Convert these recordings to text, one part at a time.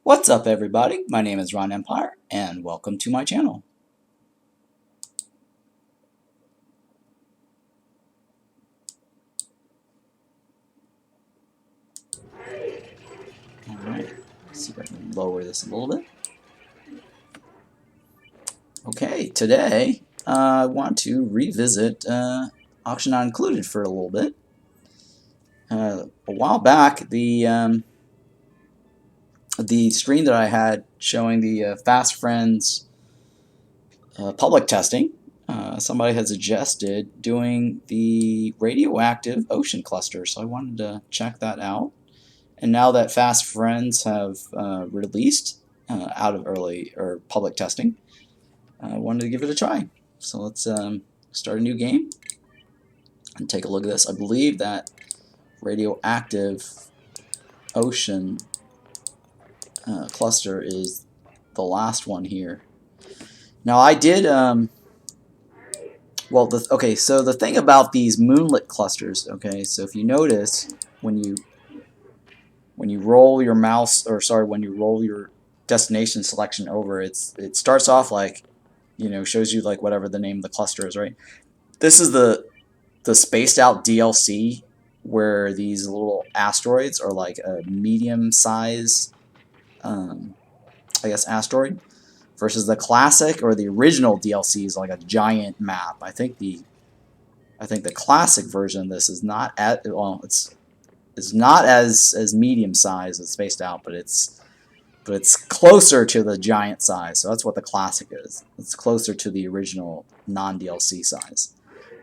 What's up, everybody? My name is Ron Empire, and welcome to my channel. Alright, see if I can lower this a little bit. Okay, today I want to revisit Auction Not Included for a little bit. A while back, the screen that I had showing the Fast Friends public testing, somebody had suggested doing the radioactive ocean cluster, so I wanted to check that out. And now that Fast Friends have released out of early or public testing, I wanted to give it a try. So let's start a new game and take a look at this. I believe that radioactive ocean cluster is the last one here. Now I did okay, so the thing about these moonlet clusters, okay, so if you notice when you roll your mouse, or sorry, when you roll your destination selection over, it starts off like, you know, shows you like whatever the name of the cluster is, right? This is the spaced out DLC where these little asteroids are like a medium size, I guess, asteroid, versus the classic or the original DLC is like a giant map. I think the classic version of this is not at, well, it's not as medium size as spaced out, but it's closer to the giant size. So that's what the classic is. It's closer to the original non-DLC size.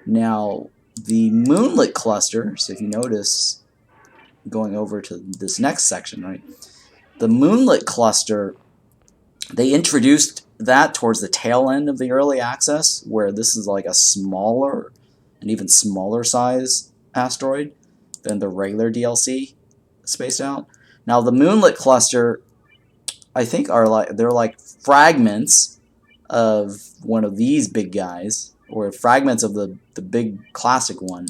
Now the moonlet cluster, so if you notice, going over to this next section, right, the moonlet cluster, they introduced that towards the tail end of the early access, where this is like a smaller, an even smaller size asteroid than the regular DLC spaced out. Now the moonlet cluster, I think, they're like fragments of one of these big guys, or fragments of the big classic one,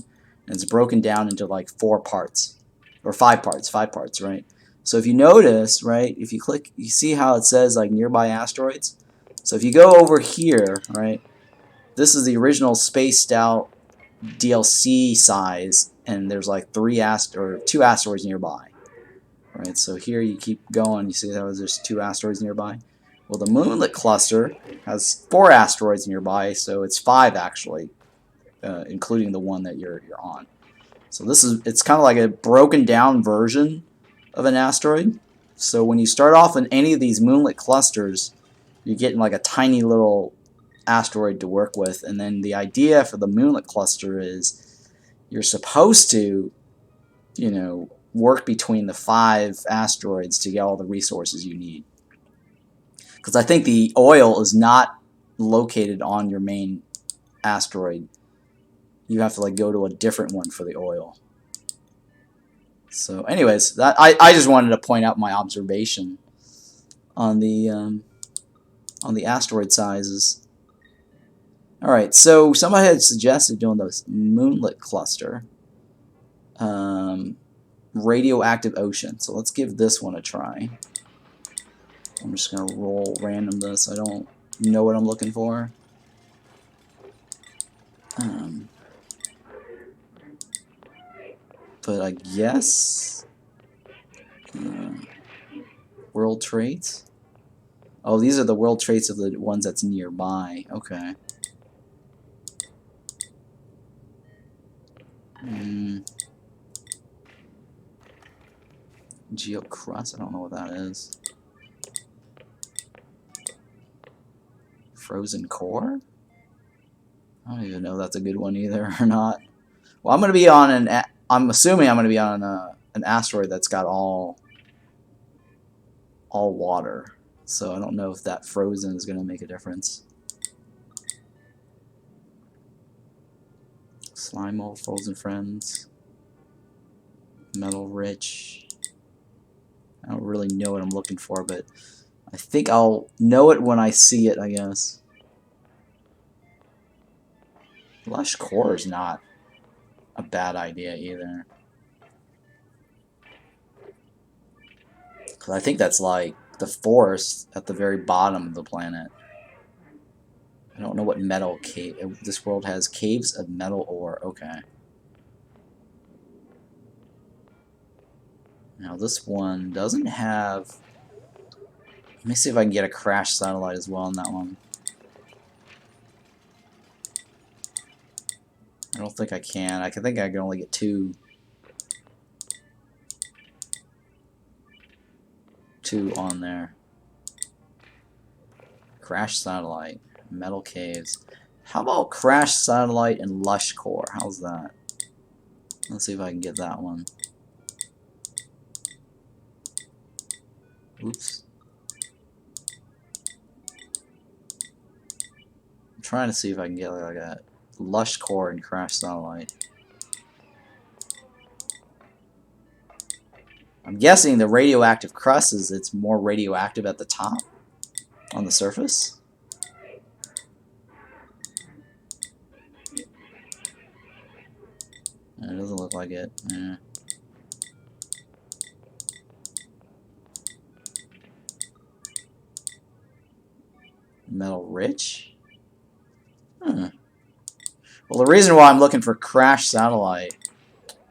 and it's broken down into like 4 parts, or 5 parts, right? So if you notice, right, if you click, you see how it says like nearby asteroids. So if you go over here, right, this is the original spaced out DLC size, and there's like 2 asteroids nearby. Right, so here you keep going, you see how there's 2 asteroids nearby. Well, the moonlet cluster has 4 asteroids nearby, so it's 5 actually, including the one that you're on. So it's kind of like a broken down version of an asteroid. So when you start off in any of these moonlet clusters, you're getting like a tiny little asteroid to work with, and then the idea for the moonlet cluster is you're supposed to, you know, work between the 5 asteroids to get all the resources you need. Because I think the oil is not located on your main asteroid. You have to like go to a different one for the oil. So anyways, that I just wanted to point out my observation on the asteroid sizes. Alright, so somebody had suggested doing this moonlet cluster. Radioactive ocean. So let's give this one a try. I'm just going to roll random this. I don't know what I'm looking for. But I guess world traits. Oh, these are the world traits of the ones that's nearby. Okay. Geocrust, I don't know what that is. Frozen core? I don't even know if that's a good one either or not. Well, I'm gonna be on I'm assuming I'm gonna be on an asteroid that's got all water. So I don't know if that frozen is gonna make a difference. Slime mold, frozen friends, metal rich. I don't really know what I'm looking for, but I think I'll know it when I see it, I guess. Lush core is not a bad idea either. Because I think that's like the forest at the very bottom of the planet. I don't know what metal cave. This world has caves of metal ore. Okay. Now this one doesn't have... Let me see if I can get a crash satellite as well on that one. I don't think I can. I think I can only get two on there. Crash satellite, metal caves. How about crash satellite and lush core? How's that? Let's see if I can get that one. Oops. I'm trying to see if I can get like a lush core and crash satellite. I'm guessing the radioactive crust is it's more radioactive at the top on the surface. It doesn't look like it. Yeah. Metal rich? Huh. Well, the reason why I'm looking for crash satellite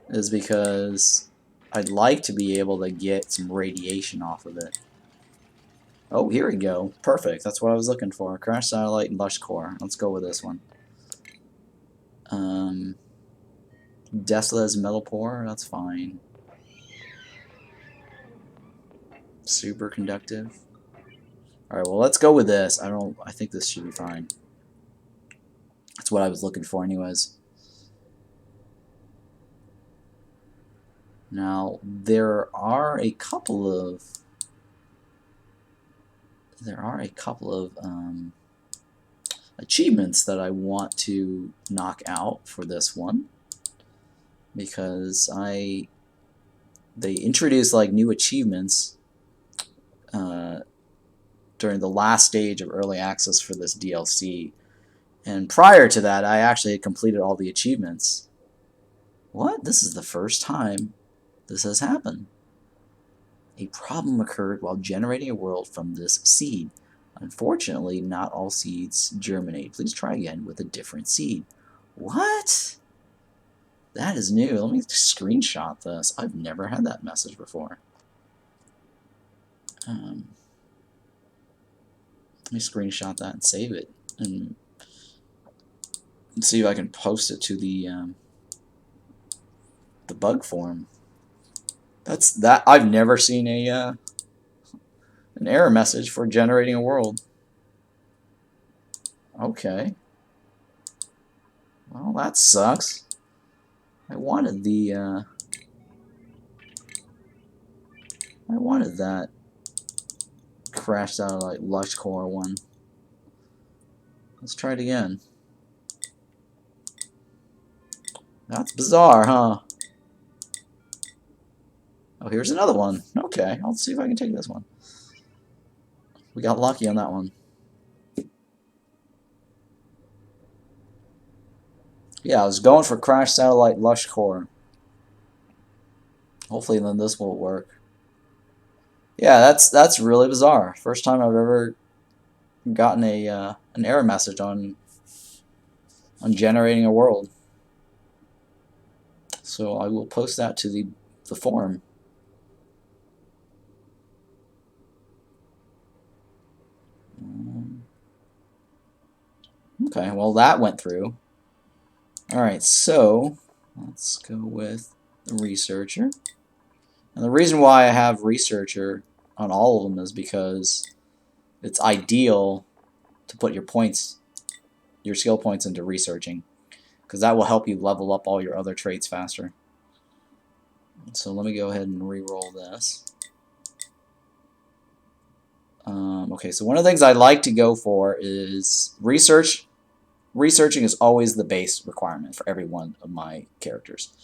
is because I'd like to be able to get some radiation off of it. Oh, here we go. Perfect. That's what I was looking for. Crash satellite and lush core. Let's go with this one. Desla's metal pore. That's fine. Super conductive. All right. Well, let's go with this. I think this should be fine. That's what I was looking for, anyways. Now there are a couple of achievements that I want to knock out for this one, because they introduced like new achievements during the last stage of early access for this DLC, and prior to that I actually had completed all the achievements. What? This is the first time this has happened. A problem occurred while generating a world from this seed. Unfortunately, not all seeds germinate. Please try again with a different seed. What? That is new. Let me screenshot this. I've never had that message before. Let me screenshot that and save it, and see if I can post it to the bug forum. I've never seen an error message for generating a world. Okay. Well, that sucks. I wanted that crashed out of like lush core one. Let's try it again. That's bizarre, huh? Oh, here's another one. Okay, I'll see if I can take this one. We got lucky on that one. Yeah, I was going for crash satellite lush core. Hopefully then this will work. Yeah, that's really bizarre. First time I've ever gotten an error message on generating a world. So I will post that to the forum. Okay, well that went through. Alright, so let's go with the researcher. And the reason why I have researcher on all of them is because it's ideal to put your skill points into researching, because that will help you level up all your other traits faster. So let me go ahead and re-roll this. Okay, so one of the things I like to go for is research. Researching is always the base requirement for every one of my characters.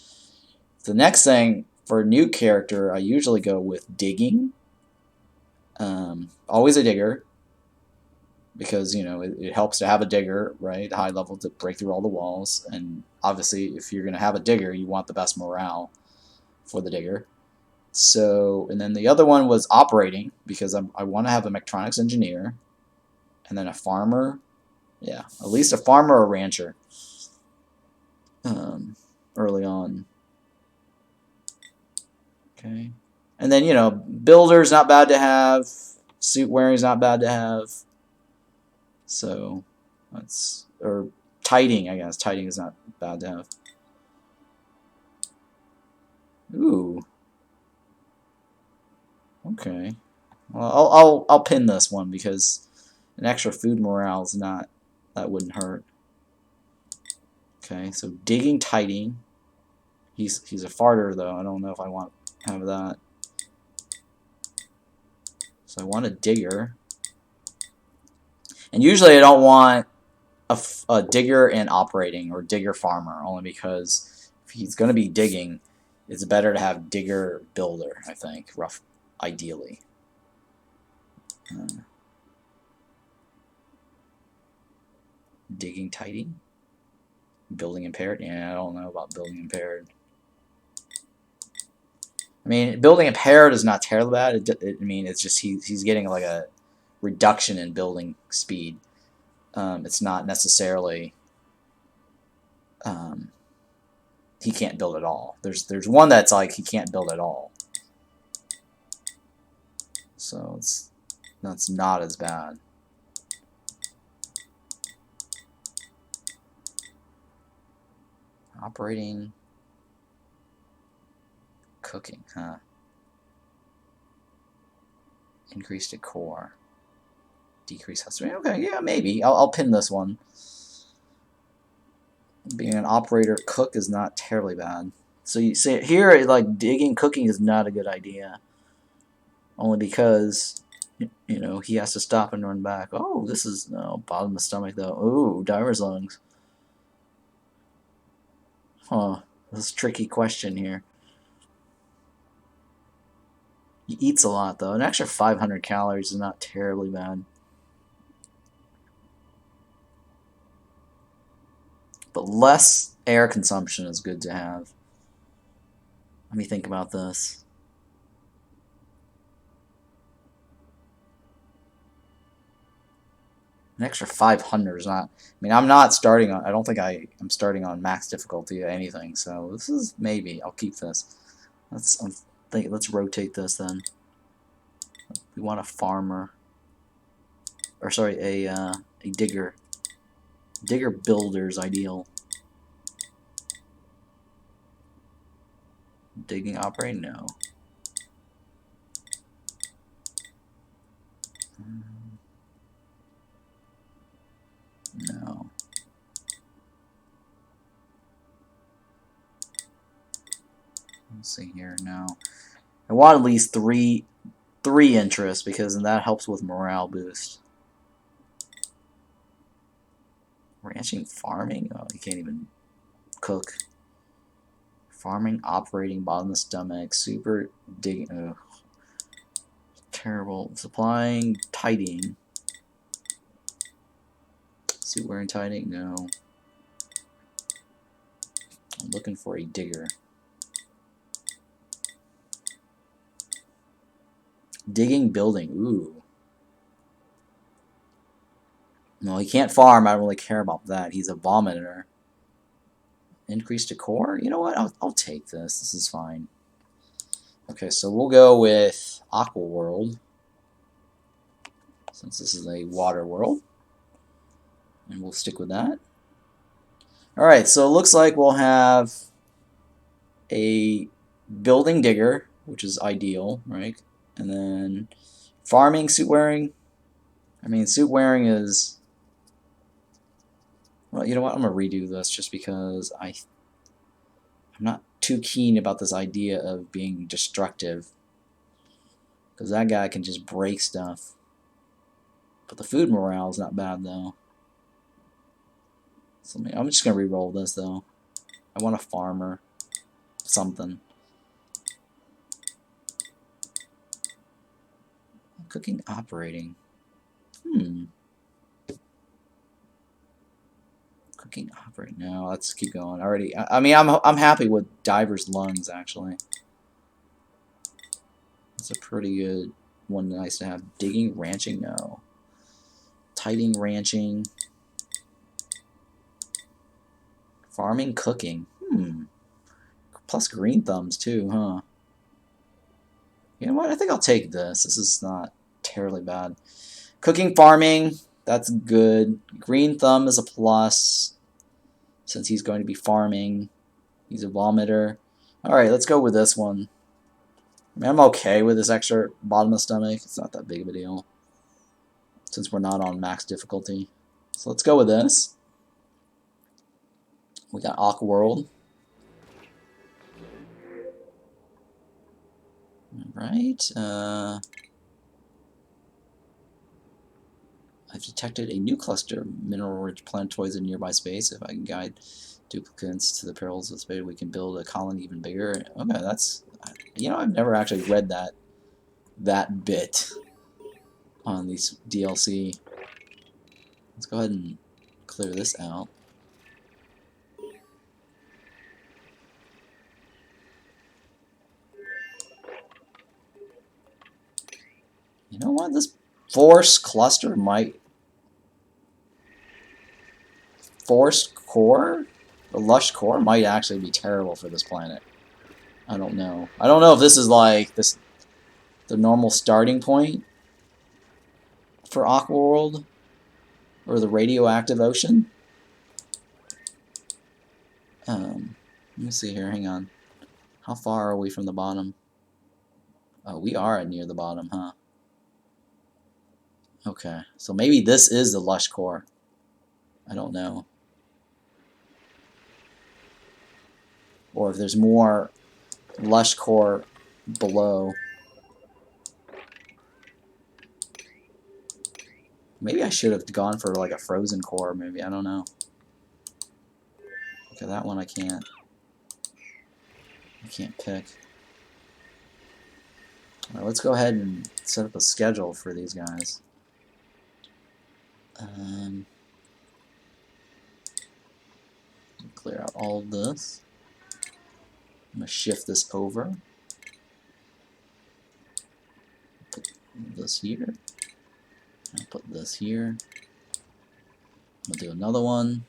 The next thing, for a new character, I usually go with digging. Always a digger, because it helps to have a digger, right? High level to break through all the walls, and obviously if you're going to have a digger, you want the best morale for the digger. So, and then the other one was operating, because I want to have a mechatronics engineer, and then a farmer. Yeah, at least a farmer or a rancher early on. Okay. And then, you know, builder's not bad to have. Suit wearing's not bad to have. So, that's, or tidying, I guess. Tidying is not bad to have. Ooh. Okay. Well, I'll pin this one because an extra food morale is not, that wouldn't hurt. Okay, so digging, tidying. He's a farter though. I don't know if I want to have that. So I want a digger. And usually I don't want a digger and operating, or digger farmer, only because if he's going to be digging, it's better to have digger builder, I think, ideally. Digging, tidying. Building impaired? Yeah, I don't know about building impaired. I mean, building impaired is not terribly bad. I mean, it's just he's getting like a reduction in building speed. It's not necessarily he can't build at all. There's one that's like he can't build at all. So that's not as bad. Operating, cooking, huh? Increase decor, decrease husbandry. Okay, yeah, maybe. I'll pin this one. Being an operator, cook is not terribly bad. So you see here, like digging, cooking is not a good idea. Only because, you know, he has to stop and run back. Oh, this is no bottom of the stomach though. Ooh, diver's lungs. Huh. This is a tricky question here. He eats a lot though. An extra 500 calories is not terribly bad. But less air consumption is good to have. Let me think about this. An extra 500 is not. I mean, I'm not starting on. I don't think I'm starting on max difficulty or anything. So this is maybe. I'll keep this. Let's rotate this then. We want a farmer, or sorry, a digger. Digger builder's ideal. Digging operating, no. No. Let's see here. No. I want at least three interest, because then that helps with morale boost. Ranching, farming? Oh, you can't even cook. Farming, operating, bottom of the stomach, super digging. Ugh. Terrible. Supplying, tidying. Suit wearing, tidying? No. I'm looking for a digger. Digging, building. Ooh. No, he can't farm. I don't really care about that. He's a vomiter. Increase decor? You know what? I'll take this. This is fine. Okay, so we'll go with Aqua World, since this is a water world. And we'll stick with that. Alright, so it looks like we'll have a building digger, which is ideal, right? And then farming, suit wearing. I mean, suit wearing is... Well, you know what? I'm going to redo this just because I'm not too keen about this idea of being destructive. Because that guy can just break stuff. But the food morale is not bad, though. So I'm just going to re-roll this, though. I want a farmer. Something. Cooking, operating. Cooking, operating. No, let's keep going. Already, I mean, I'm happy with diver's lungs, actually. That's a pretty good one. Nice to have. Digging, ranching, no. Tiding, ranching. Farming, cooking. Plus green thumbs too, huh? You know what? I think I'll take this. This is not terribly bad. Cooking, farming. That's good. Green thumb is a plus, since he's going to be farming. He's a vomiter. Alright, let's go with this one. I mean, I'm okay with this extra bottom of the stomach. It's not that big of a deal, since we're not on max difficulty. So let's go with this. We got Aqua World. Alright. I've detected a new cluster of mineral-rich planetoids in nearby space. If I can guide duplicates to the perils of space, we can build a colony even bigger. Okay, that's... You know, I've never actually read that bit on these DLC. Let's go ahead and clear this out. You know what? This force cluster might... Force core? The lush core might actually be terrible for this planet. I don't know. I don't know if this is like the normal starting point for Aqua World or the radioactive ocean. Let me see here. Hang on. How far are we from the bottom? Oh, we are near the bottom, huh? Okay, so maybe this is the lush core. I don't know. Or if there's more lush core below. Maybe I should have gone for like a frozen core, maybe. I don't know. Okay, that one I can't pick. Alright, let's go ahead and set up a schedule for these guys. Clear out all of this. I'm going to shift this over. Put this here. I'll put this here. I'm going to do another one.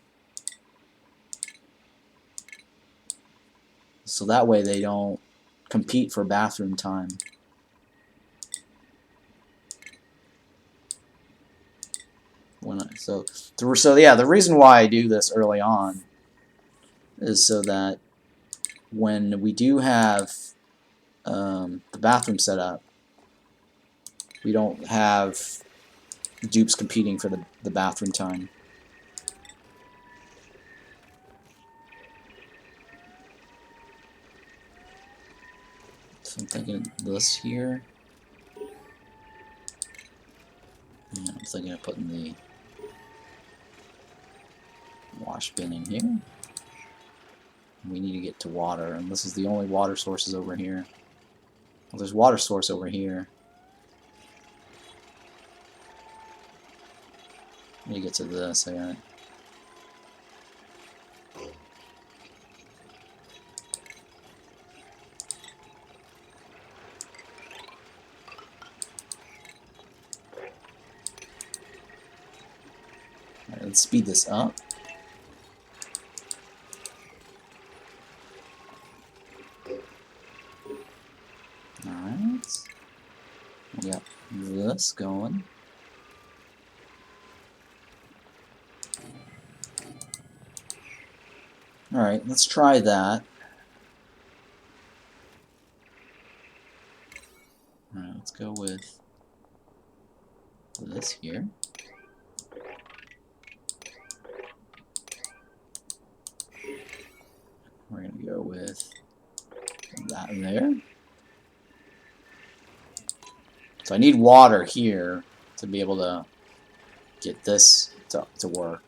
So that way they don't compete for bathroom time. So yeah, the reason why I do this early on is so that when we do have the bathroom set up, we don't have dupes competing for the bathroom time. So I'm thinking this here. And I'm thinking of putting the wash bin in here. We need to get to water, and this is the only water sources over here. Well, there's water source over here. Let me get to this. I got it. Alright, let's speed this up. Alright. We got this going. Alright, let's try that. Alright, let's go with this here. We're going to go with that in there. So I need water here to be able to get this to work.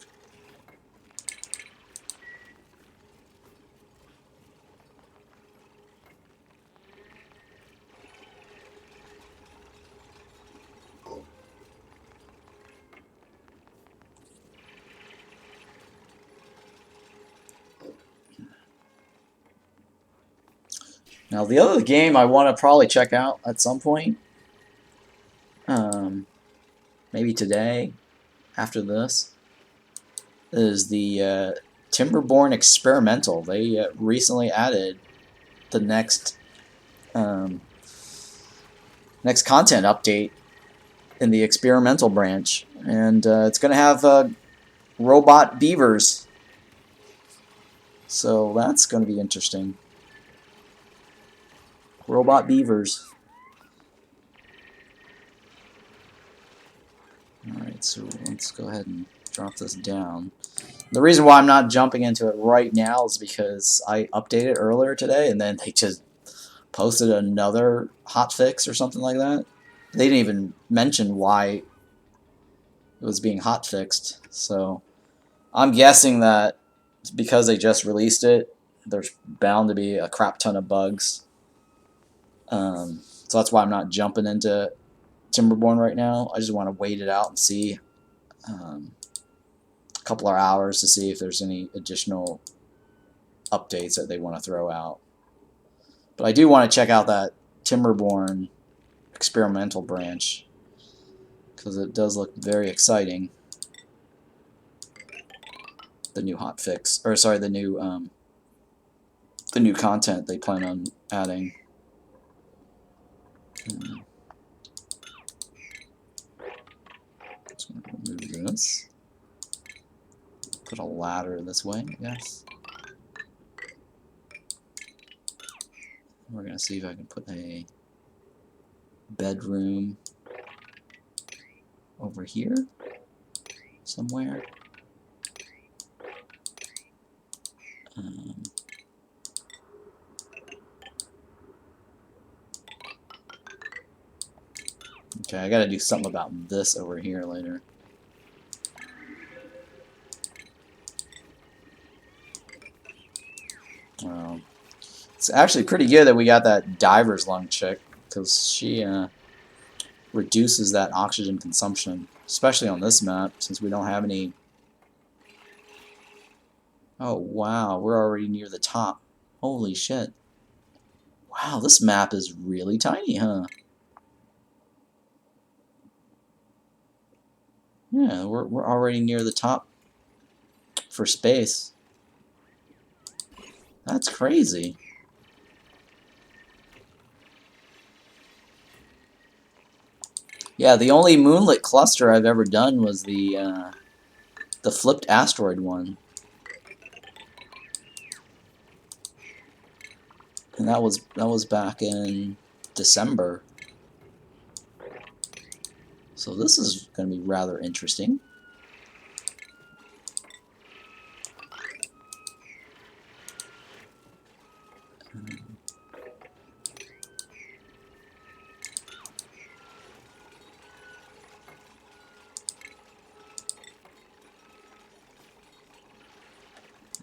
Now the other game I want to probably check out at some point, maybe today, after this, is the Timberborn Experimental. They recently added the next next content update in the experimental branch, and it's going to have robot beavers. So that's going to be interesting. Robot beavers. Alright, so let's go ahead and drop this down. The reason why I'm not jumping into it right now is because I updated earlier today, and then they just posted another hotfix or something like that. They didn't even mention why it was being hotfixed, so I'm guessing that because they just released it, there's bound to be a crap ton of bugs. So that's why I'm not jumping into Timberborn right now. I just want to wait it out and see a couple of hours to see if there's any additional updates that they want to throw out. But I do want to check out that Timberborn experimental branch because it does look very exciting. The new hotfix, or sorry, the new content they plan on adding. Just gonna remove this. Put a ladder this way, I guess. We're gonna see if I can put a bedroom over here somewhere. Okay, I gotta do something about this over here later. It's actually pretty good that we got that diver's lung chick, because she reduces that oxygen consumption, especially on this map, since we don't have any... Oh, wow, we're already near the top. Holy shit. Wow, this map is really tiny, huh? Yeah, we're already near the top for space. That's crazy. Yeah, the only moonlet cluster I've ever done was the flipped asteroid one. And that was back in December. So this is going to be rather interesting.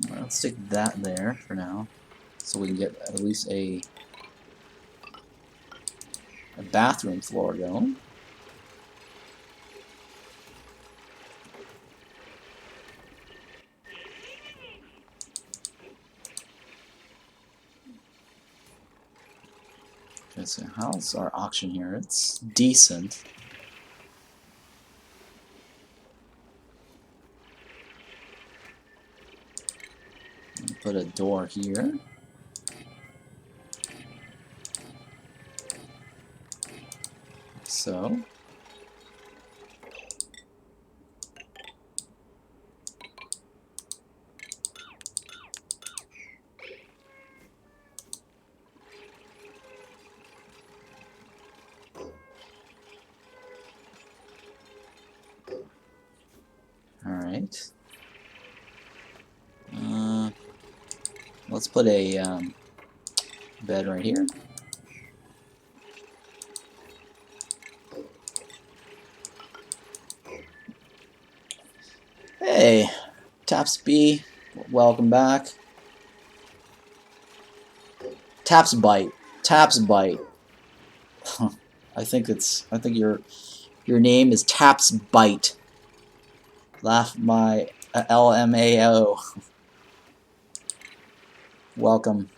Well, let's stick that there for now, so we can get at least a bathroom floor going. Okay, so how's our auction here? It's decent. Put a door here. So. Alright. Let's put a bed right here. Hey, Taps B, welcome back. Taps Bite. Taps Bite. I think your name is Taps Bite. Laugh my LMAO. Welcome.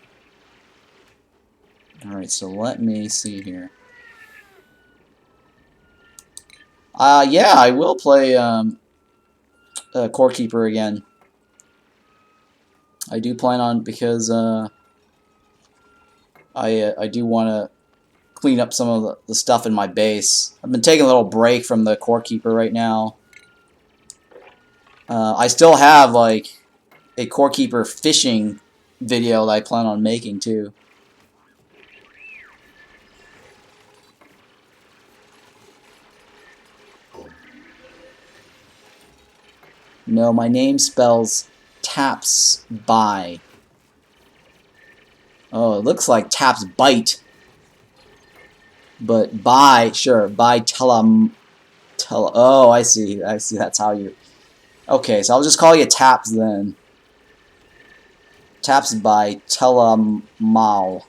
Alright, so let me see here. Yeah, I will play Core Keeper again. I do plan on, because I do want to clean up some of the stuff in my base. I've been taking a little break from the Core Keeper right now. I still have like a Core Keeper fishing video that I plan on making too. No, my name spells taps by. Oh, it looks like taps bite. But by, sure, by oh, I see. I see, that's how you... Okay, so I'll just call you Taps then. Taps by Telemau.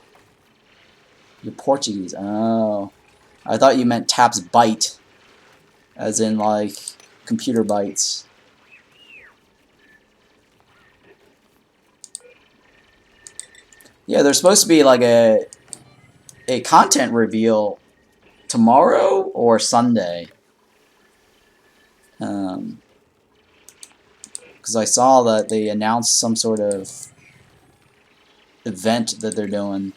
You're Portuguese. Oh. I thought you meant taps bite. As in, like, computer bites. Yeah, there's supposed to be, like, a content reveal tomorrow or Sunday. Because I saw that they announced some sort of event that they're doing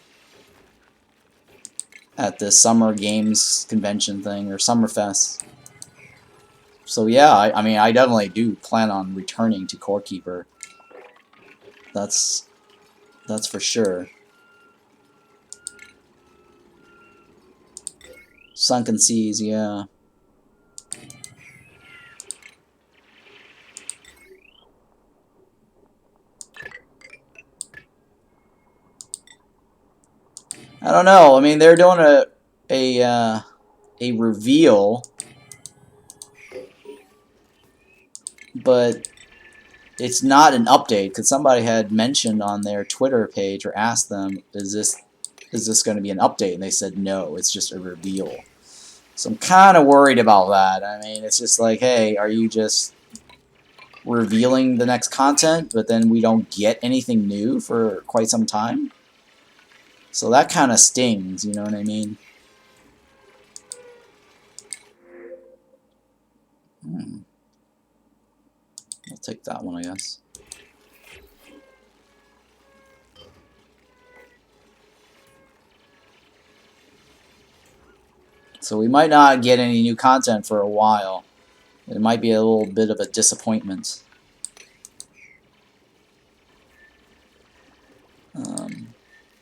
at the Summer Games convention thing, or Summerfest. So yeah, I mean, I definitely do plan on returning to Core Keeper. That's for sure. Sunken Seas, yeah. I don't know. I mean, they're doing a reveal, but it's not an update, because somebody had mentioned on their Twitter page or asked them, is this going to be an update? And they said no, it's just a reveal. So I'm kind of worried about that. I mean, it's just like, hey, are you just revealing the next content, but then we don't get anything new for quite some time? So that kind of stings, you know what I mean? I'll take that one, I guess. So we might not get any new content for a while. It might be a little bit of a disappointment.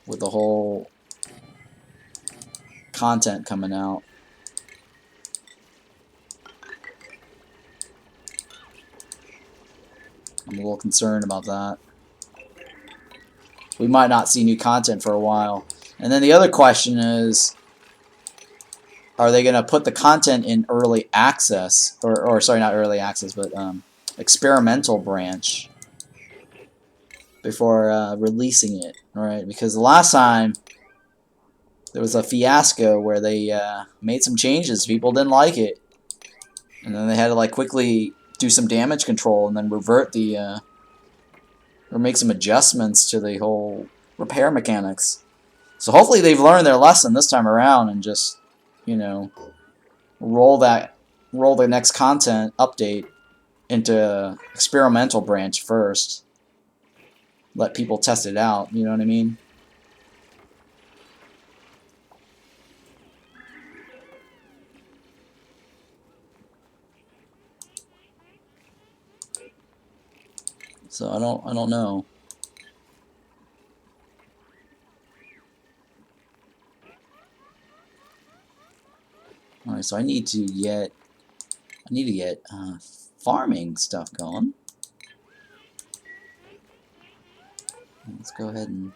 With the whole content coming out. I'm a little concerned about that. We might not see new content for a while. And then the other question is, are they going to put the content in early access, or sorry, not early access, but experimental branch before releasing it, right? Because the last time there was a fiasco where they made some changes, people didn't like it, and then they had to like quickly do some damage control and then revert the or make some adjustments to the whole repair mechanics. So hopefully they've learned their lesson this time around and just, you know, roll the next content update into experimental branch first. Let people test it out, you know what I mean? So I don't know. All right, so I need to get farming stuff going. Let's go ahead and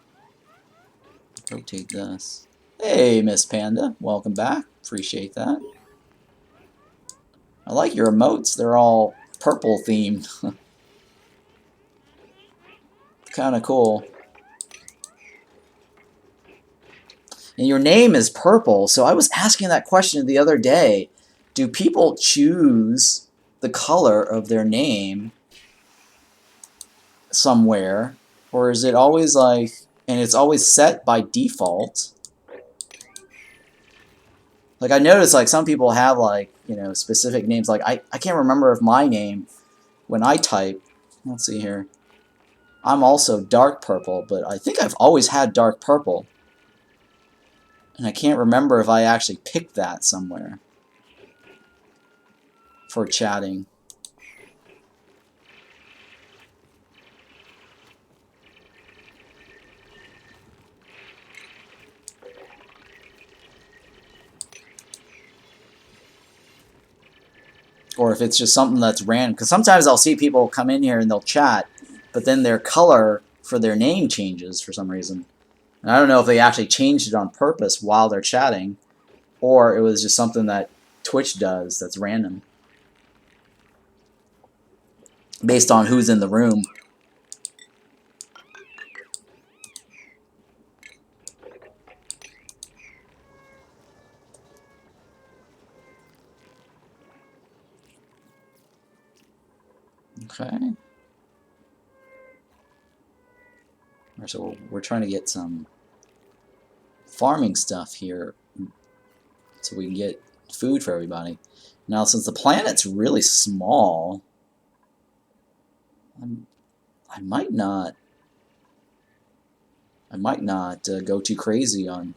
rotate this. Hey, Miss Panda, welcome back. Appreciate that. I like your emotes. They're all purple themed. Kind of cool. And your name is purple, so I was asking that question the other day. Do people choose the color of their name somewhere, or is it always like, and it's always set by default, Like I noticed like some people have like, you know, specific names. Like I can't remember if my name when I type, let's see here. I'm also dark purple, but I think I've always had dark purple. And I can't remember if I actually picked that somewhere for chatting. Or if it's just something that's random. Because sometimes I'll see people come in here and they'll chat, but then their color for their name changes for some reason. And I don't know if they actually changed it on purpose while they're chatting, or it was just something that Twitch does that's random. Based on who's in the room. Okay. So we're trying to get some farming stuff here so we can get food for everybody. Now, since the planet's really small, I might not go too crazy on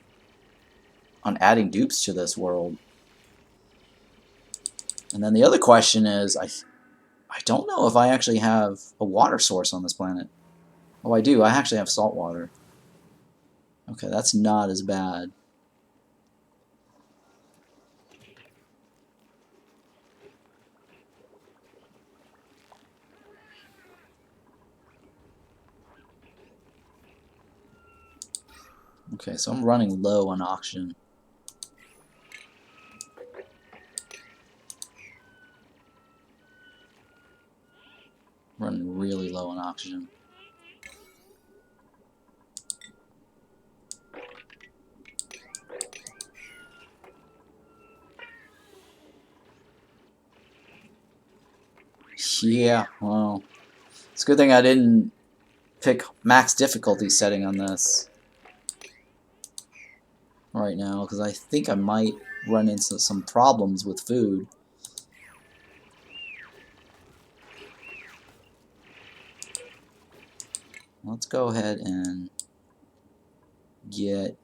adding dupes to this world. And then the other question is, I don't know if I actually have a water source on this planet. Oh, I do. I actually have salt water. Okay, that's not as bad. Okay, so I'm running low on oxygen. Running really low on oxygen. Yeah, well, it's a good thing I didn't pick max difficulty setting on this right now, because I think I might run into some problems with food. Let's go ahead and get...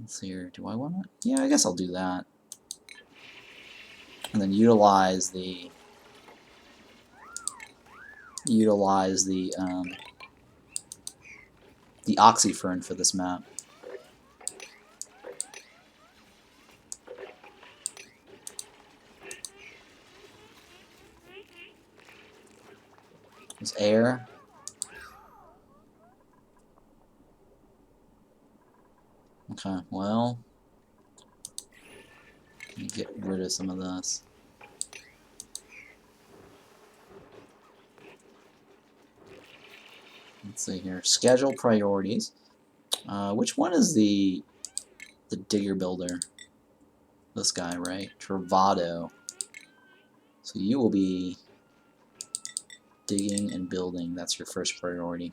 Let's see here. Do I want to? Yeah, I guess I'll do that. And then utilize the oxyfern for this map. There's air. Okay, well, let me get rid of some of this. Let's see here. Schedule priorities. Which one is the digger builder? This guy, right? Travado. So you will be digging and building. That's your first priority.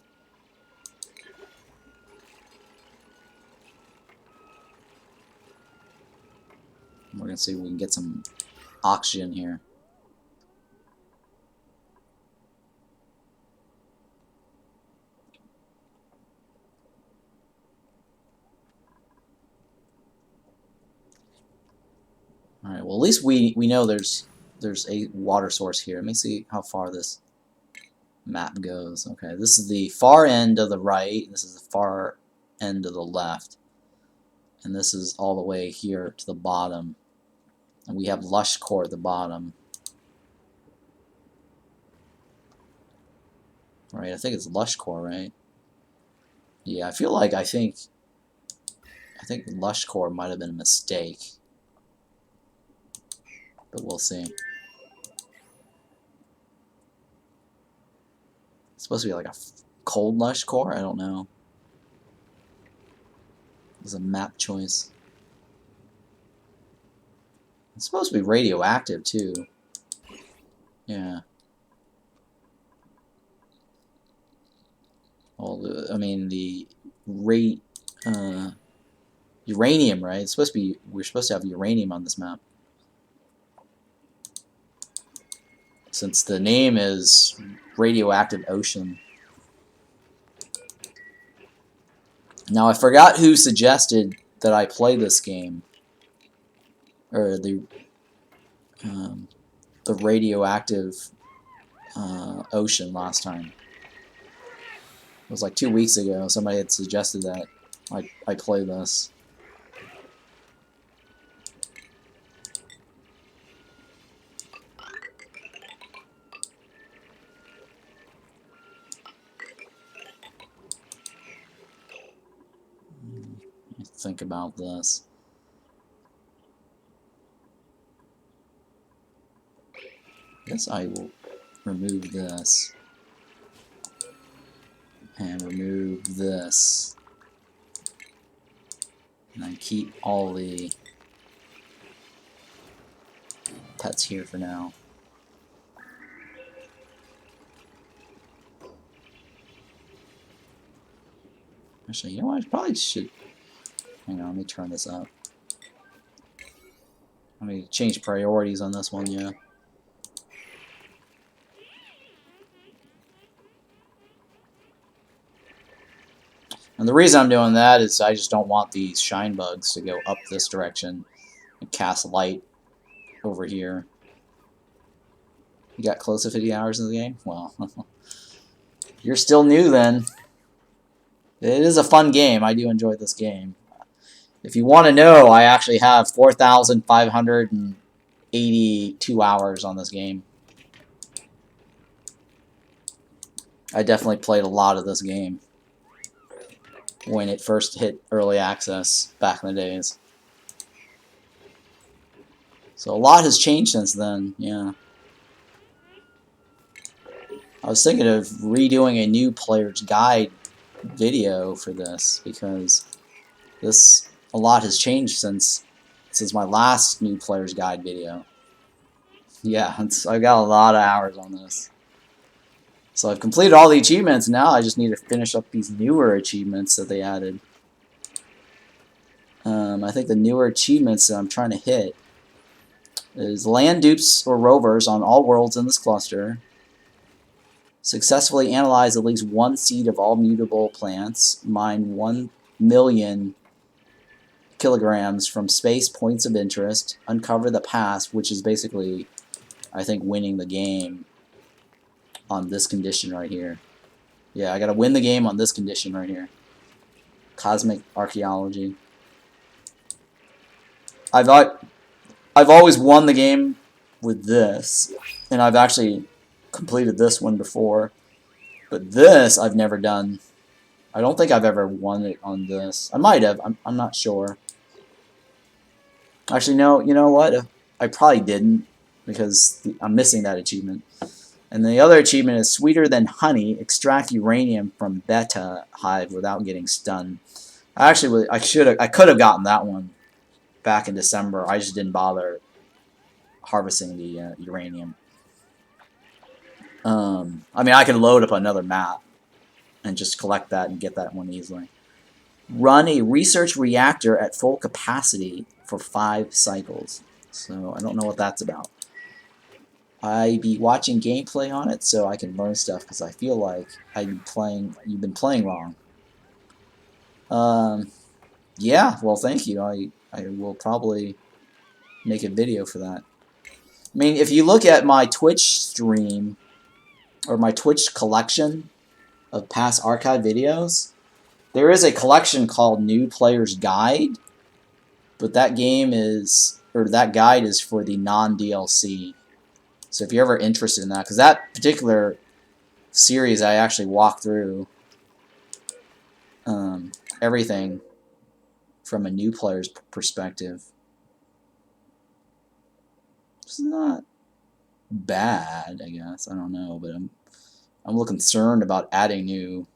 We're going to see if we can get some oxygen here. Alright, well at least we know there's a water source here. Let me see how far this map goes. Okay, this is the far end of the right, this is the far end of the left, and this is all the way here to the bottom. And we have lush core at the bottom. Right, I think it's lush core, right? Yeah, I feel like I think lush core might have been a mistake. But we'll see. It's supposed to be like a cold lush core? I don't know. It's a map choice. It's supposed to be radioactive too. Yeah. Well, I mean the rate. uranium, right? It's supposed to be, we're supposed to have uranium on this map. Since the name is Radioactive Ocean. Now I forgot who suggested that I play this game. Or the Radioactive Ocean last time. It was like 2 weeks ago. Somebody had suggested that I play this. Think about this. I guess I will remove this. And remove this. And then keep all the pets here for now. Actually, you know what? I probably should. Hang on, let me turn this up. Let me change priorities on this one, yeah. And the reason I'm doing that is I just don't want these shine bugs to go up this direction and cast light over here. You got close to 50 hours in the game? Well, you're still new then. It is a fun game. I do enjoy this game. If you want to know, I actually have 4,582 hours on this game. I definitely played a lot of this game when it first hit early access back in the days. So a lot has changed since then, yeah. I was thinking of redoing a new player's guide video for this because a lot has changed since my last new player's guide video. Yeah, I've got a lot of hours on this. So I've completed all the achievements. Now I just need to finish up these newer achievements that they added. I think the newer achievements that I'm trying to hit is land dupes or rovers on all worlds in this cluster. Successfully analyze at least one seed of all mutable plants. Mine 1 million kilograms from space points of interest. Uncover the past, which is basically, I think, winning the game on this condition right here. Yeah, I gotta win the game on this condition right here. Cosmic archaeology. I've always won the game with this, and I've actually completed this one before, but this I've never done. I don't think I've ever won it on this. I might have. I'm not sure. Actually, no. You know what? I probably didn't because I'm missing that achievement. And the other achievement is sweeter than honey. Extract uranium from beta hive without getting stunned. I could have gotten that one back in December. I just didn't bother harvesting the uranium. I mean, I could load up another map and just collect that and get that one easily. Run a research reactor at full capacity for 5 cycles. So I don't know what that's about. I be watching gameplay on it so I can learn stuff because I feel like you've been playing wrong. Yeah, well, thank you. I will probably make a video for that. I mean, if you look at my Twitch stream or my Twitch collection of past archive videos, there is a collection called New Player's Guide, but that guide is for the non-DLC. So if you're ever interested in that, because that particular series I actually walked through everything from a new player's perspective. It's not bad, I guess. I don't know, but I'm a little concerned about adding new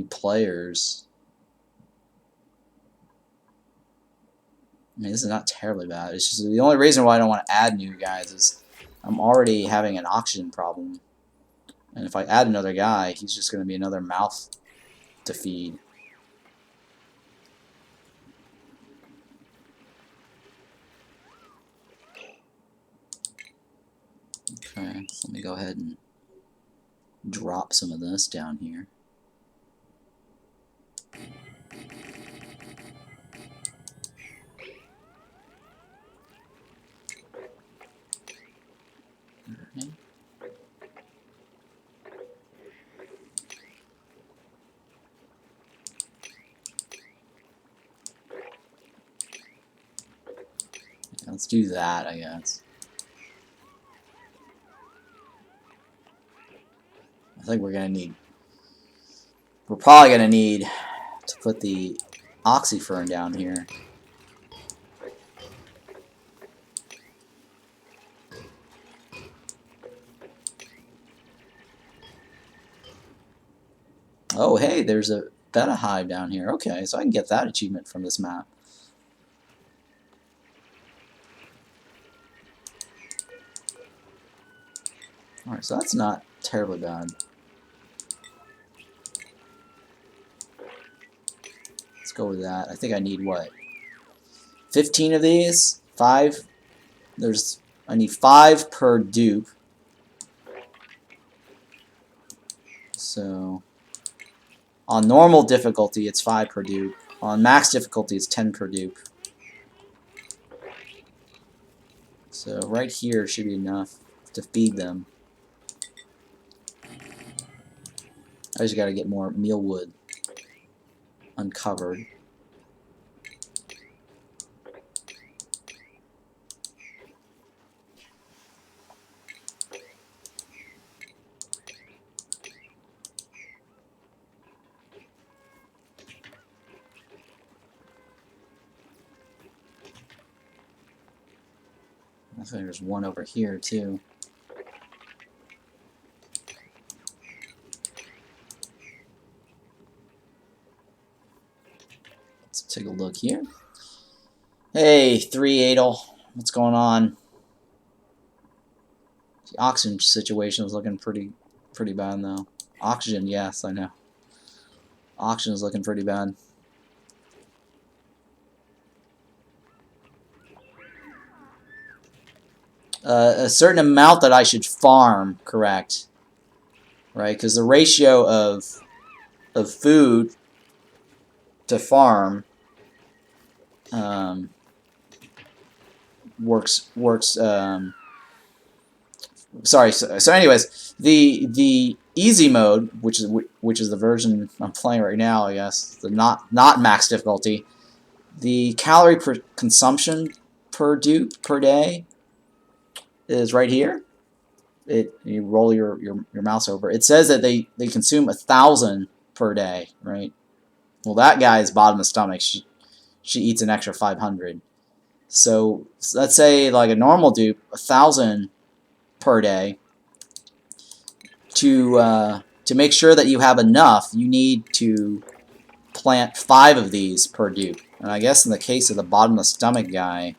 players. I mean, this is not terribly bad. It's just the only reason why I don't want to add new guys is I'm already having an oxygen problem. And if I add another guy, he's just going to be another mouth to feed. Okay, so let me go ahead and drop some of this down here. Okay. Let's do that, I guess. I think we're probably gonna need to put the oxyfern down here. Oh, hey, there's a beta hive down here. Okay, so I can get that achievement from this map. Alright, so that's not terribly bad. Let's go with that. I think I need, what, 15 of these? 5? I need 5 per dupe. So, on normal difficulty, it's 5 per dupe. On max difficulty, it's 10 per dupe. So, right here should be enough to feed them. I just gotta get more mealwood uncovered. I think there's one over here too. Let's take a look here. Hey, 3 Adel. What's going on? The oxygen situation is looking pretty bad though. Oxygen, yes, I know. Oxygen is looking pretty bad. A certain amount that I should farm, correct? Right, because the ratio of food to farm works. Sorry. So anyways, the easy mode, which is the version I'm playing right now, I guess, the not max difficulty, the calorie per consumption per dupe per day is right here. You roll your mouse over. It says that they consume 1,000 per day, right? Well, that guy's bottom of the stomach. She eats an extra 500. So let's say like a normal dupe, 1,000 per day. To make sure that you have enough, you need to plant 5 of these per dupe. And I guess in the case of the bottom of the stomach guy,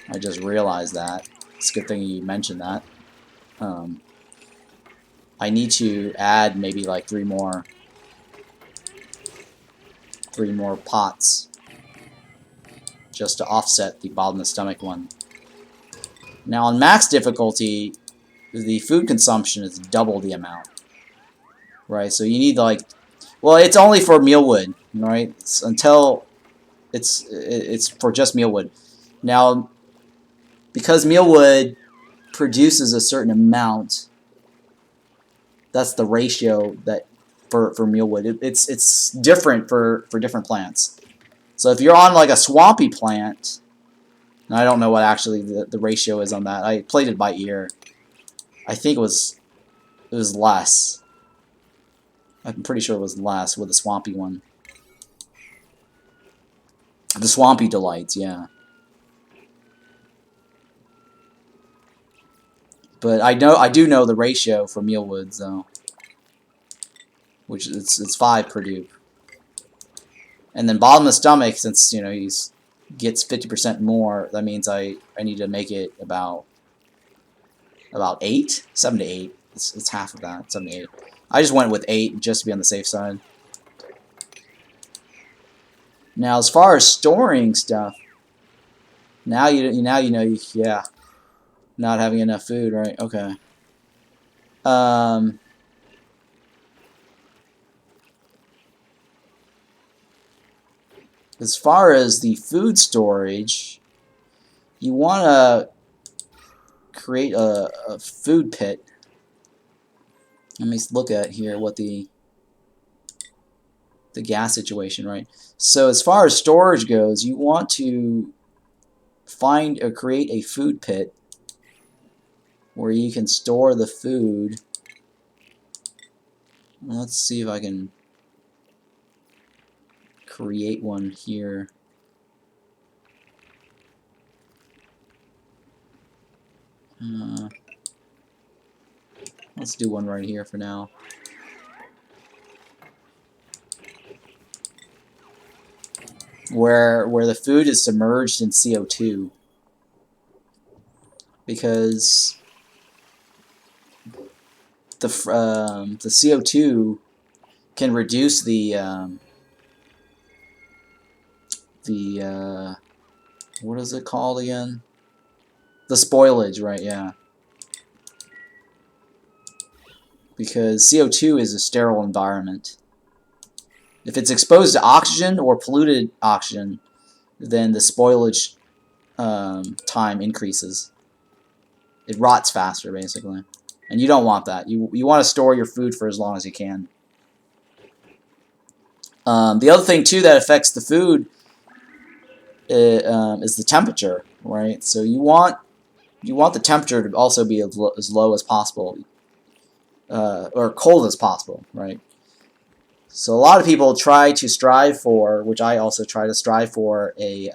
I just realized that. It's a good thing you mentioned that. I need to add maybe like 3 more pots just to offset the bottom of the stomach one. Now on max difficulty, the food consumption is double the amount, right? So you need like, well, it's only for mealwood, right? Until it's for just mealwood. Now, because mealwood produces a certain amount, that's the ratio that for mealwood. It's different for different plants. So if you're on like a swampy plant, and I don't know what actually the ratio is on that. I played it by ear. I think it was less. I'm pretty sure it was less with the swampy one. The swampy delights, yeah. But I do know the ratio for mealwoods though, which it's 5 per dupe. And then bottom of the stomach, since you know he's gets 50% more, that means I need to make it about 8, 7 to 8. It's half of that, 7 to 8. I just went with 8 just to be on the safe side. Now, as far as storing stuff, now you know, yeah, not having enough food, right? Okay. Um, as far as the food storage, you want to create a food pit. Let me look at here what the gas situation, right? So as far as storage goes, you want to find or create a food pit where you can store the food. Let's see if I can create one here. Let's do one right here for now. Where the food is submerged in CO2, because the CO2 can reduce the what is it called again? The spoilage, right? Yeah. Because CO2 is a sterile environment. If it's exposed to oxygen or polluted oxygen, then the spoilage time increases. It rots faster, basically. And you don't want that. You want to store your food for as long as you can. The other thing, too, that affects the food is the temperature, right? So you want the temperature to also be as low as possible, or cold as possible, right? So a lot of people try to strive for, which I also try to strive for, a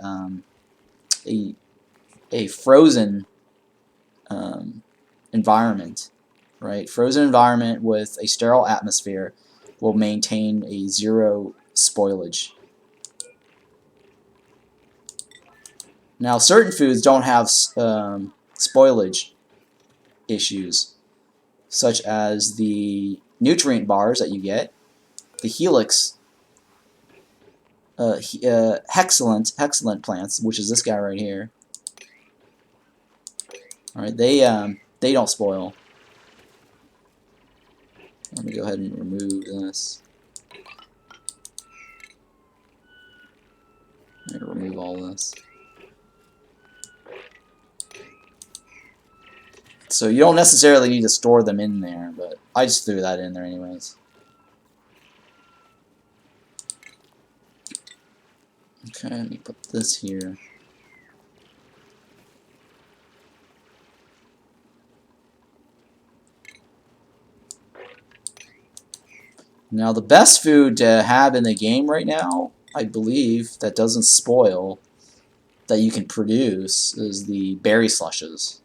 frozen environment, right? Frozen environment with a sterile atmosphere will maintain a zero spoilage. Now, certain foods don't have spoilage issues, such as the nutrient bars that you get, the Helix, Hexcellent plants, which is this guy right here. All right, they don't spoil. Let me go ahead and remove this. I'm gonna remove all this. So you don't necessarily need to store them in there, but I just threw that in there anyways. Okay, let me put this here. Now the best food to have in the game right now, I believe, that doesn't spoil, that you can produce, is the berry slushes.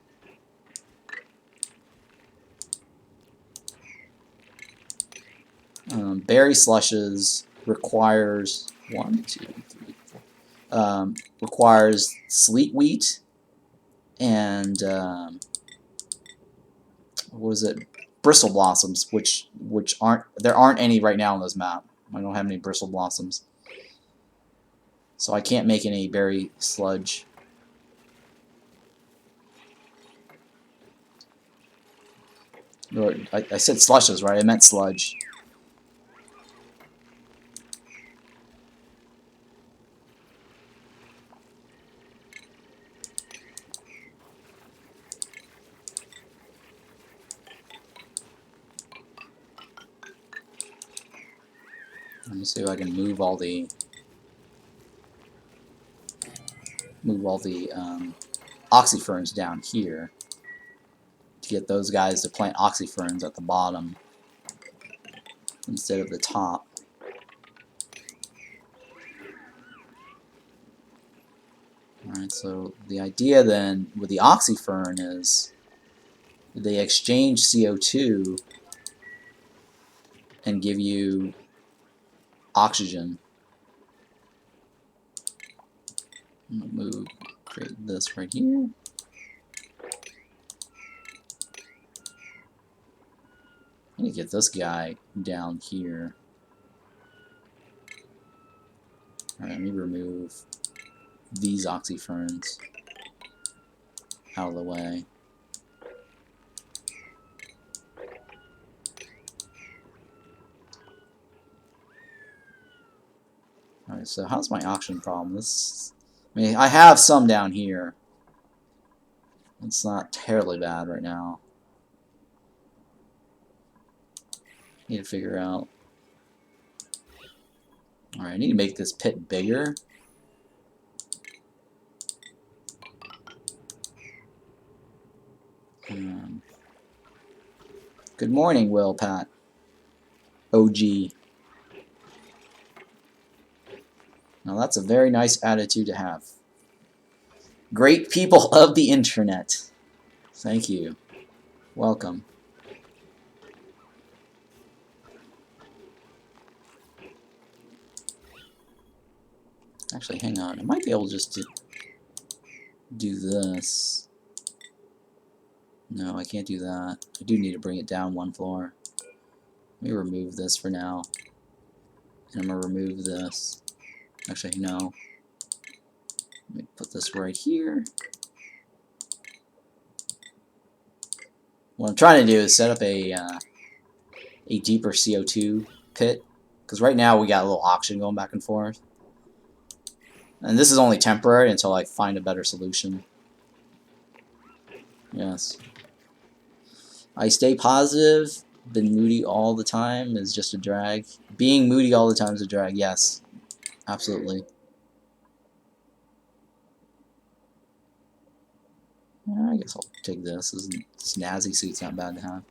Berry slushes requires requires sleet wheat and what is it? Bristle blossoms, which there aren't any right now on this map. I don't have any bristle blossoms, so I can't make any berry sludge. Or, I said slushes, right? I meant sludge. Let me see if I can move all the oxyferns down here to get those guys to plant oxyferns at the bottom instead of the top. Alright, so the idea then with the oxyfern is they exchange CO2 and give you oxygen. I'm gonna create this right here. I need to get this guy down here. Alright, let me remove these oxyferns out of the way. Alright, so how's my oxygen problem? I mean, I have some down here. It's not terribly bad right now. Need to figure out. Alright, I need to make this pit bigger. Good morning, Will Pat. OG. Now that's a very nice attitude to have. Great people of the internet. Thank you. Welcome. Actually, hang on. I might be able just to do this. No, I can't do that. I do need to bring it down one floor. Let me remove this for now. And I'm going to remove this. Actually, no. Let me put this right here. What I'm trying to do is set up a deeper CO2 pit. Because right now we got a little oxygen going back and forth. And this is only temporary until I find a better solution. Yes. I stay positive. Been moody all the time is just a drag. Being moody all the time is a drag. Yes. Absolutely. Yeah, I guess I'll take this. This snazzy suit's not bad to have.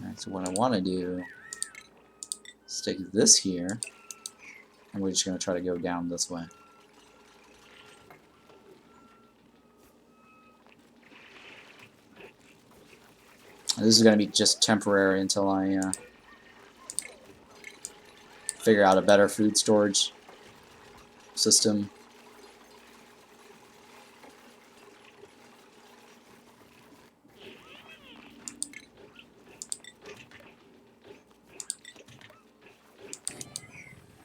Alright, so what I want to do is stick this here, and we're just going to try to go down this way. And this is going to be just temporary until I figure out a better food storage system.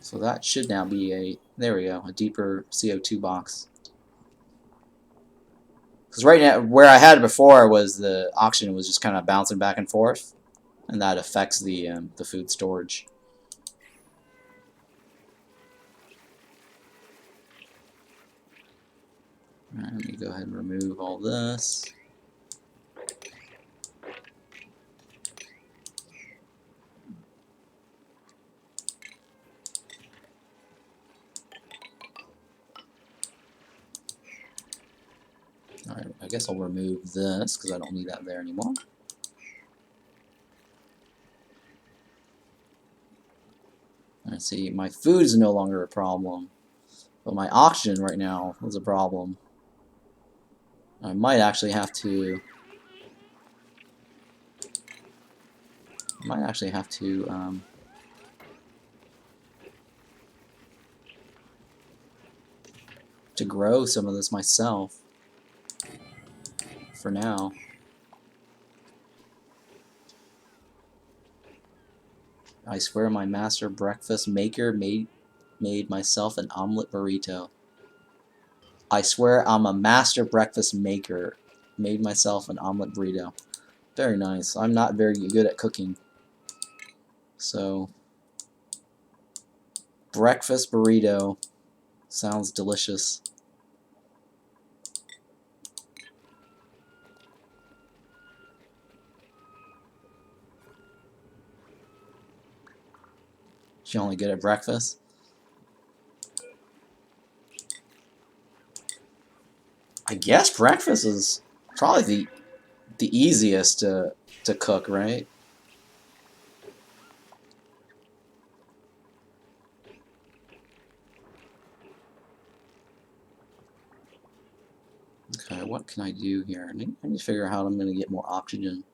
So that should now be there we go, a deeper CO2 box. Because right now, where I had it before was the oxygen was just kind of bouncing back and forth, and that affects the food storage. Alright, let me go ahead and remove all this. Alright, I guess I'll remove this because I don't need that there anymore. I see, my food is no longer a problem, but my oxygen right now is a problem. I might actually have to grow some of this myself for now. I swear my master breakfast maker made myself an omelet burrito. I swear I'm a master breakfast maker. Made myself an omelet burrito. Very nice. I'm not very good at cooking. So, breakfast burrito sounds delicious. She only good at breakfast? I guess breakfast is probably the easiest to cook, right? Okay, what can I do here? I need to figure out how I'm going to get more oxygen.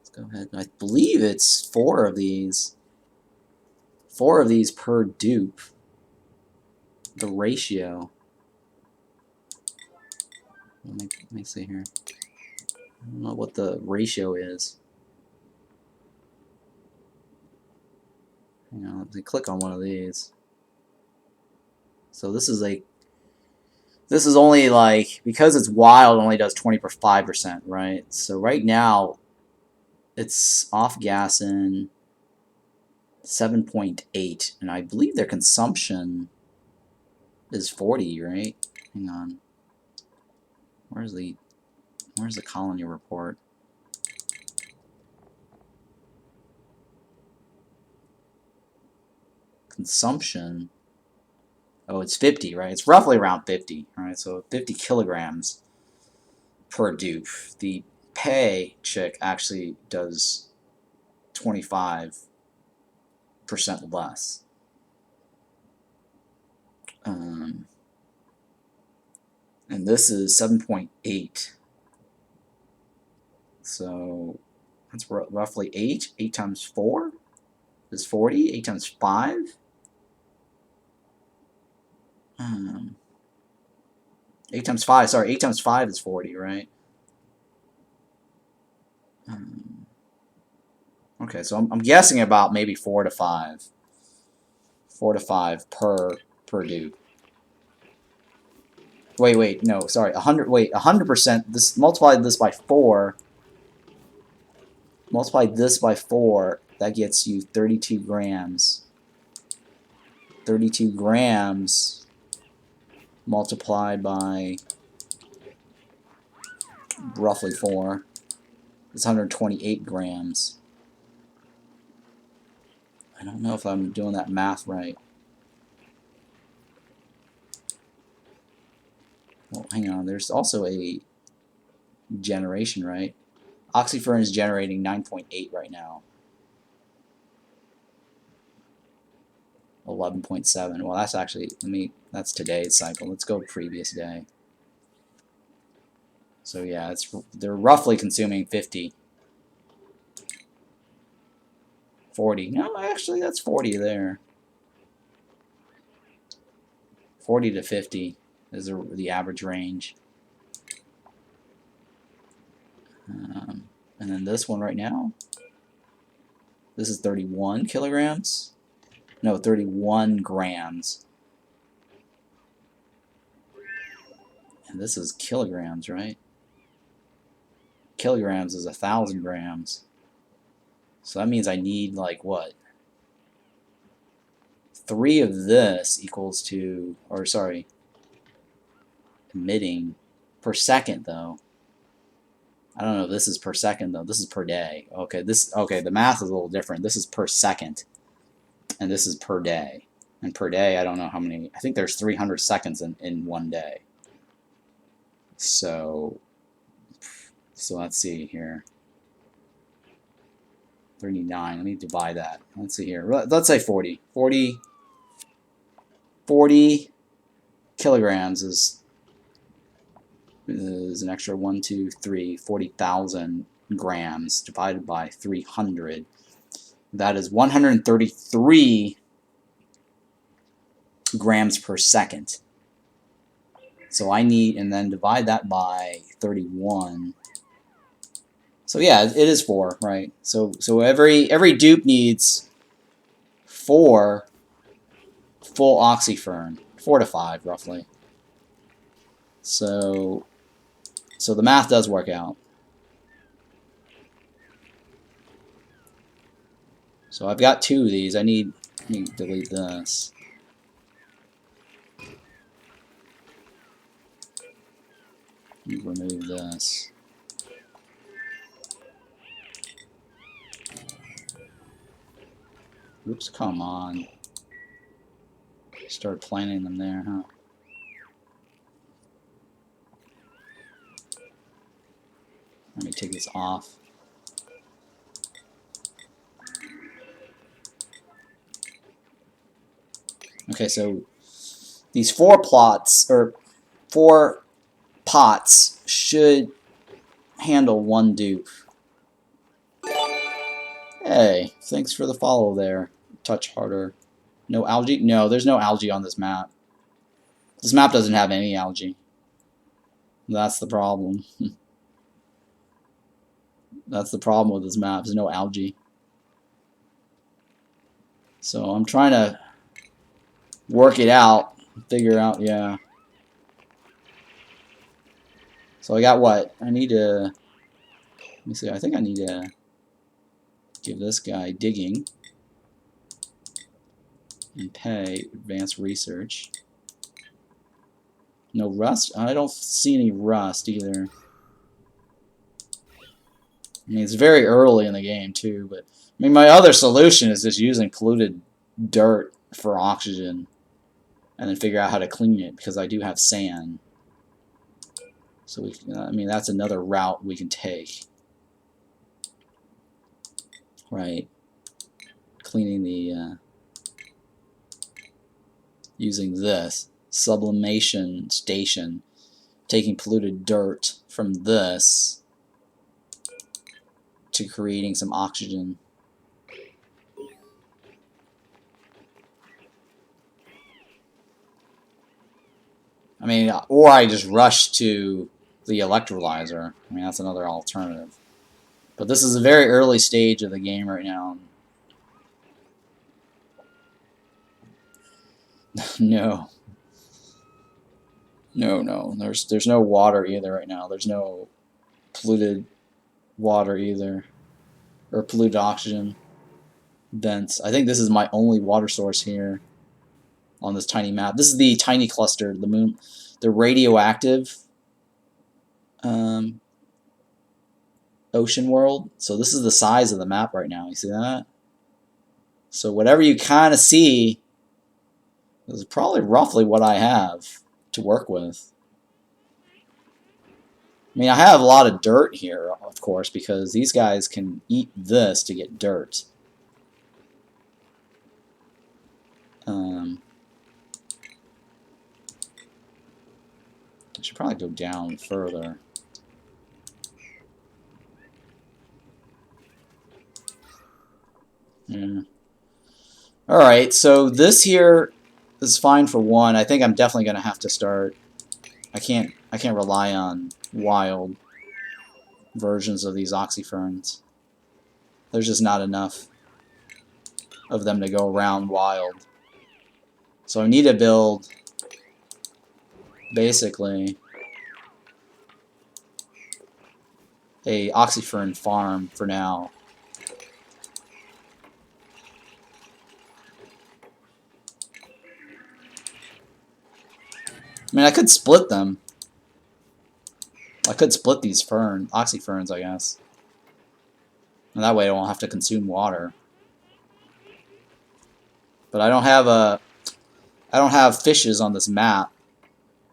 Let's go ahead. I believe it's 4 of these. 4 of these per dupe. The ratio. Let me see here. I don't know what the ratio is. Hang on, let me click on one of these. So this is a This is only like, because it's wild, it only does 25%, right? So right now, it's off gassing 7.8, and I believe their consumption is 40, right? Hang on. Where's the colony report? Consumption. Oh, it's 50, right? It's roughly around 50, right? So 50 kilograms per dupe. The pay chick actually does 25% less. And this is 7.8. So that's roughly 8. 8 times 4 is 40. 8 times 5. 8 times 5, sorry, 8 times 5 is 40, right? Okay, so I'm guessing about maybe 4 to 5. 4 to 5 per dupe. Wait, no, sorry, 100%, this, multiply this by 4, multiply this by 4, that gets you 32 grams. 32 grams multiplied by roughly 4 is 128 grams. I don't know if I'm doing that math right. Well, hang on, there's also a generation, right? Oxyfern is generating 9.8 right now. 11.7. Well, that's actually, that's today's cycle. Let's go previous day. So yeah, they're roughly consuming 50. 40. No, actually, that's 40 there. 40 to 50 is the average range. And then this one right now, this is 31 kilograms. No, 31 grams. And this is kilograms, right? Kilograms is 1,000 grams. So that means I need, like, what? 3 of this equals to, or sorry, emitting per second, though. I don't know if this is per second, though. This is per day. Okay, the math is a little different. This is per second, and this is per day. And per day, I don't know how many. I think there's 300 seconds in one day. So let's see here. 39. Let me divide that. Let's see here. Let's say 40. 40 kilograms is an extra 1, 2, 3, 40,000 grams divided by 300. That is 133 grams per second. So I need, and then divide that by 31. So yeah, it is 4, right? So every dupe needs 4 full oxyfern, 4 to 5 roughly. So the math does work out. So I've got 2 of these. I need to delete this. Remove this. Oops, come on. Start planting them there, huh? Let me take this off. Okay, so these 4 plots, or 4 pots, should handle 1 dupe. Hey, thanks for the follow there. Touch harder. No algae? No, there's no algae on this map. This map doesn't have any algae. That's the problem. That's the problem with this map. There's no algae. So I'm trying to work it out. Figure out, yeah. So I got what? I need to... Let me see. I think I need to give this guy digging and pay advanced research. No rust? I don't see any rust either. I mean, it's very early in the game too, but I mean, my other solution is just using polluted dirt for oxygen and then figure out how to clean it because I do have sand. So we can, I mean, that's another route we can take. Right. Cleaning the using this sublimation station, taking polluted dirt from this to creating some oxygen. I mean, or I just rush to the electrolyzer. I mean, that's another alternative. But this is a very early stage of the game right now. No. No. There's no water either right now. There's no polluted water either. Or polluted oxygen vents. I think this is my only water source here on this tiny map. This is the tiny cluster, the radioactive ocean world. So this is the size of the map right now. You see that? So whatever you kind of see is probably roughly what I have to work with. I mean, I have a lot of dirt here, of course, because these guys can eat this to get dirt. I should probably go down further. Yeah. Alright, so this here is fine for one. I think I'm definitely going to have to start... I can't rely on wild versions of these oxyferns. There's just not enough of them to go around wild. So I need to build basically a oxyfern farm for now. I mean, I could split them. I could split these oxyferns, I guess. And that way I won't have to consume water. But I don't have fishes on this map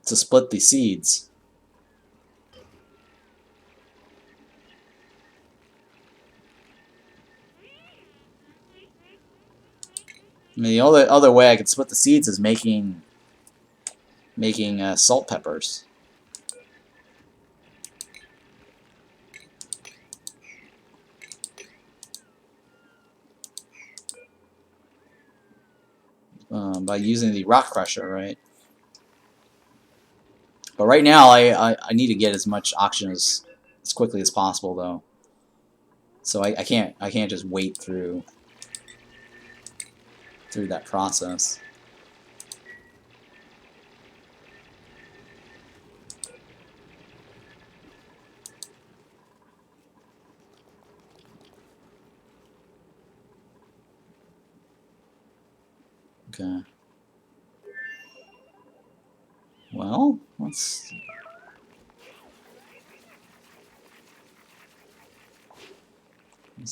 to split the seeds. I mean, the only other way I could split the seeds is making salt peppers. By using the rock crusher, right? But right now, I need to get as much oxygen as quickly as possible, though. So I can't just wait through that process. Okay. Well, let's see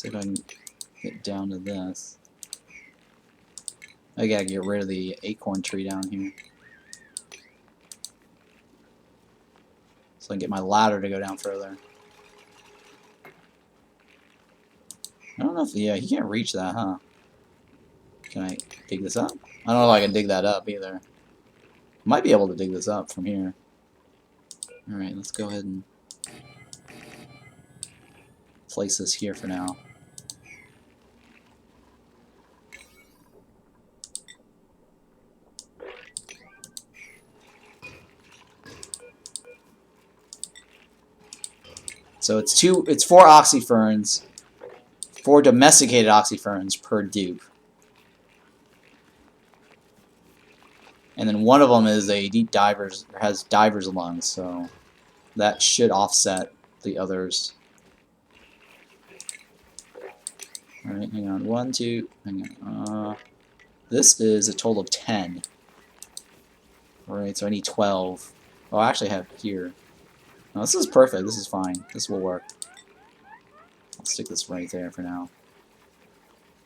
if I can get down to this. I gotta get rid of the acorn tree down here, so I can get my ladder to go down further. I don't know if, yeah, he can't reach that, huh? Can I dig this up? I don't know if I can dig that up either. Might be able to dig this up from here. Alright, let's go ahead and place this here for now. So it's 4 oxyferns, 4 domesticated oxyferns per dupe. And then one of them is a deep diver's, has diver's lungs, so That should offset the others. Alright, hang on. 1, 2, hang on. This is a total of 10. Alright, so I need 12. Oh, I actually have here. No, this is perfect. This is fine. This will work. I'll stick this right there for now.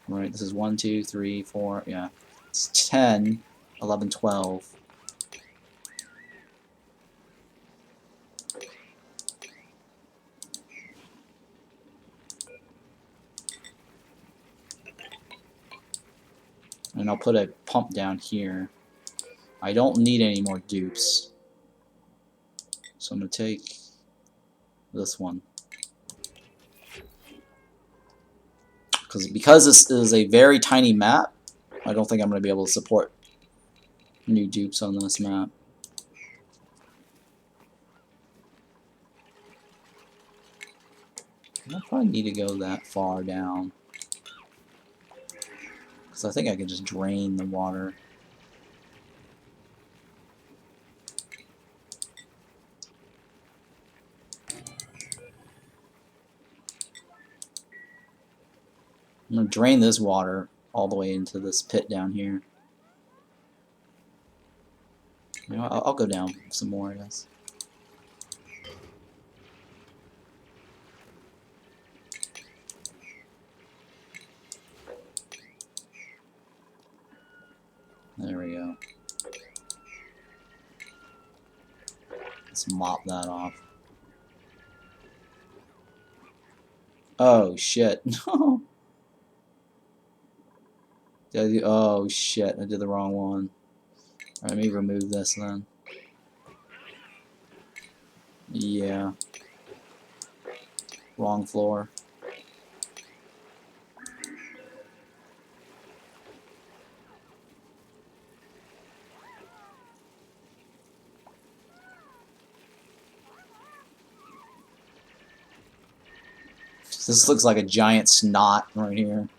Alright, this is 1, 2, 3, 4, yeah. It's 10, 11, 12. And I'll put a pump down here. I don't need any more dupes. So I'm going to take this one. Because this is a very tiny map, I don't think I'm going to be able to support new dupes on this map. I probably need to go that far down. Because I think I can just drain the water. I'm going to drain this water all the way into this pit down here. You know, I'll go down some more, I guess. There we go. Let's mop that off. Oh, shit. No. Oh, shit. I did the wrong one. Alright, let me remove this then. Yeah. Wrong floor. This looks like a giant snot right here.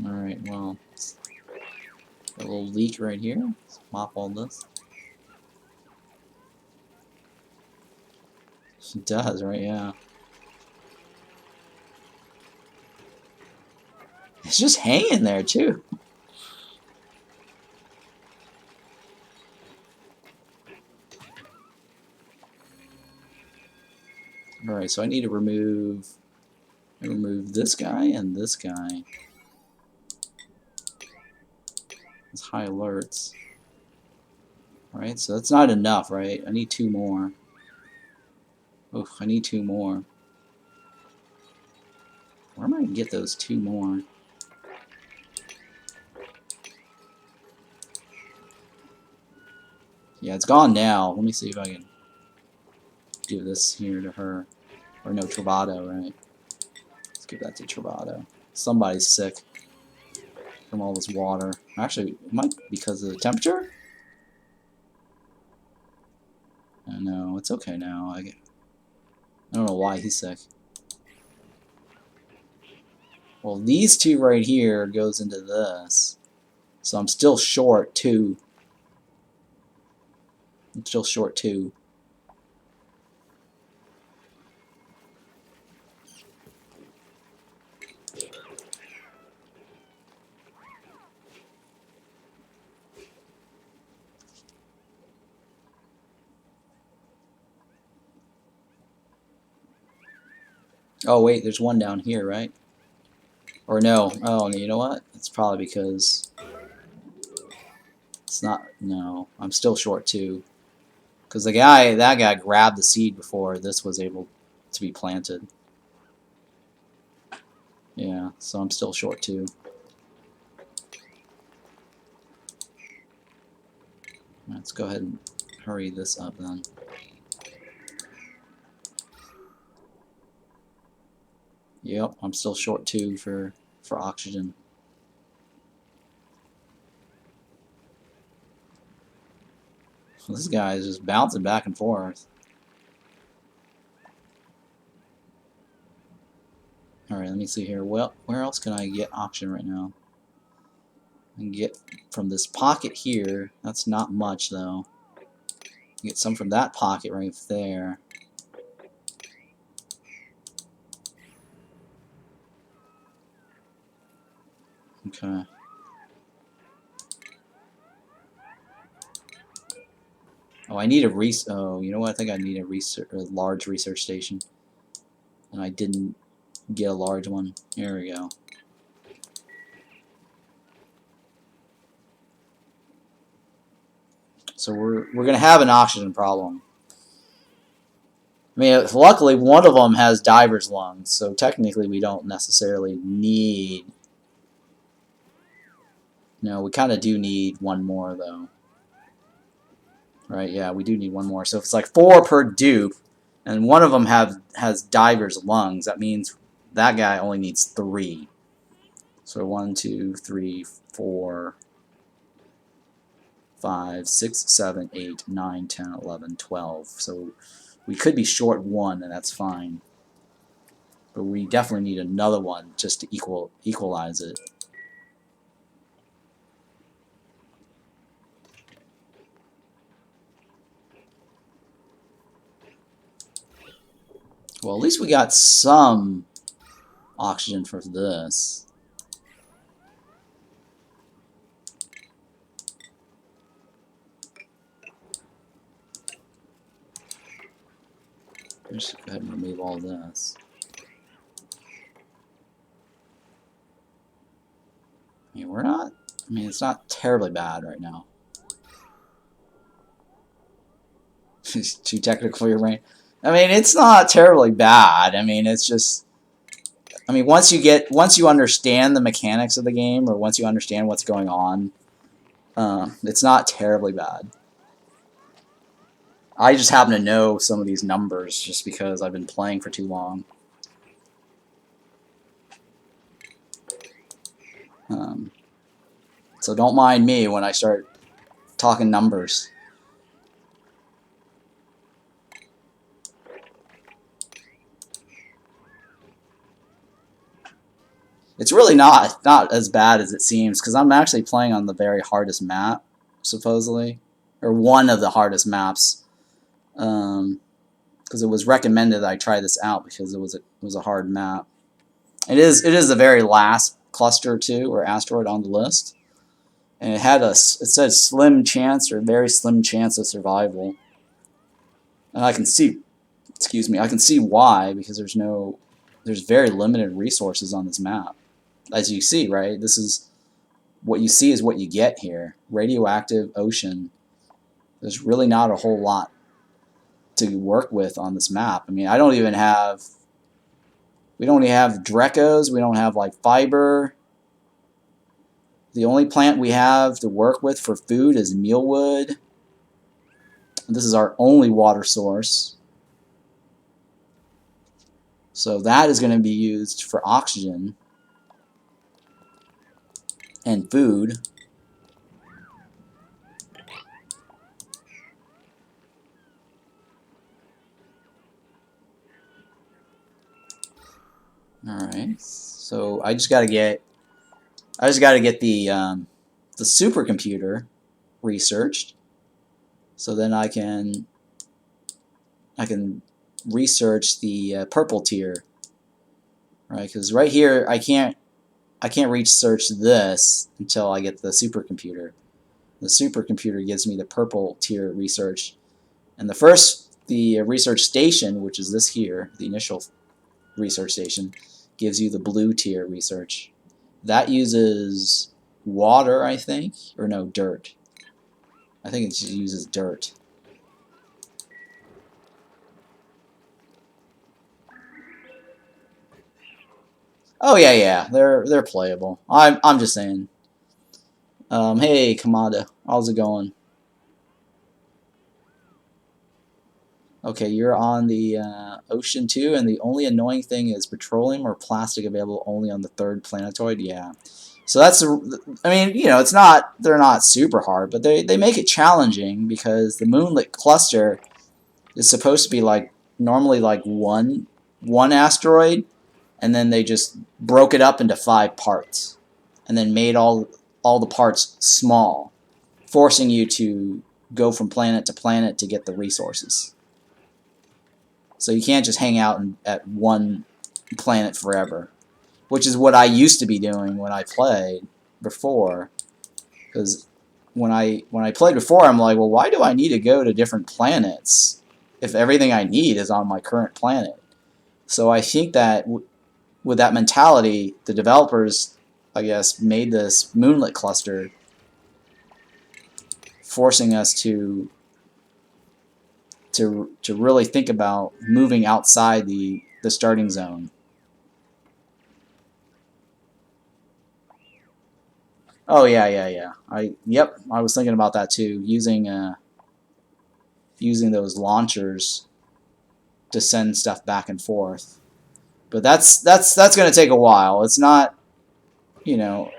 Alright, well, a little leak right here. Let's mop all this. It does, right? Yeah. It's just hanging there, too. Alright, so I need to remove this guy and this guy. It's high alerts. Alright, so that's not enough, right? I need 2 more. Oof, I need 2 more. Where am I going to get those 2 more? Yeah, it's gone now. Let me see if I can do this here to her. Or no, Travado, right? Let's give that to Travado. Somebody's sick from all this water. Actually, it might be because of the temperature? I know, it's okay now. I don't know why he's sick. Well, these 2 right here goes into this. So I'm still short 2. I'm still short 2. Oh wait, there's one down here, right? Or no. Oh, you know what? It's probably because it's not. No, I'm still short 2. Because that guy grabbed the seed before this was able to be planted. Yeah, so I'm still short 2. Let's go ahead and hurry this up then. Yep, I'm still short 2 for oxygen. This guy is just bouncing back and forth. Alright, let me see here. Well, where else can I get oxygen right now? And get from this pocket here. That's not much though. Get some from that pocket right there. Okay. Oh, I need a you know what? I think I need a large research station, and I didn't get a large one. Here we go. So we're gonna have an oxygen problem. I mean, luckily one of them has diver's lungs, so technically we don't necessarily need. No, we kind of do need one more though. Right? Yeah, we do need one more. So if it's like 4 per dupe, and one of them has diver's lungs, that means that guy only needs 3. So 1, 2, 3, 4, 5, 6, 7, 8, 9, 10, 11, 12. So we could be short 1, and that's fine. But we definitely need another one just to equalize it. Well, at least we got some oxygen for this. Just go ahead and remove all this. I mean, it's not terribly bad right now. It's too technical for your brain. I mean, it's not terribly bad. I mean, it's just, I mean, once you understand the mechanics of the game, or once you understand what's going on, it's not terribly bad. I just happen to know some of these numbers just because I've been playing for too long. So don't mind me when I start talking numbers. It's really not as bad as it seems, because I'm actually playing on the very hardest map, supposedly, or one of the hardest maps, because it was recommended that I try this out because it was a hard map. It is the very last cluster too, or asteroid on the list, and it said slim chance, or very slim chance of survival, and I can see, excuse me, I can see why, because there's very limited resources on this map. As you see, right? This is what you see is what you get here. Radioactive ocean. There's really not a whole lot to work with on this map. I mean, we don't even have Drecos. We don't have like fiber. The only plant we have to work with for food is mealwood. This is our only water source. So that is going to be used for oxygen and food. Alright, so I just gotta get the supercomputer researched, so then I can research the purple tier, right? Because right here I can't research this until I get the supercomputer. The supercomputer gives me the purple tier research, and the research station, which is this here, the initial research station, gives you the blue tier research. That uses water, I think, or no, dirt. I think it just uses dirt. Oh yeah, they're playable. I'm just saying. Hey Kamada, how's it going? Okay, you're on the ocean too, and the only annoying thing is petroleum or plastic available only on the 3rd planetoid. Yeah, so that's I mean, you know, they're not super hard, but they make it challenging because the moonlet cluster is supposed to be like normally like one asteroid, and then they just broke it up into 5 parts, and then made all all the parts small, forcing you to go from planet to planet to get the resources. So you can't just hang out at one planet forever, which is what I used to be doing when I played before. Because when I played before, I'm like, well, why do I need to go to different planets if everything I need is on my current planet? So I think that with that mentality, the developers, I guess, made this moonlet cluster, forcing us to really think about moving outside the starting zone. Oh yeah. I was thinking about that too, using those launchers to send stuff back and forth. But that's going to take a while. It's not, you know,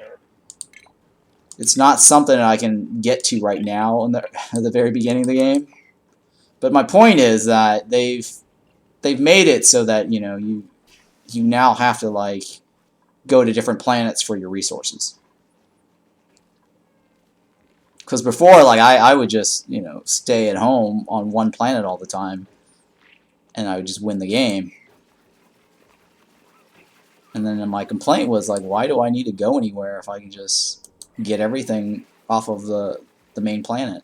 it's not something that I can get to right now at the very beginning of the game. But my point is that they've made it so that, you know, you now have to like go to different planets for your resources. Because before, like, I would just, you know, stay at home on one planet all the time, and I would just win the game. And then my complaint was like, why do I need to go anywhere if I can just get everything off of the main planet?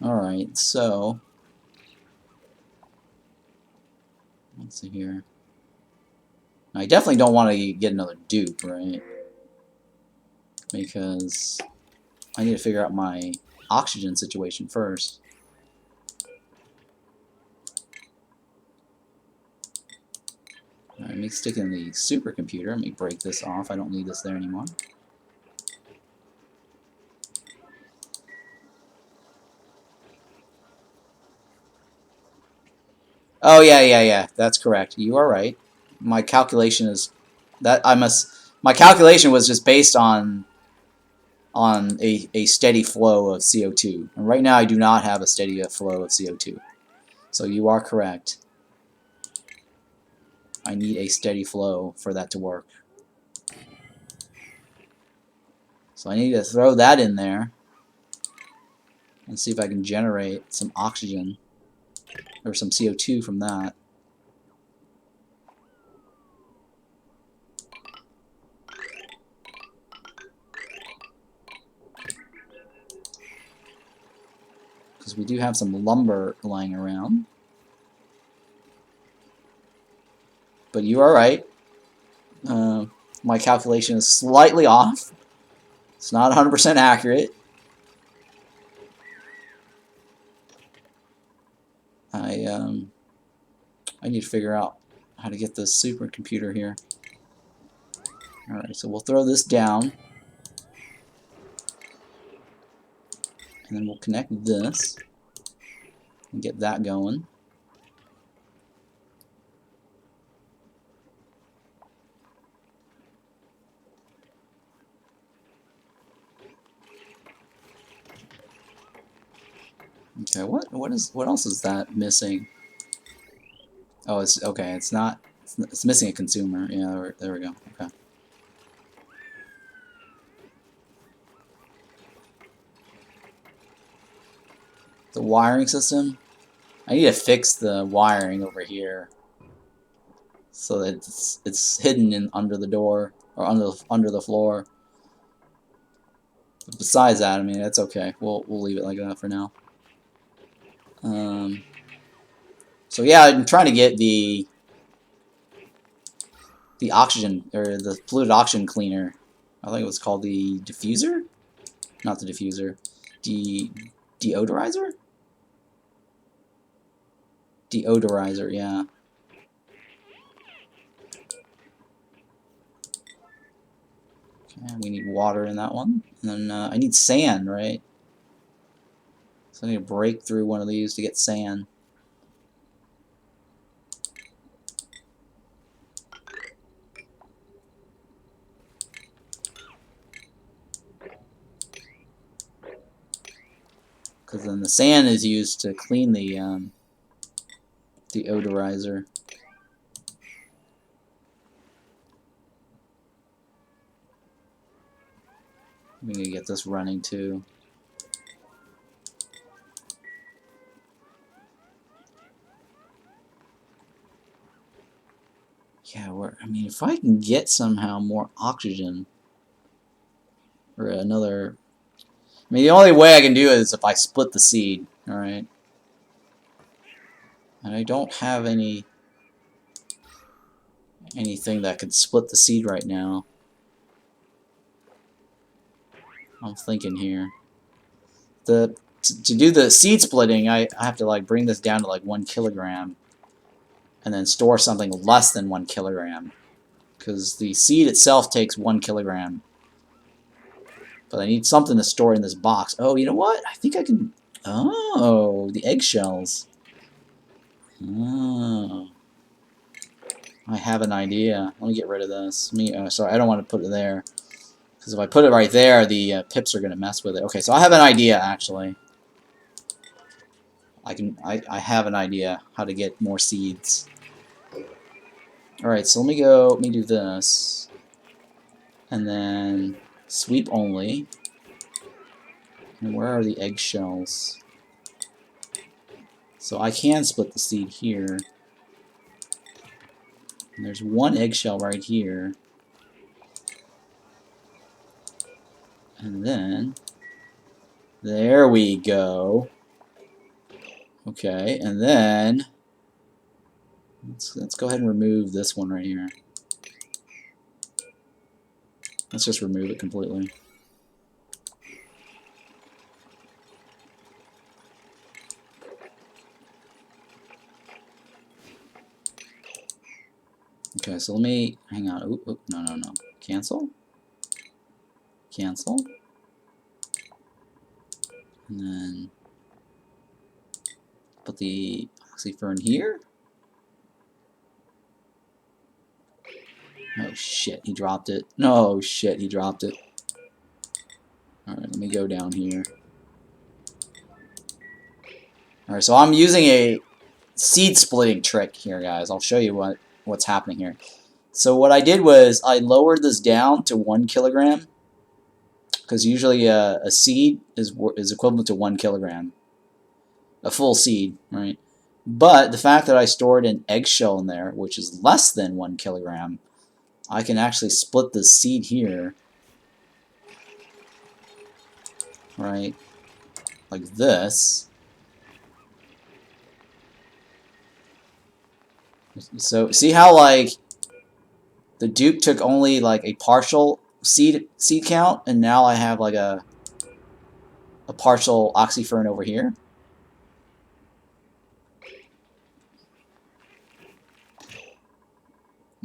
Alright, so let's see here. I definitely don't want to get another dupe, right? Because I need to figure out my oxygen situation first. Alright, let me stick in the supercomputer. Let me break this off. I don't need this there anymore. Oh yeah. That's correct. You are right. My calculation is that my calculation was just based on a steady flow of CO2. And right now I do not have a steady flow of CO2. So you are correct. I need a steady flow for that to work. So I need to throw that in there and see if I can generate some oxygen or some CO2 from that. Because we do have some lumber lying around. But you are right. My calculation is slightly off. It's not 100% accurate. I need to figure out how to get this supercomputer here. Alright, so we'll throw this down. And then we'll connect this and get that going. Okay, what else is that missing? Oh, it's okay. It's not. It's missing a consumer. Yeah, there we go. Okay. The wiring system. I need to fix the wiring over here so that it's hidden under the door or under the floor. But besides that, I mean, that's okay. We'll leave it like that for now. So yeah, I'm trying to get the oxygen or the fluid oxygen cleaner. I think it was called the diffuser, not the diffuser, deodorizer. Deodorizer, yeah. Okay, we need water in that one, and then I need sand, right? So I need to break through one of these to get sand. Because then the sand is used to clean the deodorizer. I'm gonna get this running too. Yeah, I mean, if I can get somehow more oxygen or another. I mean, the only way I can do it is if I split the seed. All right. And I don't have anything that could split the seed right now. I'm thinking here. To do the seed splitting, I have to like bring this down to like 1 kilogram, and then store something less than 1 kilogram, because the seed itself takes 1 kilogram. But I need something to store in this box. Oh, you know what? I think I can. Oh, the eggshells. Oh, I have an idea. Let me get rid of this. Sorry, I don't want to put it there. Because if I put it right there, the pips are going to mess with it. Okay, so I have an idea, actually. I have an idea how to get more seeds. Alright, so let me do this. And then sweep only. And where are the eggshells? So I can split the seed here. And there's 1 eggshell right here. And then there we go. Okay, and then let's go ahead and remove this one right here. Let's just remove it completely. Okay, so let me hang on. Ooh, no. Cancel. Cancel. And then put the oxyfern here. Oh shit, he dropped it. No shit, he dropped it. Alright, let me go down here. Alright, so I'm using a seed splitting trick here, guys. I'll show you what's happening here. So what I did was I lowered this down to 1 kilogram, because usually a seed is equivalent to 1 kilogram. A full seed, right? But the fact that I stored an eggshell in there, which is less than 1 kilogram, I can actually split the seed here, right, like this. So see how like the dupe took only like a partial seed count, and now I have like a partial oxyfern over here.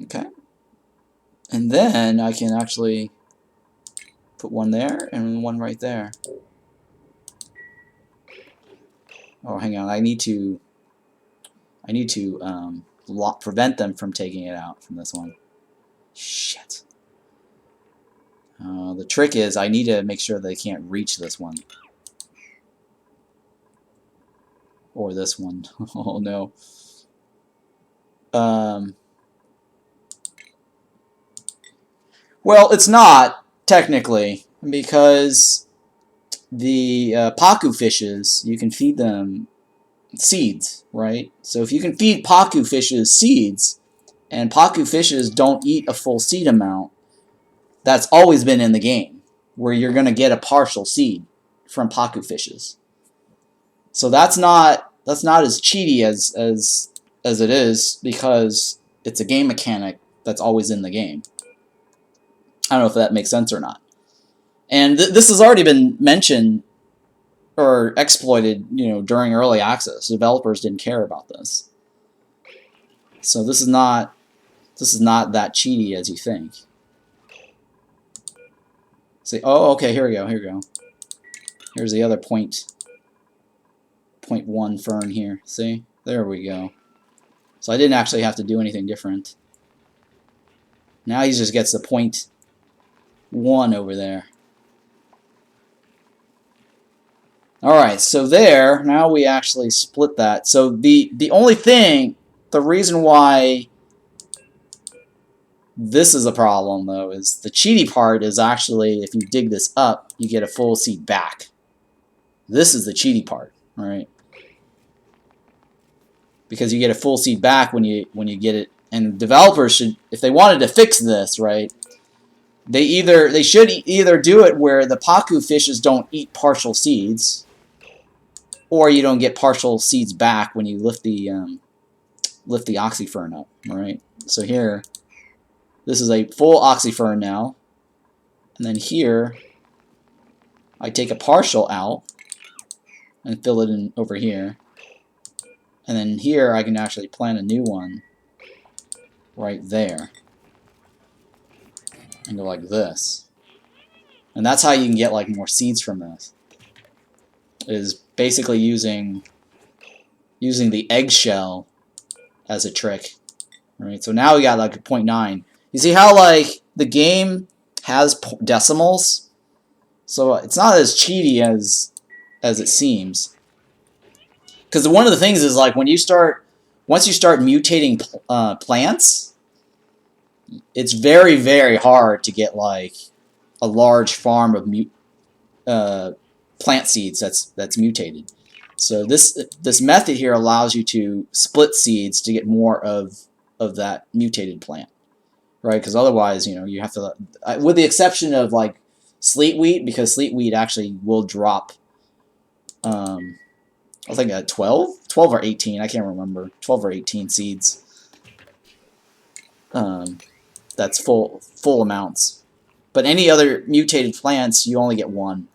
Okay. And then I can actually put one there and one right there. Oh, hang on. I need to prevent them from taking it out from this one. Shit. The trick is I need to make sure they can't reach this one. Or this one. Oh no. Well, it's not, technically, because the pacu fishes, you can feed them seeds, right? So if you can feed pacu fishes seeds, and pacu fishes don't eat a full seed amount, that's always been in the game, where you're going to get a partial seed from pacu fishes. So that's not as cheaty as it is, because it's a game mechanic that's always in the game. I don't know if that makes sense or not. And this has already been mentioned or exploited, during early access. Developers didn't care about this. So this is not that cheaty as you think. See, oh, okay, here we go. Here's the other point 0.1 fern here. See? There we go. So I didn't actually have to do anything different. Now he just gets the 0.1 over there. Alright, so there, now we actually split that. So the only thing, the reason why This is a problem, though, is the cheaty part is actually, if you dig this up, you get a full seed back. This is the cheaty part, right? Because you get a full seed back when you get it. And developers should, if they wanted to fix this, right, they should either do it where the Pacu fishes don't eat partial seeds, or you don't get partial seeds back when you lift the oxyfern up, right? So here, this is a full oxyfern now, and then here, I take a partial out and fill it in over here, and then here I can actually plant a new one right there, and go like this. And that's how you can get like more seeds from this. Is basically using the eggshell as a trick. Right? So now we got like a 0.9. You see how like the game has decimals? So it's not as cheaty as it seems. Because one of the things is like once you start mutating plants, it's very, very hard to get like a large farm of plant seeds that's mutated. So this method here allows you to split seeds to get more of that mutated plant, right? Because otherwise, you have to, with the exception of like sleet wheat, because sleet wheat actually will drop. I think 12 or 18. I can't remember. 12 or 18 seeds. That's full amounts. But any other mutated plants, you only get one.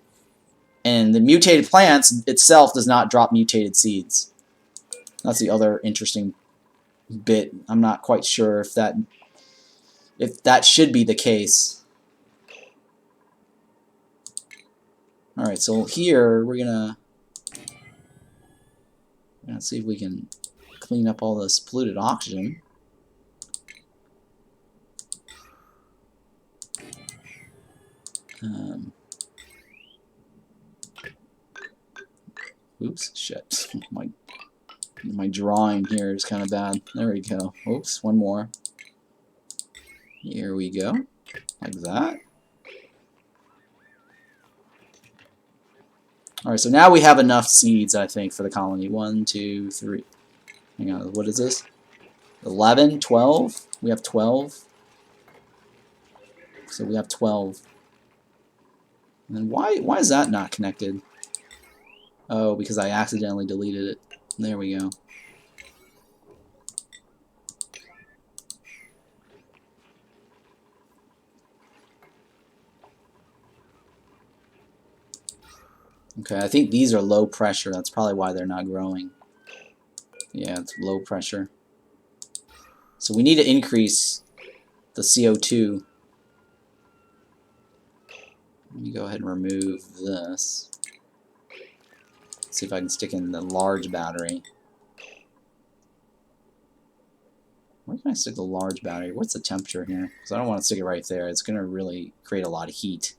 And the mutated plants itself does not drop mutated seeds. That's the other interesting bit. I'm not quite sure if that should be the case. Alright, so here we're gonna see if we can clean up all this polluted oxygen. Oops, shit. My drawing here is kind of bad. There we go. Oops, one more. Here we go. Like that. Alright, so now we have enough seeds, I think, for the colony. 1, 2, 3. Hang on, what is this? 11, 12? We have 12. So we have 12. And then why is that not connected? Oh, because I accidentally deleted it. There we go. Okay, I think these are low pressure. That's probably why they're not growing. Yeah, it's low pressure. So we need to increase the CO2. Let me go ahead and remove this. See if I can stick in the large battery. Where can I stick the large battery? What's the temperature here? Because I don't want to stick it right there. It's going to really create a lot of heat.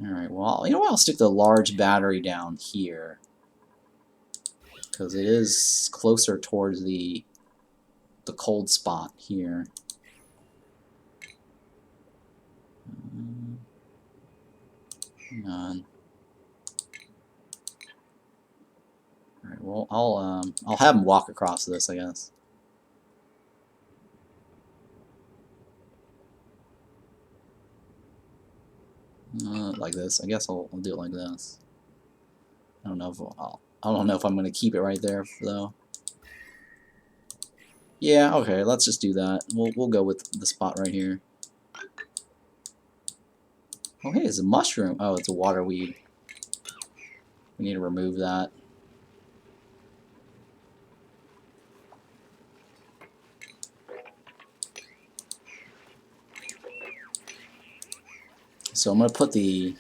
Alright, well, you know what? I'll stick the large battery down here. Because it is closer towards the cold spot here. Hang on. Alright, well, I'll have him walk across this, I guess. Like this. I guess I'll do it like this. I don't know if I'm going to keep it right there though. Yeah, okay, let's just do that. We'll go with the spot right here. Oh, hey, it's a mushroom. Oh, it's a water weed. We need to remove that. So I'm going to put the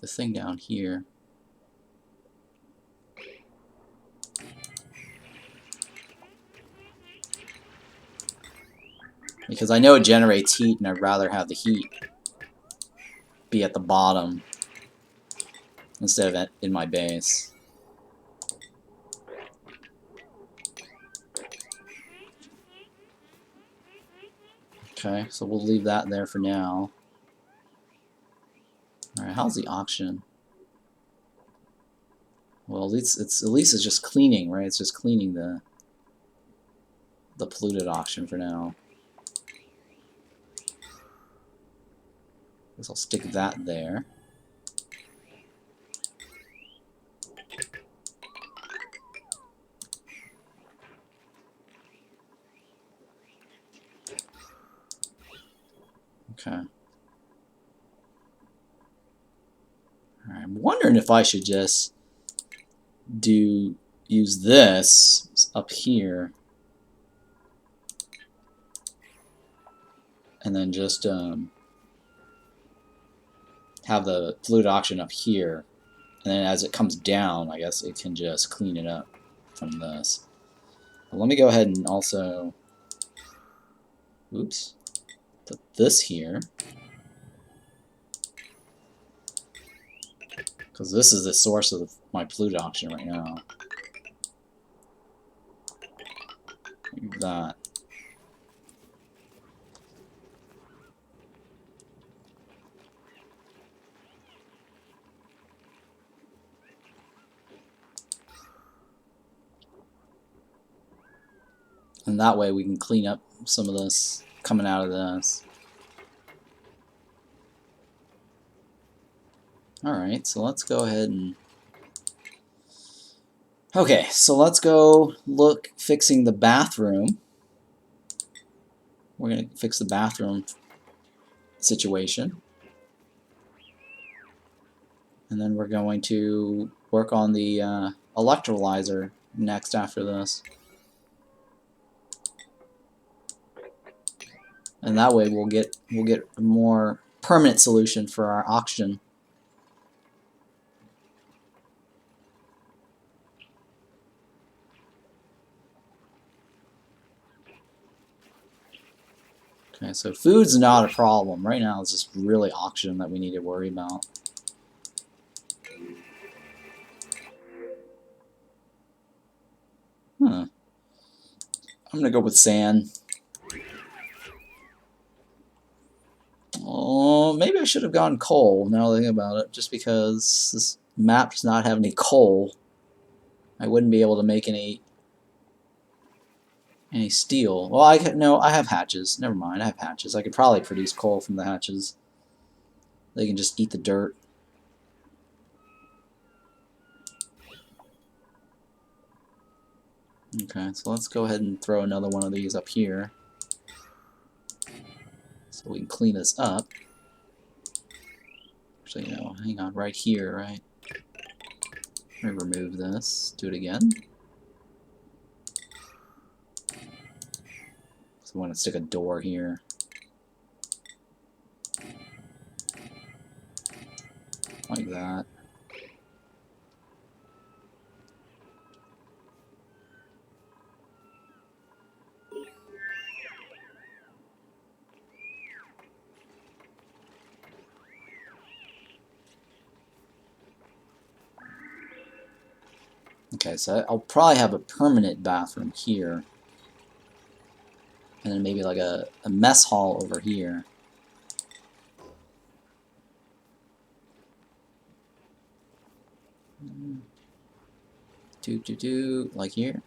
thing down here. Because I know it generates heat and I'd rather have the heat. be at the bottom instead of in my base. Okay, so we'll leave that there for now. Alright, how's the auction? Well, at least it's just cleaning, right? It's just cleaning the polluted auction for now. Guess I'll stick that there. Okay. Alright, I'm wondering if I should just use this up here and then just have the fluid auction up here, and then as it comes down, I guess it can just clean it up from this. But let me go ahead and also, oops, put this here, because this is the source of my polluted auction right now. Like that. And that way we can clean up some of this coming out of this. Alright, so let's go ahead and... Okay, so let's go look fixing the bathroom. We're going to fix the bathroom situation. And then we're going to work on the electrolyzer next after this. And that way we'll get a more permanent solution for our auction. Okay, so food's not a problem. Right now it's just really auction that we need to worry about. Huh. I'm gonna go with sand. Oh, maybe I should have gone coal, now that I think about it, just because this map does not have any coal. I wouldn't be able to make any steel. Well, I have hatches. Never mind, I have hatches. I could probably produce coal from the hatches. They can just eat the dirt. Okay, so let's go ahead and throw another one of these up here, so we can clean this up. Actually, no, hang on, right here, right? Let me remove this, do it again. So I want to stick a door here. Like that. Okay, so I'll probably have a permanent bathroom here. And then maybe like a mess hall over here. Like here.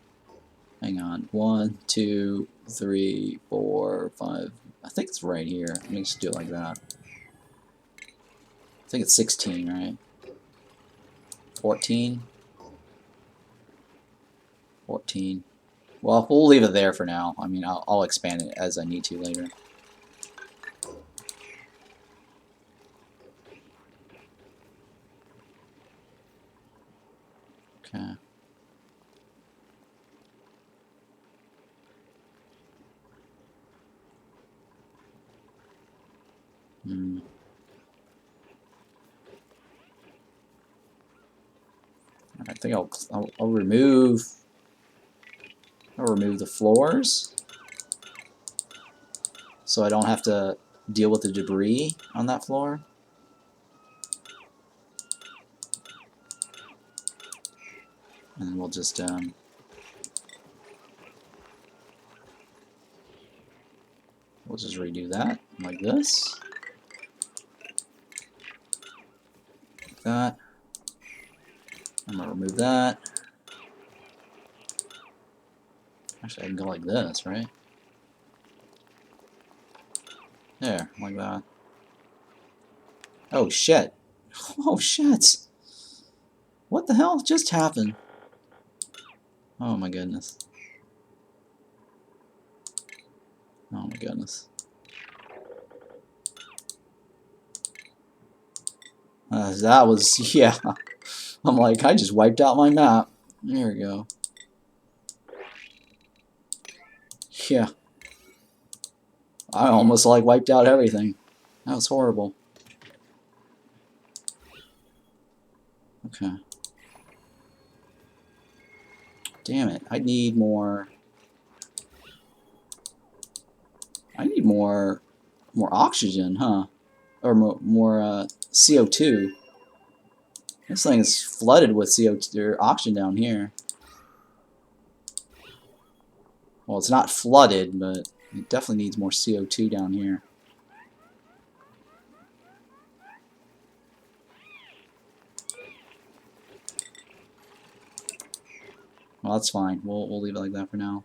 Hang on. 1, 2, 3, 4, 5. I think it's right here. Let me just do it like that. I think it's 16, right? 14. 14. Well, we'll leave it there for now. I mean, I'll expand it as I need to later. Okay. I think I'll remove the floors, so I don't have to deal with the debris on that floor. And then we'll just redo that like this. Like that. I'm gonna remove that. Actually, I can go like this, right? There, like that. Oh shit! Oh shit! What the hell just happened? Oh my goodness. Oh my goodness. That was, yeah. I'm like, I just wiped out my map. There we go. Yeah. I almost like wiped out everything. That was horrible. Okay. Damn it. I need more oxygen, huh? Or more CO2. This thing is flooded with CO2 or oxygen down here. Well, it's not flooded, but it definitely needs more CO2 down here. Well, that's fine. We'll leave it like that for now.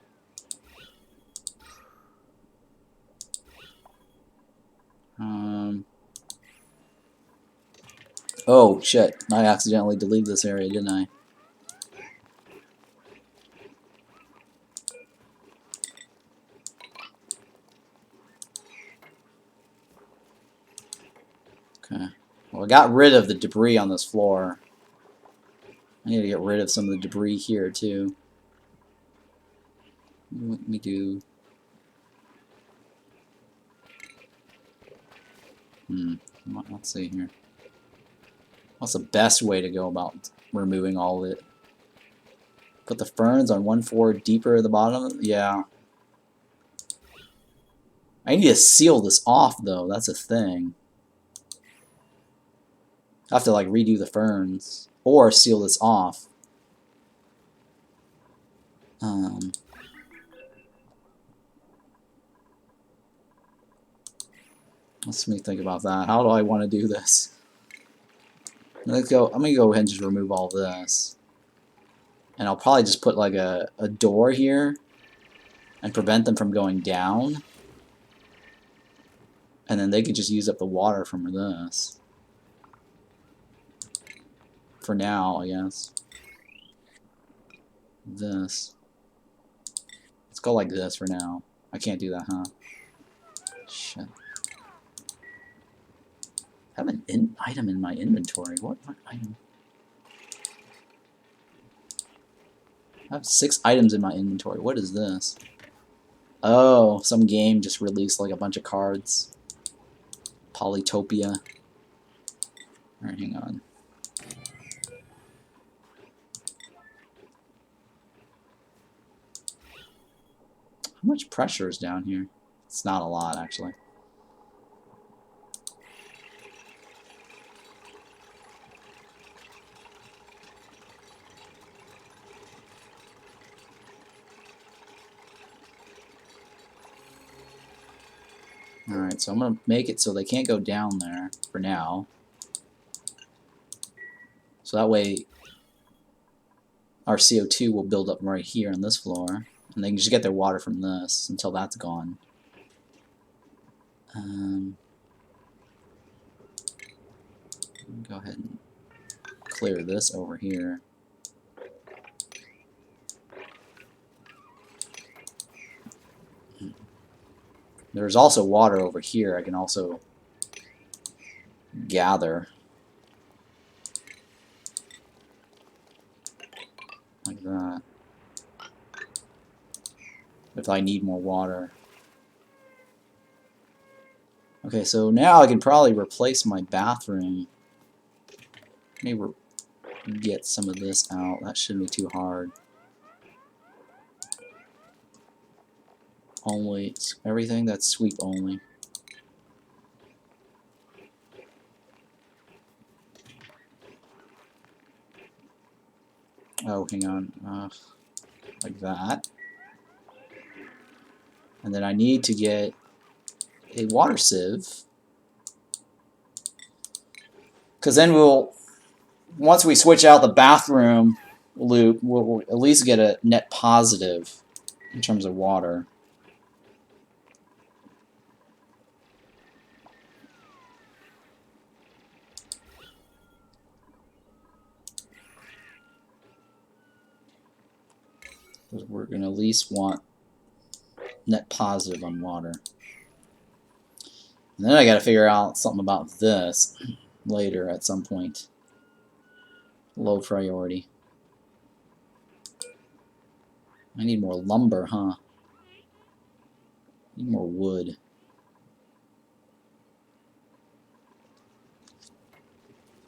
Oh shit! I accidentally deleted this area, didn't I? Okay. Well, I got rid of the debris on this floor. I need to get rid of some of the debris here too. Let me do. Let's see here. What's the best way to go about removing all of it? Put the ferns on one floor deeper at the bottom? Yeah. I need to seal this off, though. That's a thing. I have to, like, redo the ferns. Or seal this off. Let's me think about that. How do I want to do this? Let's go. I'm going to go ahead and just remove all this. And I'll probably just put, like, a door here. And prevent them from going down. And then they could just use up the water from this. For now, I guess. This. Let's go like this for now. I can't do that, huh? Shit. I have an item in my inventory. What item? I have 6 items in my inventory. What is this? Oh, some game just released like a bunch of cards. Polytopia. Alright, hang on. How much pressure is down here? It's not a lot, actually. Alright, so I'm going to make it so they can't go down there for now. So that way our CO2 will build up right here on this floor. And they can just get their water from this until that's gone. Go ahead and clear this over here. There's also water over here I can also gather. Like that. If I need more water. Okay, so now I can probably replace my bathroom. Maybe get some of this out. That shouldn't be too hard. Only everything that's sweep only. Oh, hang on. Like that. And then I need to get a water sieve. Because then once we switch out the bathroom loop, we'll at least get a net positive in terms of water. Because we're going to at least want net positive on water. And then I got to figure out something about this later at some point. Low priority. I need more lumber, huh? I need more wood.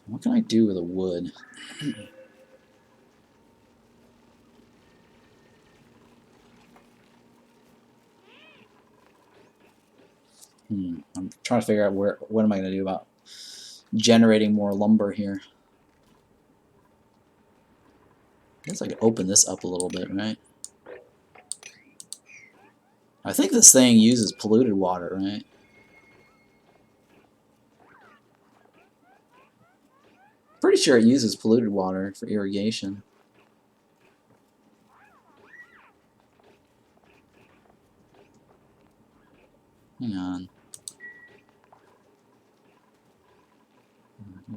What can I do with the wood? I'm trying to figure out what am I going to do about generating more lumber here. I guess I could open this up a little bit, right? I think this thing uses polluted water, right? Pretty sure it uses polluted water for irrigation. Hang on.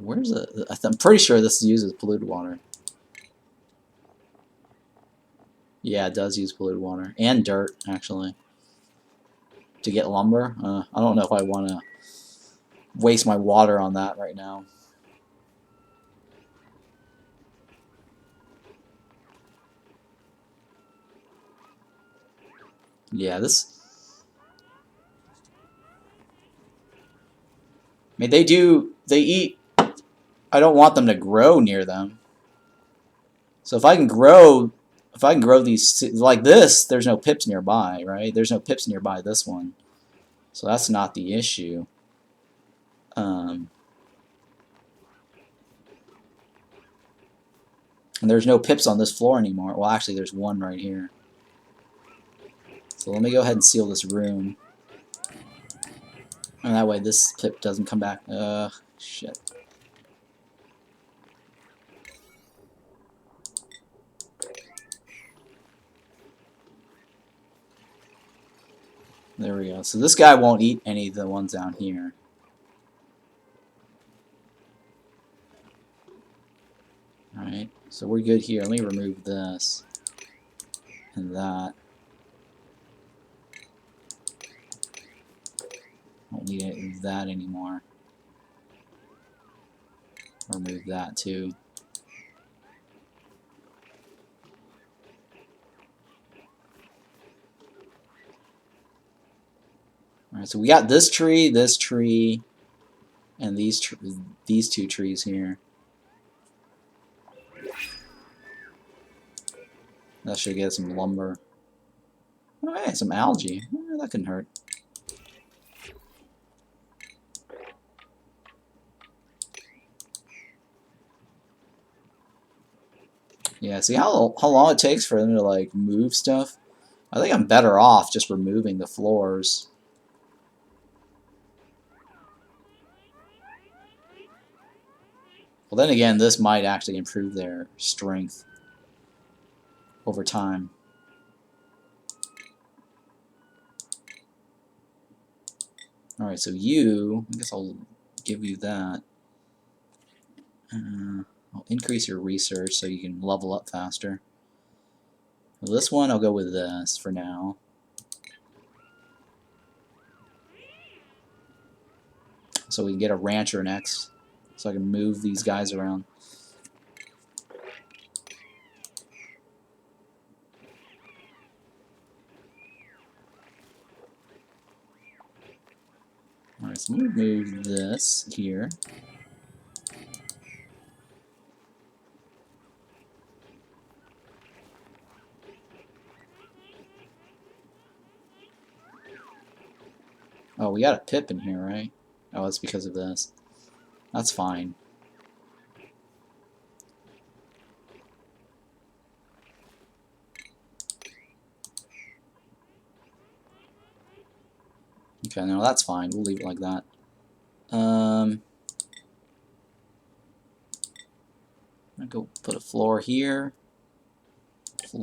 Where's the... I'm pretty sure this uses polluted water. Yeah, it does use polluted water. And dirt, actually. To get lumber. I don't know if I want to waste my water on that right now. Yeah, this... I mean, they eat... I don't want them to grow near them. So if I can grow these, like this, there's no pips nearby, right? There's no pips nearby this one. So that's not the issue. And there's no pips on this floor anymore. Well, actually, there's one right here. So let me go ahead and seal this room. And that way this pip doesn't come back. Shit. There we go. So this guy won't eat any of the ones down here. Alright, so we're good here. Let me remove this and that. Don't need any of that anymore. Remove that too. Alright, so we got this tree, and these two trees here. That should get some lumber. Oh, hey, some algae. That couldn't hurt. Yeah, see how long it takes for them to like move stuff? I think I'm better off just removing the floors. Well, then again, this might actually improve their strength over time. Alright, so you, I guess I'll give you that. I'll increase your research so you can level up faster. Well, this one, I'll go with this for now. So we can get a rancher next. So I can move these guys around. Alright, so let me move this here. Oh, we got a pip in here, right? Oh, it's because of this. That's fine. Okay, no, that's fine. We'll leave it like that. I'm gonna go put a floor here, go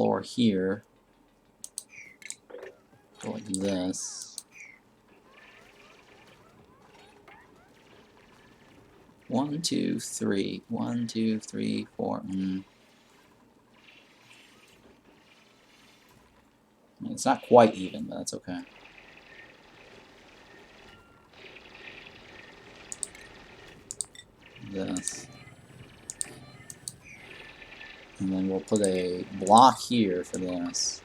like this. 1, 2, 3. 1, 2, 3, 4. It's not quite even, but that's okay. This. And then we'll put a block here for this.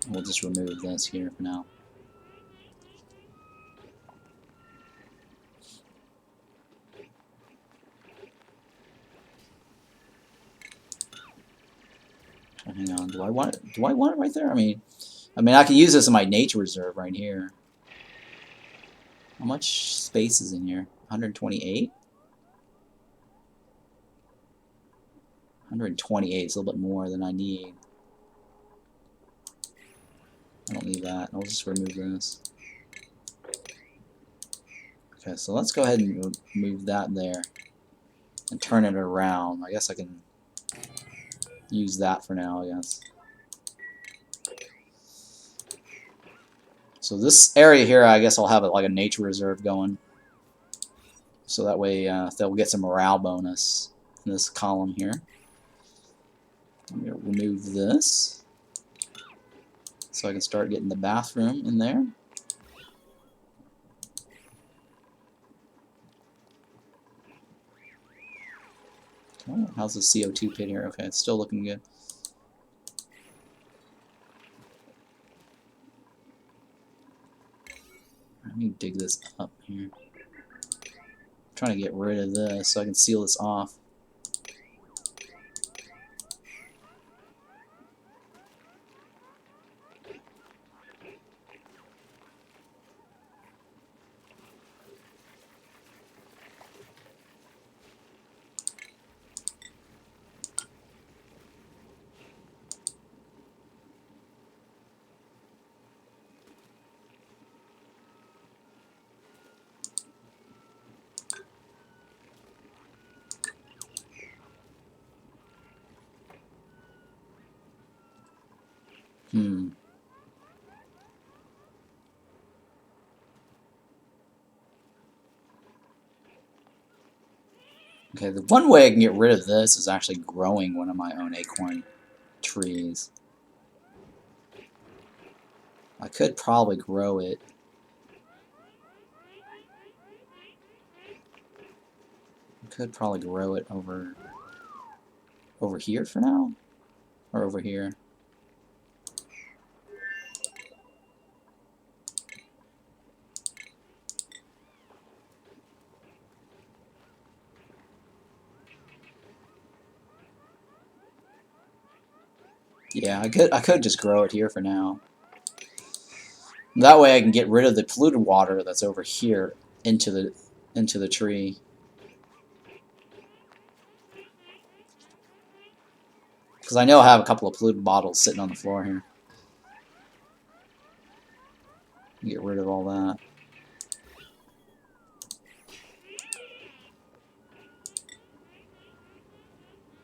We'll just remove this here for now. So hang on, do I want it right there? I mean I could use this in my nature reserve right here. How much space is in here? 128? 128 is a little bit more than I need. I don't need that. I'll just remove this. Okay, so let's go ahead and move that there and turn it around. I guess I can use that for now, I guess. So this area here, I guess I'll have it like a nature reserve going. So that way they'll get some morale bonus in this column here. I'm going to remove this so I can start getting the bathroom in there. Oh, how's the CO2 pit here? Okay, it's still looking good. Let me dig this up here. I'm trying to get rid of this so I can seal this off. Okay, the one way I can get rid of this is actually growing one of my own acorn trees. I could probably grow it. Over here for now, or over here. Yeah, I could just grow it here for now. That way I can get rid of the polluted water that's over here into the tree. Because I know I have a couple of polluted bottles sitting on the floor here. Get rid of all that.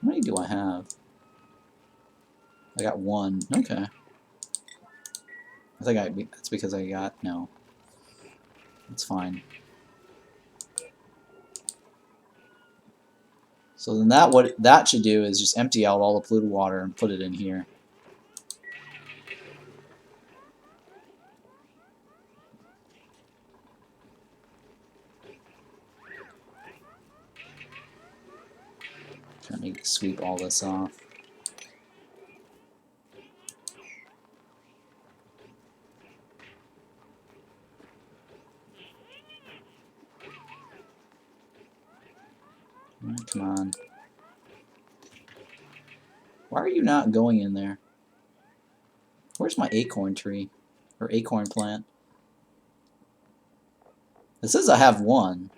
How many do I have? I got one. Okay. I think that's because I got no. It's fine. So then what that should do is just empty out all the polluted water and put it in here. Let me sweep all this off. Come on. Why are you not going in there? Where's my acorn tree? Or acorn plant? It says I have one.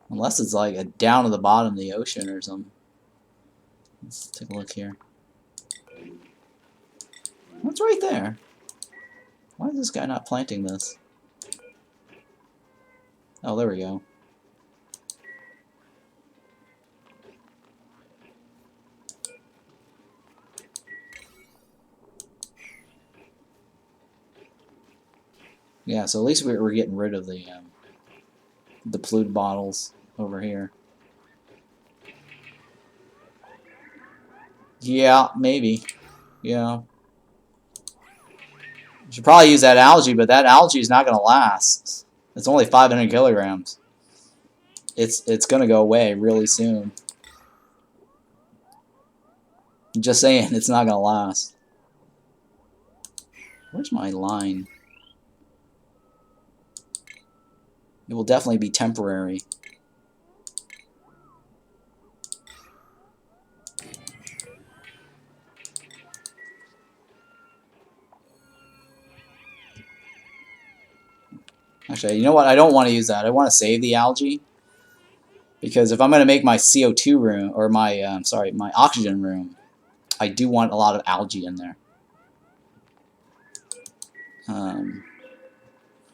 Unless it's like down to the bottom of the ocean or something. Let's take a look here. What's right there? Why is this guy not planting this? Oh, there we go. Yeah, so at least we're getting rid of the polluted bottles over here. Yeah, maybe. Yeah. You should probably use that algae, but that algae is not going to last. It's only 500 kilograms. It's going to go away really soon. Just saying, it's not going to last. Where's my line? It will definitely be temporary. Actually, you know what? I don't want to use that. I want to save the algae. Because if I'm going to make my CO2 room, or my, sorry, my oxygen room, I do want a lot of algae in there.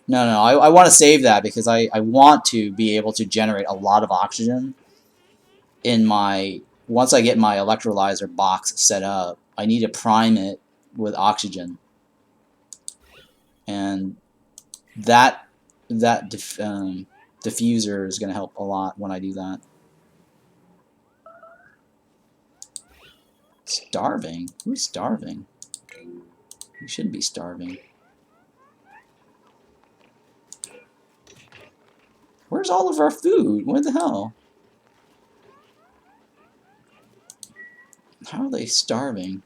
No, I want to save that because I want to be able to generate a lot of oxygen in my, once I get my electrolyzer box set up, I need to prime it with oxygen. And that diffuser is going to help a lot when I do that. Starving? Who's starving? You shouldn't be starving. Where's all of our food? What the hell? How are they starving?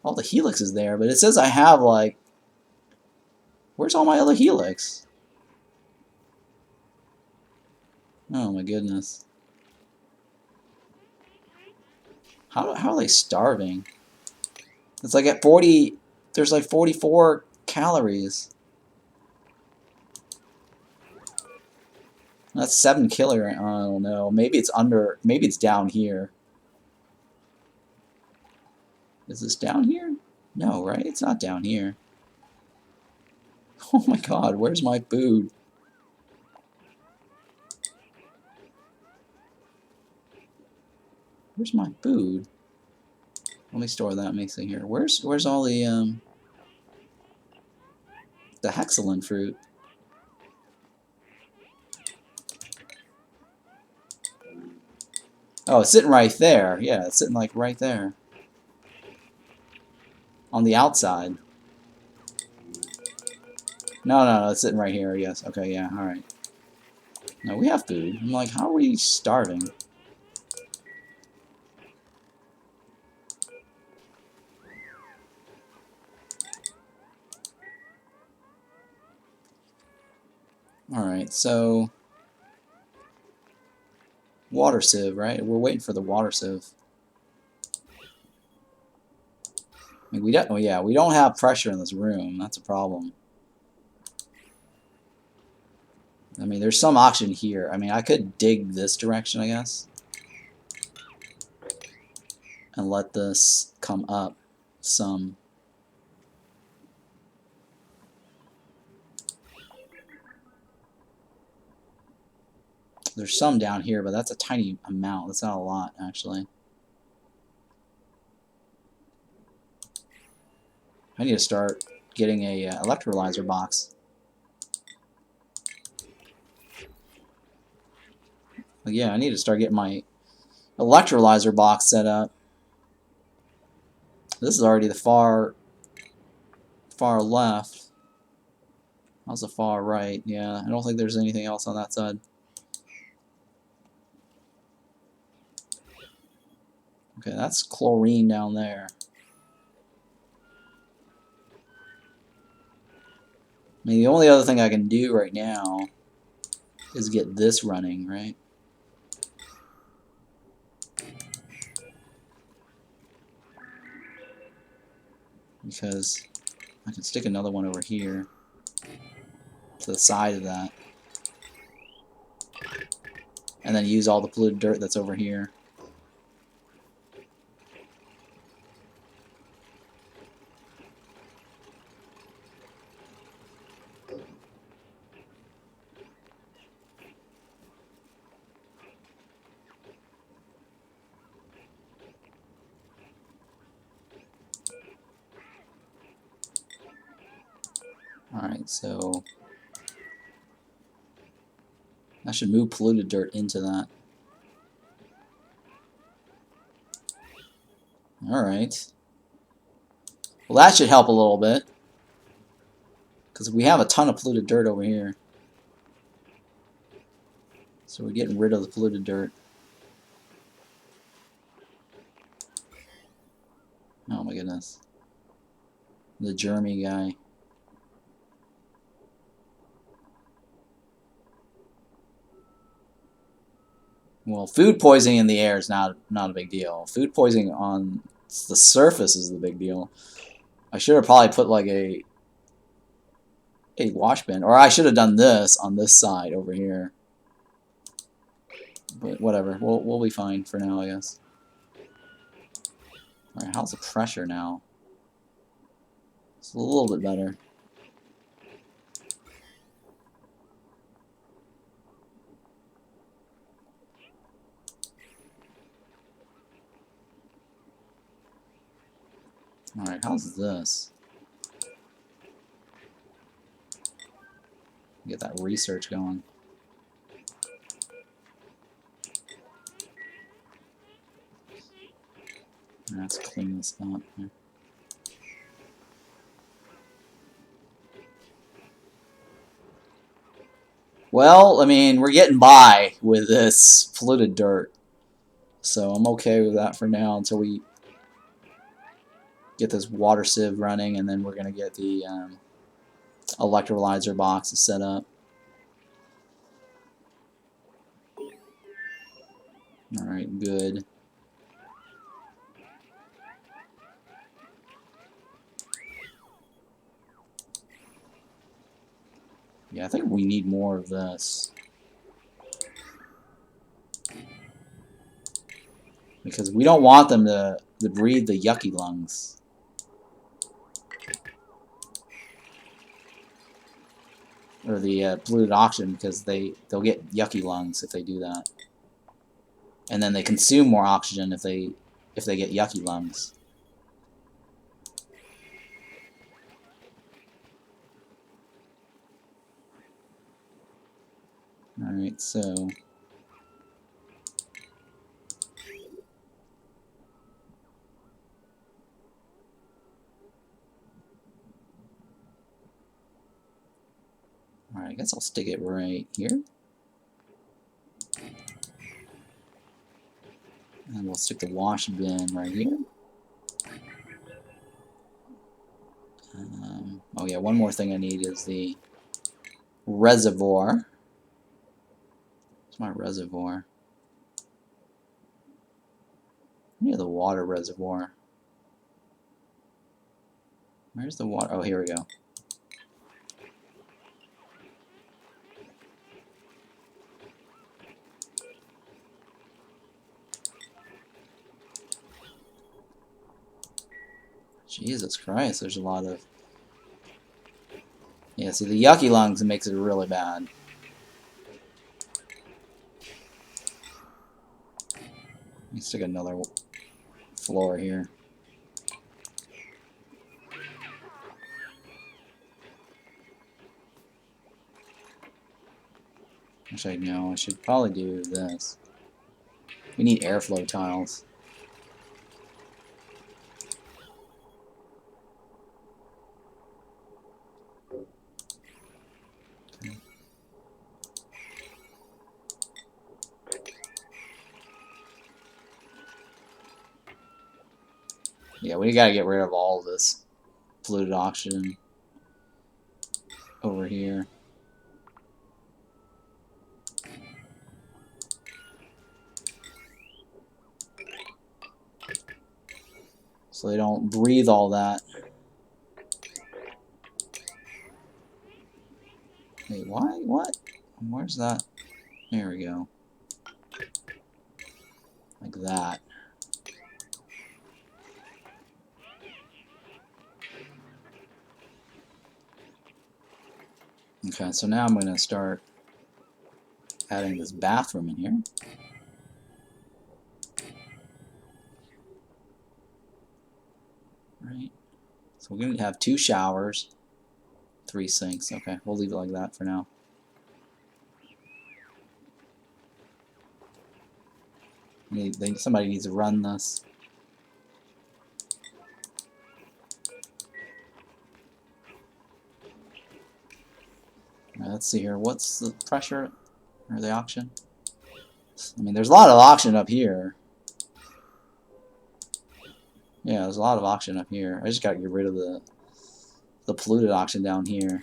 All the helix is there, but it says I have, like... Where's all my other helix? Oh my goodness. How are they starving? It's like at 40... There's like 44 calories. That's 7 killer. I don't know. Maybe it's under... Maybe it's down here. Is this down here? No, right? It's not down here. Oh my god, where's my food? Where's my food? Let me store that mixing here. Where's all the hexalin fruit? Oh, it's sitting right there. Yeah, it's sitting like right there. On the outside. No, it's sitting right here, yes. Okay, yeah, alright. No, we have food. I'm like, how are we starving? Alright, so... Water sieve, right? We're waiting for the water sieve. I mean, we don't... Oh, yeah, we don't have pressure in this room. That's a problem. I mean, there's some oxygen here. I mean, I could dig this direction, I guess. And let this come up some. There's some down here, but that's a tiny amount. That's not a lot, actually. I need to start getting a electrolyzer box. But yeah, I need to start getting my electrolyzer box set up. This is already the far left. How's the far right? Yeah, I don't think there's anything else on that side. Okay, that's chlorine down there. I mean, the only other thing I can do right now is get this running, right? Because I can stick another one over here to the side of that. And then use all the polluted dirt that's over here. Alright, so I should move polluted dirt into that. Alright. Well, that should help a little bit. Because we have a ton of polluted dirt over here. So we're getting rid of the polluted dirt. Oh my goodness. The germy guy. Well, food poisoning in the air is not a big deal. Food poisoning on the surface is the big deal. I should have probably put like a wash bin, or I should have done this on this side over here. But whatever, we'll be fine for now, I guess. All right, how's the pressure now? It's a little bit better. All right, how's this? Get that research going. Let's clean this up here. Well, I mean, we're getting by with this polluted dirt. So I'm okay with that for now until we get this water sieve running, and then we're going to get the electrolyzer boxes set up. Alright, good. Yeah, I think we need more of this. Because we don't want them to breathe the yucky lungs. Or the polluted oxygen, because they'll get yucky lungs if they do that. And then they consume more oxygen if they get yucky lungs. Alright, so alright, I guess I'll stick it right here. And we'll stick the wash bin right here. Oh yeah, one more thing I need is the reservoir. Where's my reservoir? Near the water reservoir. Where's the water? Oh, here we go. Jesus Christ, there's a lot of... Yeah, see, the yucky lungs makes it really bad. Let me stick another floor here. Actually, no, I should probably do this. We need airflow tiles. Yeah, we gotta get rid of all this polluted oxygen over here. So they don't breathe all that. Wait, why? What? Where's that? There we go. Like that. Okay, so now I'm going to start adding this bathroom in here. Right. So we're going to have 2 showers. 3 sinks. Okay, we'll leave it like that for now. Somebody needs to run this. Let's see here. What's the pressure or the oxygen? I mean, there's a lot of oxygen up here. Yeah, there's a lot of oxygen up here. I just gotta get rid of the polluted oxygen down here.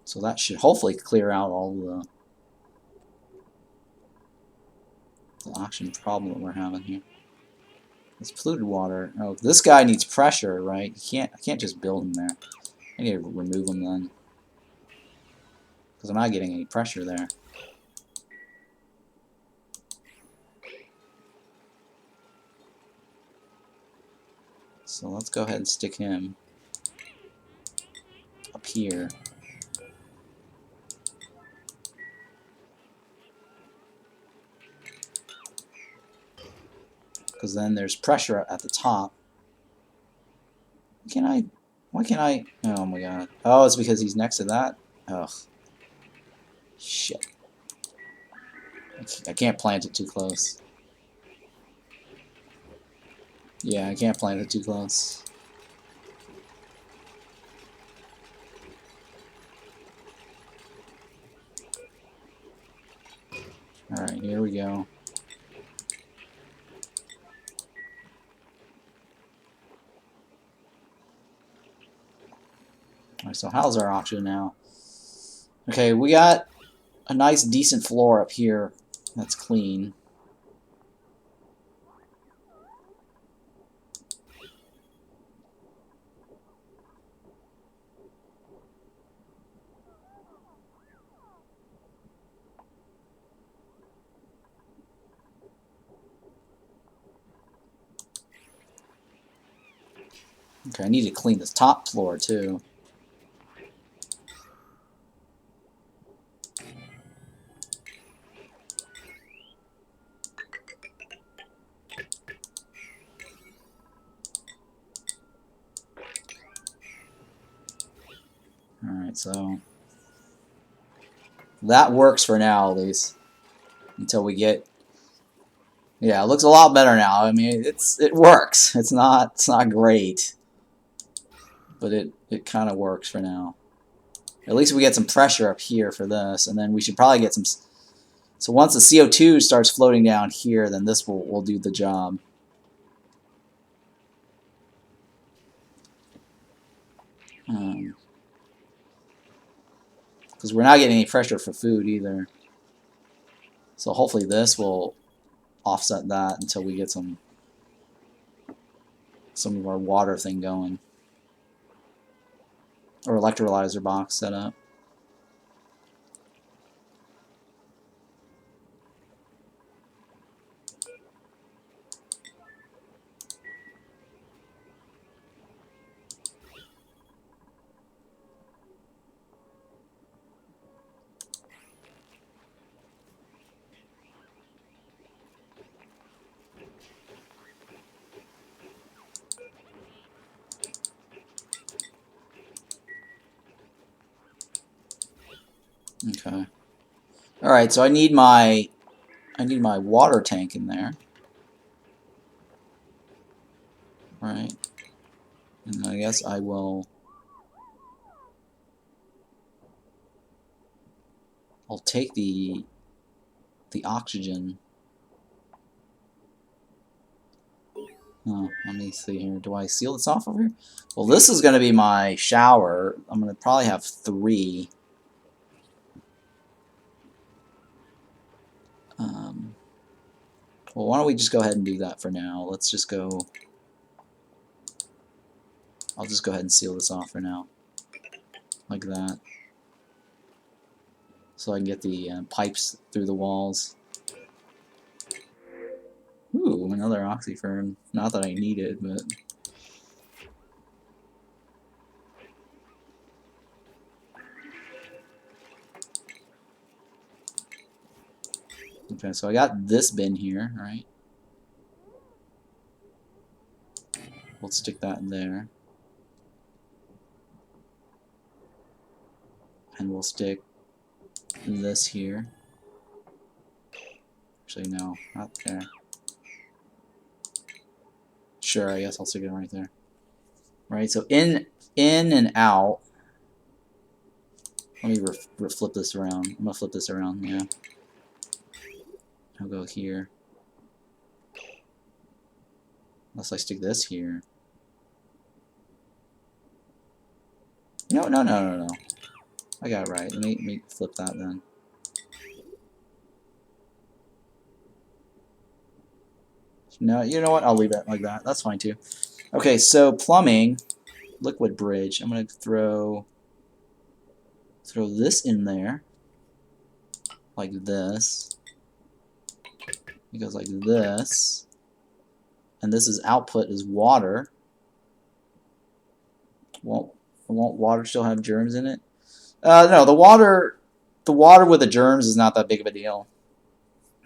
So that should hopefully clear out all the oxygen problem that we're having here. It's polluted water. Oh, this guy needs pressure, right? I can't just build him there. I need to remove him then, because I'm not getting any pressure there. So let's go ahead and stick him up here. Because then there's pressure at the top. Why can't I? Oh my god. Oh, it's because he's next to that? Ugh. Shit. I can't plant it too close. Yeah, I can't plant it too close. Alright, here we go. Alright, so how's our oxygen now? Okay, we got a nice decent floor up here that's clean. Okay, I need to clean this top floor too. Alright, so that works for now at least. Until we get, yeah, it looks a lot better now. I mean, it works. It's not great, but it kind of works for now. At least we get some pressure up here for this, and then we should probably get some. So once the CO2 starts floating down here, then this will do the job. Because we're not getting any pressure for food either. So hopefully this will offset that until we get some of our water thing going. Or electrolyzer box set up. Okay. Alright, so I need my water tank in there. Right. And I guess I will I'll take the oxygen. Oh, let me see here. Do I seal this off over here? Well, this is going to be my shower. I'm going to probably have 3. Well, why don't we just go ahead and do that for now? Let's just go. I'll just go ahead and seal this off for now. Like that. So I can get the pipes through the walls. Ooh, another oxyfern. Not that I need it, but... Okay, so I got this bin here, right? We'll stick that in there. And we'll stick this here. Actually, no, not there. Sure, I guess I'll stick it right there. Right, so in and out. Let me flip this around. I'm gonna flip this around, yeah. I'll go here. Unless I stick this here. No. I got it right. Let me flip that then. No, you know what? I'll leave it like that. That's fine too. Okay, so plumbing, liquid bridge. I'm gonna throw this in there, like this. It goes like this, and this is output is water. Won't water still have germs in it? No, the water with the germs is not that big of a deal.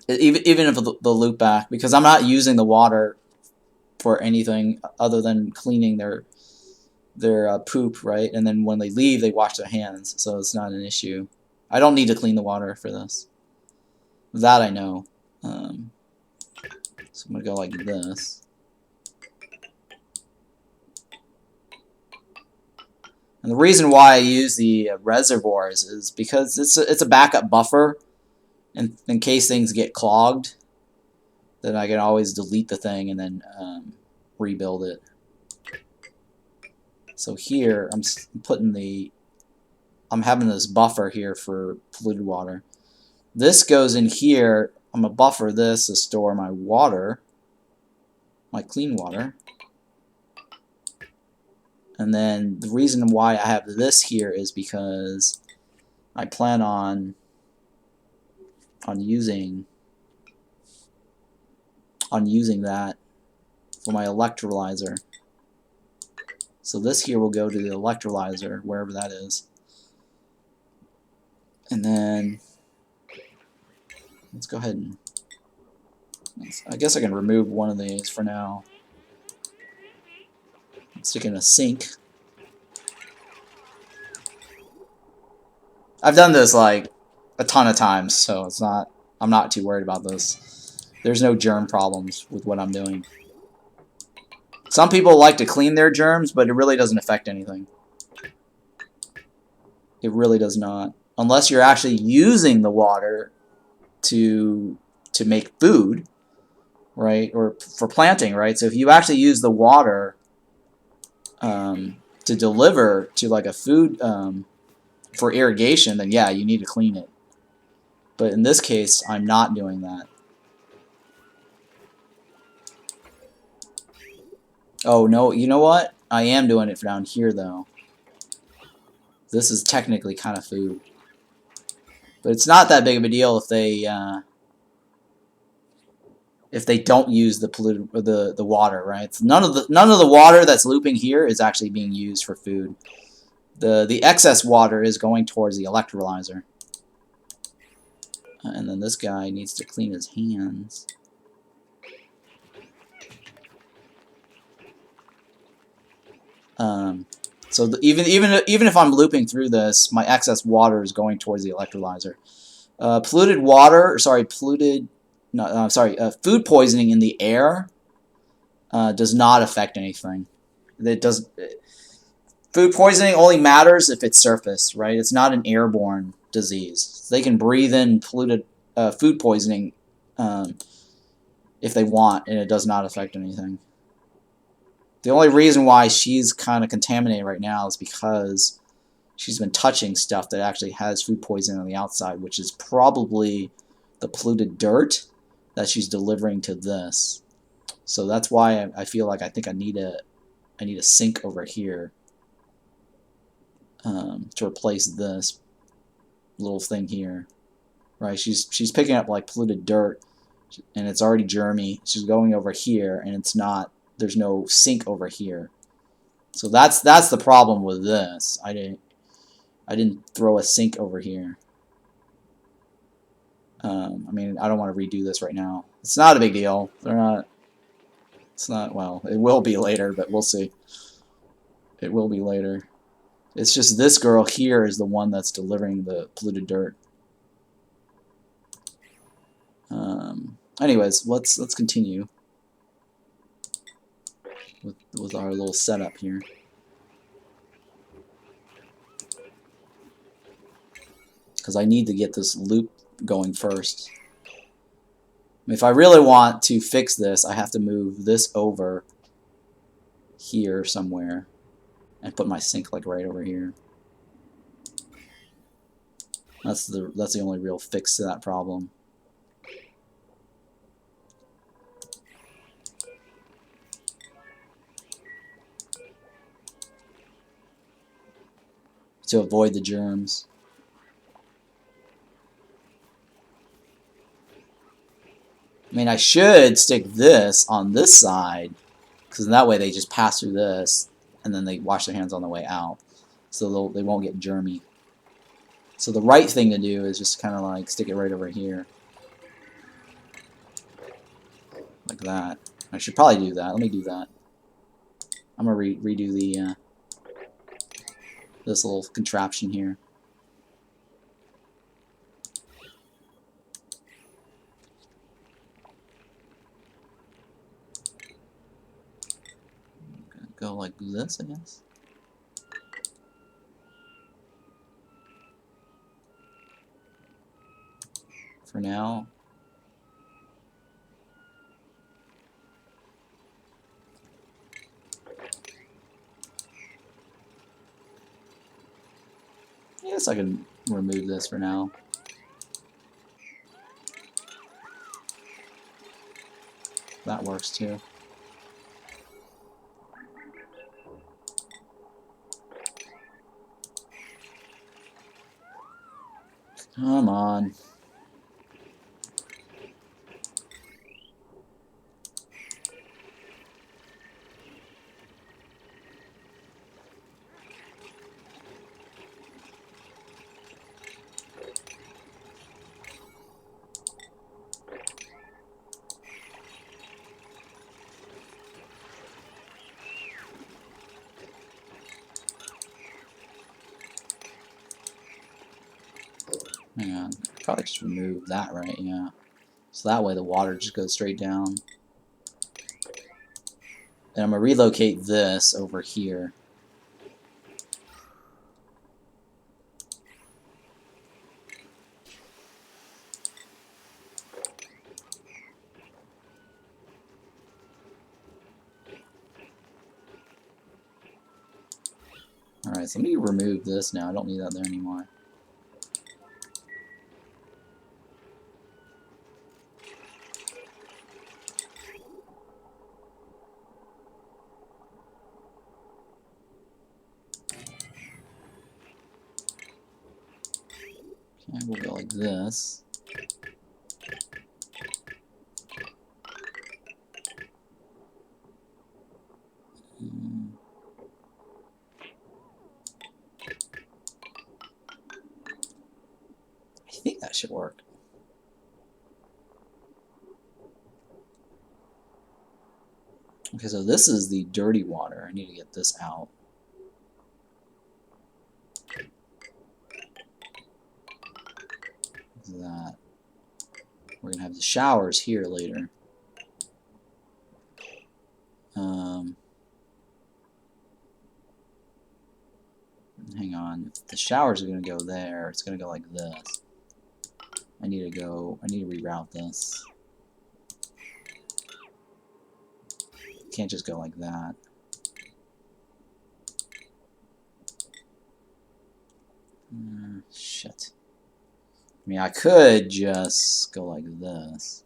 Even if the loop back, because I'm not using the water for anything other than cleaning their poop, right? And then when they leave, they wash their hands, so it's not an issue. I don't need to clean the water for this. That I know. So I'm gonna go like this. And the reason why I use the reservoirs is because it's a backup buffer, and in case things get clogged, then I can always delete the thing and then rebuild it. So here I'm having this buffer here for polluted water. This goes in here. I'm gonna buffer this to store my water, my clean water. And then the reason why I have this here is because I plan on using that for my electrolyzer. So this here will go to the electrolyzer, wherever that is. And then let's go ahead and I guess I can remove one of these for now. Stick in a sink. I've done this like a ton of times, so I'm not too worried about this. There's no germ problems with what I'm doing. Some people like to clean their germs, but it really doesn't affect anything. It really does not. Unless you're actually using the water to make food, right? Or for planting, right? So if you actually use the water to deliver to like a food for irrigation, then yeah, you need to clean it. But in this case, I'm not doing that. Oh no, you know what? I am doing it for down here though. This is technically kind of food. But it's not that big of a deal if they don't use the polluted the water, right? None of the water that's looping here is actually being used for food. The excess water is going towards the electrolyzer. And then this guy needs to clean his hands. So even if I'm looping through this, my excess water is going towards the electrolyzer. Polluted water, food poisoning in the air does not affect anything. Food poisoning only matters if it's surface, right? It's not an airborne disease. They can breathe in polluted food poisoning if they want, and it does not affect anything. The only reason why she's kind of contaminated right now is because she's been touching stuff that actually has food poisoning on the outside, which is probably the polluted dirt that she's delivering to this. So that's why I feel like I need a sink over here to replace this little thing here. Right? She's picking up like polluted dirt, and it's already germy. She's going over here, and it's not. There's no sink over here. So that's the problem with this. I didn't throw a sink over here. I mean, I don't want to redo this right now. It's not a big deal. They're not. It's not. Well, it will be later, but we'll see. It will be later. It's just this girl here is the one that's delivering the polluted dirt. Anyways, let's continue with our little setup here. Because I need to get this loop going first. If I really want to fix this, I have to move this over here somewhere and put my sink like right over here. That's the only real fix to that problem. To avoid the germs. I mean, I should stick this on this side, because that way they just pass through this, and then they wash their hands on the way out, so they won't get germy. So the right thing to do is just kind of like stick it right over here, like that. I should probably do that. Let me do that. I'm gonna redo the this little contraption here. Go like this, I guess. For now. I guess I can remove this for now. That works too. Come on. Hang on. Probably just remove that, right? Yeah. So that way the water just goes straight down. And I'm going to relocate this over here. Alright, so let me remove this now. I don't need that there anymore. Okay, we'll go like this. I think that should work. Okay, so this is the dirty water. I need to get this out. That. We're going to have the showers here later. Hang on. If the showers are going to go there, it's going to go like this. I need to reroute this. Can't just go like that. Shit. I mean, I could just go like this.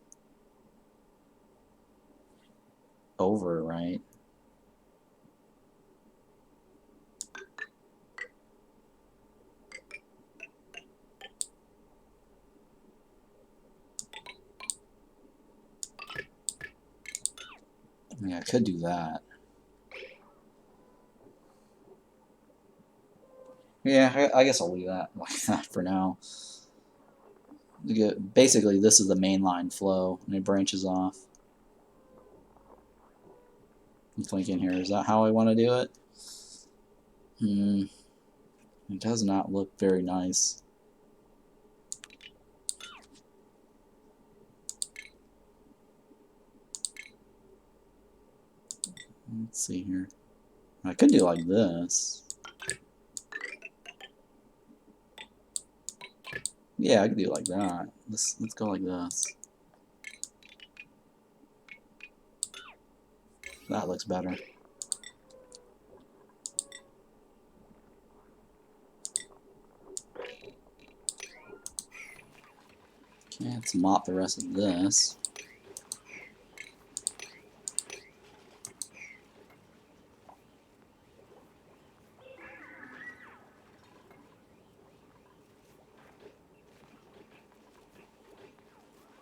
Over, right? I mean, I could do that. Yeah, I guess I'll leave that like that for now. Basically, this is the mainline flow, and it branches off. I'm thinking here, is that how I want to do it? It does not look very nice. Let's see here. I could do like this. Yeah, I could do like that. Let's go like this. That looks better. Okay, let's mop the rest of this.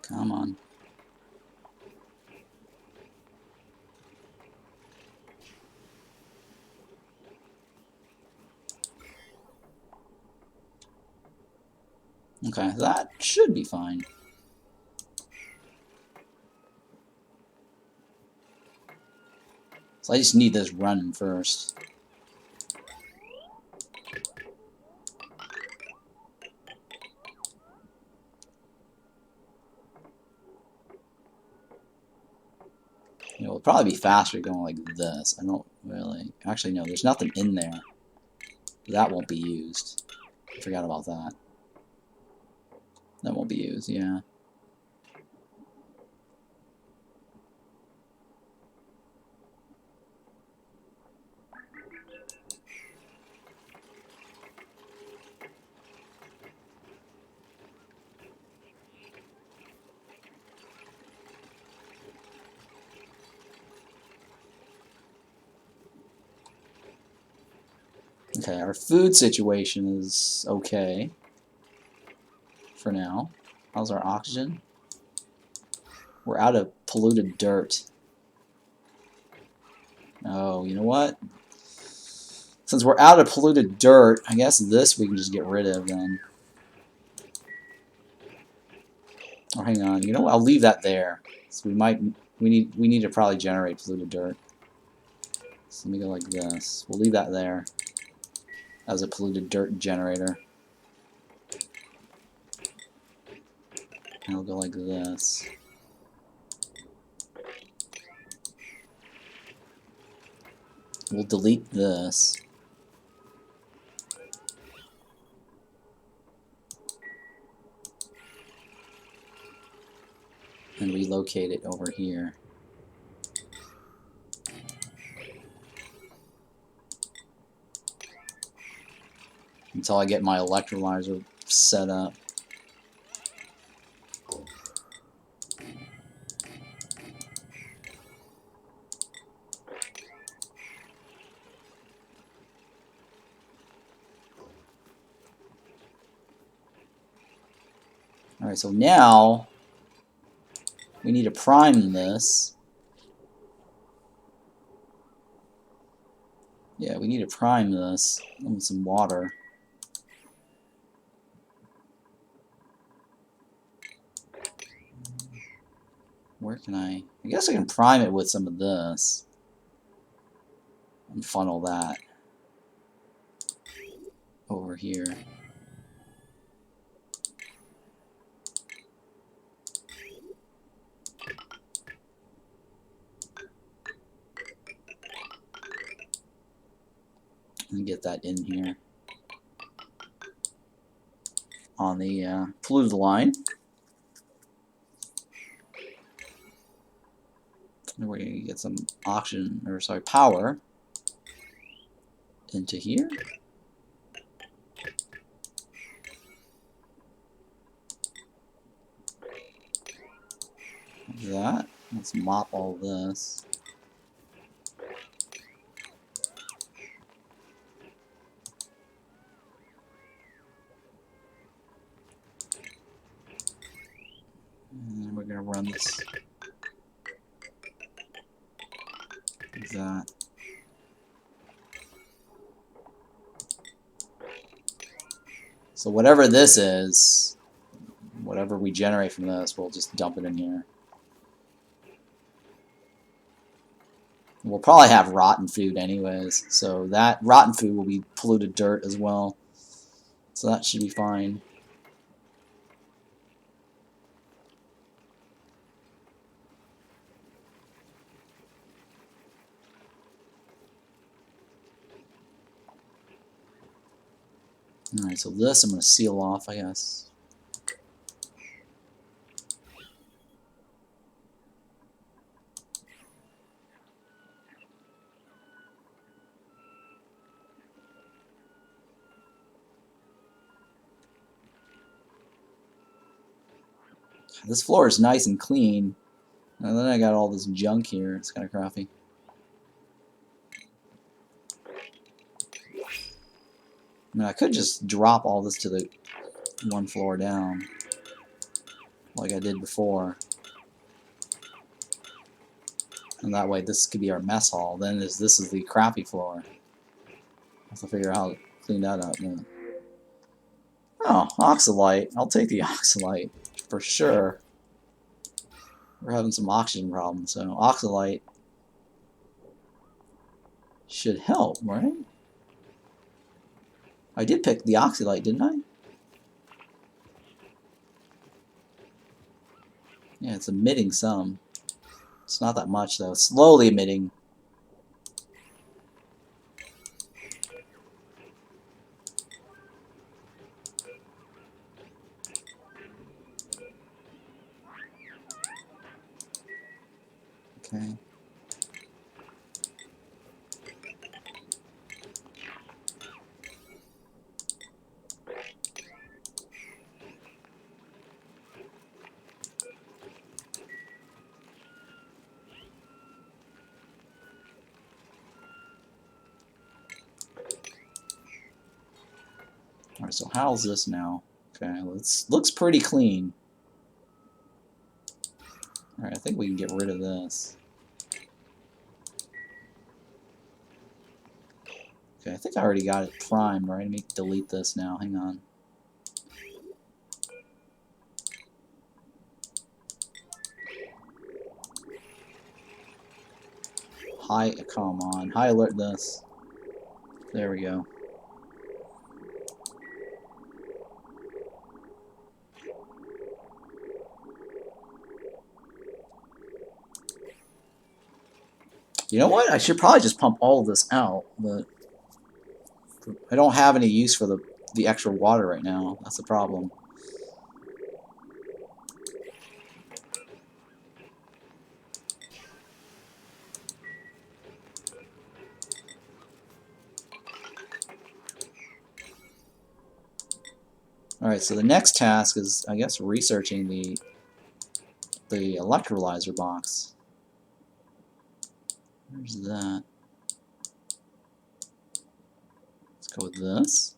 Come on. Okay, that should be fine. So I just need this running first. It'll probably be faster going like this. I don't really... Actually, no, there's nothing in there. That won't be used. I forgot about that. That won't be used, yeah. Okay, our food situation is okay for now. How's our oxygen? We're out of polluted dirt. Oh, you know what? Since we're out of polluted dirt, I guess this we can just get rid of then. Oh, hang on. You know what? I'll leave that there. So we need to probably generate polluted dirt. So let me go like this. We'll leave that there as a polluted dirt generator. And I'll go like this. We'll delete this. And relocate it over here. Until I get my electrolyzer set up. Alright, so now we need to prime this. Yeah, we need to prime this with some water. Where can I guess I can prime it with some of this. And funnel that over here. And get that in here on the polluted line. And we're going to get some oxygen, or sorry, power into here. Like that. Let's mop all this. And then we're going to run this like that. So whatever this is, whatever we generate from this, we'll just dump it in here. We'll probably have rotten food anyways, so that rotten food will be polluted dirt as well. So that should be fine. Alright, so this I'm going to seal off, I guess. This floor is nice and clean. And then I got all this junk here. It's kind of crappy. I mean, I could just drop all this to the one floor down, like I did before. And that way this could be our mess hall. Then this is the crappy floor. I have to figure out how to clean that up. Yeah. Oh, oxalite. I'll take the oxalite for sure. We're having some oxygen problems, so oxalite should help, right? I did pick the oxalite, didn't I? Yeah, it's emitting some. It's not that much, though. It's slowly emitting. Okay. Alright, so how's this now? Okay, looks pretty clean. Alright, I think we can get rid of this. Okay, I think I already got it primed, right? Let me delete this now. Hang on. Come on. High alert this. There we go. You know what? I should probably just pump all of this out, but I don't have any use for the extra water right now. That's the problem. Alright, so the next task is, I guess, researching the electrolyzer box. Where's that? Let's go with this.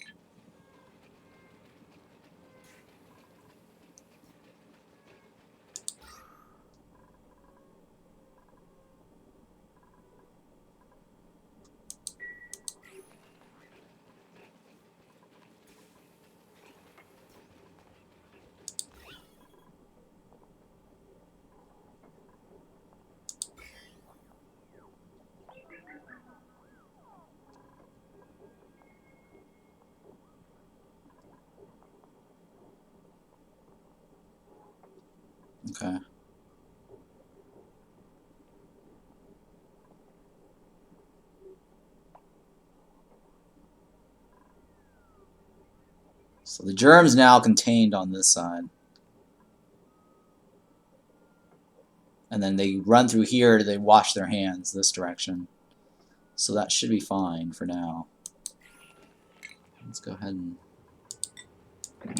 Okay. So the germ's now contained on this side. And then they run through here, they wash their hands this direction. So that should be fine for now. Let's go ahead and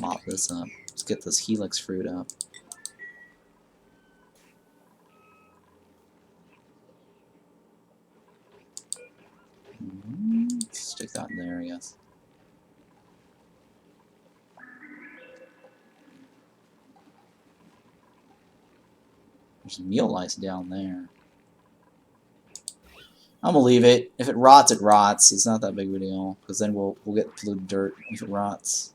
mop this up. Let's get this helix fruit up. Stick that in there, I guess. There's meal lice down there. I'm gonna leave it. If it rots, it rots. It's not that big of a deal, because then we'll get polluted dirt if it rots.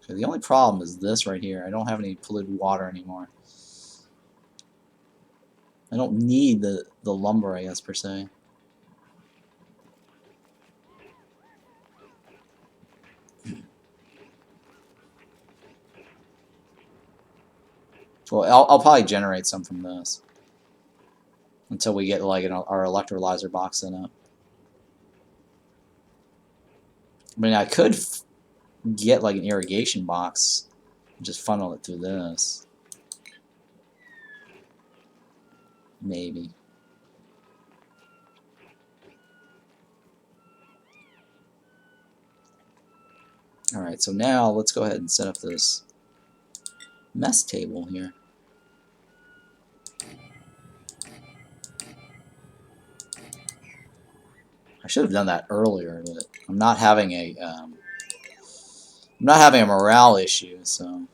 Okay, the only problem is this right here. I don't have any polluted water anymore. I don't need the lumber, I guess, per se. Well, I'll probably generate some from this until we get like our electrolyzer box set up. I mean, I could get like an irrigation box and just funnel it through this. Maybe. Alright, so now let's go ahead and set up this mess table here. I should have done that earlier, but I'm not having a morale issue, so I'm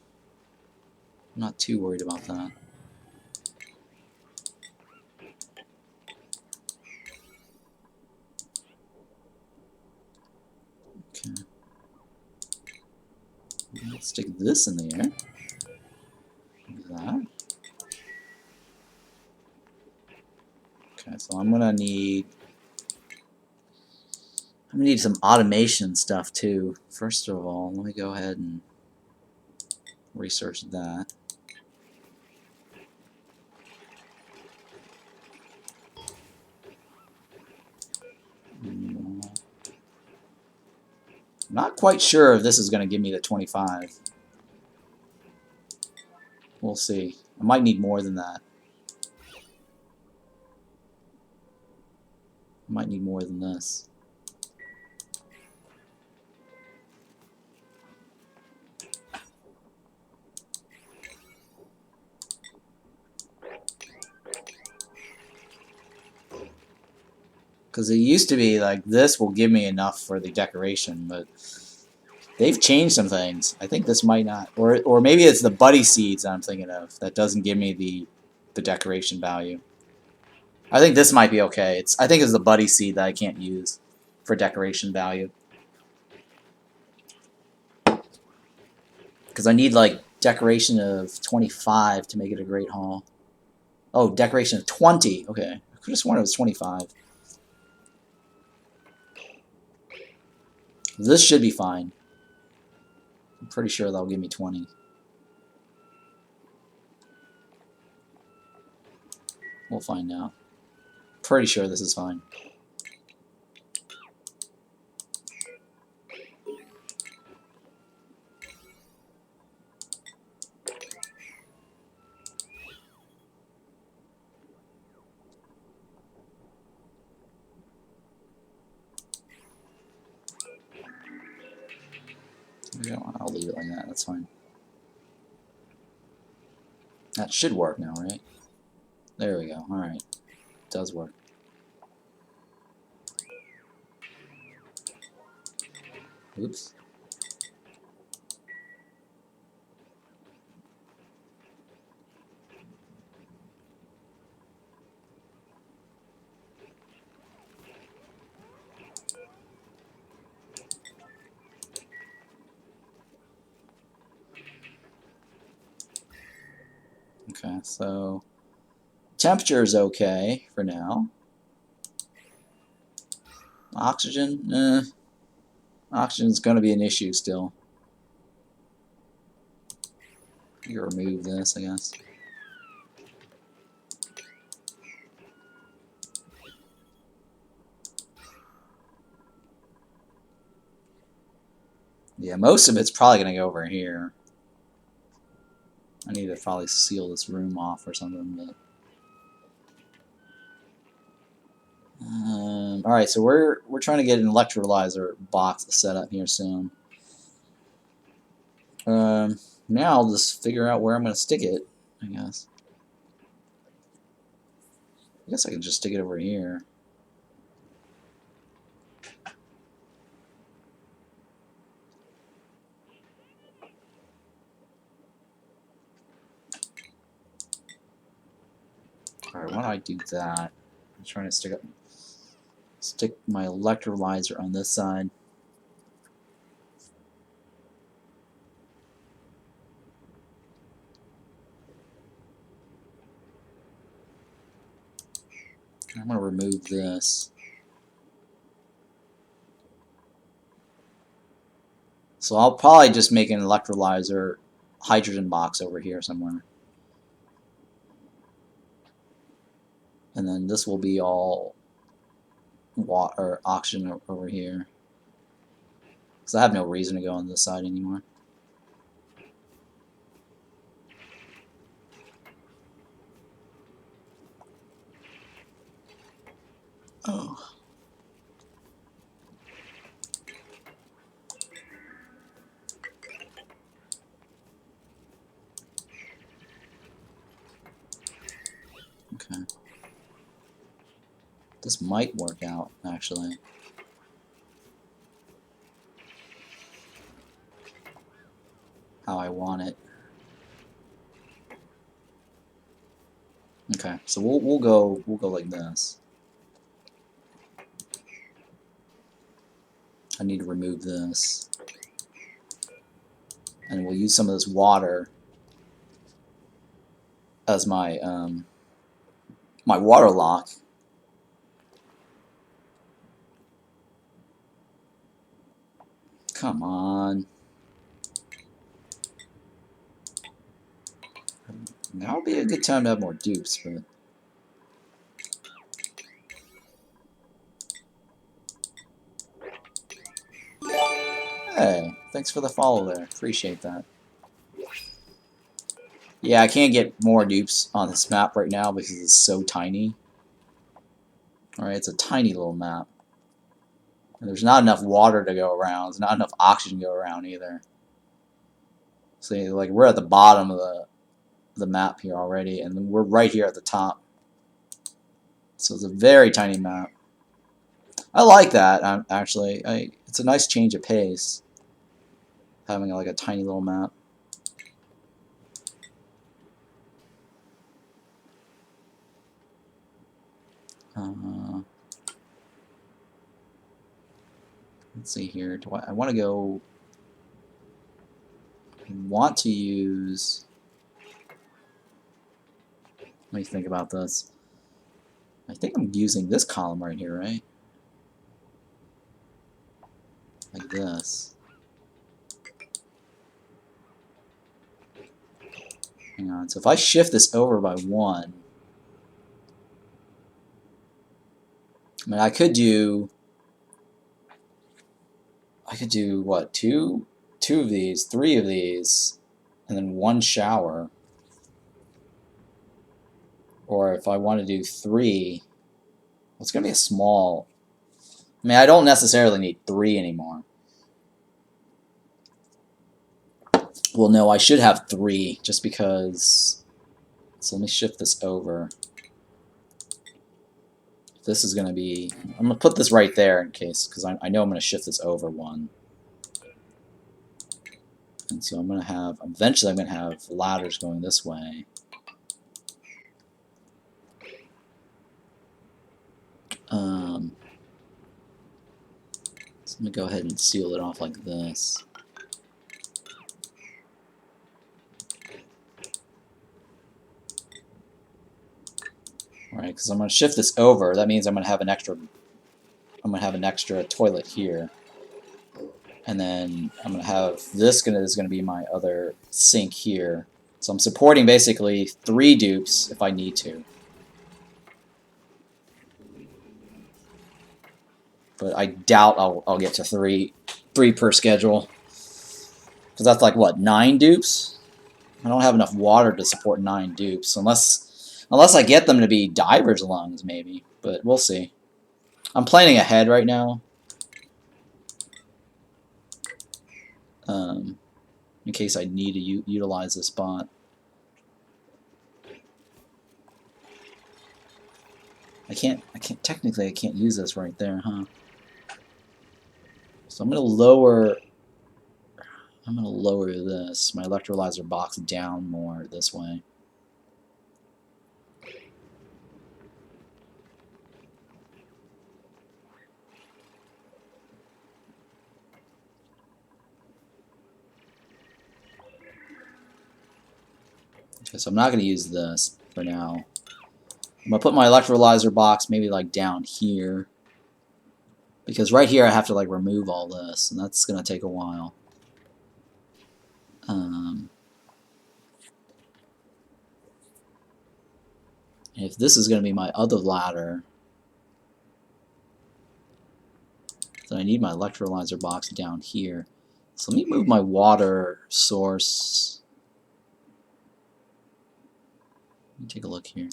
not too worried about that. Okay. Let's stick this in the air. Like that. Okay, so I'm gonna need some automation stuff too. First of all, let me go ahead and research that. I'm not quite sure if this is going to give me the 25. We'll see. I might need more than that. I might need more than this. Because it used to be like this will give me enough for the decoration, but they've changed some things. I think this might not, or maybe it's the buddy seeds that I'm thinking of that doesn't give me the decoration value. I think this might be okay. I think it's the buddy seed that I can't use for decoration value. Because I need like decoration of 25 to make it a great haul. Oh, decoration of 20. Okay, I could have sworn it was 25. This should be fine. I'm pretty sure that'll give me 20. We'll find out. Pretty sure this is fine. I'll leave it like that. That's fine. That should work now, right? There we go. Alright. It does work. Oops. Okay, so temperature is okay for now. Oxygen, oxygen's going to be an issue still. You remove this, I guess. Yeah, most of it's probably going to go over here. I need to probably seal this room off or something, but... Alright, so we're trying to get an electrolyzer box set up here soon. Now I'll just figure out where I'm going to stick it, I guess. I guess I can just stick it over here. Alright, why don't I do that? I'm trying to stick my electrolyzer on this side. I'm going to remove this. So I'll probably just make an electrolyzer hydrogen box over here somewhere. And then this will be all water or oxygen over here. Because I have no reason to go on this side anymore. Oh. Okay. This might work out, actually. How I want it. Okay, so we'll go like this. I need to remove this. And we'll use some of this water as my my water lock. Come on. Now would be a good time to have more dupes, but hey, thanks for the follow there. Appreciate that. Yeah, I can't get more dupes on this map right now because it's so tiny. Alright, it's a tiny little map. And there's not enough water to go around. There's not enough oxygen to go around either. So like we're at the bottom of the map here already, and then we're right here at the top. So it's a very tiny map. I like that, actually. It's a nice change of pace, having like a tiny little map. Let's see here. I want to go... I want to use... Let me think about this. I think I'm using this column right here, right? Like this. Hang on. So if I shift this over by 1... I mean, I could do what, two of these, 3 of these, and then 1 shower. Or if I want to do 3, well, it's going to be a small. I mean, I don't necessarily need 3 anymore. Well, no, I should have 3 just because. So let me shift this over. This is going to be... I'm going to put this right there in case, because I know I'm going to shift this over 1. And so I'm going to have... Eventually I'm going to have ladders going this way. So I'm going to go ahead and seal it off like this. Alright, because I'm going to shift this over. That means I'm going to have an extra toilet here. And then I'm going to have this is going to be my other sink here. So I'm supporting basically 3 dupes if I need to. But I doubt I'll get to 3 per schedule. Because that's like, what, 9 dupes? I don't have enough water to support 9 dupes. Unless I get them to be diver's lungs, maybe. But we'll see. I'm planning ahead right now. In case I need to utilize this spot. Technically I can't use this right there, huh? So I'm gonna lower this, my electrolyzer box, down more this way. Okay, so I'm not going to use this for now. I'm going to put my electrolyzer box maybe like down here. Because right here I have to like remove all this, and that's going to take a while. If this is going to be my other ladder, then I need my electrolyzer box down here. So let me move my water source. Let me take a look here.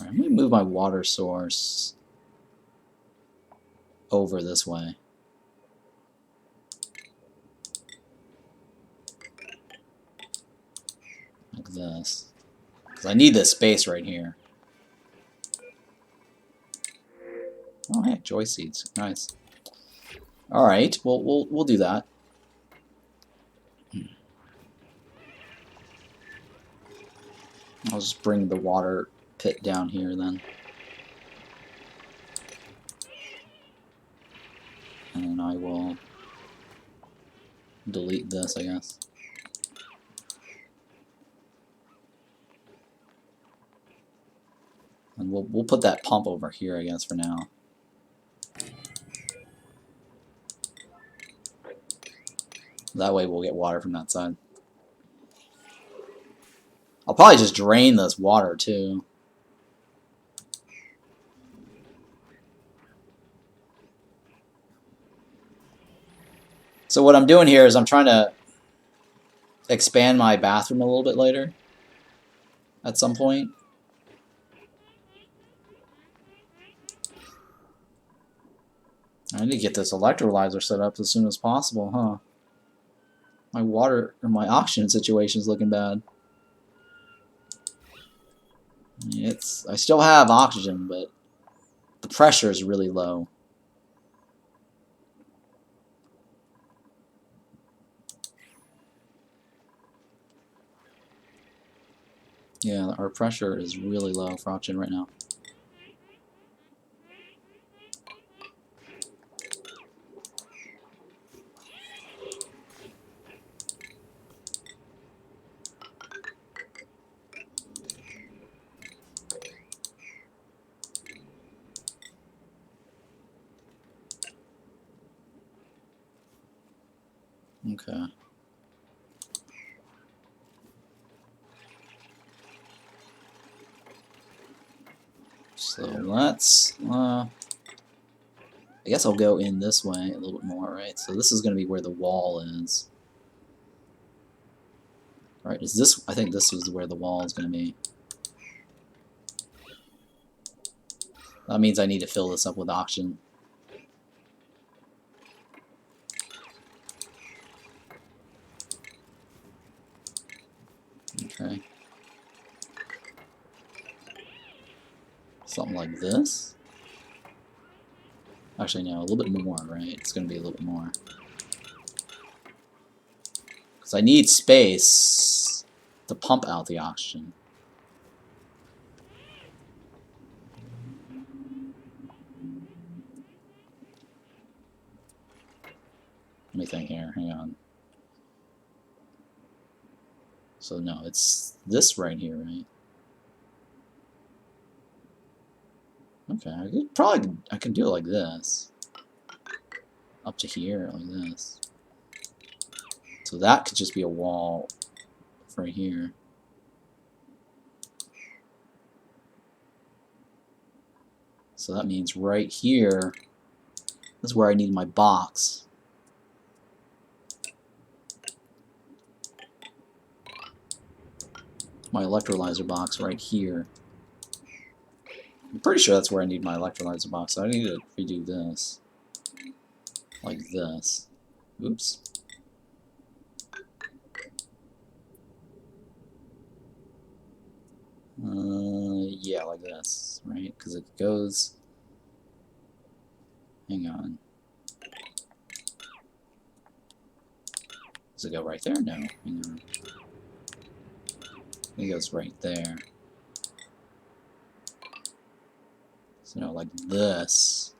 Alright, I'm going to move my water source over this way. Like this. Because I need this space right here. Oh, hey, joy seeds. Nice. Alright, we'll do that. I'll just bring the water pit down here then. And then I will delete this, I guess. And we'll put that pump over here, I guess, for now. That way we'll get water from that side. I'll probably just drain this water, too. So what I'm doing here is I'm trying to expand my bathroom a little bit later. At some point. I need to get this electrolyzer set up as soon as possible, huh? My water, or my oxygen situation is looking bad. I still have oxygen, but the pressure is really low. Yeah, our pressure is really low for oxygen right now. Okay. So let's, I guess I'll go in this way a little bit more, right? So this is going to be where the wall is. Right, is this, I think this is where the wall is going to be. That means I need to fill this up with oxygen. Okay. Something like this. Actually, no, a little bit more, right? It's going to be a little bit more. Because I need space to pump out the oxygen. Let me think here, hang on. So no, it's this right here, right? Okay, I can do it like this. Up to here, like this. So that could just be a wall right here. So that means right here is where I need my box. My electrolyzer box right here. I'm pretty sure that's where I need my electrolyzer box, so I need to redo this. Like this. Oops. Yeah, like this, right? Because it goes... Hang on. Does it go right there? No. Hang on. It goes right there. So, no, like this.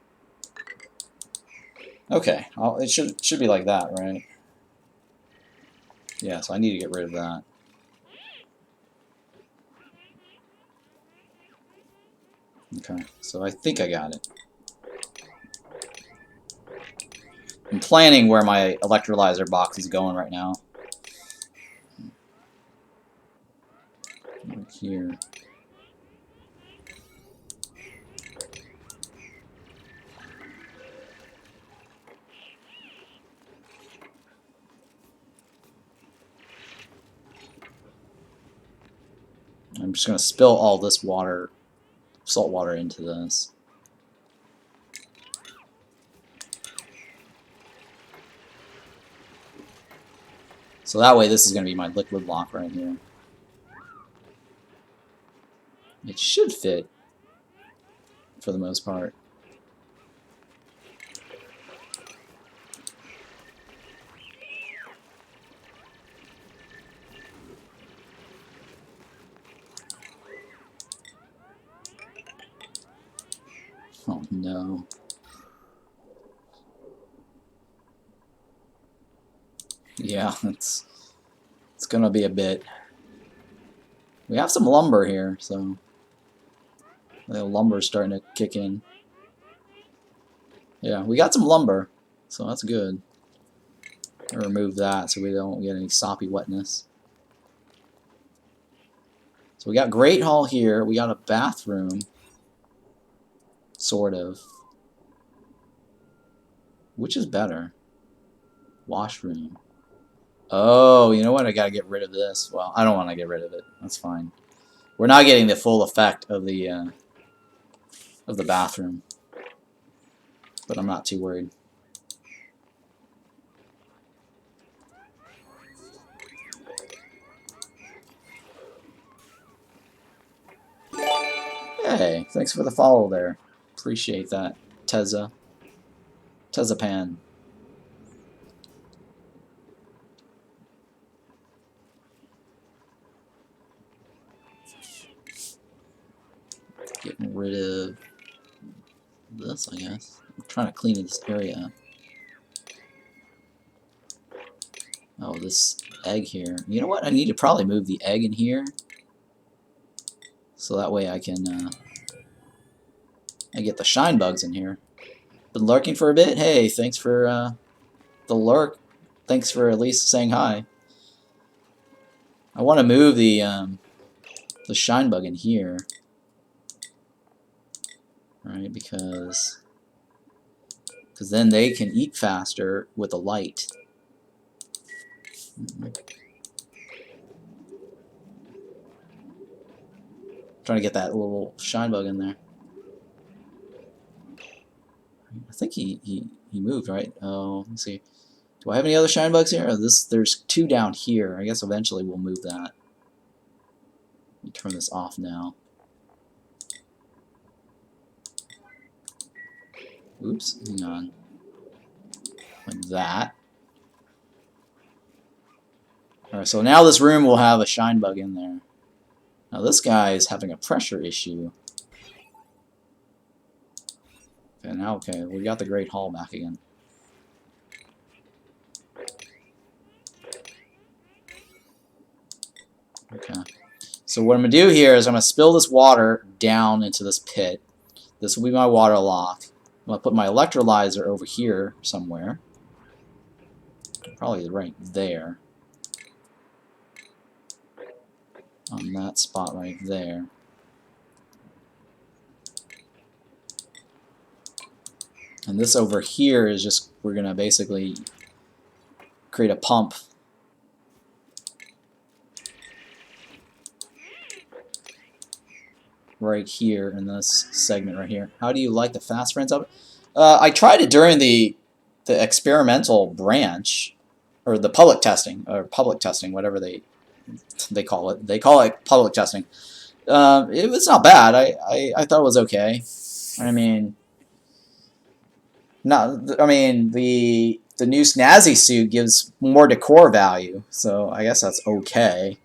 Okay, it should be like that, right? Yeah, so I need to get rid of that. Okay, so I think I got it. I'm planning where my electrolyzer box is going right now. Right here. I'm just going to spill all this water, salt water, into this. So that way this is going to be my liquid block right here. It should fit for the most part. Oh no. Yeah, it's gonna be a bit. We have some lumber here, so the lumber's starting to kick in. Yeah, we got some lumber, so that's good. I'll remove that so we don't get any soppy wetness. So we got Great Hall here. We got a bathroom, sort of. Which is better? Washroom. Oh, you know what? I gotta get rid of this. Well, I don't want to get rid of it. That's fine. We're not getting the full effect of the bathroom, but I'm not too worried. Hey, thanks for the follow there. Appreciate that, Tezapan. Getting rid of this, I guess. I'm trying to clean this area up. Oh, this egg here. You know what? I need to probably move the egg in here, so that way I can I get the shine bugs in here. Been lurking for a bit. Hey, thanks for the lurk. Thanks for at least saying hi. I want to move the shine bug in here, right? Because then they can eat faster with the light. Trying to get that little shine bug in there. I think he moved, right? Oh, let's see. Do I have any other shine bugs here? Oh, there's two down here. I guess eventually we'll move that. Let me turn this off now. Oops, hang on. Like that. Alright, so now this room will have a shine bug in there. Now this guy is having a pressure issue. Okay, we got the Great Hall back again. Okay. So what I'm going to do here is I'm going to spill this water down into this pit. This will be my water lock. I'm going to put my electrolyzer over here somewhere. Probably right there. On that spot right there. And this over here is just, we're going to basically create a pump. Right here in this segment right here. How do you like the fast friends of it? I tried it during the experimental branch, or the public testing, whatever they call it. They call it public testing. It was not bad. I thought it was okay. I mean, the new snazzy suit gives more decor value, so I guess that's okay.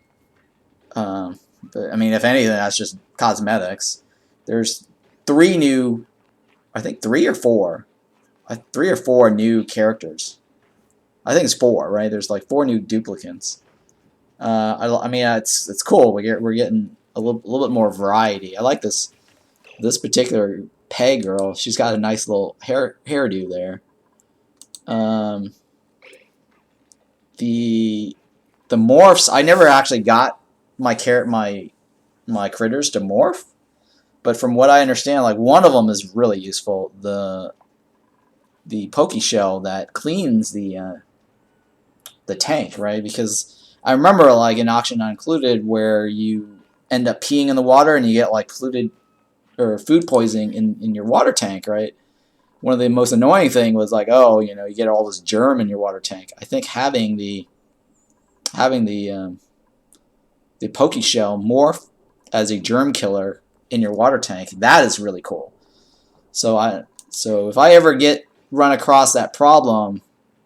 But I mean, if anything, that's just cosmetics. There's three new, I think 3 or 4 new characters. I think it's 4, right? There's like 4 new duplicates. I mean, it's cool. We're getting a little bit more variety. I like this This particular Peg girl, she's got a nice little hairdo there. The morphs, I never actually got my critters to morph, but from what I understand, like one of them is really useful. The Poke Shell that cleans the tank, right? Because I remember like in Auction Not Included where you end up peeing in the water and you get like polluted or food poisoning in your water tank, right? One of the most annoying thing was like, oh, you know, you get all this germ in your water tank. I think having the Poke Shell morph as a germ killer in your water tank, that is really cool. So if I ever run across that problem,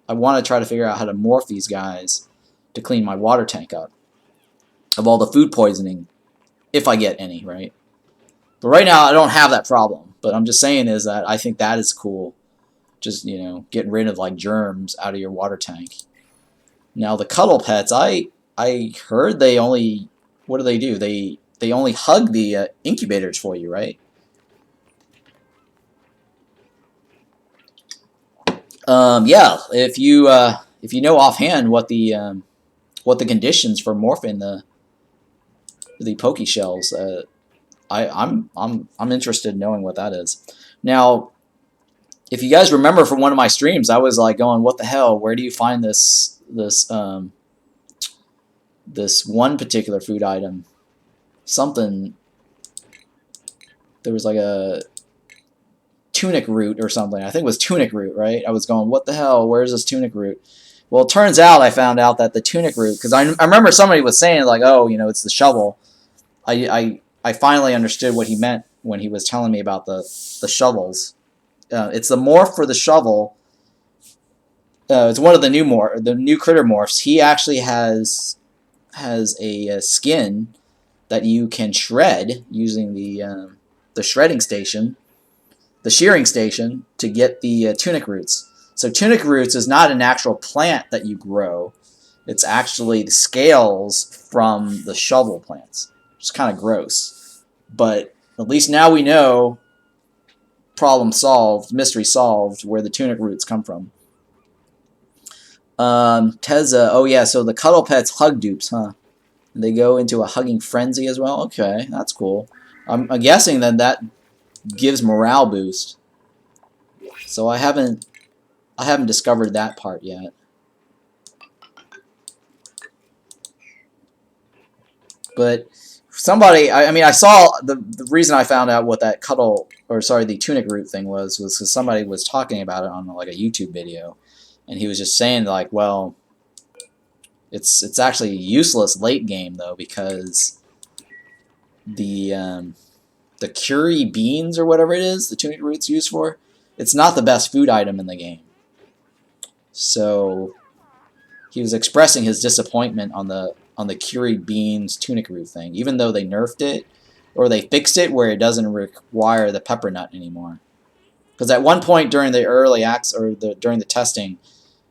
I want to try to figure out how to morph these guys to clean my water tank up of all the food poisoning, if I get any, right? But right now I don't have that problem. But I'm just saying is that I think that is cool. Just, you know, getting rid of like germs out of your water tank. Now the cuddle pets, I heard they only, what do? They only hug the incubators for you, right? Yeah, if you know offhand what the conditions for morphing the Poke Shells, I'm interested in knowing what that is. Now, if you guys remember from one of my streams, I was like going, "What the hell? Where do you find this one particular food item? Something. There was like a tunic root or something. I think it was tunic root, right? I was going, what the hell? Where's this tunic root? Well, it turns out I found out that the tunic root, because I remember somebody was saying like, oh, you know, it's the shovel. I finally understood what he meant when he was telling me about the shovels. It's the morph for the shovel. It's one of the new critter morphs. He actually has a skin that you can shred using the shredding station, the shearing station, to get the tunic roots. So tunic roots is not an actual plant that you grow. It's actually the scales from the shovel plants. It's kind of gross. But at least now we know, problem solved, mystery solved, where the tunic roots come from. Teza, oh yeah, so the cuddle pets hug dupes, huh? They go into a hugging frenzy as well? Okay, that's cool. I'm guessing then that gives morale boost. So I haven't discovered that part yet. But somebody, I mean, I saw the reason I found out what that the tunic root thing was because somebody was talking about it on like a YouTube video, and he was just saying like, well, it's actually useless late game though because the curry beans or whatever it is the tunic root's used for, it's not the best food item in the game. So he was expressing his disappointment on the curry beans tunic root thing, even though they nerfed it or they fixed it where it doesn't require the pepper nut anymore. Because at one point during the early acts or during the testing,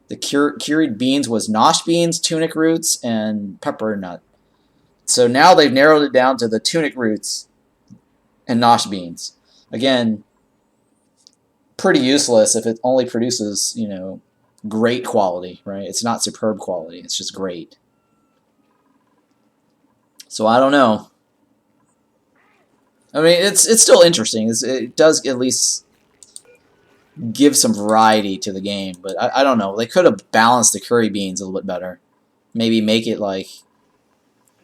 the curried beans was nosh beans, tunic roots, and pepper nut. So now they've narrowed it down to the tunic roots and nosh beans. Again, pretty useless if it only produces, you know, great quality, right? It's not superb quality, it's just great. So I don't know. I mean, it's still interesting. It does at least give some variety to the game, but I don't know. They could have balanced the curry beans a little bit better. Maybe make it like,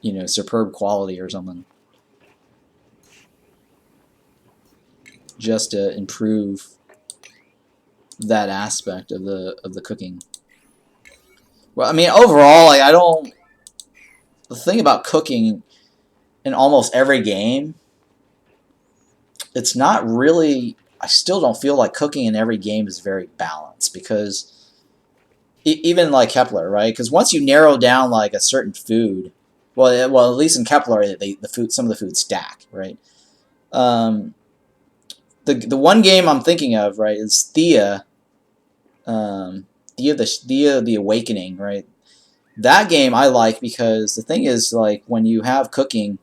you know, superb quality or something. Just to improve that aspect of the cooking. Well, I mean, overall, like, I don't. The thing about cooking in almost every game, it's not really. I still don't feel like cooking in every game is very balanced because even like Kepler, right? Because once you narrow down like a certain food, well, at least in Kepler, some of the food stack, right? The one game I'm thinking of, right, is Thea. Thea the Awakening, right? That game I like because the thing is, like, when you have cooking,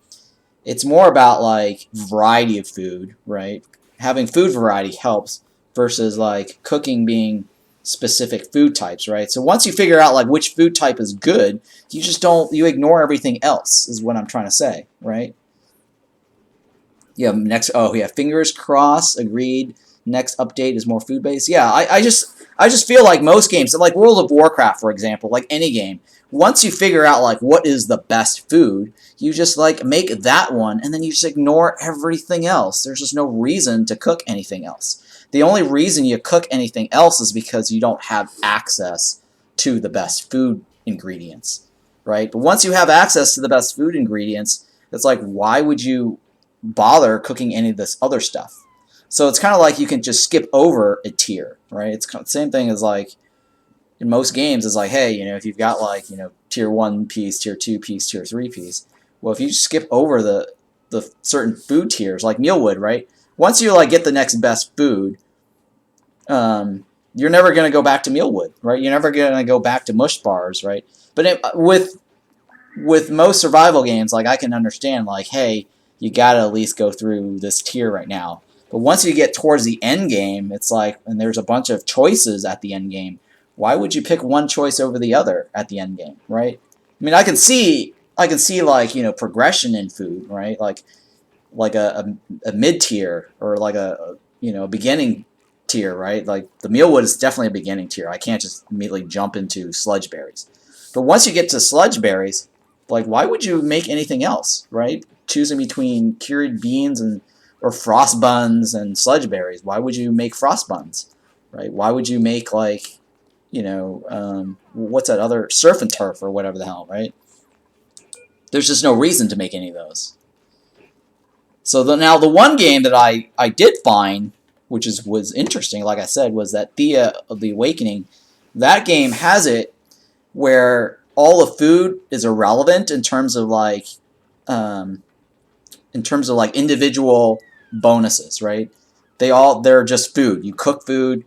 It's more about like variety of food, right? Having food variety helps versus like cooking being specific food types, right? So once you figure out like which food type is good, you ignore everything else is what I'm trying to say, right? Yeah, fingers crossed, agreed. Next update is more food based. Yeah, I just feel like most games, like World of Warcraft, for example, like any game, once you figure out like what is the best food, you just like make that one and then you just ignore everything else. There's just no reason to cook anything else. The only reason you cook anything else is because you don't have access to the best food ingredients, right? But once you have access to the best food ingredients, it's like, why would you bother cooking any of this other stuff? So it's kind of like you can just skip over a tier, right? It's kind of the same thing as like in most games. It's like, hey, if you've got like tier 1 piece, tier 2 piece, tier 3 piece. Well, if you skip over the certain food tiers like mealwood, right? Once you like get the next best food, you're never going to go back to mealwood, right? You're never going to go back to mush bars, right? But with most survival games, like I can understand, like, hey, you gotta at least go through this tier right now. But once you get towards the end game, it's like, and there's a bunch of choices at the end game. Why would you pick one choice over the other at the end game, right? I mean, I can see like progression in food, right? Like a mid tier or like a beginning tier, right? Like the mealwood is definitely a beginning tier. I can't just immediately jump into sludge berries. But once you get to sludge berries, like why would you make anything else, right? Choosing between cured beans or frost buns and sludge berries. Why would you make frost buns, right? Why would you make like what's that other surf and turf or whatever the hell, right? There's just no reason to make any of those. So now the one game that I did find, which was interesting, like I said, was that Thea of the Awakening. That game has it where all the food is irrelevant in terms of like individual bonuses, right? They're just food. You cook food.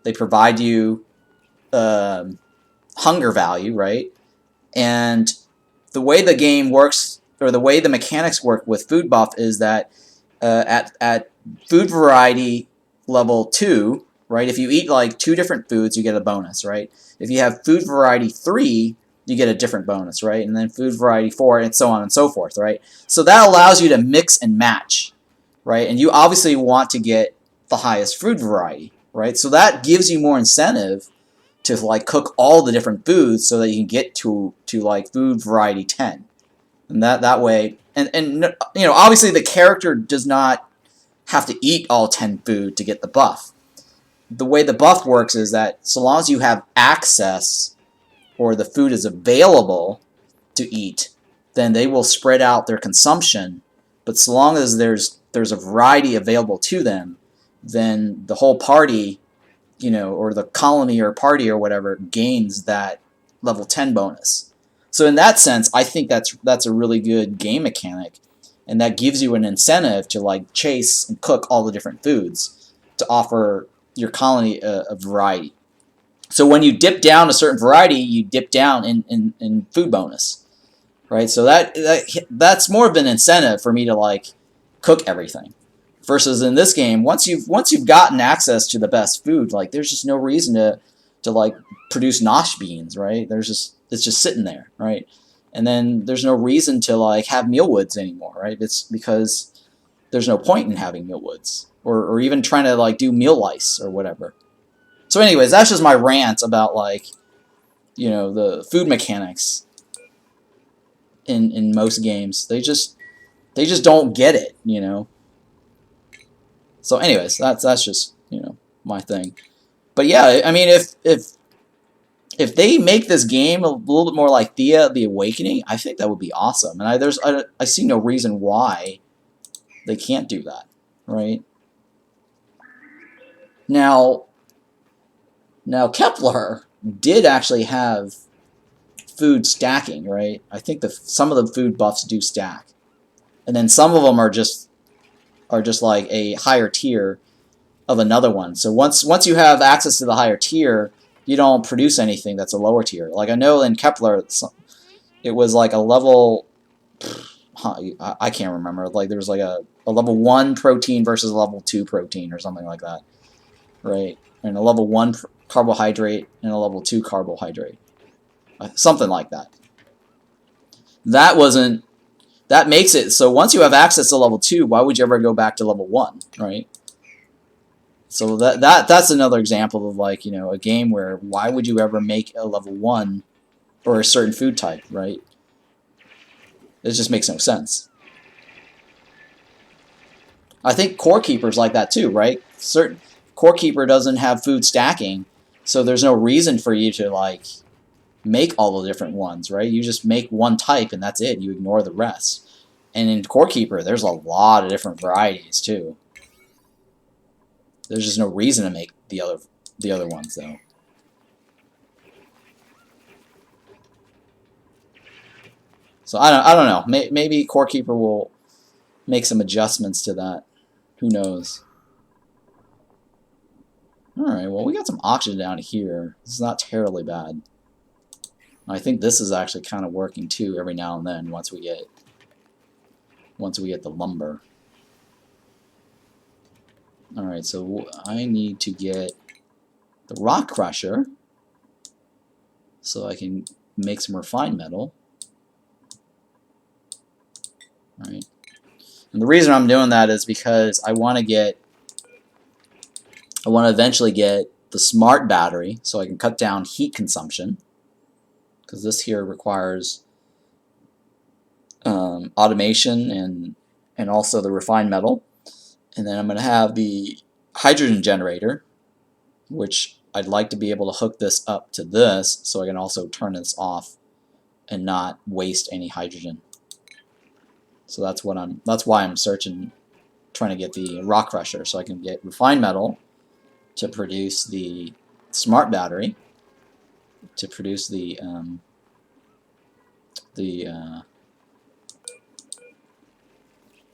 They provide you hunger value, right? And the way the game works, or the way the mechanics work with Food Buff, is that at food variety level 2, right? If you eat like 2 different foods, you get a bonus, right? If you have food variety 3, you get a different bonus, right? And then food variety 4, and so on and so forth, right? So that allows you to mix and match, right? And you obviously want to get the highest food variety, right? So that gives you more incentive to like cook all the different foods so that you can get to like food variety 10. And that way, and obviously the character does not have to eat all 10 food to get the buff. The way the buff works is that so long as you have access or the food is available to eat, then they will spread out their consumption. But so long as there's a variety available to them, then the whole party, or the colony or party or whatever, gains that level 10 bonus. So in that sense, I think that's a really good game mechanic, and that gives you an incentive to like chase and cook all the different foods to offer your colony a variety. So when you dip down a certain variety, you dip down in food bonus, right? So that's more of an incentive for me to like cook everything. Versus in this game, once you've gotten access to the best food, like there's just no reason to like produce nosh beans, right? It's just sitting there, right? And then there's no reason to like have mealwoods anymore, right? It's because there's no point in having mealwoods or even trying to like do meal lice or whatever. So anyways, that's just my rant about like the food mechanics in most games. They just don't get it, So anyways, that's just my thing. But yeah, I mean, if they make this game a little bit more like Thea the Awakening, I think that would be awesome. And I see no reason why they can't do that, right? Now Kepler did actually have food stacking, right? I think some of the food buffs do stack, and then some of them are just like a higher tier of another one. So once you have access to the higher tier, you don't produce anything that's a lower tier. Like I know in Kepler, it was like a level I can't remember. Like there was like a level 1 protein versus a level 2 protein or something like that, right? And a level 1 carbohydrate and a level 2 carbohydrate, something like that. That makes it so once you have access to level 2, why would you ever go back to level 1, right? So that's another example of, like, you know, a game where why would you ever make a level 1 or a certain food type, right? It just makes no sense. I think Core Keeper's like that too, right? Certain Core Keeper doesn't have food stacking, so there's no reason for you to like make all the different ones, right? You just make one type and that's it. You ignore the rest. And in Core Keeper, there's a lot of different varieties too. There's just no reason to make the other ones though. So I don't know. Maybe Core Keeper will make some adjustments to that. Who knows? Alright, well, we got some oxygen down here. This is not terribly bad. I think this is actually kind of working too every now and then once we get the lumber. Alright, so I need to get the rock crusher so I can make some refined metal. Alright. And the reason I'm doing that is because I want to eventually get the smart battery so I can cut down heat consumption, because this here requires automation and also the refined metal. And then I'm going to have the hydrogen generator, which I'd like to be able to hook this up to this so I can also turn this off and not waste any hydrogen. So that's why I'm trying to get the rock crusher so I can get refined metal to produce the smart battery, to produce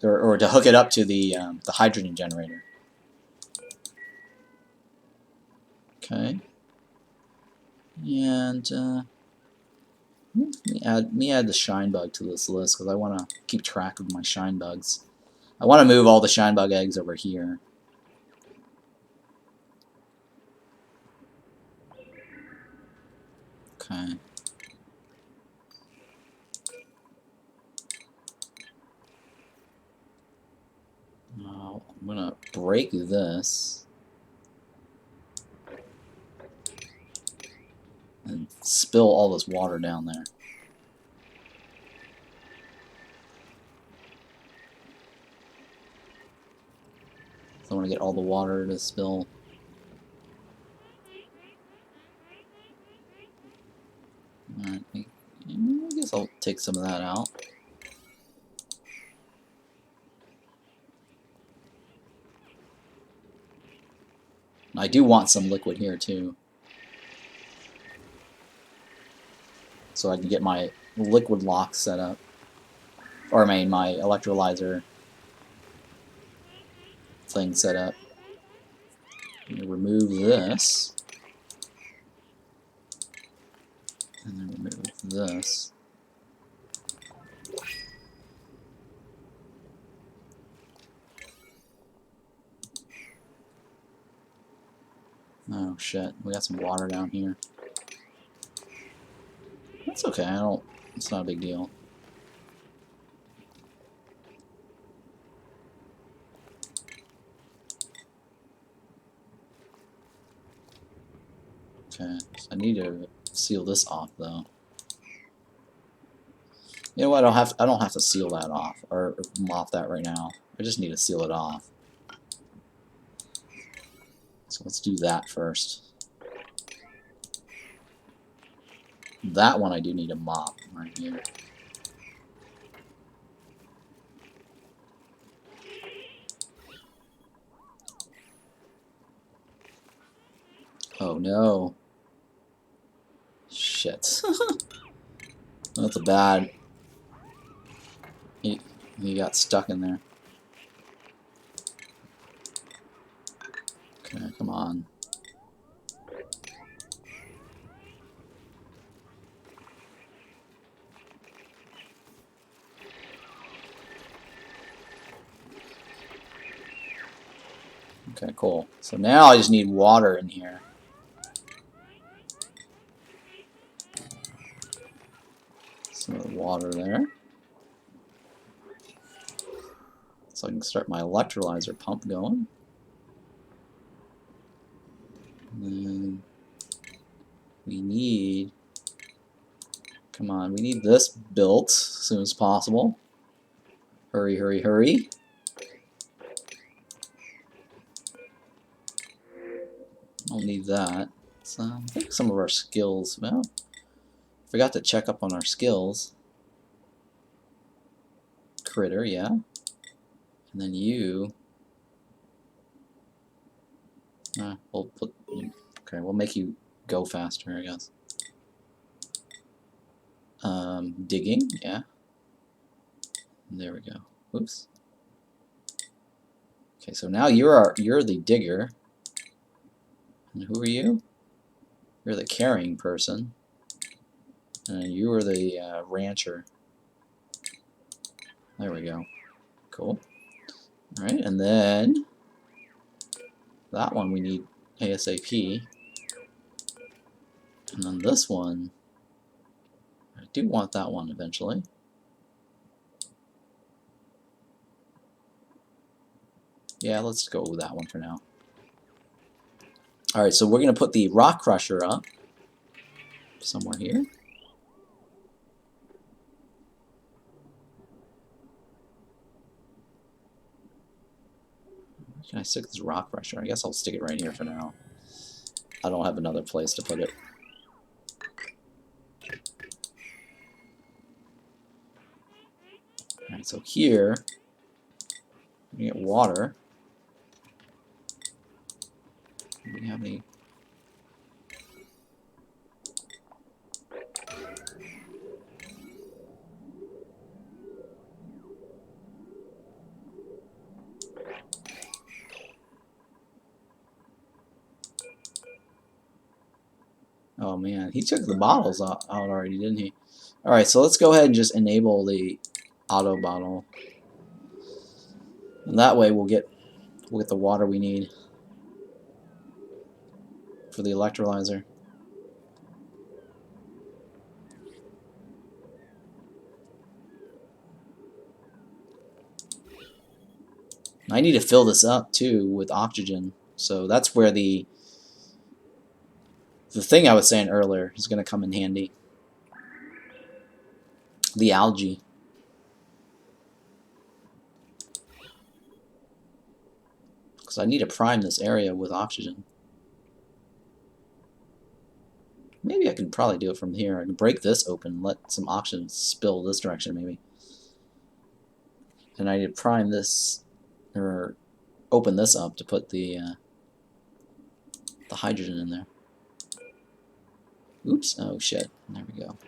or to hook it up to the hydrogen generator. Okay. And let me add the shine bug to this list because I want to keep track of my shine bugs. I want to move all the shine bug eggs over here. Okay. Now I'm gonna break this and spill all this water down there. So I want to get all the water to spill. Alright, I guess I'll take some of that out. I do want some liquid here too, so I can get my liquid lock set up, or I mean my electrolyzer thing set up. Remove this, and then remove this. Oh shit, we got some water down here. That's okay, it's not a big deal. Okay, so I need to seal this off though. You know what, I don't have to seal that off, or mop that right now. I just need to seal it off. So let's do that first. That one I do need a mop right here. Oh no. Shit. That's bad. He got stuck in there. Okay, come on. Okay, cool. So now I just need water in here. Some of the water there. So I can start my electrolyzer pump going. And then we need, come on, we need this built as soon as possible. Hurry, hurry, hurry. Don't need that. So I think some of our skills, well, forgot to check up on our skills. Critter, yeah. And then you, we'll put, okay, we'll make you go faster, I guess. Digging, yeah. There we go. Oops. Okay, so now you're the digger. And who are you? You're the carrying person. And you are the rancher. There we go. Cool. Alright, and then that one we need ASAP. And then this one, I do want that one eventually. Yeah, let's go with that one for now. Alright, so we're going to put the rock crusher up somewhere here. Where can I stick this rock crusher? I guess I'll stick it right here for now. I don't have another place to put it. Alright, so here, we get water. Do we have any? Oh man, he took the bottles out already, didn't he? Alright, so let's go ahead and just enable the auto bottle. And that way we'll get the water we need for the electrolyzer. I need to fill this up too with oxygen. So that's where the thing I was saying earlier is going to come in handy. The algae. Because I need to prime this area with oxygen. Maybe I can probably do it from here. I can break this open and let some oxygen spill this direction maybe. And I need to prime this, or open this up to put the hydrogen in there. Oops, oh shit, there we go.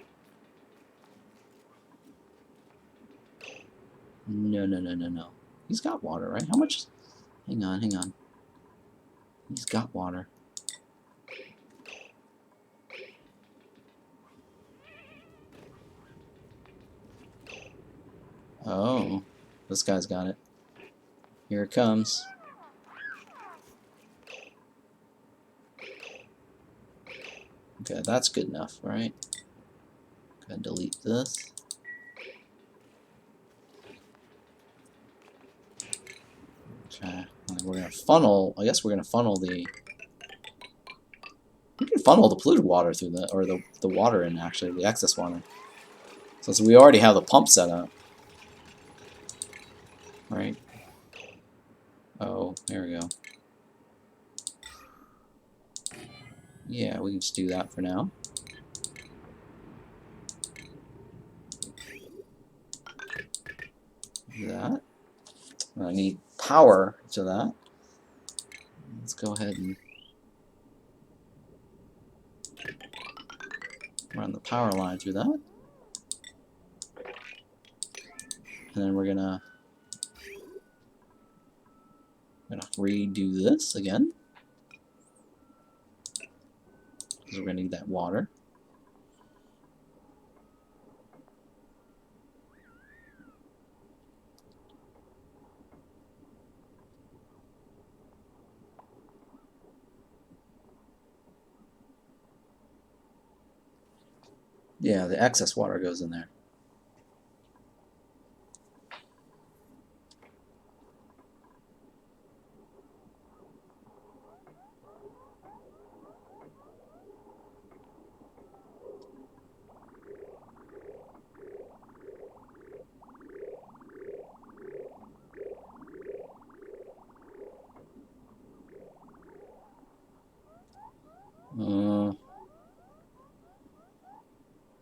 No, no, no, no, no. He's got water, right? How much? Hang on, hang on. He's got water. Oh, this guy's got it. Here it comes. Okay, that's good enough, right? Go ahead and delete this. Okay, and we're gonna funnel. I guess we're gonna funnel the. We can funnel the polluted water through the water in actually, the excess water. So we already have the pump set up. Right? Oh, there we go. Yeah, we can just do that for now. Do that. I need power to that. Let's go ahead and run the power line through that. And then we're gonna redo this again. Because we're gonna need that water. Yeah, the excess water goes in there.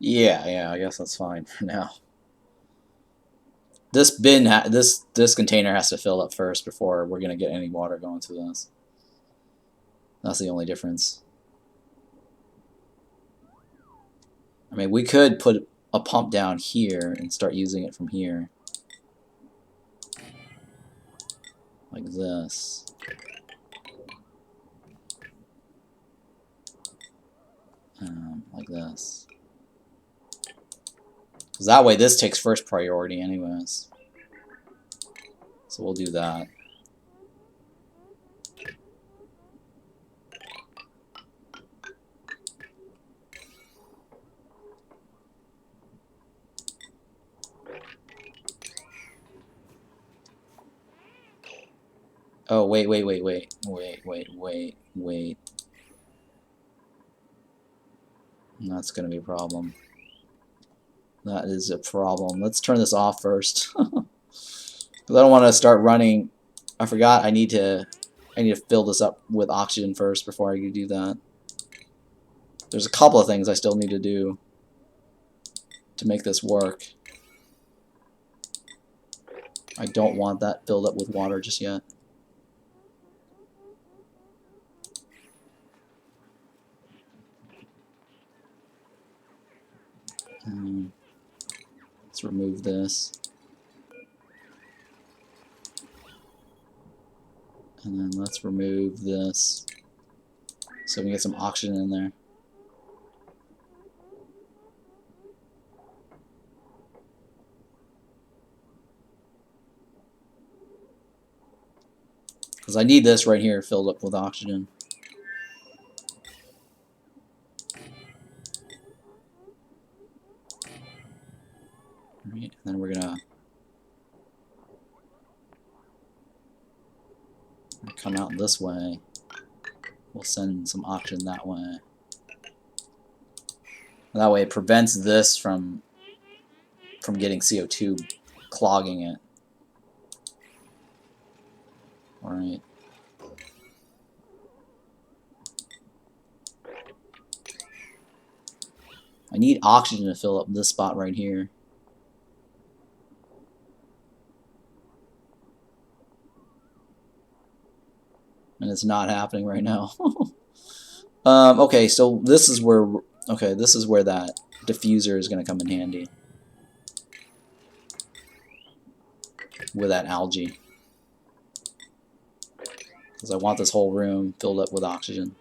Yeah, I guess that's fine for now. This bin, this container has to fill up first before we're gonna get any water going through this. That's the only difference. I mean, we could put a pump down here and start using it from here, like this. Like this. Because that way this takes first priority anyways. So we'll do that. Oh, wait. That's going to be a problem. That is a problem. Let's turn this off first. Because I don't want to start running. I forgot I need to fill this up with oxygen first before I do that. There's a couple of things I still need to do to make this work. I don't want that filled up with water just yet. Let's remove this. And then let's remove this so we can get some oxygen in there. Because I need this right here filled up with oxygen. Alright, and then we're gonna come out this way. We'll send some oxygen that way. That way it prevents this from getting CO2 clogging it. Alright. I need oxygen to fill up this spot right here. And it's not happening right now. Okay, so this is where that diffuser is going to come in handy with that algae, because I want this whole room filled up with oxygen.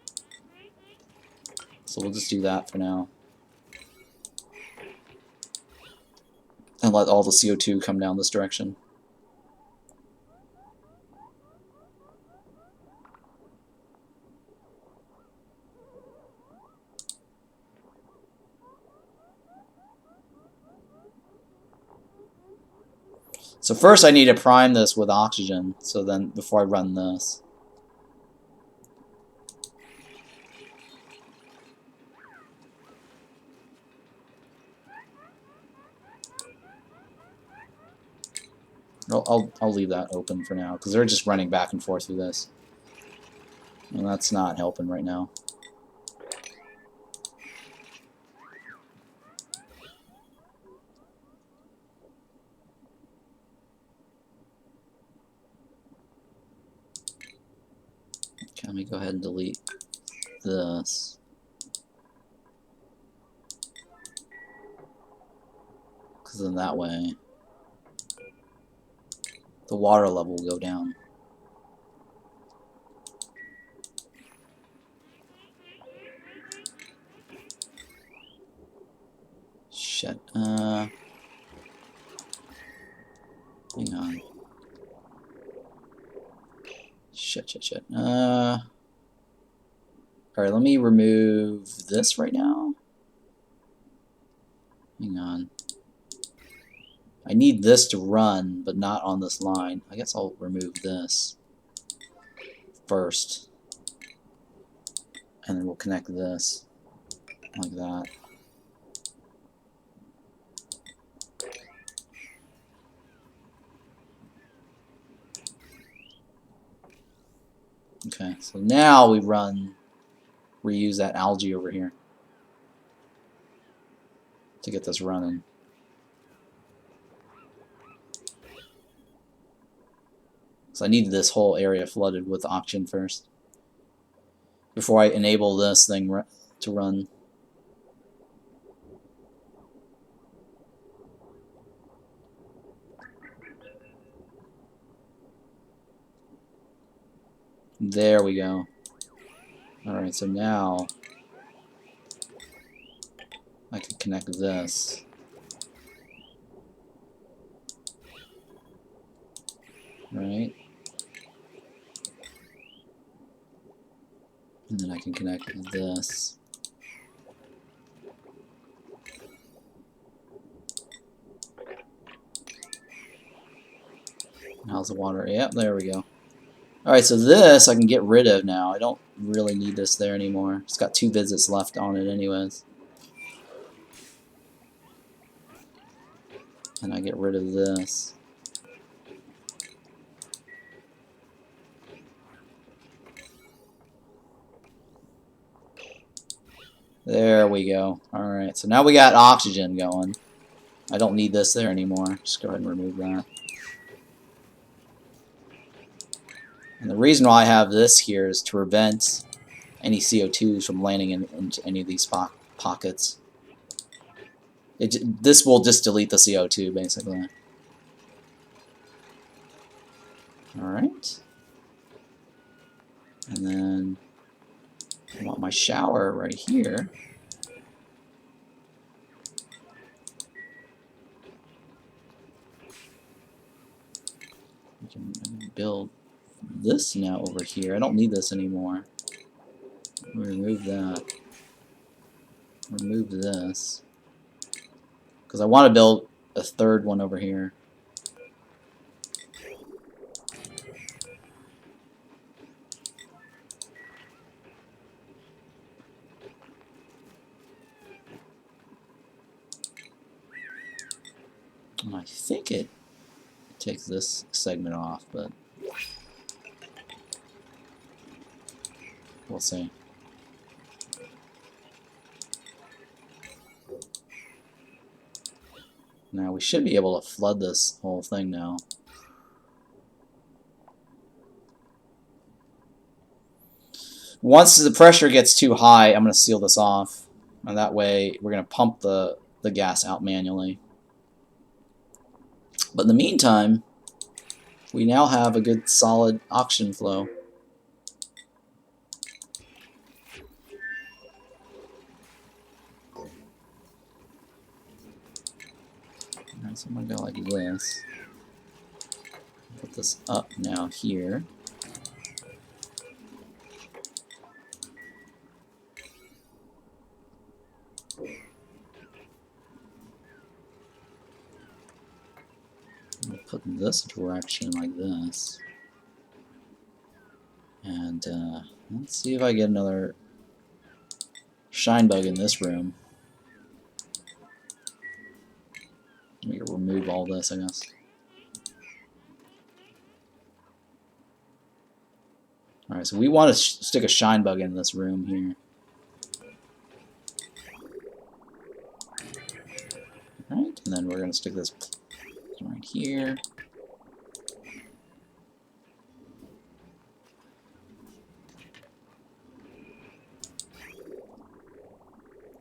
So we'll just do that for now and let all the CO2 come down this direction. So first I need to prime this with oxygen, so then before I run this. I'll leave that open for now, because they're just running back and forth through this. And that's not helping right now. Okay, let me go ahead and delete this. Because then that way the water level will go down. Shit. Hang on. Shit. Alright, let me remove this right now. Hang on. I need this to run, but not on this line. I guess I'll remove this first. And then we'll connect this like that. Okay, so now we reuse that algae over here to get this running. So I need this whole area flooded with oxygen first before I enable this thing to run. There we go. Alright, so now I can connect this. Right? And then I can connect this. How's the water? Yep, there we go. Alright, so this I can get rid of now. I don't really need this there anymore. It's got 2 visits left on it anyways. And I get rid of this. There we go. Alright, so now we got oxygen going. I don't need this there anymore. Just go ahead and remove that. And the reason why I have this here is to prevent any CO2s from landing into any of these pockets. This will just delete the CO2 basically. Alright. And then I want my shower right here. I can build this now over here. I don't need this anymore. Remove that. Remove this. Because I want to build a third one over here. And I think it takes this segment off, but we'll see. Now we should be able to flood this whole thing now. Once the pressure gets too high, I'm going to seal this off. And that way we're going to pump the gas out manually. But in the meantime, we now have a good solid oxygen flow. Alright, so I'm going to go like this. Put this up now here. I'll put in this direction like this. And let's see if I get another shine bug in this room. Let me remove all this, I guess. Alright, so we want to stick a shine bug in this room here. Alright, and then we're going to stick this right here.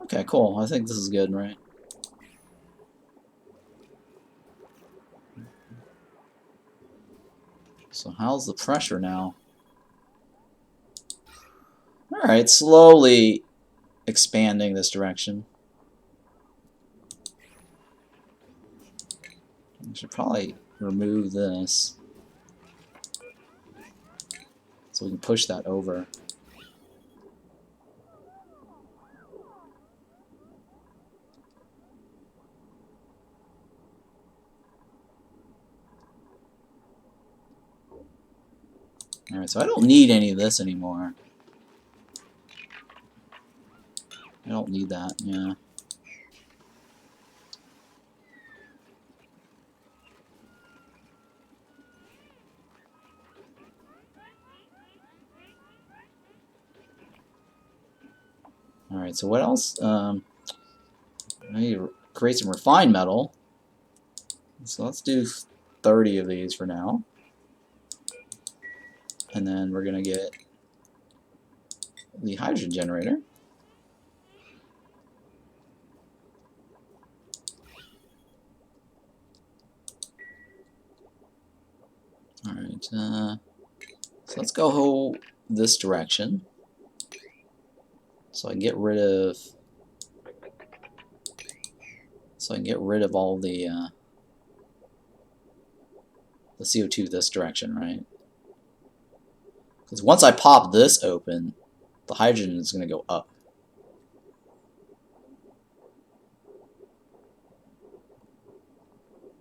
Okay, cool. I think this is good, right? So how's the pressure now? Alright, slowly expanding this direction. I should probably remove this so we can push that over. Alright, so I don't need any of this anymore. I don't need that, yeah. Alright, so what else? I need to create some refined metal. So let's do 30 of these for now. And then we're going to get the hydrogen generator. Alright, so let's go this direction. So I can get rid of all the CO2 this direction, right? Because once I pop this open, the hydrogen is going to go up.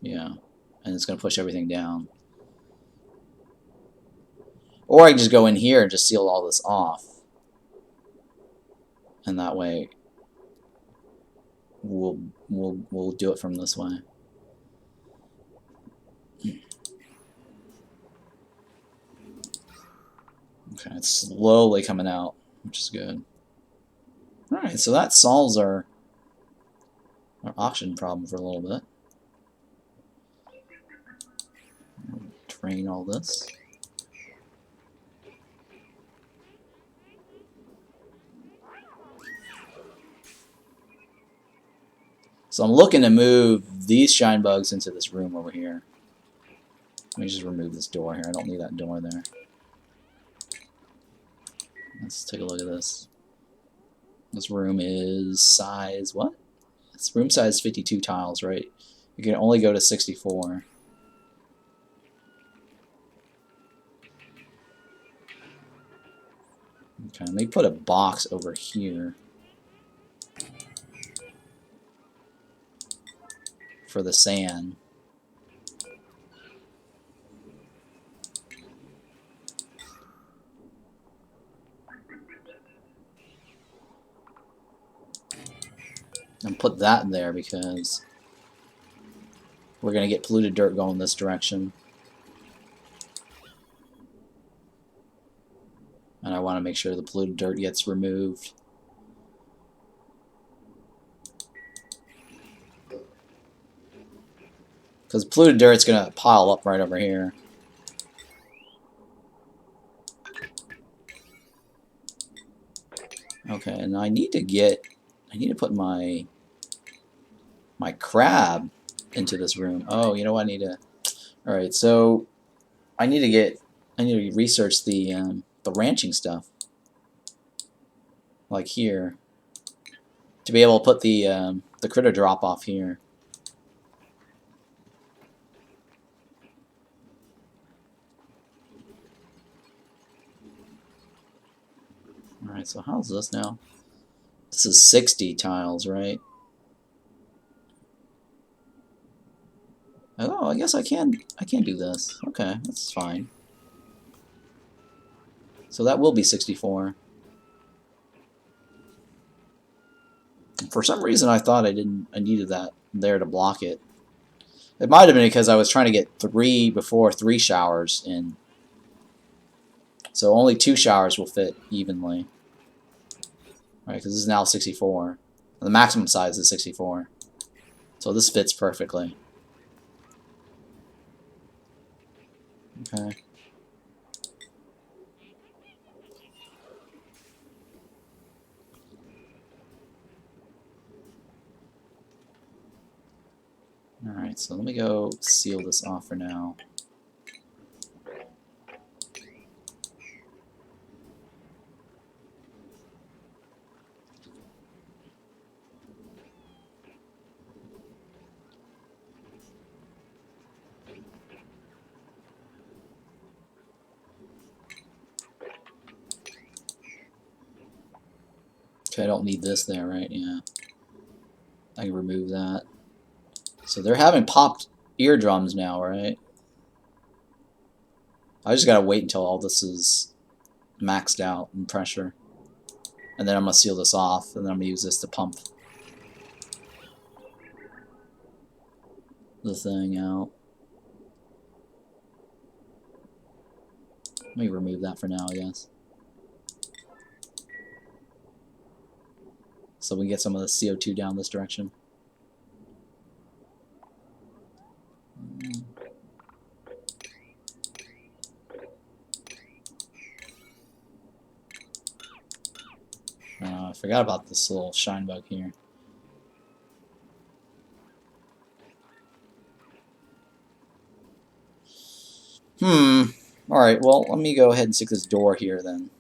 Yeah, and it's going to push everything down. Or I can just go in here and just seal all this off. And that way we'll do it from this way. Okay, it's slowly coming out, which is good. Alright, so that solves our oxygen problem for a little bit. Drain all this. So I'm looking to move these shine bugs into this room over here. Let me just remove this door here. I don't need that door there. Let's take a look at this. This room is size what? It's room size 52 tiles, right? You can only go to 64. Okay, let me put a box over here for the sand. And put that in there because we're going to get polluted dirt going this direction. And I want to make sure the polluted dirt gets removed. Because polluted dirt's going to pile up right over here. Okay, and I need to put my crab into this room. Oh, you know what? I need to. All right, so I need to research the ranching stuff, like here, to be able to put the critter drop off here. All right, so how's this now? This is 60 tiles, right? Oh, I guess I can do this. Okay, that's fine. So that will be 64. For some reason, I thought I needed that there to block it. It might have been because I was trying to get 3 showers in. So only 2 showers will fit evenly. Right, because this is now 64. The maximum size is 64. So this fits perfectly. Okay. Alright, so let me go seal this off for now. Okay, I don't need this there, right? Yeah. I can remove that. So they're having popped eardrums now, right? I just gotta wait until all this is maxed out in pressure. And then I'm gonna seal this off, and then I'm gonna use this to pump the thing out. Let me remove that for now, I guess. So we can get some of the CO2 down this direction. I forgot about this little shine bug here. Alright, well, let me go ahead and stick this door here then.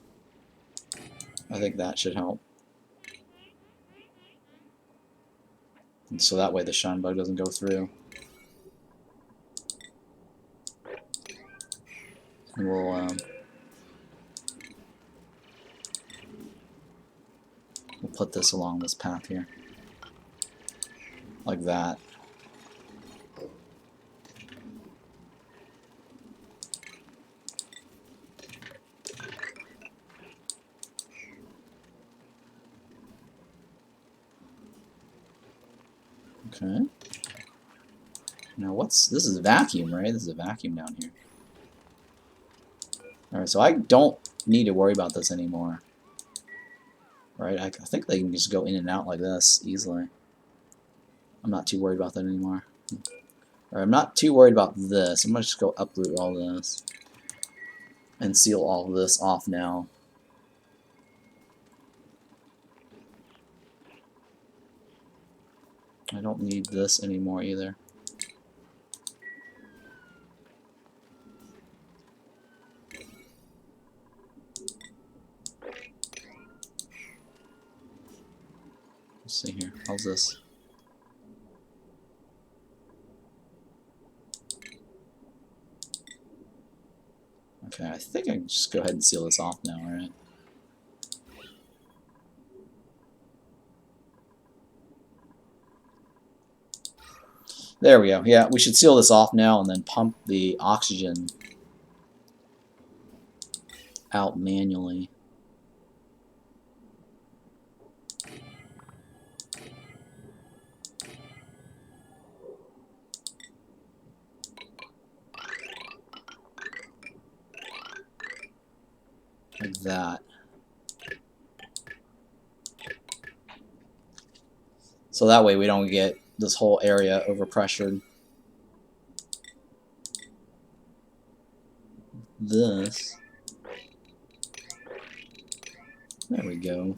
I think that should help. And so that way the shine bug doesn't go through. And we'll put this along this path here. Like that. Okay. Now what's... This is a vacuum, right? This is a vacuum down here. Alright, so I don't need to worry about this anymore. Right? I think they can just go in and out like this easily. I'm not too worried about that anymore. Alright, I'm not too worried about this. I'm going to just go uproot all this. And seal all this off now. I don't need this anymore either. Let's see here. How's this? Okay, I think I can just go ahead and seal this off now, alright? There we go. Yeah, we should seal this off now and then pump the oxygen out manually. Like that. So that way we don't get this whole area overpressured. This. There we go.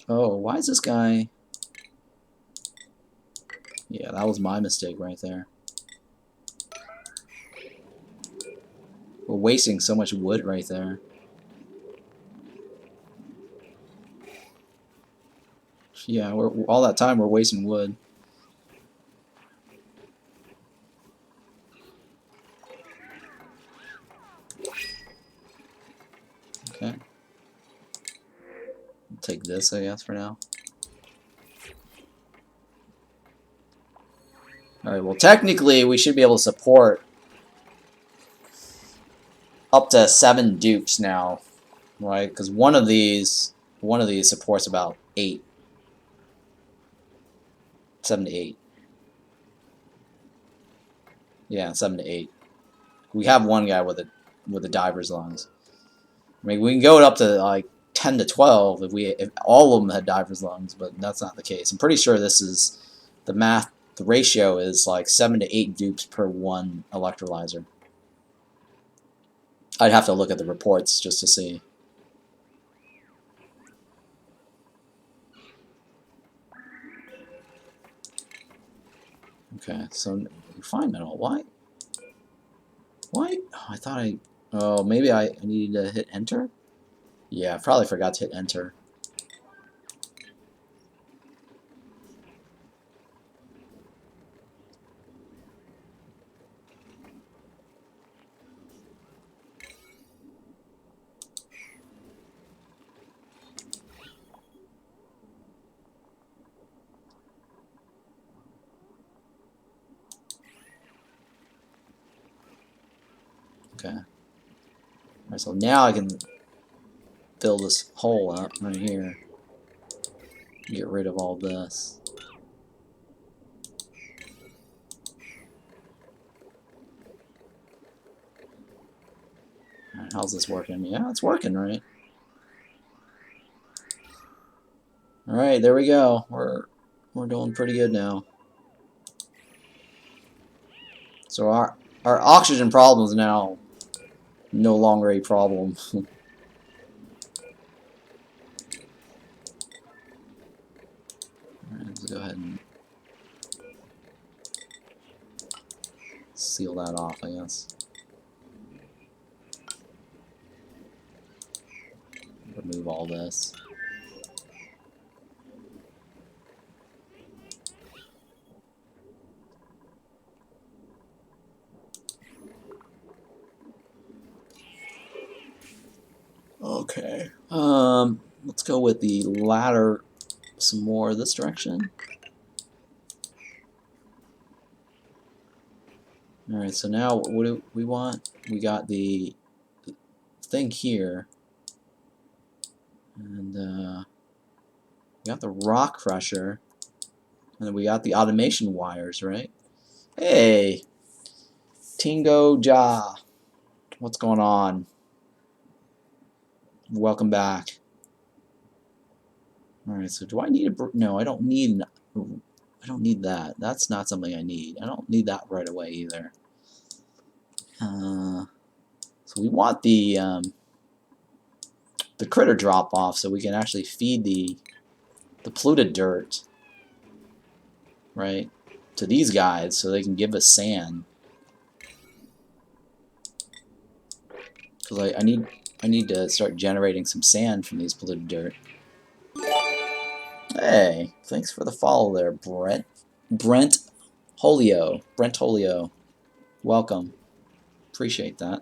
Oh, why is this guy... Yeah, that was my mistake right there. We're wasting so much wood right there. Yeah, all that time we're wasting wood. Okay. I'll take this, I guess, for now. Alright, well technically we should be able to support up to 7 dupes now, right? Because one of these supports about 8. 7 to 8. Yeah, 7 to 8. We have one guy with a diver's lungs. I mean, we can go up to like 10 to 12 if all of them had diver's lungs, but that's not the case. I'm pretty sure this is the math. The ratio is like 7 to 8 dupes per 1 electrolyzer. I'd have to look at the reports just to see. Okay, so refined metal. Why? Why? Oh, I thought I... Oh, maybe I needed to hit enter? Yeah, I probably forgot to hit enter. Okay. Alright, so now I can fill this hole up right here. Get rid of all this. Alright, how's this working? Yeah, it's working, right? Alright, there we go. We're doing pretty good now. So our oxygen problem is now no longer a problem. Alright, let's go ahead and seal that off, I guess. Remove all this. Okay. Let's go with the ladder some more this direction. Alright, so now what do we want? We got the thing here. And we got the rock crusher. And then we got the automation wires, right? Hey! Tingo Ja. What's going on? Welcome back. Alright, so do I need a... No, I don't need that. That's not something I need. I don't need that right away either. So we want the critter drop off so we can actually feed the polluted dirt, right, to these guys so they can give us sand. Because I need to start generating some sand from these polluted dirt. Hey, thanks for the follow there, Brent Holio. Welcome. Appreciate that.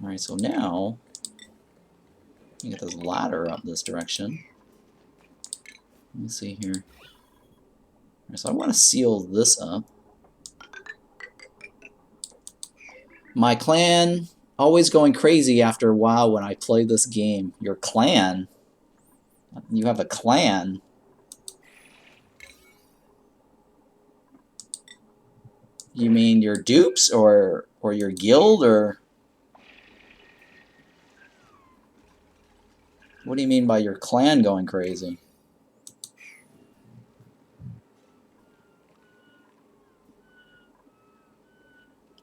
Alright, so now we get this ladder up this direction. Let me see here. Right, so I want to seal this up. My clan always going crazy after a while when I play this game. Your clan? You have a clan? You mean your dupes or your guild or what do you mean by your clan going crazy?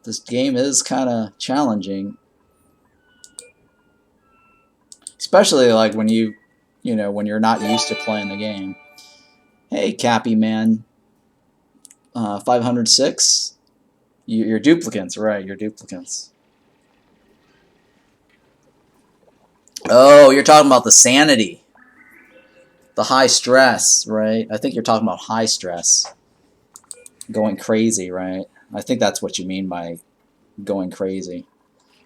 This game is kind of challenging, especially like when when you're not used to playing the game. Hey, Cappy man, 506. You're duplicants, right? You're duplicants. Oh, you're talking about the sanity, the high stress, right? I think you're talking about high stress, going crazy, right? I think that's what you mean by going crazy.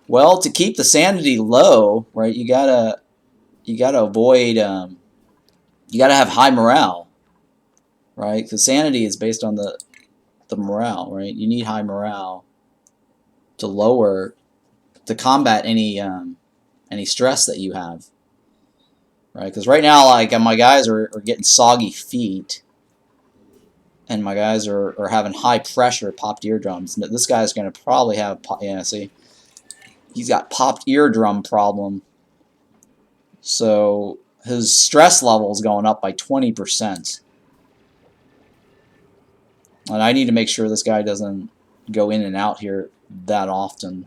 Well, to keep the sanity low, right? You gotta avoid. You gotta have high morale, right? Because sanity is based on the morale, right? You need high morale to combat any stress that you have, right? Because right now, like my guys are getting soggy feet, and my guys are having high pressure popped eardrums. This guy's gonna probably have see, he's got popped eardrum problem, so his stress level is going up by 20%. And I need to make sure this guy doesn't go in and out here that often.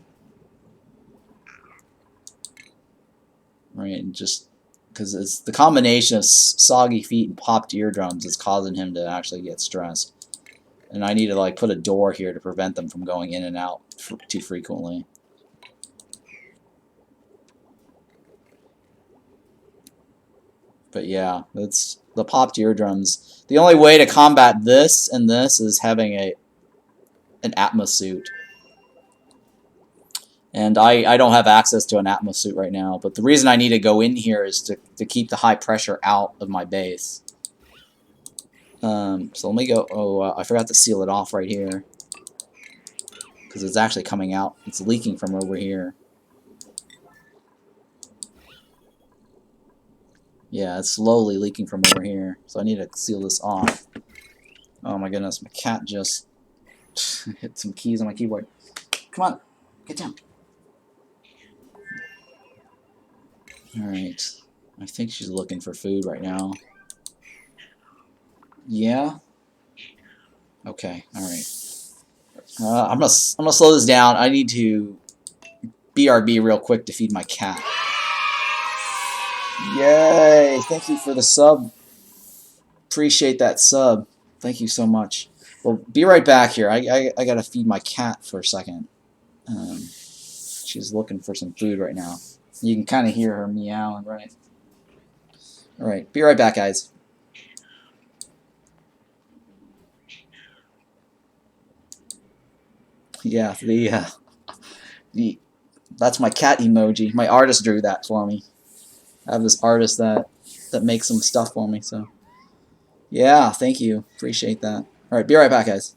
Right, just because it's the combination of soggy feet and popped eardrums is causing him to actually get stressed. And I need to like put a door here to prevent them from going in and out too frequently. But yeah, it's the popped eardrums. The only way to combat this and this is having an Atmos suit. And I don't have access to an Atmos suit right now, but the reason I need to go in here is to keep the high pressure out of my base. So let me go, I forgot to seal it off right here. because it's actually coming out. It's leaking from over here. Yeah, it's slowly leaking from over here. So I need to seal this off. Oh my goodness, my cat just hit some keys on my keyboard. Come on, get down. Alright. I think she's looking for food right now. Yeah? Okay, alright. I'm gonna slow this down. I need to BRB real quick to feed my cat. Yay! Thank you for the sub. Appreciate that sub. Thank you so much. Well, be right back here. I gotta feed my cat for a second. She's looking for some food right now. You can kind of hear her meowing, right? Alright, be right back, guys. Yeah, that's my cat emoji. My artist drew that for me. I have this artist that makes some stuff for me, so yeah, thank you. Appreciate that. Alright, be right back, guys.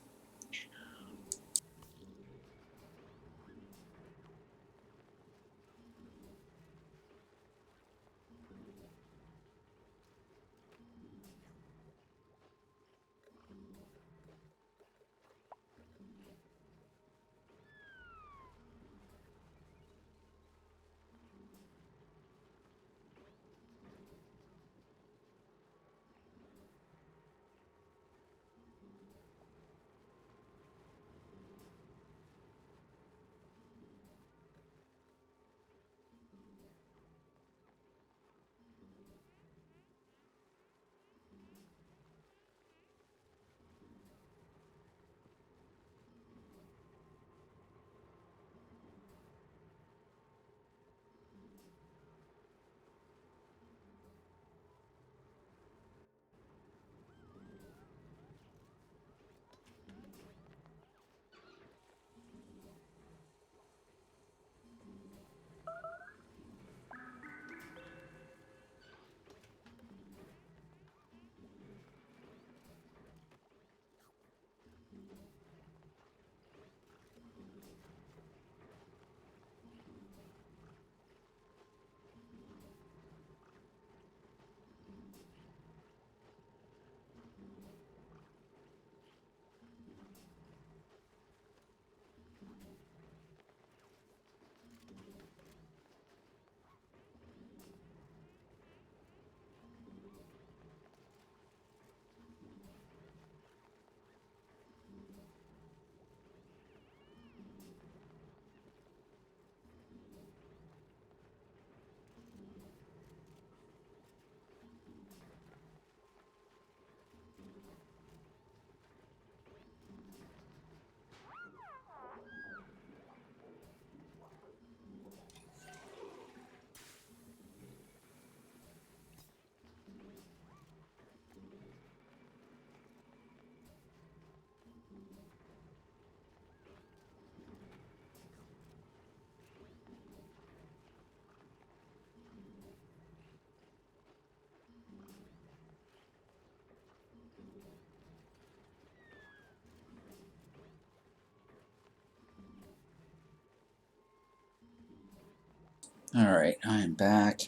Alright, I am back.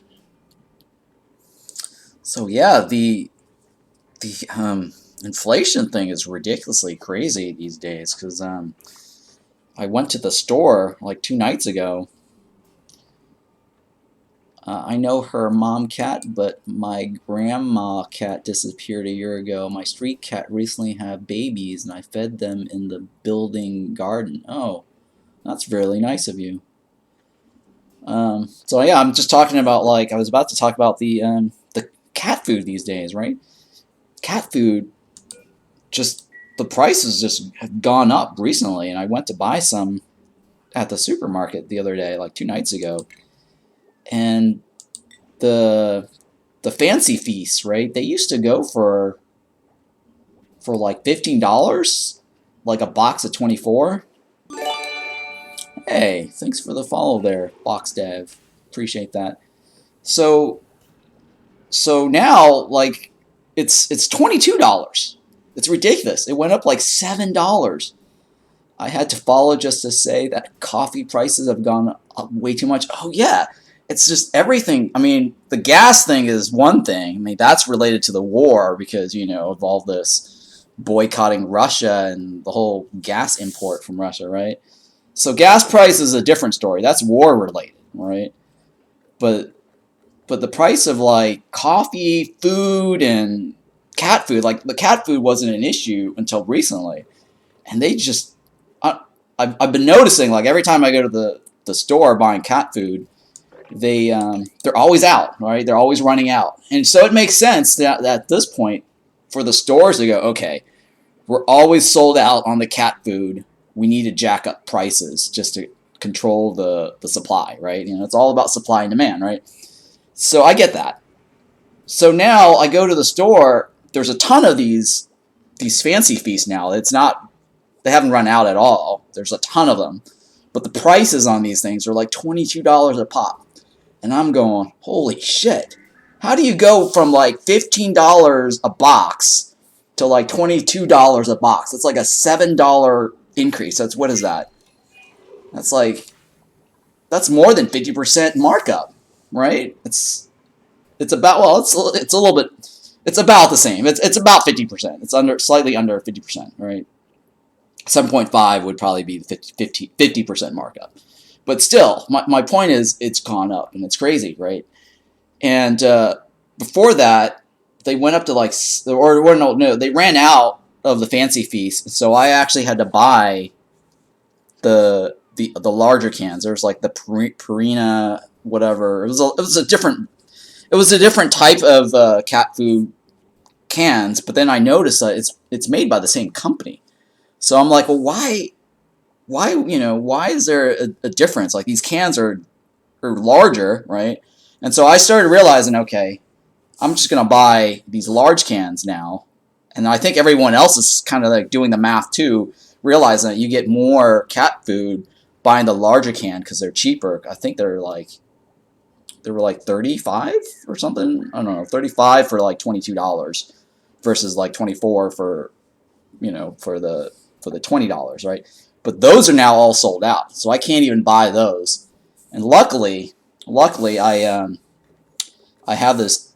So yeah, the inflation thing is ridiculously crazy these days, because I went to the store like 2 nights ago. I know her mom cat, but my grandma cat disappeared a year ago. My street cat recently had babies, and I fed them in the building garden. Oh, that's really nice of you. So yeah, I'm just talking about, like, I was about to talk about the cat food these days, right? Cat food, just the prices just have gone up recently, and I went to buy some at the supermarket the other day, like 2 nights ago, and the fancy feasts, right? They used to go for like $15, like a box of 24. Hey, thanks for the follow there, Box Dev. Appreciate that. So now, like, it's $22. It's ridiculous. It went up like $7. I had to follow just to say that coffee prices have gone up way too much. Oh yeah, it's just everything. I mean, the gas thing is one thing. I mean, that's related to the war because, you know, of all this boycotting Russia and the whole gas import from Russia, right? So gas price is a different story. That's war related, right? But the price of like coffee, food, and cat food, like the cat food wasn't an issue until recently, and they just, I've been noticing like every time I go to the store buying cat food, they're always out, right? They're always running out, and so it makes sense that at this point for the stores to go, okay, we're always sold out on the cat food. We need to jack up prices just to control the supply, right? You know, it's all about supply and demand, right? So I get that. So now I go to the store. There's a ton of these fancy feasts now. It's not, they haven't run out at all. There's a ton of them, but the prices on these things are like $22 a pop, and I'm going, holy shit! How do you go from like $15 a box to like $22 a box? It's like a $7 increase. That's, what is that? That's like, that's more than 50% markup, right? It's about, well, it's a little bit, it's about the same. It's about 50%. It's under, slightly under 50%, right? 7.5 would probably be 50% markup. But still, my point is it's gone up, and it's crazy, right? And before that, they went up to like, or no, they ran out of the fancy feast, so I actually had to buy the larger cans. There's like the Purina whatever. It was a different type of cat food cans, but then I noticed that it's made by the same company. So I'm like, well, why is there a difference? Like, these cans are larger, right? And so I started realizing, okay, I'm just gonna buy these large cans now, and I think everyone else is kind of like doing the math too, realizing that you get more cat food buying the larger can because they're cheaper. I think they were like 35 or something. I don't know, 35 for like $22 versus like 24 for, you know, for the $20, right? But those are now all sold out, so I can't even buy those. And luckily, I have this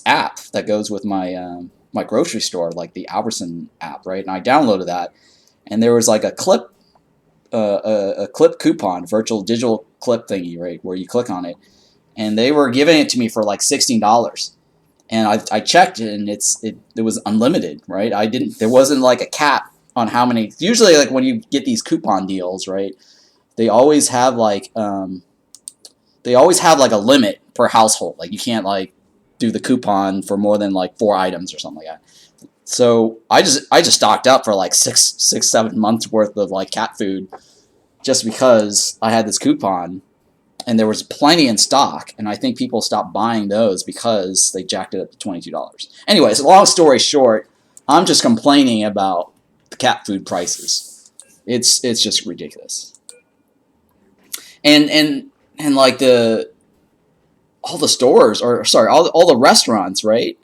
app that goes with my grocery store, like the Albertson app, right? And I downloaded that, and there was like a clip a clip coupon, virtual digital clip thingy, right, where you click on it, and they were giving it to me for like $16. And I checked it, and it was unlimited, right? There wasn't like a cap on how many. Usually, like when you get these coupon deals, right, they always have like a limit per household. Like, you can't like do the coupon for more than like 4 items or something like that. So I just stocked up for like 7 months worth of like cat food just because I had this coupon, and there was plenty in stock, and I think people stopped buying those because they jacked it up to $22. Anyways, long story short, I'm just complaining about the cat food prices. It's just ridiculous. And like all the stores, or sorry, all the restaurants, right?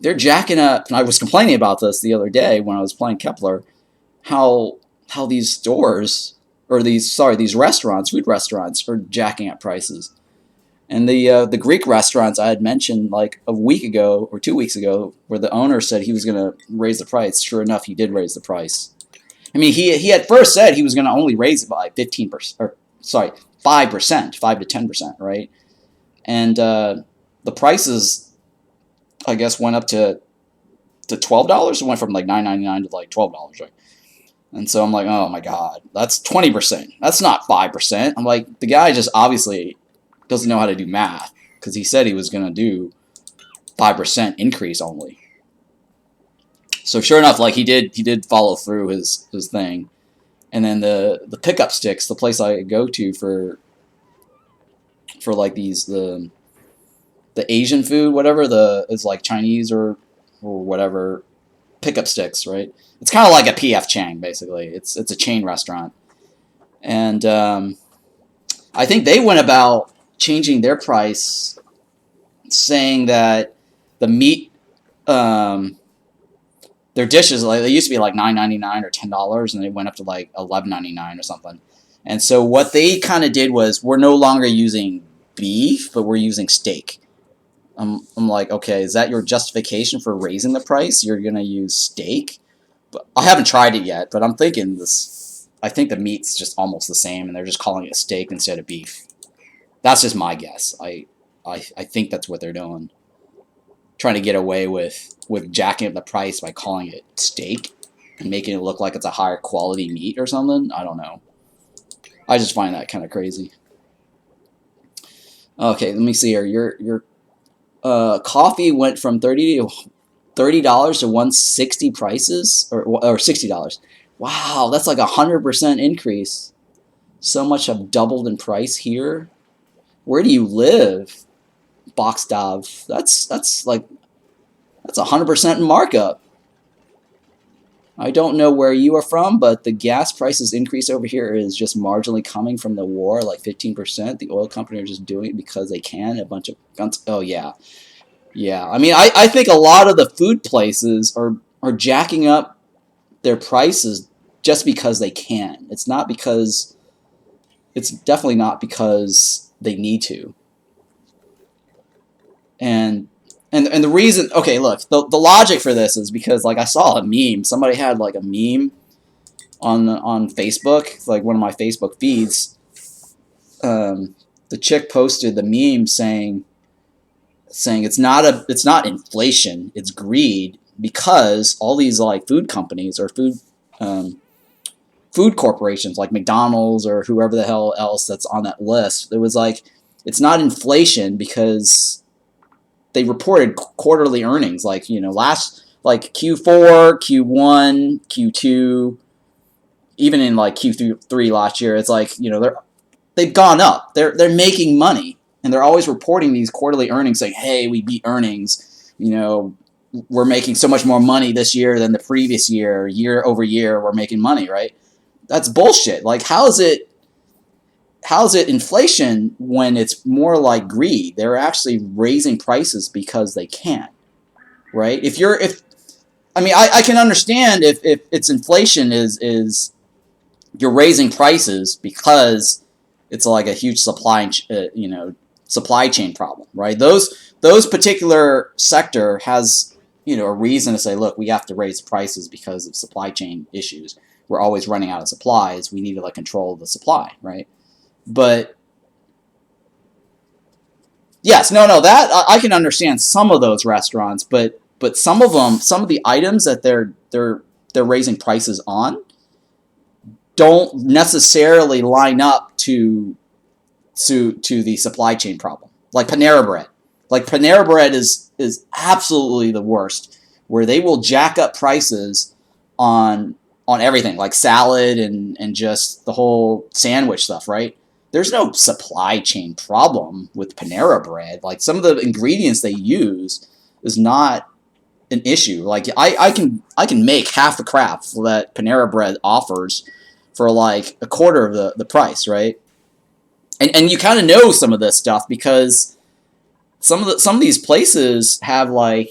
They're jacking up, and I was complaining about this the other day when I was playing Kepler, how these stores, or these restaurants, food restaurants, are jacking up prices. And the Greek restaurants I had mentioned like a week ago or 2 weeks ago, where the owner said he was going to raise the price. Sure enough, he did raise the price. I mean, he at first said he was going to only raise it by 15%, or sorry, 5%, 5 to 10%, right? And the prices, I guess, went up to $12. It went from like $9.99 to like $12, right? And so I'm like, oh my god, that's 20%. That's not 5%. I'm like, the guy just obviously doesn't know how to do math, because he said he was going to do 5% increase only. So sure enough, like he did follow through his thing. And then the pickup sticks, the place I go to for like the Asian food, whatever, is like Chinese or whatever, pickup sticks, right? It's kind of like a P.F. Chang, basically. It's a chain restaurant. And I think they went about changing their price, saying that the meat Their dishes, like, they used to be like $9.99 or $10, and they went up to like $11.99 or something. And so what they kind of did was, we're no longer using beef, but we're using steak. I'm like, okay, is that your justification for raising the price? You're gonna use steak? But I haven't tried it yet, but I'm thinking this. I think the meat's just almost the same, and they're just calling it steak instead of beef. That's just my guess. I think that's what they're doing, trying to get away with jacking up the price by calling it steak and making it look like it's a higher quality meat or something. I don't know. I just find that kind of crazy. Okay, let me see here. Your coffee went from $30 to 160 prices, or $60. Wow, that's like 100% increase. So much have doubled in price here. Where do you live, Boxdav? That's 100% markup. I don't know where you are from, but the gas prices increase over here is just marginally coming from the war, like 15%. The oil company are just doing it because they can. A bunch of guns. Oh yeah, yeah. I mean, I think a lot of the food places are jacking up their prices just because they can. It's not because. It's definitely not because they need to. And the reason, okay, look, the logic for this is because, like, I saw a meme. Somebody had like a meme on Facebook, like one of my Facebook feeds. The chick posted the meme saying it's not inflation, it's greed, because all these like food companies or food corporations like McDonald's or whoever the hell else that's on that list. It was like, it's not inflation because they reported quarterly earnings, like, last, like, Q4, Q1, Q2, even in like Q3 last year. It's like, they've gone up. They're making money, and they're always reporting these quarterly earnings, saying, "Hey, we beat earnings. We're making so much more money this year than the previous year. Year over year, we're making money." Right? That's bullshit. Like, how is it inflation when it's more like greed? They're actually raising prices because they can, right? I can understand if it's inflation is you're raising prices because it's like a huge supply chain problem, right? Those particular sector has a reason to say, look, we have to raise prices because of supply chain issues. We're always running out of supplies. We need to control the supply, right? But yes, no, that I can understand some of those restaurants, but some of the items that they're raising prices on don't necessarily line up to the supply chain problem. Like Panera Bread. Like Panera Bread is absolutely the worst, where they will jack up prices on everything, like salad and just the whole sandwich stuff, right? There's no supply chain problem with Panera Bread. Like, some of the ingredients they use is not an issue. Like, I can make half the crap that Panera Bread offers for like a quarter of the price, right? And you kind of know some of this stuff because some of these places have like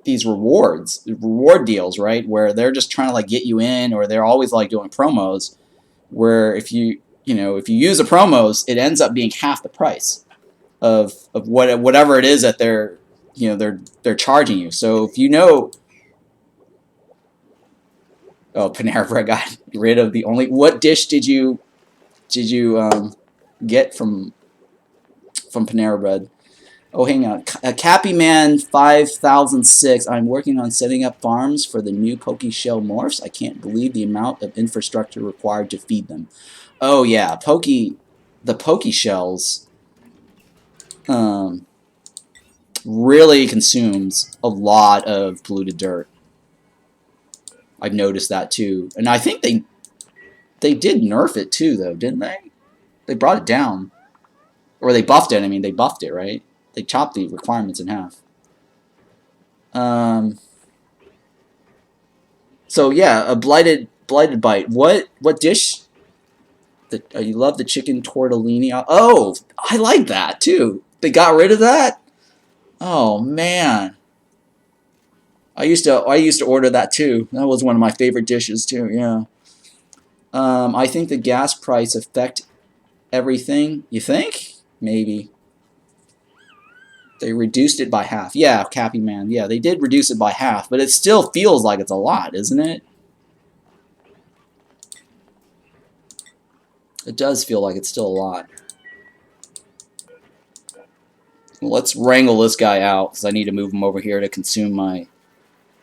these reward deals, right? Where they're just trying to like get you in, or they're always like doing promos where if you use the promos, it ends up being half the price of whatever it is that they're charging you. So if Panera Bread got rid of the only. What dish did you get from Panera Bread? Oh, hang on. Cappy Man 5006. I'm working on setting up farms for the new Poke Shell morphs. I can't believe the amount of infrastructure required to feed them. Oh yeah, the Poke Shells really consumes a lot of polluted dirt. I've noticed that too, and I think they did nerf it too, though, didn't they? They brought it down, or they buffed it. I mean, they buffed it, right? They chopped the requirements in half. So yeah, a blighted bite. What dish? You love the chicken tortellini. Oh, I like that too. They got rid of that. Oh man, I used to order that too. That was one of my favorite dishes too. Yeah. I think the gas price affect everything. You think? Maybe. They reduced it by half. Yeah, Cappy Man. Yeah, they did reduce it by half, but it still feels like it's a lot, isn't it? It does feel like it's still a lot. Well, let's wrangle this guy out, because I need to move him over here to consume my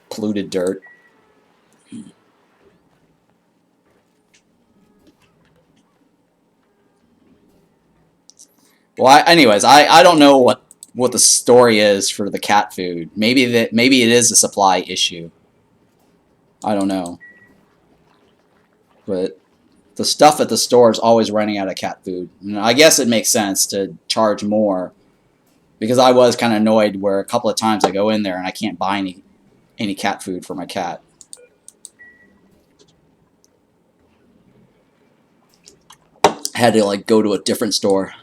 polluted dirt. Well, anyways, I don't know what the story is for the cat food. Maybe it is a supply issue. I don't know. But the stuff at the store is always running out of cat food. And I guess it makes sense to charge more, because I was kind of annoyed where a couple of times I go in there and I can't buy any cat food for my cat. I had to like go to a different store.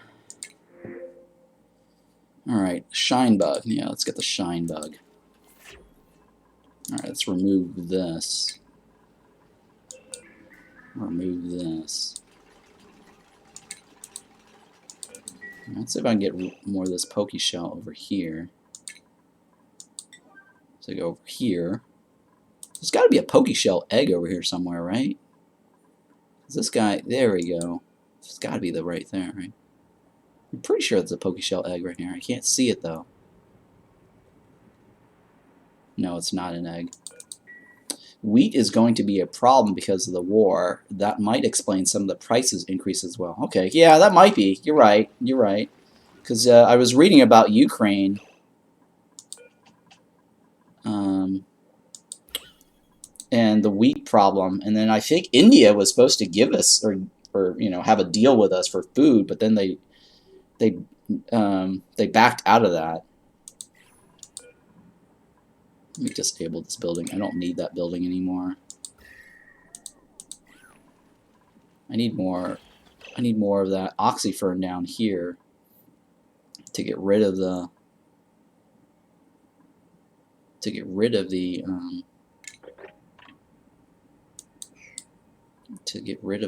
Alright, shine bug. Yeah, let's get the shine bug. Alright, let's remove this. Remove this. Let's see if I can get more of this pokey shell over here. So go over here. There's got to be a pokey shell egg over here somewhere, right? Is this guy? There we go. It's got to be the right there, right? I'm pretty sure it's a pokey shell egg right here. I can't see it though. No, it's not an egg. Wheat is going to be a problem because of the war. That might explain some of the prices increase as well. Okay, yeah, that might be. You're right. You're right. Because I was reading about Ukraine. And the wheat problem, and then I think India was supposed to give us or you know, have a deal with us for food, but then they backed out of that. Let me disable this building. I don't need that building anymore. I need more of that oxyfern down here to get rid of the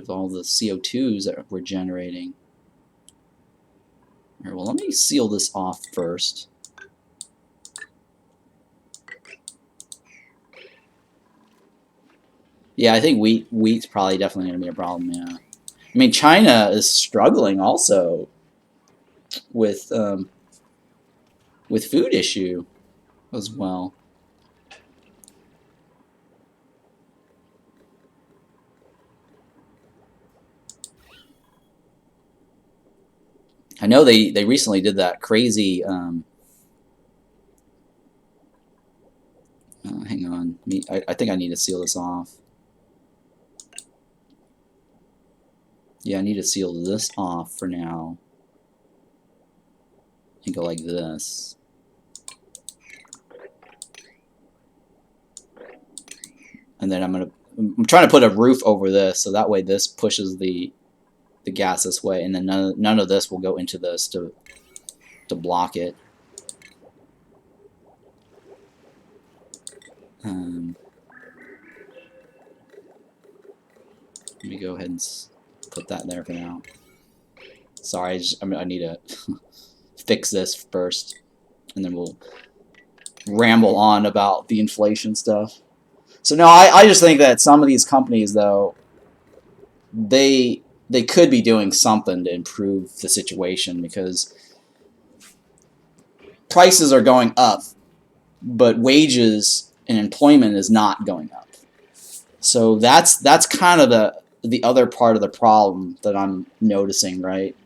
all the CO2s that we're generating. All right, well, let me seal this off first. Yeah, I think wheat's probably definitely going to be a problem, yeah. I mean, China is struggling also with food issue as well. I know they recently did that crazy. Hang on, I think I need to seal this off. Yeah, I need to seal this off for now. And go like this. And then I'm trying to put a roof over this, so that way this pushes the gas this way, and then none of this will go into this to block it. Let me go ahead and put that there for now. Sorry, I need to fix this first, and then we'll ramble on about the inflation stuff. So no, I just think that some of these companies, though, they could be doing something to improve the situation, because prices are going up, but wages and employment is not going up. So that's kind of the other part of the problem that I'm noticing, right?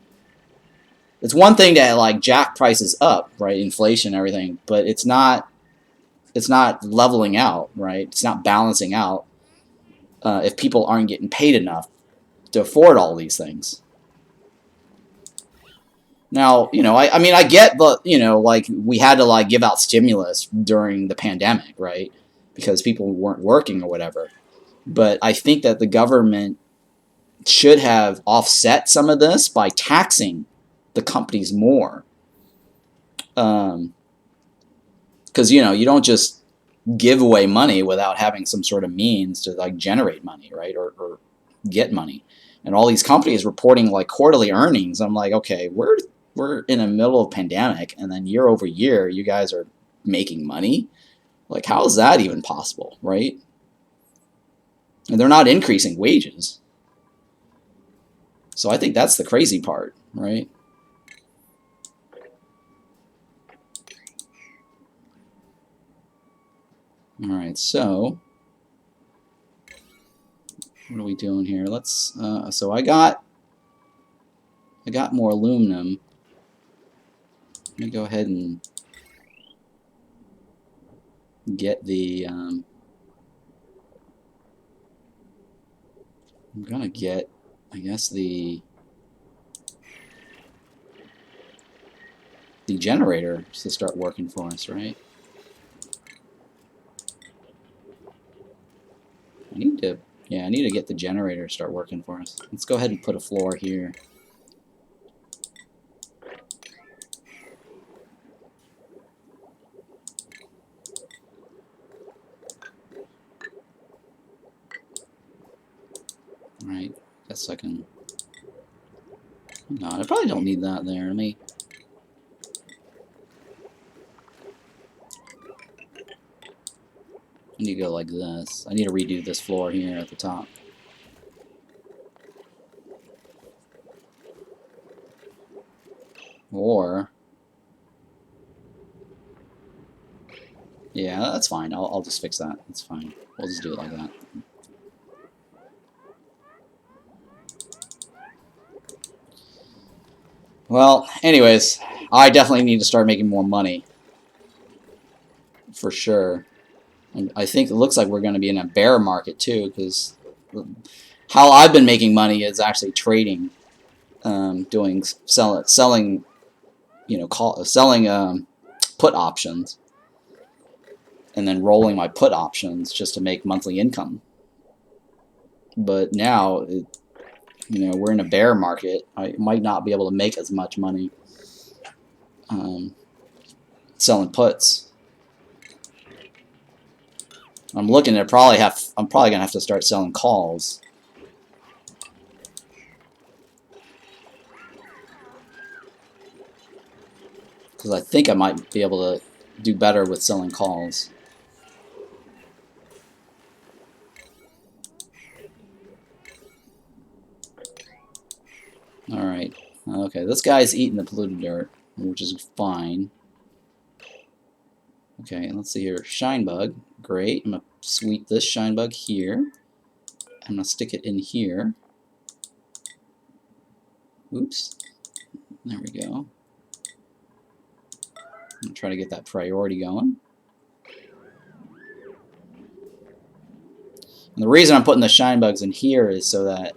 It's one thing to like jack prices up, right? Inflation, everything, but it's not leveling out, right? It's not balancing out if people aren't getting paid enough to afford all these things. Now, you know, I mean, I get the, you know, like we had to like give out stimulus during the pandemic, right? Because people weren't working or whatever. But I think that the government should have offset some of this by taxing the companies more. Because, you know, you don't just give away money without having some sort of means to like generate money, right, or get money. And all these companies reporting like quarterly earnings. I'm like, okay, we're in the middle of pandemic, and then year over year, you guys are making money. Like, how is that even possible, right? And they're not increasing wages. So I think that's the crazy part, right? All right, so what are we doing here? Let's. So I got more aluminum. Let me go ahead and get the. I'm gonna get, I guess, the generator to start working for us, right? I need to, yeah, I need to get the generator to start working for us. Let's go ahead and put a floor here. Right, guess I can. No, I probably don't need that there. Let me. I need to go like this. I need to redo this floor here at the top. Or, yeah, that's fine. I'll just fix that. That's fine. We'll just do it like that. Well, anyways, I definitely need to start making more money. For sure. And I think it looks like we're going to be in a bear market too, because how I've been making money is actually trading, selling, you know, selling put options, and then rolling my put options just to make monthly income. But now, you know, we're in a bear market. I might not be able to make as much money selling puts. I'm looking to probably I'm probably gonna have to start selling calls. Because I think I might be able to do better with selling calls. Alright. Okay, this guy's eating the polluted dirt, which is fine. Okay, let's see here. Shine bug. Great. I'm going to sweep this shine bug here. I'm going to stick it in here. Oops. There we go. I'm going to try to get that priority going. And the reason I'm putting the shine bugs in here is so that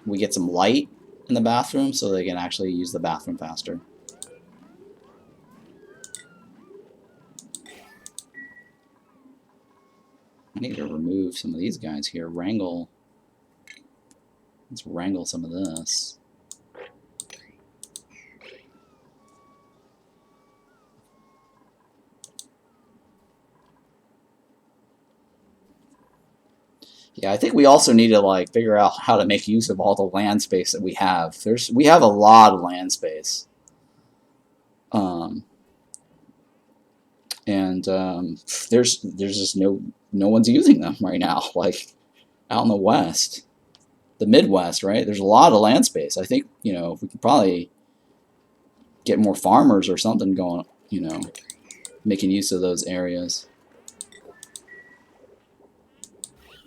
we get some light in the bathroom so they can actually use the bathroom faster. I need to remove some of these guys here. Wrangle. Let's wrangle some of this. Yeah, I think we also need to like figure out how to make use of all the land space that we have. We have a lot of land space, and there's just no one's using them right now. Like out in the West, the Midwest, right? There's a lot of land space. I think, you know, we could probably get more farmers or something going. You know, making use of those areas.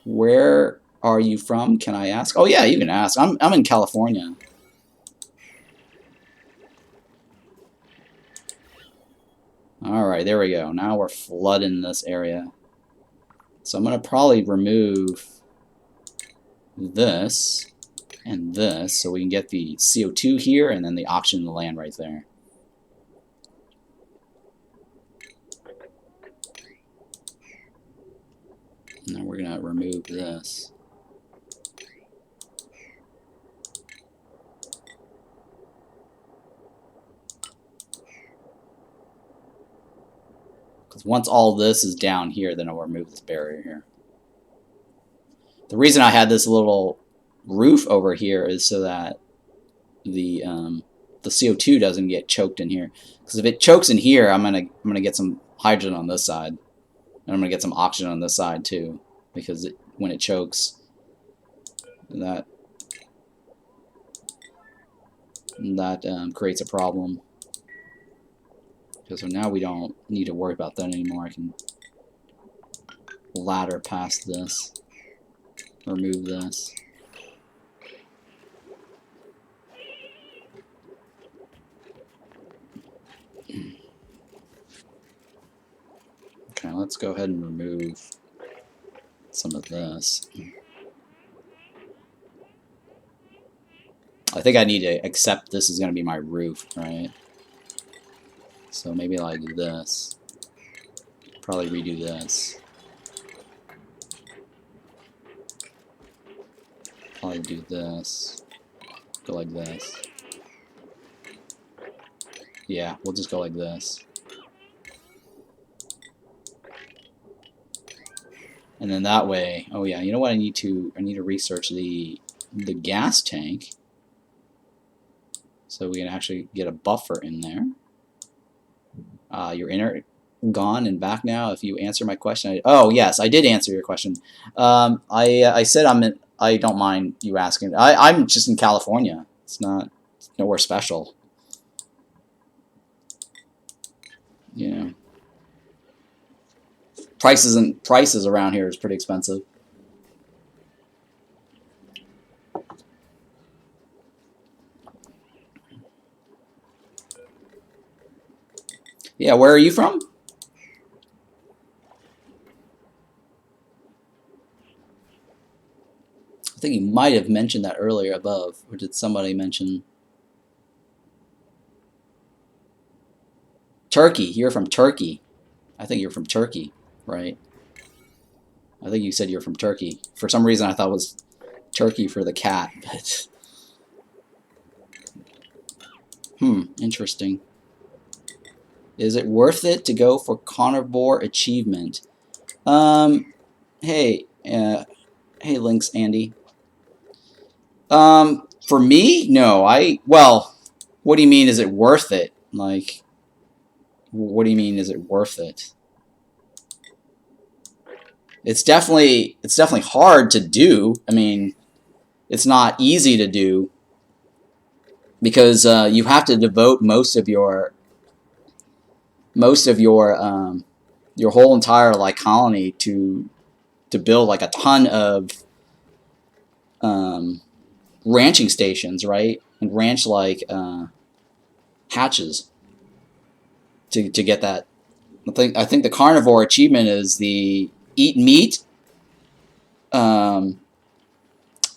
Where are you from? Can I ask? Oh yeah, you can ask. I'm in California. Alright, there we go. Now we're flooding this area. So I'm going to probably remove this and this so we can get the CO2 here and then the oxygen in the land right there. And then we're going to remove this. Because Once all this is down here, then I'll remove this barrier here. The reason I had this little roof over here is so that the CO2 doesn't get choked in here. Because if it chokes in here, I'm gonna get some hydrogen on this side, and I'm gonna get some oxygen on this side too. Because when it chokes, that creates a problem. So now we don't need to worry about that anymore. I can ladder past this, remove this. Okay, let's go ahead and remove some of this. I think I need to accept this is going to be my roof, right? So maybe like this. Probably redo this. Probably do this. Go like this. Yeah, we'll just go like this. And then that way, oh yeah, you know what I need to research the gas tank. So we can actually get a buffer in there. Your inner gone and back now. If you answer my question, oh yes, I did answer your question. I said I don't mind you asking. I'm just in California. It's nowhere special. You know, prices around here is pretty expensive. Yeah, where are you from? I think you might have mentioned that earlier above, or did somebody mention Turkey? You're from Turkey. I think you're from Turkey, right? I think you said you're from Turkey. For some reason, I thought it was Turkey for the cat, but interesting. Is it worth it to go for carnivore achievement? Hey, Lynx Andy. For me, no. Well, what do you mean? Is it worth it? Like, what do you mean? Is it worth it? It's definitely hard to do. I mean, it's not easy to do because you have to devote most of your whole entire like colony to build like a ton of ranching stations, right? And ranch like hatches to get that. I think the carnivore achievement is the eat meat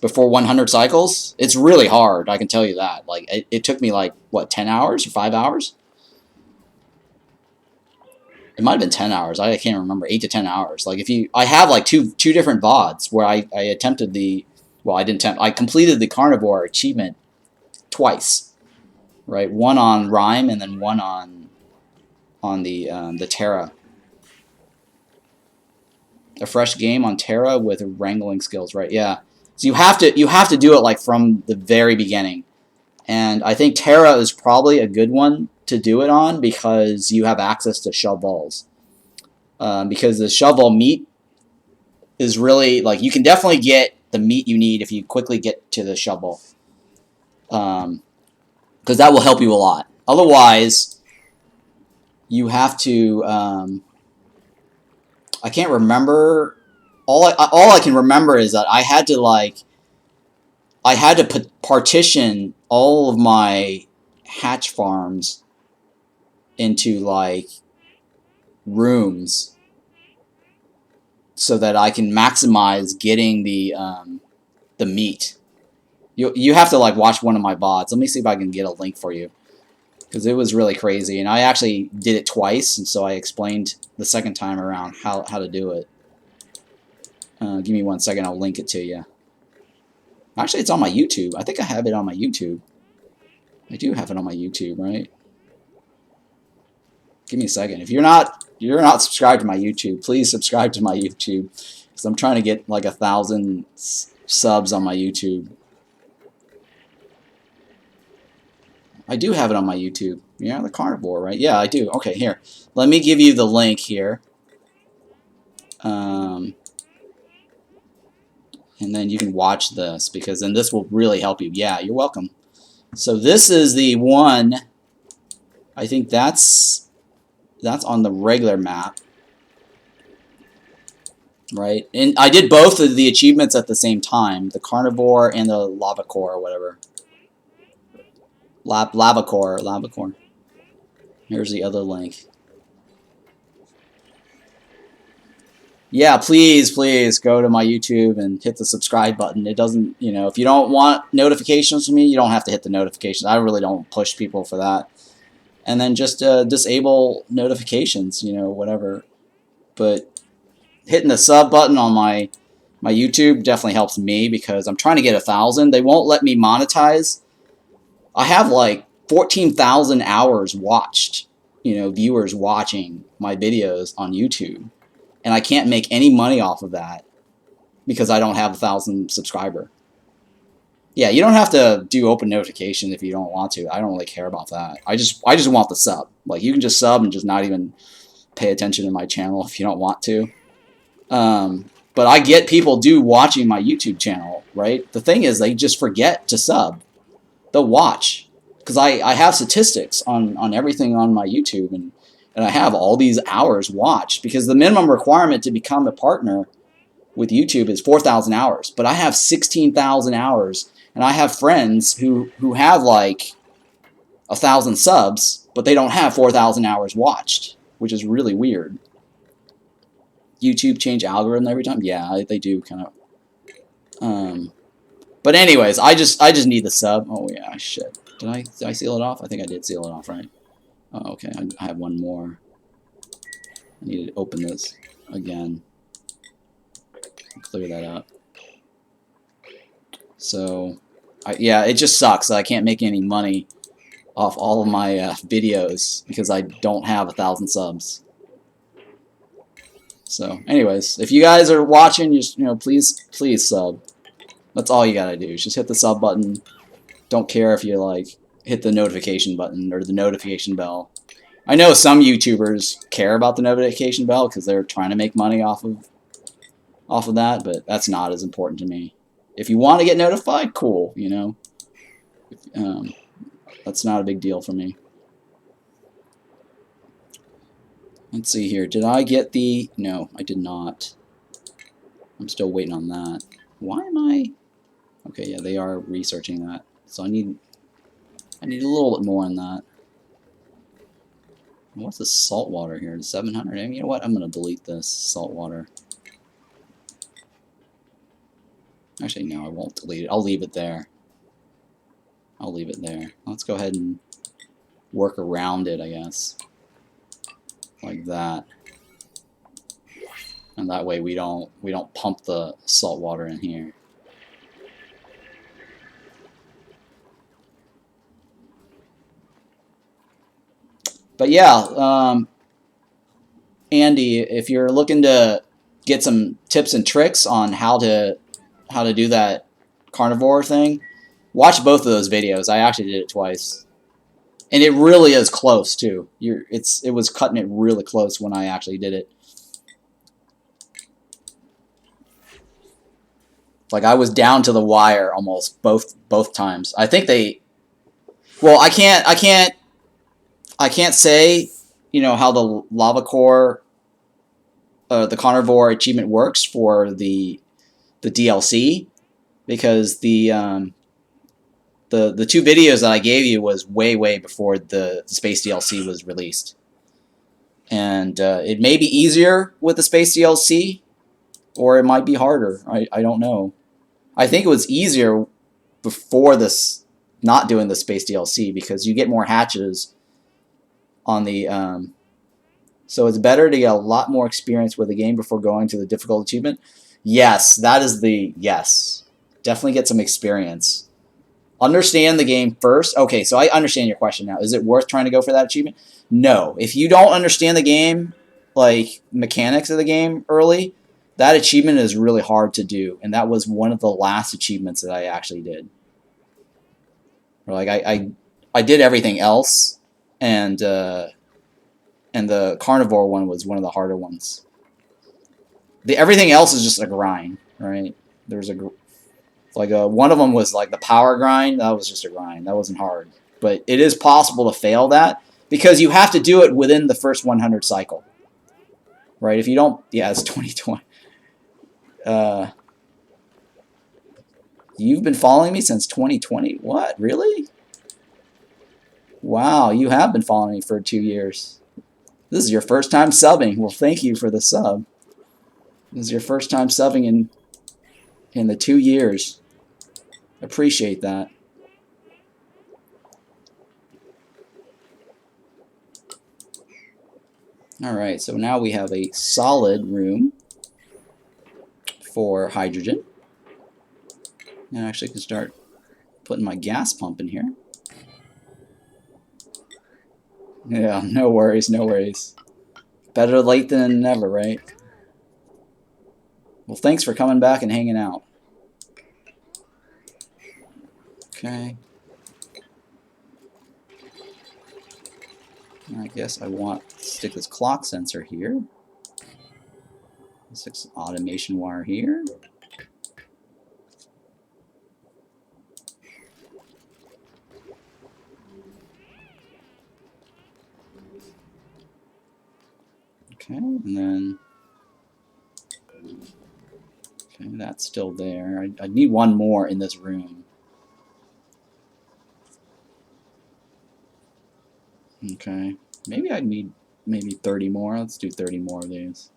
before 100 cycles. It's really hard, I can tell you that. Like it took me like what, 10 hours or 5 hours? It might have been 10 hours. I can't remember. 8 to 10 hours. Like I have like two different VODs where I attempted I completed the carnivore achievement twice, right? One on Rhyme and then one on the Terra. A fresh game on Terra with wrangling skills, right? Yeah. So you have to do it like from the very beginning, and I think Terra is probably a good one to do it on because you have access to shell balls. Because the shell ball meat is really like you can definitely get the meat you need if you quickly get to the shell ball. Because that will help you a lot. Otherwise, you have to. I can't remember. All I can remember is that I had to partition all of my hatch farms into like rooms so that I can maximize getting the meat. You have to like watch one of my VODs. Let me see if I can get a link for you because it was really crazy, and I actually did it twice, and so I explained the second time around how to do it. Give me 1 second. I'll link it to you. Actually, it's on my YouTube. I think I have it on my YouTube. I do have it on my YouTube, right? Give me a second. If you're not subscribed to my YouTube, please subscribe to my YouTube, because I'm trying to get like 1,000 subs on my YouTube. I do have it on my YouTube. Yeah, the carnivore, right? Yeah, I do. Okay, here. Let me give you the link here. And then you can watch this, because then this will really help you. Yeah, you're welcome. So this is the one. I think that's on the regular map, right? And I did both of the achievements at the same time, the carnivore and the lava core or whatever. Lava core. Here's the other link. Yeah, please go to my YouTube and hit the subscribe button. It doesn't, if you don't want notifications from me, you don't have to hit the notifications. I really don't push people for that. And then just disable notifications, whatever. But hitting the sub button on my YouTube definitely helps me, because I'm trying to get 1,000. They won't let me monetize. I have like 14,000 hours watched, viewers watching my videos on YouTube. And I can't make any money off of that because I don't have 1,000 subscriber. Yeah, you don't have to do open notification if you don't want to. I don't really care about that. I just want the sub. Like, you can just sub and just not even pay attention to my channel if you don't want to. But I get people watching my YouTube channel, right? The thing is, they just forget to sub. They'll watch, because I have statistics on everything on my YouTube, and I have all these hours watched, because the minimum requirement to become a partner with YouTube is 4,000 hours. But I have 16,000 hours, and I have friends who have like 1,000 subs, but they don't have 4,000 hours watched, which is really weird. YouTube change algorithm every time? Yeah, they do kind of. But anyways, I just need the sub. Oh yeah, shit. Did I seal it off? I think I did seal it off, right? Oh, okay, I have one more. I need to open this again. Clear that up. So, yeah, it just sucks that I can't make any money off all of my videos because I don't have 1,000 subs. So, anyways, if you guys are watching, just please sub. That's all you gotta do. Just hit the sub button. Don't care if you hit the notification button or the notification bell. I know some YouTubers care about the notification bell because they're trying to make money off of that, but that's not as important to me. If you want to get notified, cool, that's not a big deal for me. Let's see here. Did I get the... No, I did not. I'm still waiting on that. Why am I... Okay, yeah, they are researching that. So I need a little bit more on that. What's the salt water here? 700? You know what? I'm going to delete this salt water. Actually, no, I won't delete it. I'll leave it there. I'll leave it there. Let's go ahead and work around it, I guess. Like that. And that way we don't pump the salt water in here. But yeah, Andy, if you're looking to get some tips and tricks on how to do that carnivore thing, watch both of those videos. I actually did it twice. And it really is close too. It was cutting it really close when I actually did it. Like, I was down to the wire almost both times. I think they... Well, I can't say, how the lava core, the carnivore achievement works for the DLC, because the 2 videos that I gave you was way before the space DLC was released, and it may be easier with the space DLC, or it might be harder. I don't know. I think it was easier before this, not doing the space DLC, because you get more hatches on the so it's better to get a lot more experience with the game before going to the difficult achievement. Yes, that is the yes. Definitely get some experience. Understand the game first. Okay, so I understand your question now. Is it worth trying to go for that achievement? No. If you don't understand the game, like mechanics of the game early, that achievement is really hard to do, and that was one of the last achievements that I actually did. Or like I did everything else, and the carnivore one was one of the harder ones. Everything else is just a grind, right? There's one of them was like the power grind. That was just a grind. That wasn't hard, but it is possible to fail that because you have to do it within the first 100 cycle, right? If you don't, yeah, it's 2020. You've been following me since 2020. What? Really? Wow, you have been following me for 2 years. This is your first time subbing. Well, thank you for the sub. This is your first time subbing in the 2 years. Appreciate that. Alright, so now we have a solid room for hydrogen. And I actually can start putting my gas pump in here. Yeah, no worries, no worries. Better late than never, right? Well, thanks for coming back and hanging out. Okay. I guess I want to stick this clock sensor here. Stick some automation wire here. Okay, and then okay, that's still there. I need one more in this room. Okay, maybe I need 30 more. Let's do 30 more of these.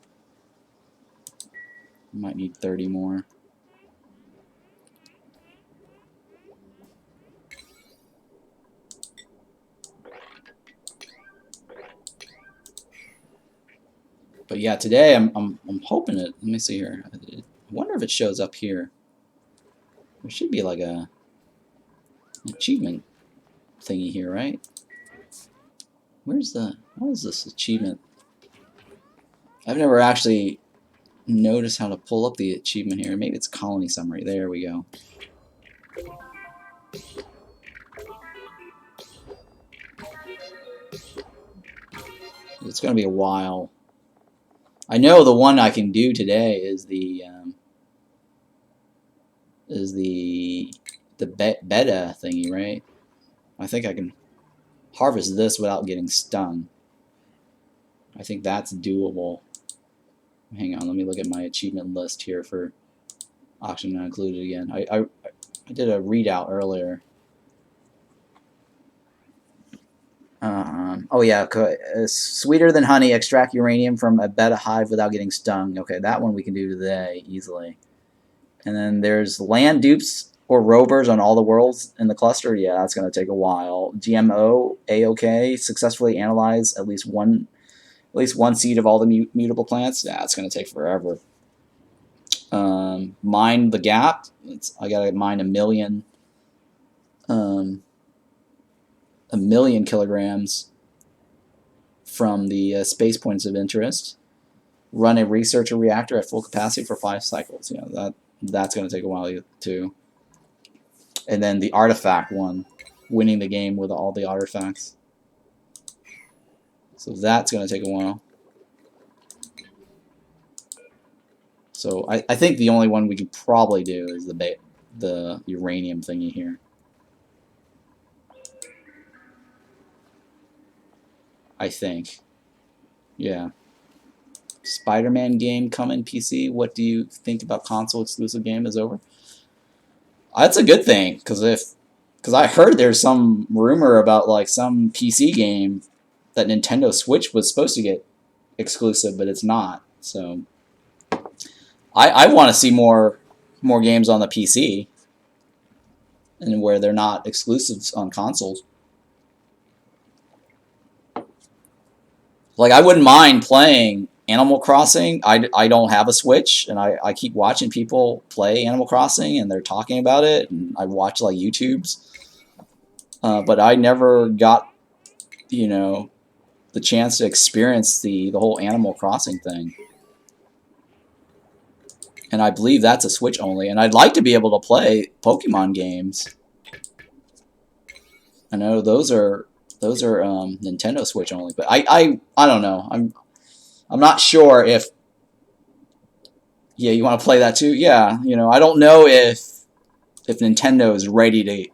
Might need 30 more. But yeah, today I'm hoping it. Let me see here. I wonder if it shows up here. There should be like an achievement thingy here, right? What is this achievement? I've never actually noticed how to pull up the achievement here. Maybe it's colony summary. There we go. It's going to be a while. I know the one I can do today is the beta thingy, right? I think I can harvest this without getting stung. I think that's doable. Hang on, let me look at my achievement list here for oxygen not included again. I did a readout earlier. Oh yeah, sweeter than honey. Extract uranium from a beta hive without getting stung. Okay, that one we can do today easily. And then there's land dupes or rovers on all the worlds in the cluster. Yeah, that's going to take a while. GMO A-OK. Successfully analyze at least one seed of all the mutable plants. Yeah, it's going to take forever. Mine the gap. I got to mine 1 million kilograms from the space points of interest. Run a researcher reactor at full capacity for 5 cycles. You know, that's going to take a while too. And then the artifact one, winning the game with all the artifacts. So that's going to take a while. So I think the only one we could probably do is the uranium thingy here. I think. Yeah. Spider-Man game coming PC. What do you think about console exclusive game is over? That's a good thing, because I heard there's some rumor about like some PC game that Nintendo Switch was supposed to get exclusive, but it's not. So I want to see more games on the PC and where they're not exclusives on consoles. Like, I wouldn't mind playing Animal Crossing. I don't have a Switch, and I keep watching people play Animal Crossing, and they're talking about it, and I watch like YouTubes. but I never got, you know, the chance to experience the whole Animal Crossing thing. And I believe that's a Switch only. And I'd like to be able to play Pokemon games. I know those are Nintendo Switch only, but I don't know. I'm not sure if, yeah, you want to play that too? Yeah, you know, I don't know if Nintendo is ready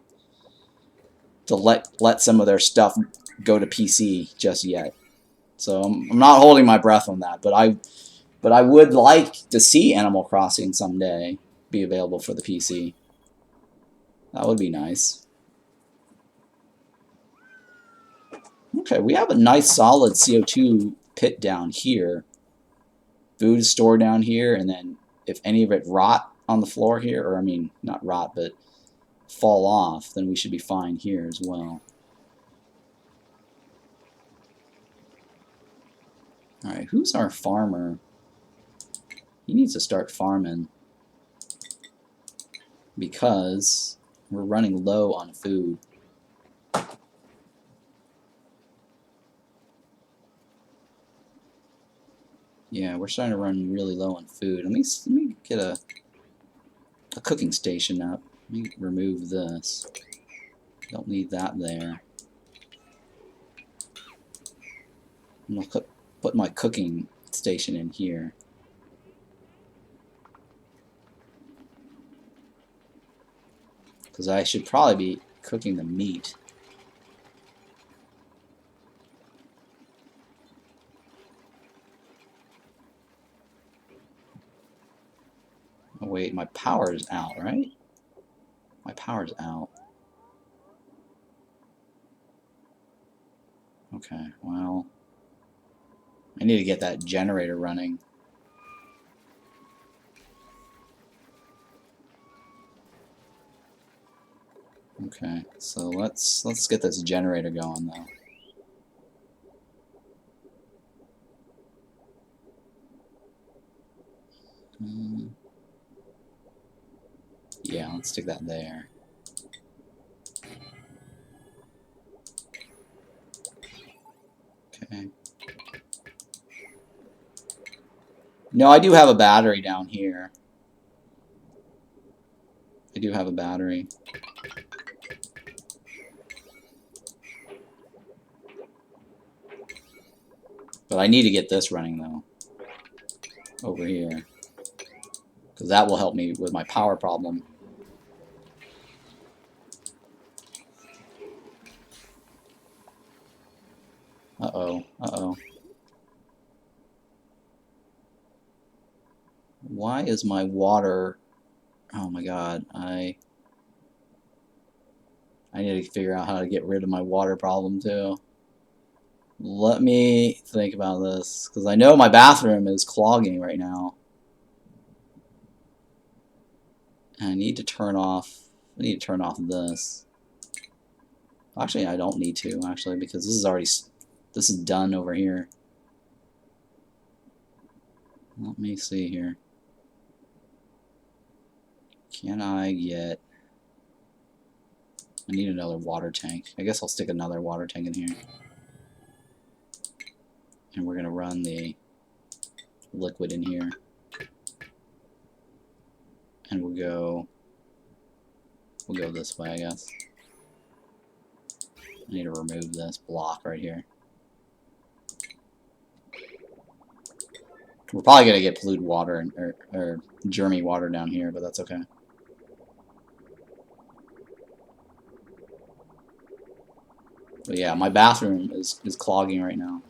to let some of their stuff go to PC just yet. So I'm not holding my breath on that, but I would like to see Animal Crossing someday be available for the PC. That would be nice. Okay, we have a nice solid CO2 pit down here. Food is stored down here, and then if any of it rot on the floor here, or I mean, not rot, but fall off, then we should be fine here as well. Alright, who's our farmer? He needs to start farming because we're running low on food. Yeah, we're starting to run really low on food. Let me get a cooking station up. Let me remove this. Don't need that there. I'm gonna put my cooking station in here. Because I should probably be cooking the meat. Oh wait, my power's out, right? My power's out. Okay, well, I need to get that generator running. Okay, so let's get this generator going though. Yeah, let's stick that there. Okay. No, I do have a battery down here. I do have a battery. But I need to get this running though. Over here. Because that will help me with my power problem. Uh-oh. Uh-oh. Why is my water... Oh my god. I need to figure out how to get rid of my water problem too. Let me think about this. Because I know my bathroom is clogging right now. And I need to turn off... I need to turn off this. Actually, I don't need to, actually, because this is already... This is done over here. Let me see here. Can I get... I need another water tank. I guess I'll stick another water tank in here. And we're going to run the liquid in here. And we'll go this way, I guess. I need to remove this block right here. We're probably going to get polluted water or germy water down here, but that's okay. But yeah, my bathroom is clogging right now.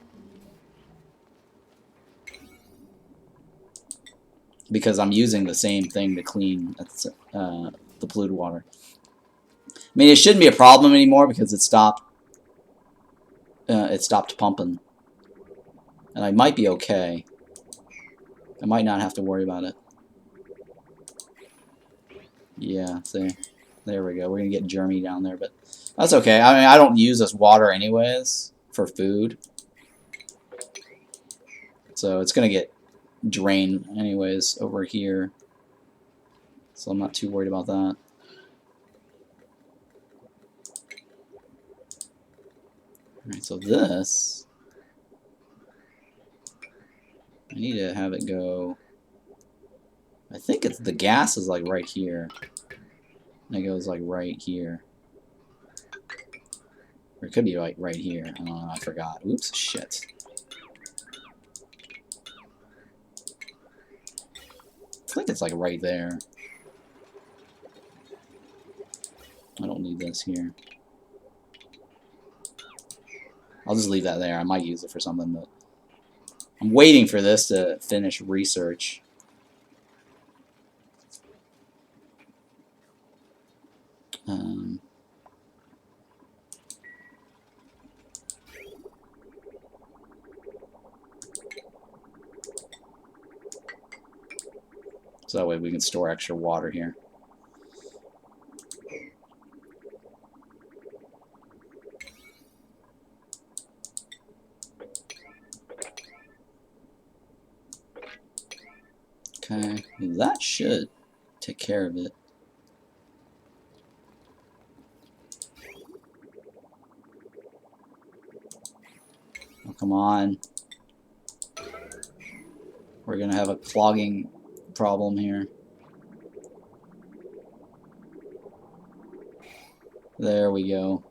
Because I'm using the same thing to clean the polluted water. I mean, it shouldn't be a problem anymore because it stopped pumping. And I might be okay. I might not have to worry about it. Yeah, see. There we go. We're going to get germy down there, but that's okay. I mean, I don't use this water anyways for food. So it's going to get drained anyways over here. So I'm not too worried about that. Alright, so this, I need to have it go, I think it's, the gas is like right here. And it goes like right here. Or it could be like right here. I don't know, I forgot. Oops, shit. I think it's like right there. I don't need this here. I'll just leave that there. I might use it for something, but I'm waiting for this to finish research. So that way we can store extra water here. Okay, that should take care of it. Oh, come on. We're gonna have a clogging problem here. There we go.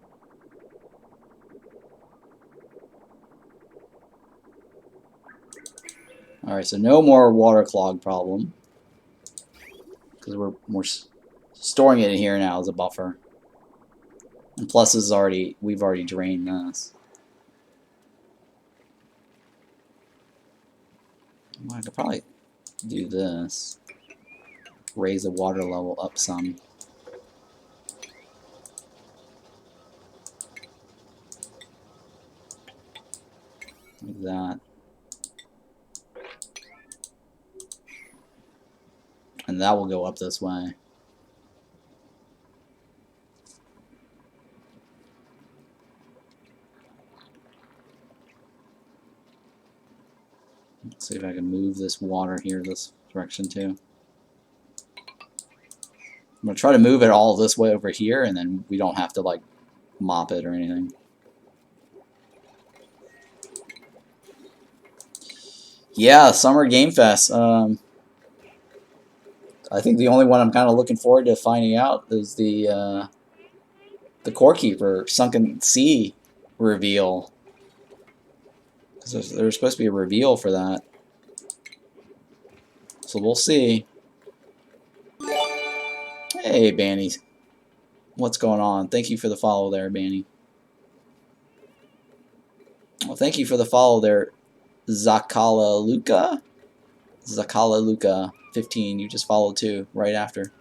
Alright, so no more water clog problem. Because we're storing it in here now as a buffer. And plus this is already, we've already drained this. Well, I could probably do this. Raise the water level up some. Like that. And that will go up this way. Let's see if I can move this water here this direction too. I'm going to try to move it all this way over here, and then we don't have to like mop it or anything. Yeah, Summer Game Fest. I think the only one I'm kind of looking forward to finding out is the Core Keeper Sunken Sea reveal. Because there's supposed to be a reveal for that. So we'll see. Hey, Banny. What's going on? Thank you for the follow there, Banny. Well, thank you for the follow there, Zakala Luca. Zakala Luca 15. You just followed too right after.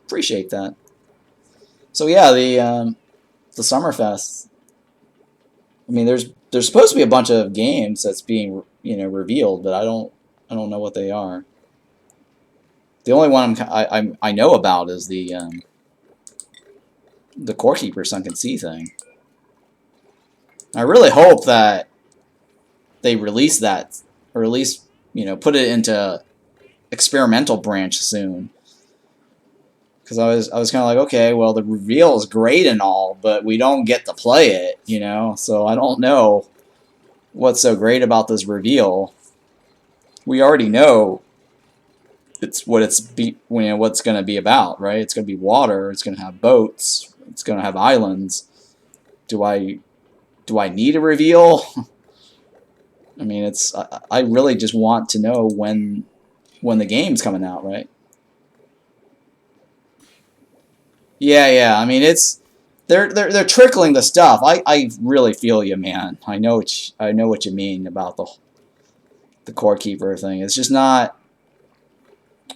Appreciate that. So yeah, the Summerfest. I mean, there's supposed to be a bunch of games that's being revealed, but I don't know what they are. The only one I know about is the Core Keeper Sunken Sea thing. I really hope that they release that, or at least put it into experimental branch soon. Because I was kind of like, okay, well, the reveal is great and all, but we don't get to play it, So I don't know what's so great about this reveal. We already know what's going to be about, right? It's going to be water. It's going to have boats. It's going to have islands. Do I need a reveal? I mean, I really just want to know when the game's coming out, right? Yeah. I mean, they're trickling the stuff. I really feel you, man. I know what you mean about the Core Keeper thing. It's just not.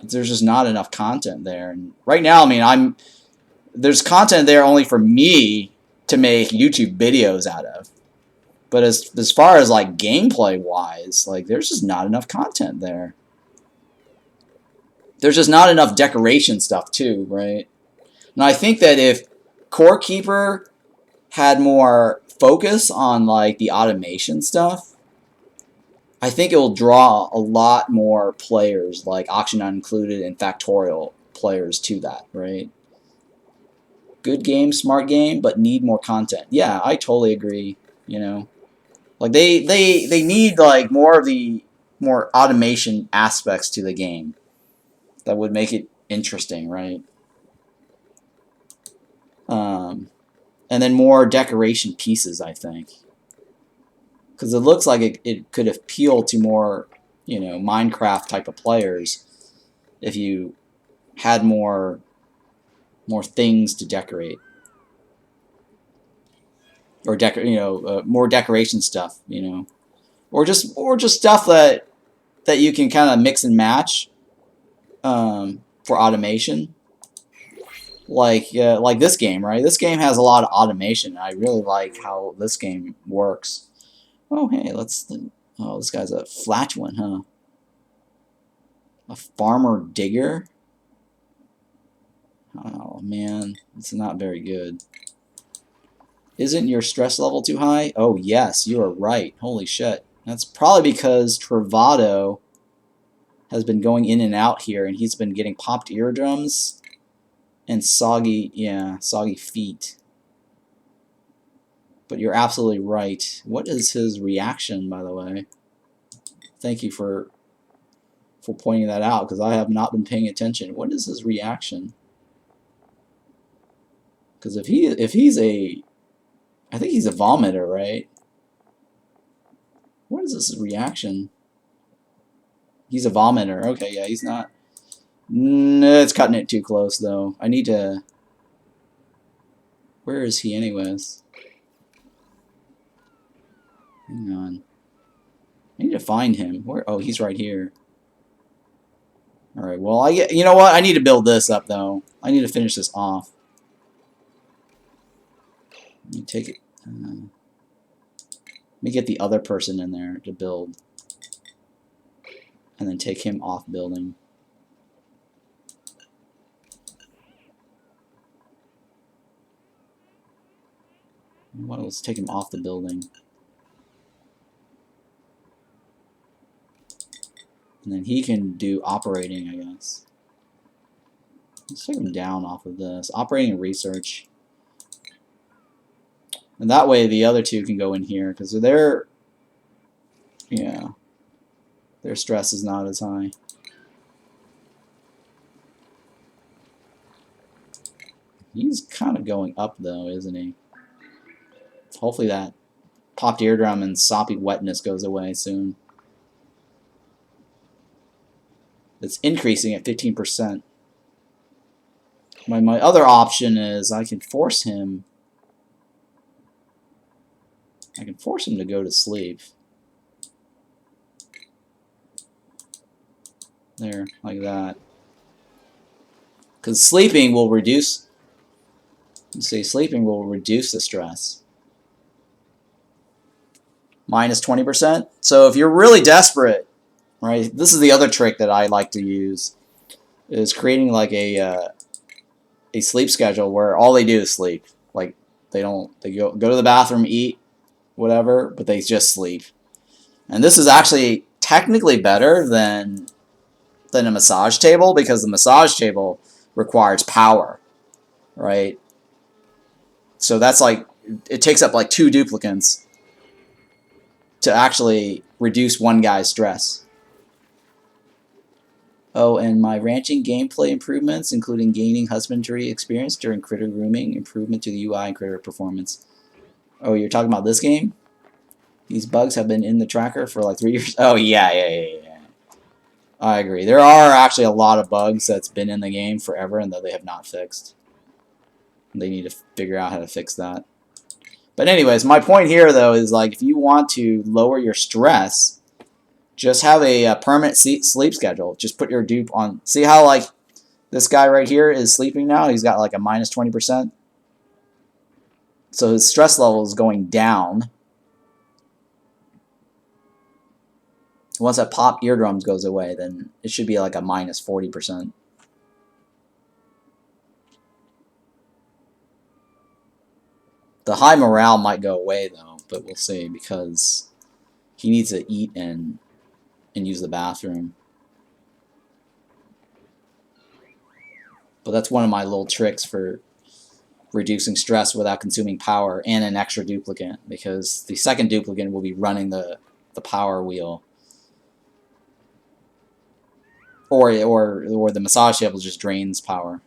There's just not enough content there. And right now, I mean, there's content there only for me to make YouTube videos out of. But as far as like gameplay wise, like there's just not enough content there. There's just not enough decoration stuff too, right? And I think that if Core Keeper had more focus on like the automation stuff, I think it will draw a lot more players, like Auction Not Included and Factorial players, to that, right? Good game, smart game, but need more content. Yeah, I totally agree. you know? Like they need like more of the more automation aspects to the game that would make it interesting, right? And then more decoration pieces, I think, because it looks like it could appeal to more, you know, Minecraft type of players if you had more things to decorate, or more decoration stuff, you know, or just stuff that you can kind of mix and match for automation. Like this game, right? This game has a lot of automation. I really like how this game works. Oh, hey, oh, this guy's a flat one, huh? A farmer digger? Oh, man. It's not very good. Isn't your stress level too high? Oh, yes, you are right. Holy shit. That's probably because Travado has been going in and out here, and he's been getting popped eardrums and soggy feet. But you're absolutely right. What is his reaction, by the way? Thank you for pointing that out, because I have not been paying attention. What is his reaction? Because if he's a, I think he's a vomiter, right? What is his reaction? He's a vomiter. Okay, yeah, he's not. No, it's cutting it too close, though. I need to... Where is he, anyways? Hang on. I need to find him. Where? Oh, he's right here. Alright, well, you know what? I need to build this up, though. I need to finish this off. Let me take it... let me get the other person in there to build. And then take him off building. Well, let's take him off the building. And then he can do operating, I guess. Let's take him down off of this. Operating and research. And that way the other two can go in here, because their stress is not as high. He's kind of going up, though, isn't he? Hopefully that popped eardrum and soppy wetness goes away soon. It's increasing at 15%. My other option is I can force him to go to sleep. There, like that. Because sleeping will reduce... Let's see, sleeping will reduce the stress. Minus 20%. So if you're really desperate, right, this is the other trick that I like to use, is creating like a sleep schedule where all they do is sleep. Like they go to the bathroom, eat, whatever, but they just sleep. And this is actually technically better than a massage table, because the massage table requires power, right? So that's like, it takes up like 2 duplicates to actually reduce one guy's stress. Oh, and my ranching gameplay improvements, including gaining husbandry experience during critter grooming, improvement to the UI and critter performance. Oh, you're talking about this game? These bugs have been in the tracker for like 3 years. Oh, yeah. I agree. There are actually a lot of bugs that's been in the game forever and that they have not fixed. They need to figure out how to fix that. But anyways, my point here, though, is like if you want to lower your stress, just have a permanent sleep schedule. Just put your dupe on. See how like this guy right here is sleeping now? He's got like a minus 20%. So his stress level is going down. Once that pop eardrums goes away, then it should be like a minus 40%. The high morale might go away, though, but we'll see, because he needs to eat and use the bathroom. But that's one of my little tricks for reducing stress without consuming power and an extra duplicant, because the second duplicant will be running the power wheel. Or the massage table just drains power.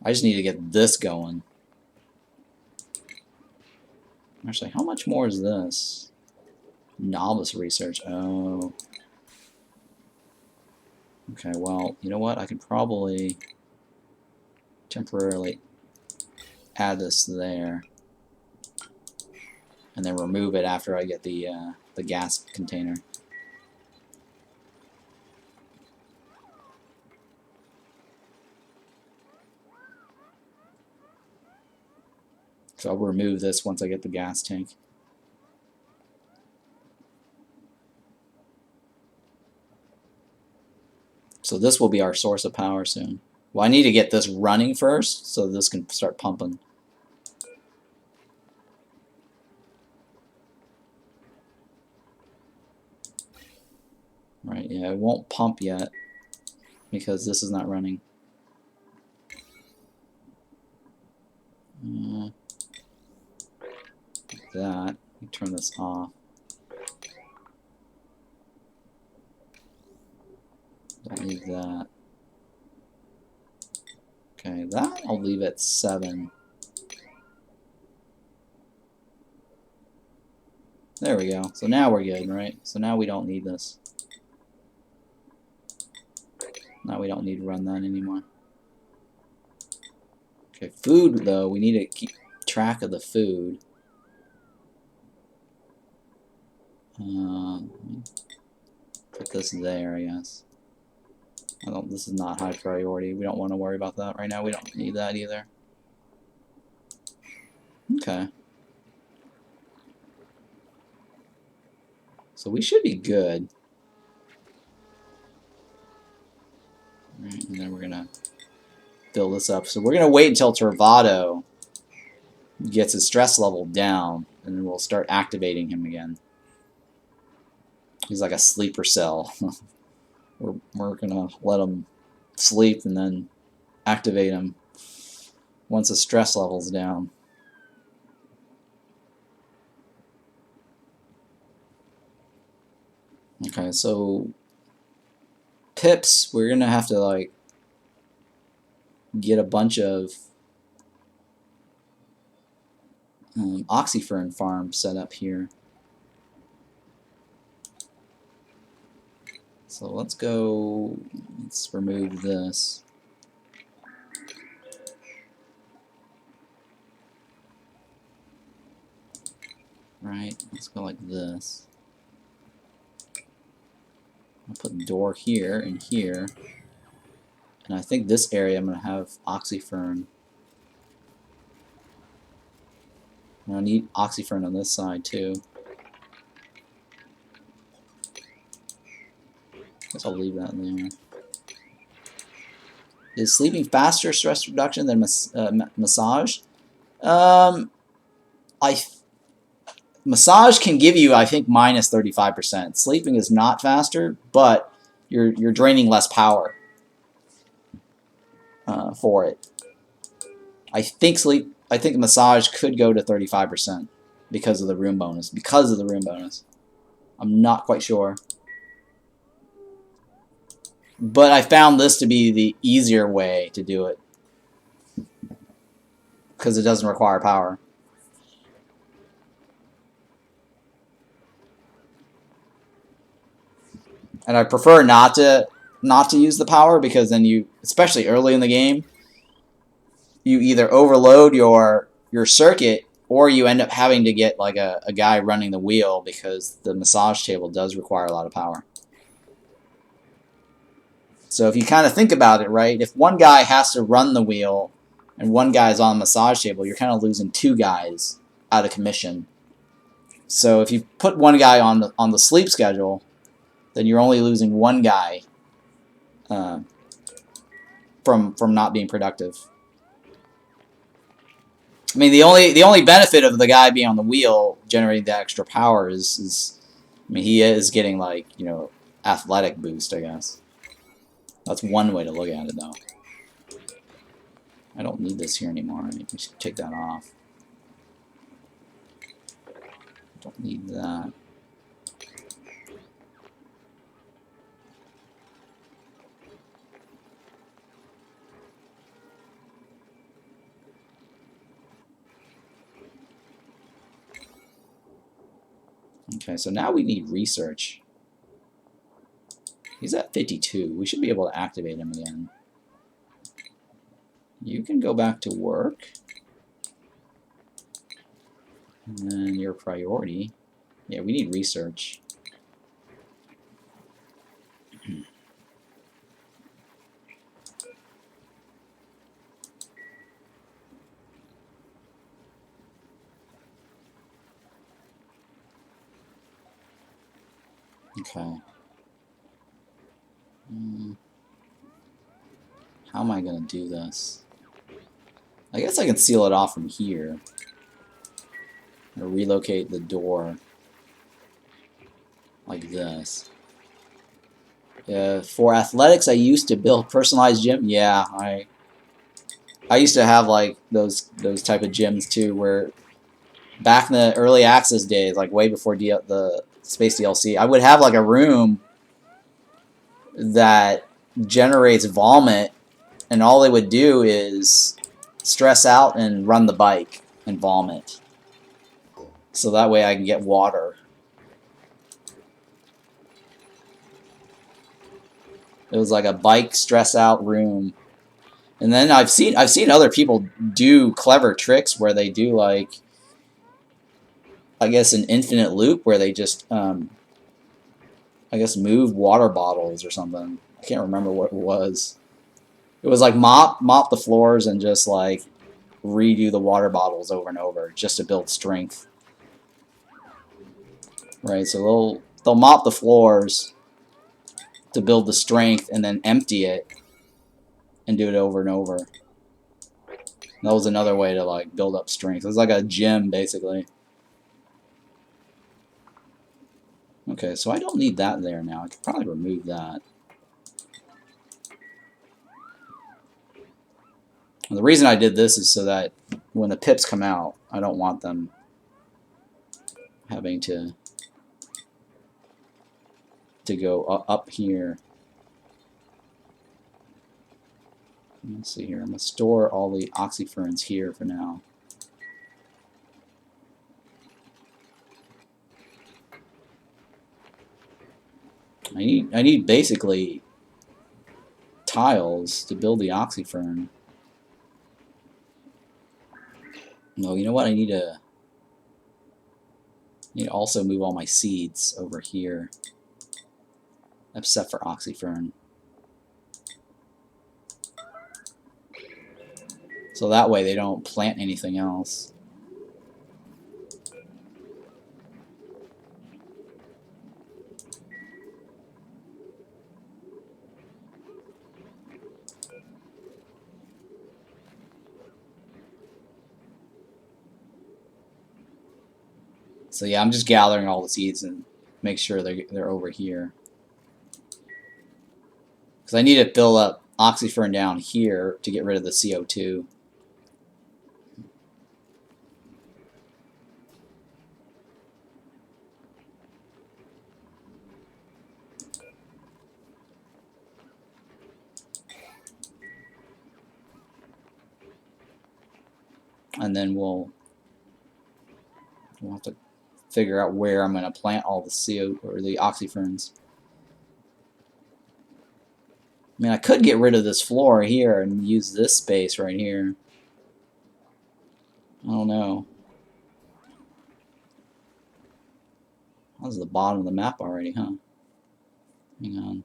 I just need to get this going. Actually, how much more is this? Novice research. Oh. Okay, well, you know what? I could probably temporarily add this there, and then remove it after I get the gas container. So I'll remove this once I get the gas tank. So this will be our source of power soon. Well, I need to get this running first, so this can start pumping. Right, yeah, it won't pump yet, because this is not running. Like that. Let me turn this off. Don't need that. Okay, that I'll leave at 7. There we go. So now we're good, right? So now we don't need this. Now we don't need to run that anymore. Okay, food though, we need to keep track of the food. Put this there, I guess. This is not high priority. We don't want to worry about that right now. We don't need that either. Okay. So we should be good. Right, and then we're gonna fill this up. So we're gonna wait until Torvado gets his stress level down, and then we'll start activating him again. He's like a sleeper cell. we're gonna let him sleep and then activate him once the stress level's down. Okay, so pips, we're gonna have to like get a bunch of oxyfern farms set up here. So let's remove this. Right, let's go like this. I'll put a door here and here. And I think this area I'm going to have oxyfern. And I need oxyfern on this side too. Guess I'll leave that in there. Is sleeping faster stress reduction than massage? Massage can give you, I think, minus 35%. Sleeping is not faster, but you're draining less power for it. I think massage could go to 35% because of the room bonus. I'm not quite sure. But I found this to be the easier way to do it, because it doesn't require power. And I prefer not to use the power, because then you, especially early in the game, you either overload your circuit, or you end up having to get like a guy running the wheel, because the massage table does require a lot of power. So if you kind of think about it, right, if one guy has to run the wheel and one guy is on the massage table, you're kind of losing 2 guys out of commission. So if you put one guy on the sleep schedule, then you're only losing 1 guy from not being productive. I mean, the only benefit of the guy being on the wheel generating the extra power is I mean, he is getting, like, you know, athletic boost, I guess. That's one way to look at it, though. I don't need this here anymore. I should take that off. Don't need that. Okay, so now we need research. He's at 52. We should be able to activate him again. You can go back to work. And then your priority. Yeah, we need research. Okay. How am I going to do this? I guess I can seal it off from here. Or relocate the door. Like this. For athletics, I used to build personalized gym. Yeah, I used to have like those type of gyms too, where back in the early access days, like way before the Space DLC, I would have like a room that generates vomit, and all they would do is stress out and run the bike and vomit. So that way I can get water. It was like a bike stress out room. And then I've seen other people do clever tricks where they do like, I guess, an infinite loop where they just I guess move water bottles or something. I can't remember what it was. It was like mop the floors and just like redo the water bottles over and over just to build strength. Right, so they'll mop the floors to build the strength and then empty it and do it over and over. That was another way to like build up strength. It was like a gym basically. Okay, so I don't need that there now. I could probably remove that. And the reason I did this is so that when the pips come out, I don't want them having to go up here. Let's see here. I'm going to store all the oxyferns here for now. I need basically tiles to build the oxyfern. No, you know what? I need to also move all my seeds over here, except for oxyfern. So that way they don't plant anything else. So yeah, I'm just gathering all the seeds and make sure they're over here. Because I need to fill up oxyfern down here to get rid of the CO2. And then we'll have to figure out where I'm going to plant all the CO or the oxyferns. I mean, I could get rid of this floor here and use this space right here. I don't know. That's the bottom of the map already, huh? Hang on.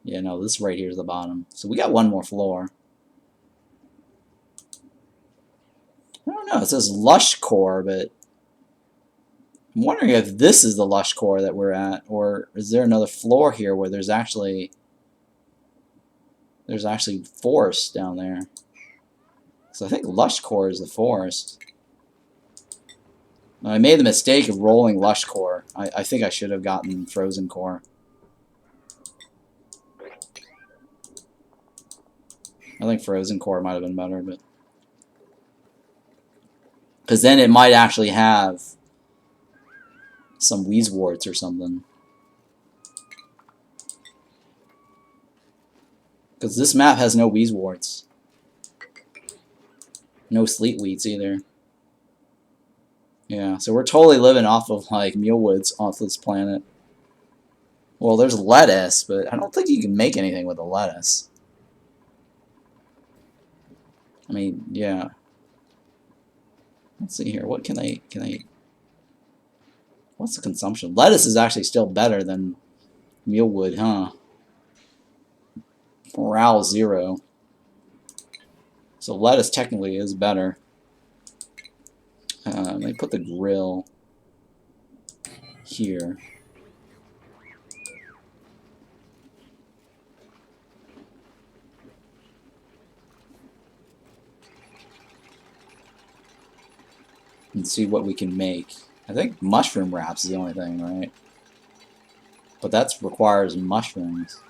Yeah, no, this right here is the bottom. So we got one more floor. I don't know. It says lush core, but I'm wondering if this is the lush core that we're at, or is there another floor here where there's actually forest down there. So I think lush core is the forest. I made the mistake of rolling lush core. I think I should have gotten frozen core. I think frozen core might have been better, but because then it might actually have some wheezeworts or something. Because this map has no wheezeworts. No sleet wheats either. Yeah, so we're totally living off of like mealwoods off this planet. Well, there's lettuce, but I don't think you can make anything with the lettuce. I mean, yeah. Let's see here. What can I what's the consumption? Lettuce is actually still better than mealwood, huh? Morale 0. So lettuce technically is better. Let me put the grill here. And see what we can make. I think mushroom wraps is the only thing, right? But that requires mushrooms.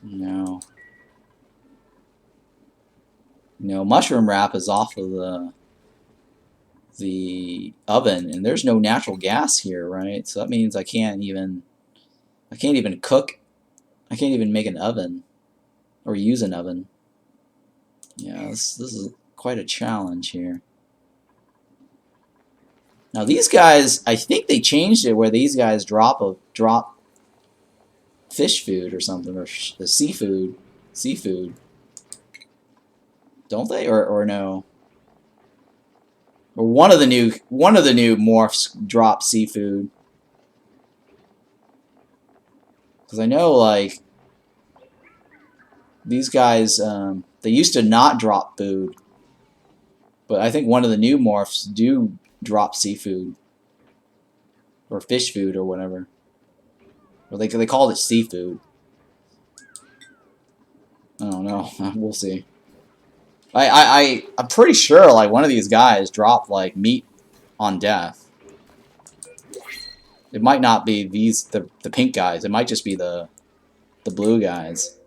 No. No, mushroom wrap is off of the oven, and there's no natural gas here, right? So that means I can't even cook. I can't even make an oven or use an oven. Yeah, this is quite a challenge here. Now these guys, I think they changed it where these guys drop fish food or something, or seafood, don't they, or no? Or one of the new morphs drop seafood, because I know like these guys they used to not drop food, but I think one of the new morphs do drop seafood or fish food or whatever. Or they called it seafood. I don't know. We'll see. I'm pretty sure like one of these guys dropped like meat on death. It might not be the pink guys. It might just be the blue guys.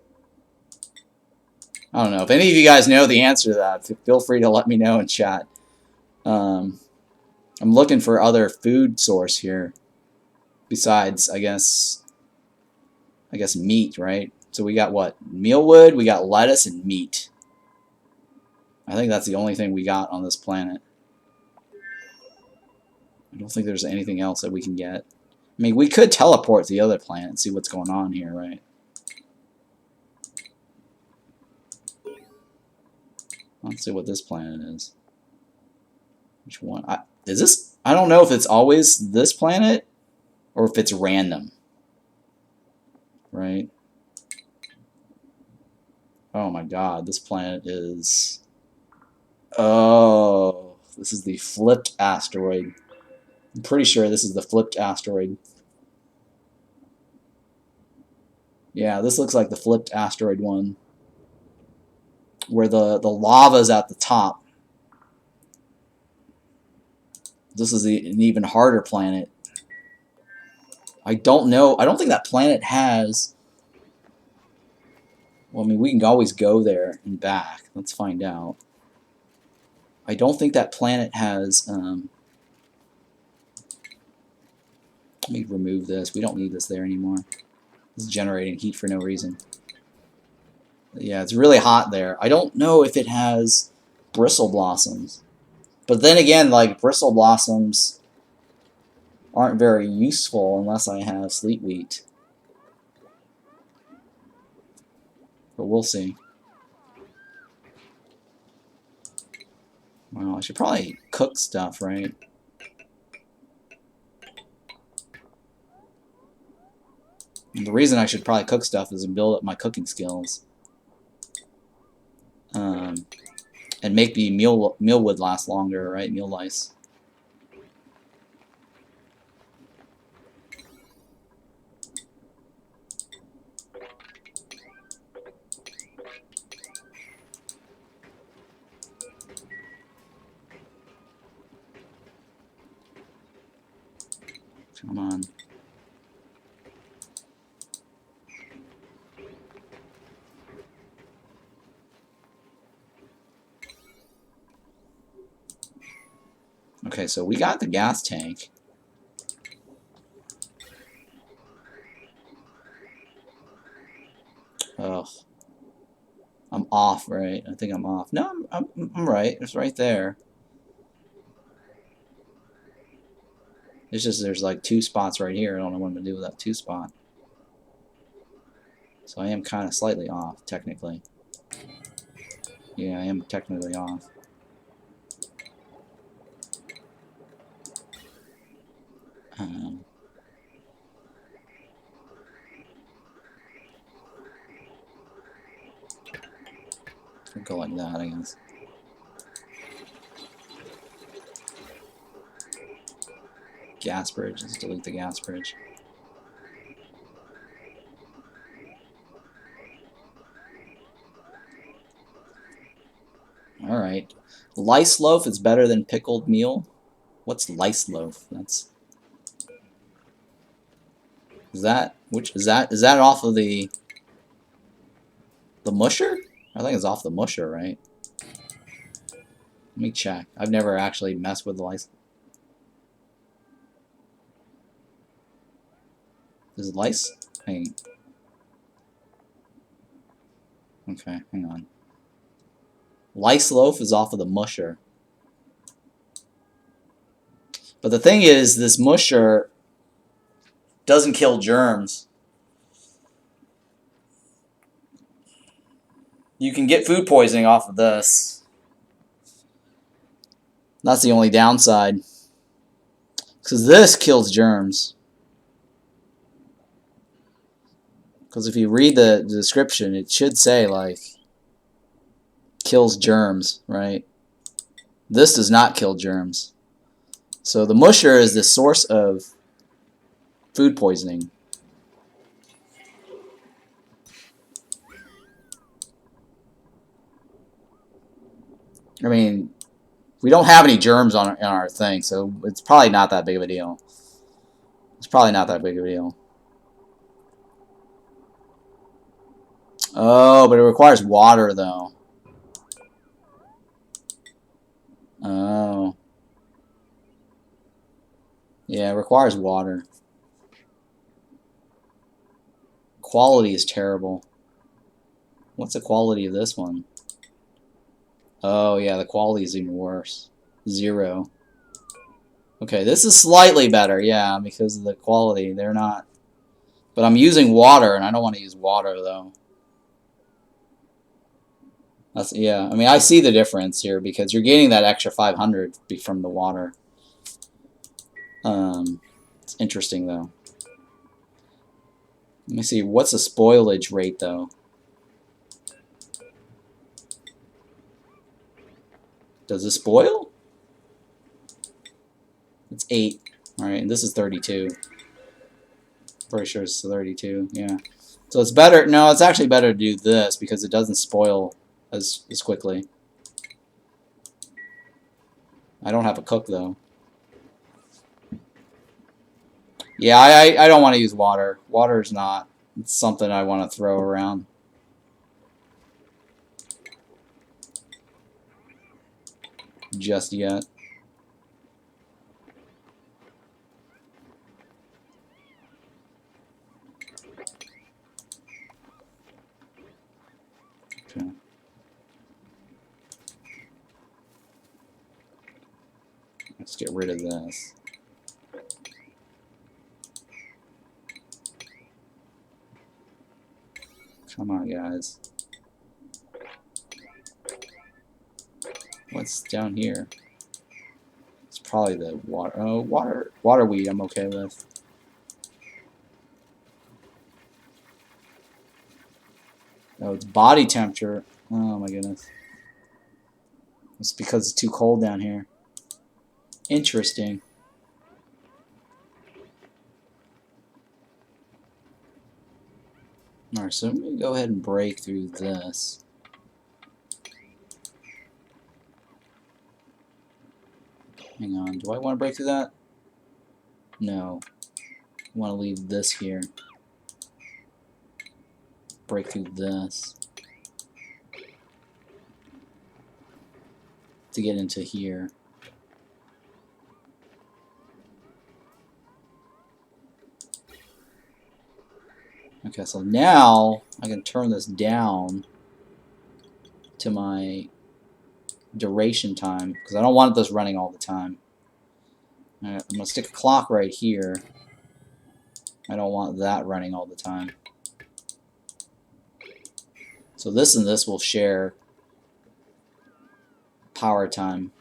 I don't know. If any of you guys know the answer to that, feel free to let me know in chat. I'm looking for other food source here besides I guess meat, right? So we got what? Mealwood, we got lettuce and meat. I think that's the only thing we got on this planet. I don't think there's anything else that we can get. I mean, we could teleport to the other planet and see what's going on here, right? Let's see what this planet is. Which one? Is this? I don't know if it's always this planet or if it's random. Right? Oh my god, this planet is... Oh, this is the flipped asteroid. I'm pretty sure this is the flipped asteroid. Yeah, this looks like the flipped asteroid one. Where the lava's at the top. This is an even harder planet. I don't know. I don't think that planet has... Well, I mean, we can always go there and back. Let's find out. I don't think that planet has... let me remove this. We don't need this there anymore. This is generating heat for no reason. Yeah, it's really hot there. I don't know if it has bristle blossoms. But then again, like, bristle blossoms aren't very useful unless I have sleet wheat. But we'll see. Well, I should probably cook stuff, right? And the reason I should probably cook stuff is to build up my cooking skills. And make the mealwood last longer, right? Meal lice. Come on. Okay, so we got the gas tank. Ugh. I'm off, right? I think I'm off. No, I'm right. It's right there. It's just there's like 2 spots right here. I don't know what I'm going to do with that 2 spot. So I am kind of slightly off, technically. Yeah, I am technically off. We'll go like that, I guess. Gas bridge. Let's delete the gas bridge. Alright. Lice loaf is better than pickled meal. What's lice loaf? That's... Is that off of the musher? I think it's off the musher, right? Let me check. I've never actually messed with lice. Is lice? Hang. Okay, hang on. Lice loaf is off of the musher. But the thing is, this musher doesn't kill germs. You can get food poisoning off of this. That's the only downside. Because this kills germs. Because if you read the description, it should say, like, kills germs, right? This does not kill germs. So the musher is the source of food poisoning. I mean, we don't have any germs on our thing, so it's probably not that big of a deal. It's probably not that big of a deal. Oh, but it requires water, though. Oh. Yeah, it requires water. Quality is terrible. What's the quality of this one? Oh, yeah, the quality is even worse. 0. Okay, this is slightly better, yeah, because of the quality. They're not... But I'm using water, and I don't want to use water, though. That's, yeah, I mean, I see the difference here, because you're getting that extra 500 from the water. It's interesting, though. Let me see, what's the spoilage rate, though? Does it spoil? It's 8. Alright, and this is 32. Pretty sure it's 32, yeah. So it's better, no, it's actually better to do this because it doesn't spoil as quickly. I don't have a cook, though. Yeah, I don't want to use water. Water is not something I want to throw around. Just yet. Okay. Let's get rid of this. Come on, guys. What's down here? It's probably the water. Oh, water weed I'm okay with. Oh, it's body temperature. Oh my goodness. It's because it's too cold down here. Interesting. Alright, so I'm going to go ahead and break through this. Hang on, do I want to break through that? No. I want to leave this here. Break through this. To get into here. Okay, so now I can turn this down to my duration time because I don't want this running all the time. Alright, I'm going to stick a clock right here. I don't want that running all the time. So this and this will share power time.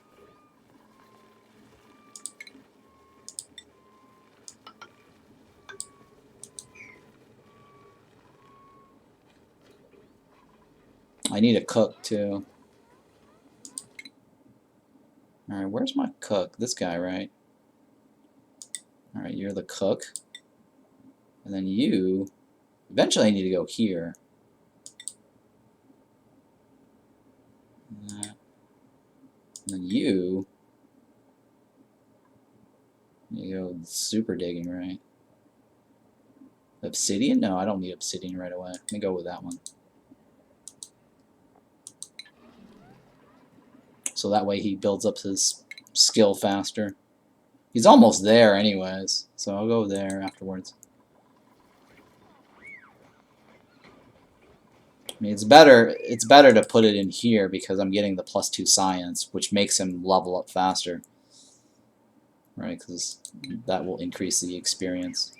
I need a cook too. Alright, where's my cook? This guy, right? Alright, you're the cook. And then you, eventually I need to go here. And then you go super digging, right? Obsidian? No, I don't need obsidian right away. Let me go with that one. So that way he builds up his skill faster. He's almost there anyways, so I'll go there afterwards. I mean, it's better to put it in here because I'm getting the +2 science, which makes him level up faster. Right, because that will increase the experience.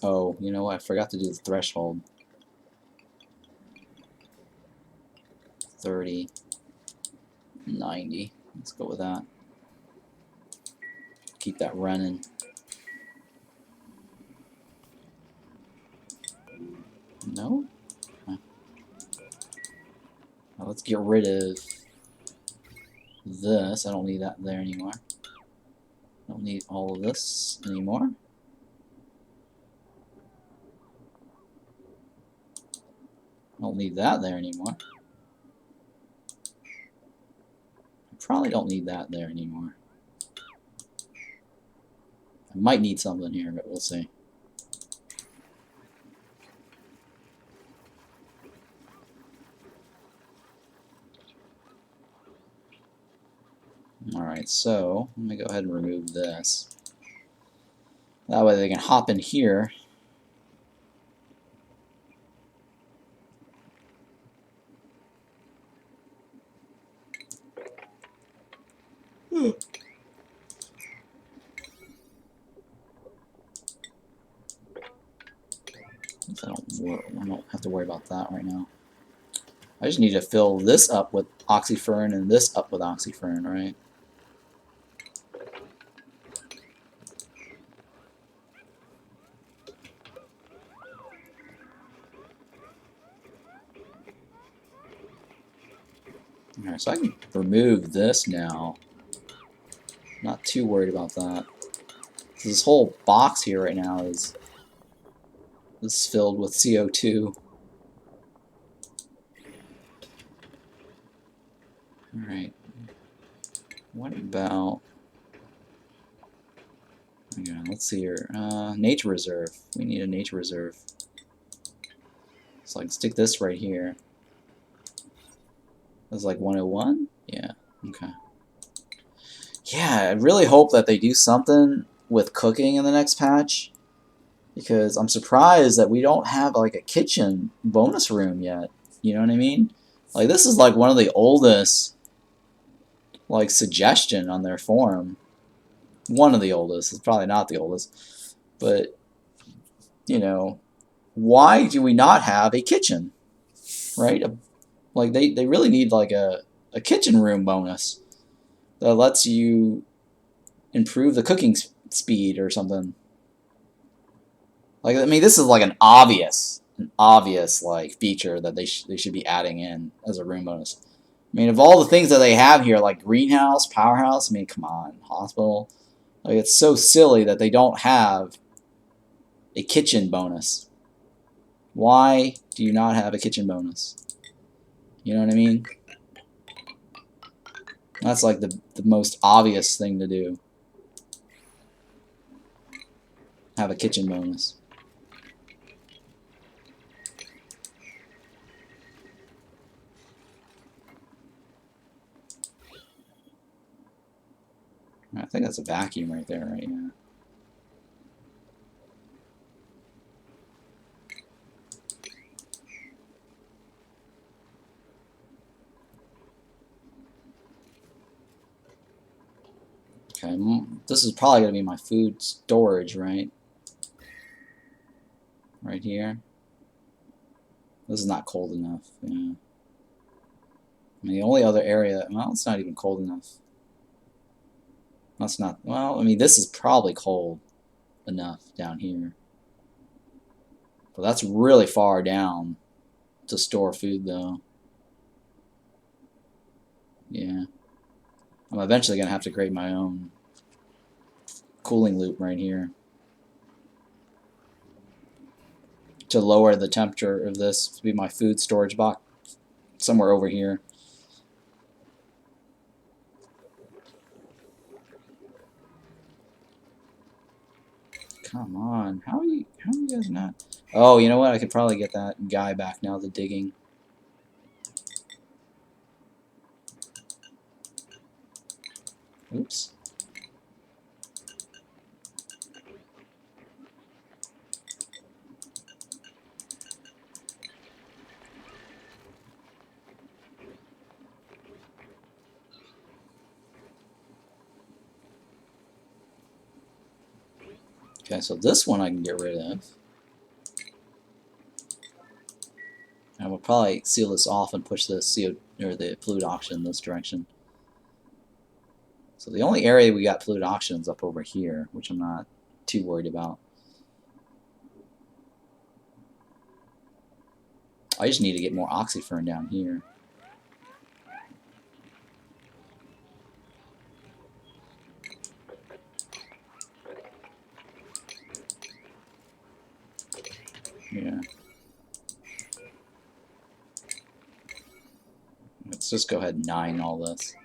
Oh, you know what? I forgot to do the threshold. 30, 90. Let's go with that. Keep that running. No? Huh. Well, let's get rid of this. I don't need that there anymore. I don't need all of this anymore. I don't need that there anymore. I probably don't need that there anymore. I might need something here, but we'll see. Alright, so let me go ahead and remove this. That way they can hop in here. I don't have to worry about that right now. I just need to fill this up with oxyfern and this up with oxyfern, right? Alright, so I can remove this now. Not too worried about that. So this whole box here right now is filled with CO2. Alright. What about... Yeah, let's see here. Nature reserve. We need a nature reserve. So I can stick this right here. That's like 101? Yeah, okay. Yeah, I really hope that they do something with cooking in the next patch. Because I'm surprised that we don't have like a kitchen bonus room yet. You know what I mean? Like this is like one of the oldest like suggestion on their forum. One of the oldest. It's probably not the oldest. But you know, why do we not have a kitchen? Right? Like they really need like a kitchen room bonus that lets you improve the cooking speed or something. Like, I mean, this is like an obvious like feature that they should be adding in as a room bonus. I mean, of all the things that they have here, like greenhouse, powerhouse, I mean, come on, hospital. Like, it's so silly that they don't have a kitchen bonus. Why do you not have a kitchen bonus? You know what I mean? That's like the most obvious thing to do. Have a kitchen bonus. I think that's a vacuum right there, right? Yeah. Okay, this is probably going to be my food storage, right? Right here. This is not cold enough. Yeah. I mean, the only other area, well, it's not even cold enough. That's not, well, I mean, this is probably cold enough down here. But that's really far down to store food, though. Yeah. I'm eventually going to have to create my own cooling loop right here to lower the temperature of this to be my food storage box somewhere over here. Come on, how are you guys not? Oh, you know what? I could probably get that guy back now. The digging. Oops. Okay, so this one I can get rid of. And we'll probably seal this off and push the CO or the fluid oxygen in this direction. So the only area we got fluid oxygen is up over here, which I'm not too worried about. I just need to get more oxyfern down here. Yeah. Let's just go ahead and 9 all this.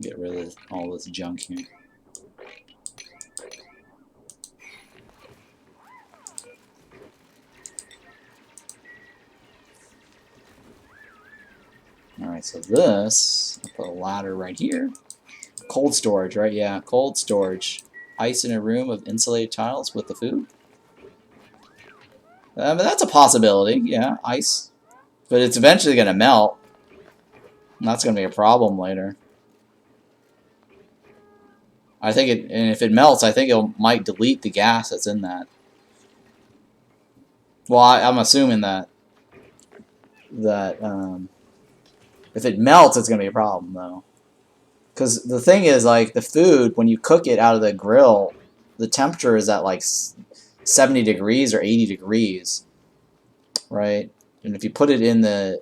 Get rid of all this junk here. Alright, so this, I'll put a ladder right here. Cold storage, right? Yeah, cold storage. Ice in a room of insulated tiles with the food. But that's a possibility, yeah, ice. But it's eventually going to melt. And that's going to be a problem later. I think it, and if it melts, I think it might delete the gas that's in that. Well, I'm assuming that if it melts, it's going to be a problem, though. Because the thing is, like, the food, when you cook it out of the grill, the temperature is at, like, 70 degrees or 80 degrees, right? And if you put it in the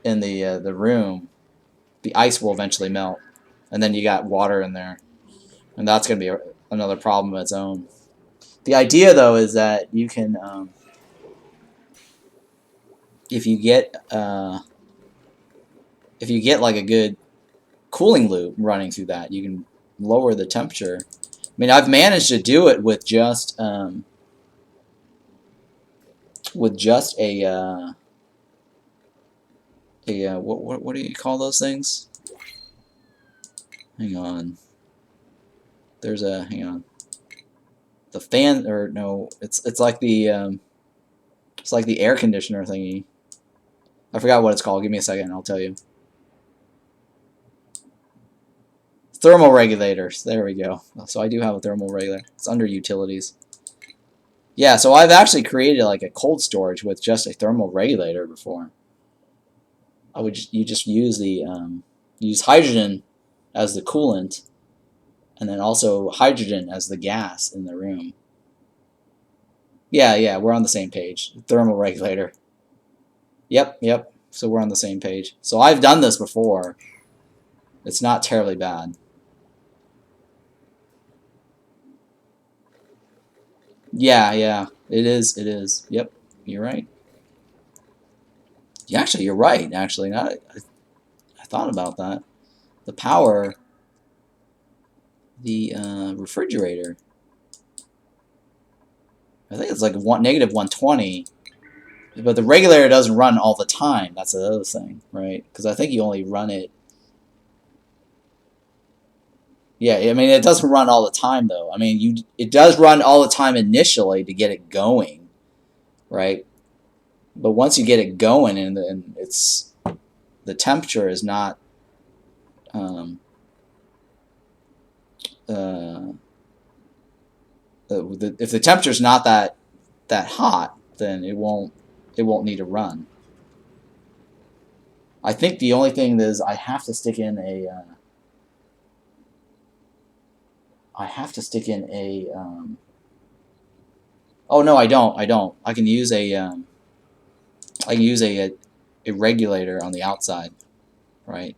room, the ice will eventually melt. And then you got water in there. And that's going to be another problem of its own. The idea, though, is that you can, if you get like a good cooling loop running through that, you can lower the temperature. I mean, I've managed to do it with just a what do you call those things? Hang on. There's a hang on. The fan, or no, it's like the air conditioner thingy. I forgot what it's called. Give me a second, I'll tell you. Thermal regulators. There we go. So I do have a thermal regulator. It's under utilities. Yeah, so I've actually created like a cold storage with just a thermal regulator before. You just use the use hydrogen as the coolant, and then also hydrogen as the gas in the room. Yeah, we're on the same page. Thermal regulator. Yep. So we're on the same page. So I've done this before. It's not terribly bad. Yeah. It is. Yep. You're right. Yeah, actually, you're right. Actually, I thought about that. The power, the refrigerator. I think it's like negative 120. But the regulator doesn't run all the time. That's the other thing, right? Because I think you only run it. Yeah, I mean, it doesn't run all the time, though. I mean, it does run all the time initially to get it going, right? But once you get it going, and the temperature is not, if the temperature's not that hot, then it won't need to run. I think the only thing is I have to stick in a oh no, I don't. I can use a regulator on the outside, right?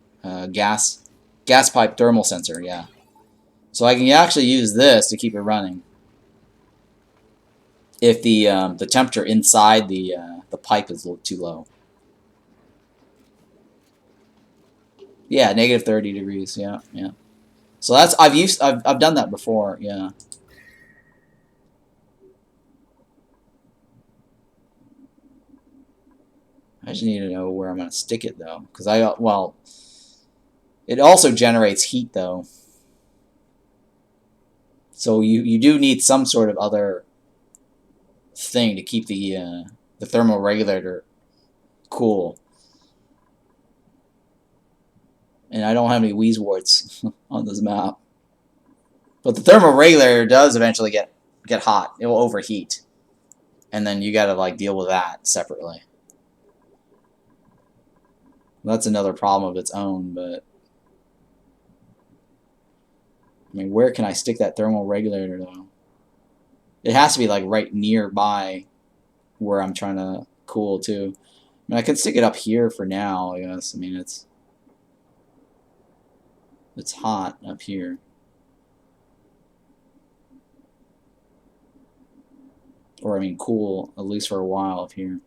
Gas pipe thermal sensor, yeah. So I can actually use this to keep it running if the temperature inside the pipe is too low. Yeah, negative 30 degrees. Yeah, yeah. So that's I've done that before. Yeah. I just need to know where I'm going to stick it though, because well, it also generates heat though. So you do need some sort of other thing to keep the thermal regulator cool. And I don't have any wheeze warts on this map. But the thermal regulator does eventually get hot. It will overheat. And then you got to like deal with that separately. That's another problem of its own, but I mean, where can I stick that thermal regulator though? It has to be like right nearby where I'm trying to cool too. I mean, I can stick it up here for now, I guess. I mean, it's hot up here. Or I mean, cool at least for a while up here.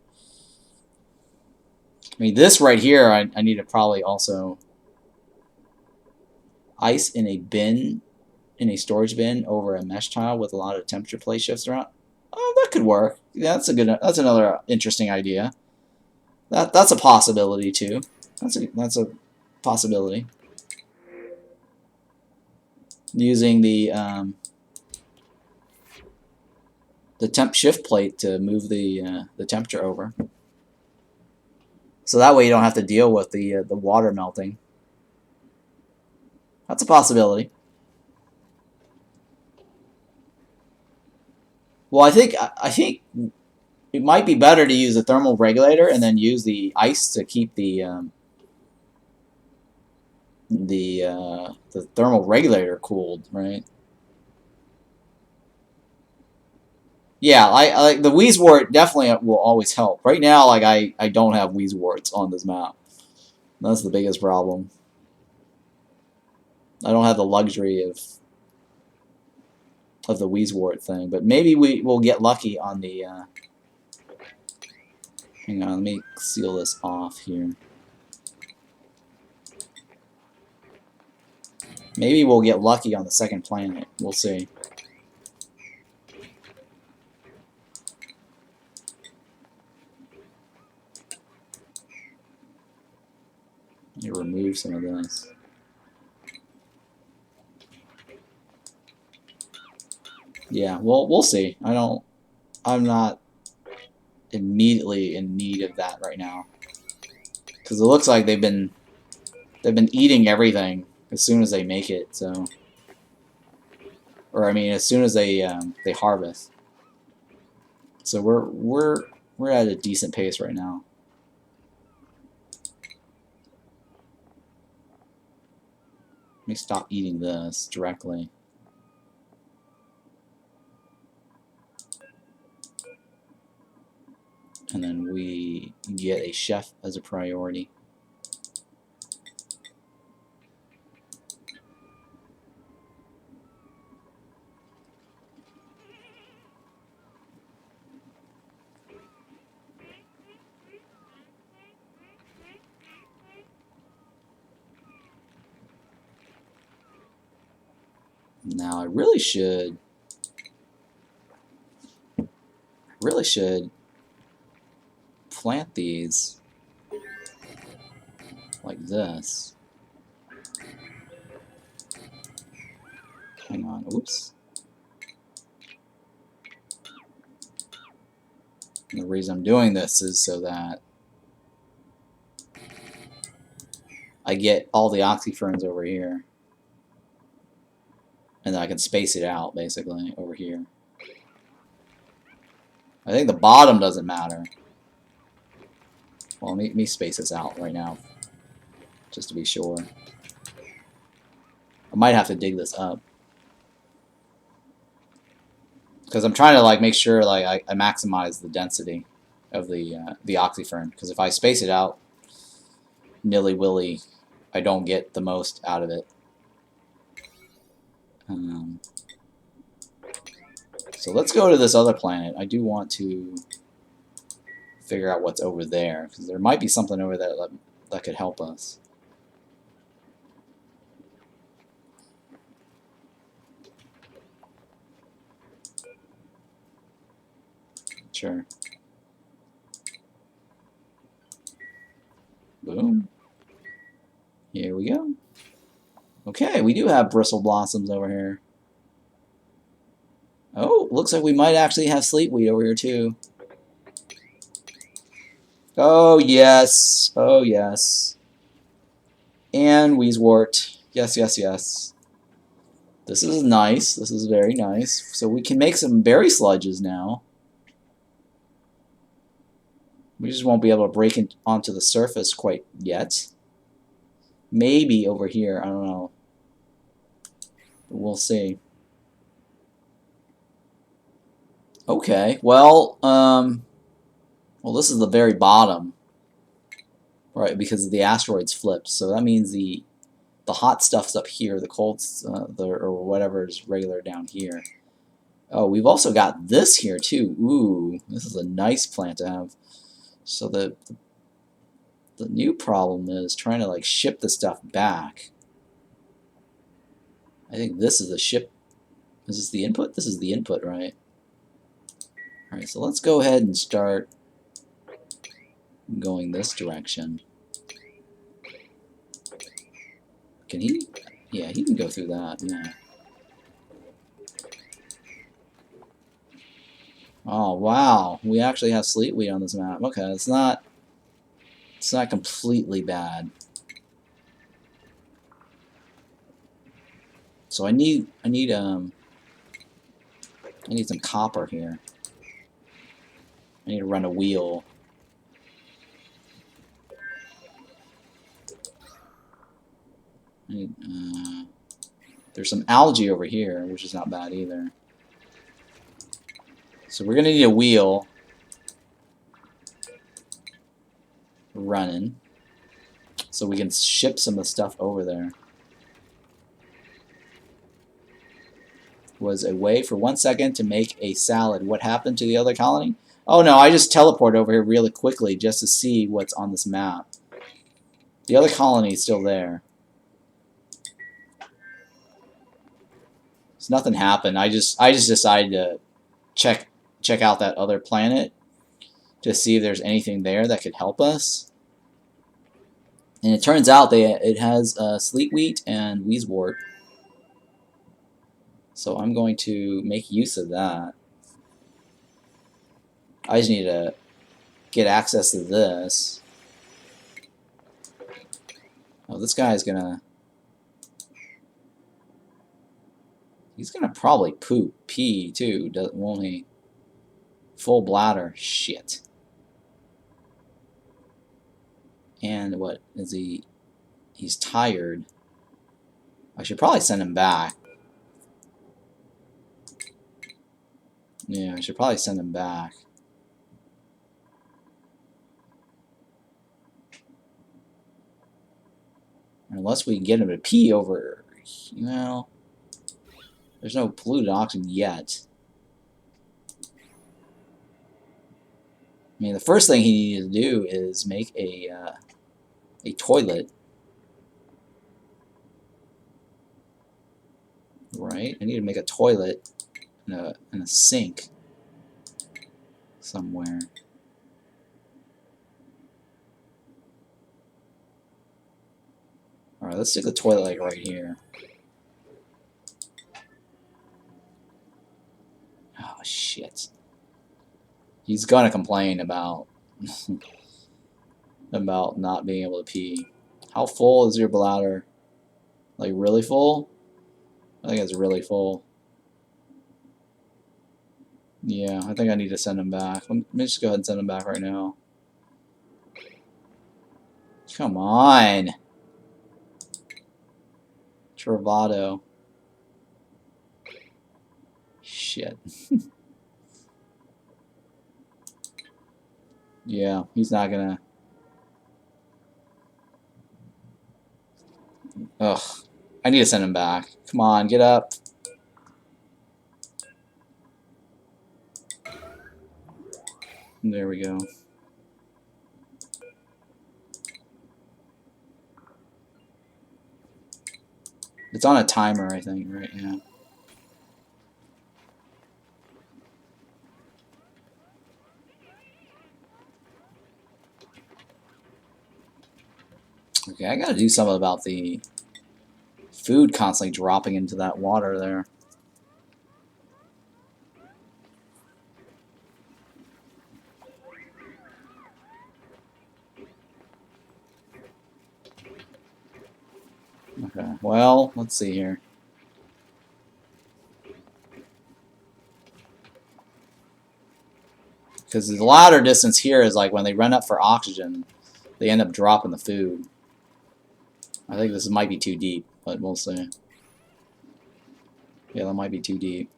I mean, this right here, I need to probably also ice in a bin, in a storage bin over a mesh tile with a lot of temperature plate shifts around. Oh, that could work. Yeah, that's another interesting idea. That's a possibility too. That's a possibility. Using the temp shift plate to move the temperature over. So that way you don't have to deal with the water melting. That's a possibility. Well, I think it might be better to use a thermal regulator and then use the ice to keep the thermal regulator cooled, right? Yeah, I like the wheeze wart definitely will always help. Right now, like I don't have wheeze warts on this map. That's the biggest problem. I don't have the luxury of the wheeze wart thing, but maybe we'll get lucky on the. Hang on, let me seal this off here. Maybe we'll get lucky on the second planet. We'll see. Let me remove some of this. Yeah, well, we'll see. I'm not immediately in need of that right now, because it looks like they've been eating everything as soon as they make it. So, or I mean, as soon as they harvest. So we're at a decent pace right now. Let me stop eating this directly. And then we get a chef as a priority. Now I really should plant these like this. Hang on, oops. And the reason I'm doing this is so that I get all the oxyferns over here. And then I can space it out, basically, over here. I think the bottom doesn't matter. Well, let me space this out right now, just to be sure. I might have to dig this up. Because I'm trying to like make sure like I maximize the density of the oxyfern. Because if I space it out nilly-willy, I don't get the most out of it. So let's go to this other planet. I do want to figure out what's over there, because there might be something over there that could help us. Sure. Boom. Here we go. Okay, we do have bristle blossoms over here. Oh, looks like we might actually have sleepweed over here too. Oh yes, oh yes. And Weezewort. Yes, yes, yes. This is nice. This is very nice. So we can make some berry sludges now. We just won't be able to break it onto the surface quite yet. Maybe over here, I don't know. But we'll see. Okay, well, this is the very bottom, right? Because the asteroid's flipped, so that means the hot stuff's up here, the cold, or whatever is regular down here. Oh, we've also got this here too. Ooh, this is a nice plant to have. So the new problem is trying to like ship the stuff back. I think this is the ship. Is this the input? This is the input, right? Alright, so let's go ahead and start going this direction. Can he? Yeah, he can go through that, yeah. Oh, wow. We actually have sleepweed on this map. Okay, it's not completely bad. So I need some copper here. I need to run a wheel. There's some algae over here, which is not bad either. So we're gonna need a wheel running so we can ship some of the stuff over there. Was a way for 1 second to make a salad. What happened to the other colony? Oh no, I just teleported over here really quickly just to see what's on this map. The other colony is still there. So nothing happened. I just decided to check out that other planet to see if there's anything there that could help us. And it turns out it has sleetwheat and Weezewort. So I'm going to make use of that. I just need to get access to this. Oh, this guy's gonna... He's gonna probably pee too, won't he? Full bladder. Shit. And what is he? He's tired. I should probably send him back. Yeah, I should probably send him back. Unless we can get him to pee over, well, there's no polluted oxygen yet. I mean, the first thing he needed to do is make a toilet. Right? I need to make a toilet and a sink somewhere. Alright, let's stick the toilet like right here. Oh, shit. He's gonna complain about about not being able to pee. How full is your bladder? Like, really full? I think it's really full. Yeah, I think I need to send him back. Let me just go ahead and send him back right now. Come on. Travado. Shit. Yeah, he's not gonna... Ugh. I need to send him back. Come on, get up. There we go. It's on a timer, I think, right? Yeah. Okay, I gotta do something about the food constantly dropping into that water there. Okay, well, let's see here. Because the ladder distance here is like when they run up for oxygen, they end up dropping the food. I think this might be too deep, but we'll see. Yeah, that might be too deep.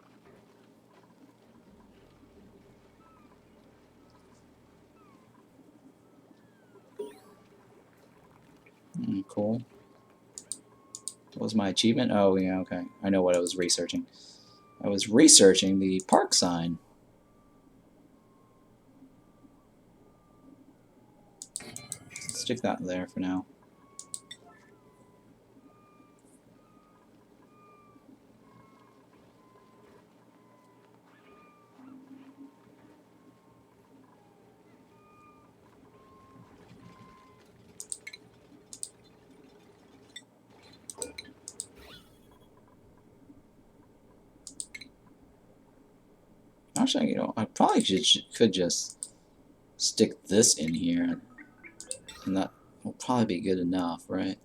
Cool. What was my achievement? Oh, yeah, okay. I know what I was researching. I was researching the park sign. Stick that there for now. Actually, you know, I probably could just stick this in here, and that will probably be good enough, right?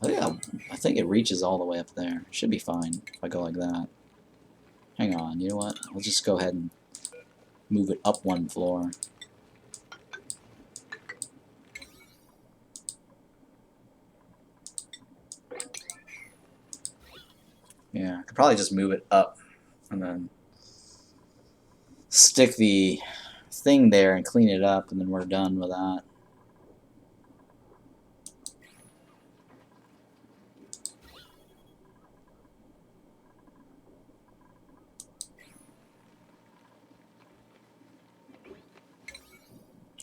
I think it reaches all the way up there. Should be fine if I go like that. Hang on, you know what? I'll just go ahead and move it up one floor. Yeah, I could probably just move it up and then stick the thing there and clean it up, and then we're done with that.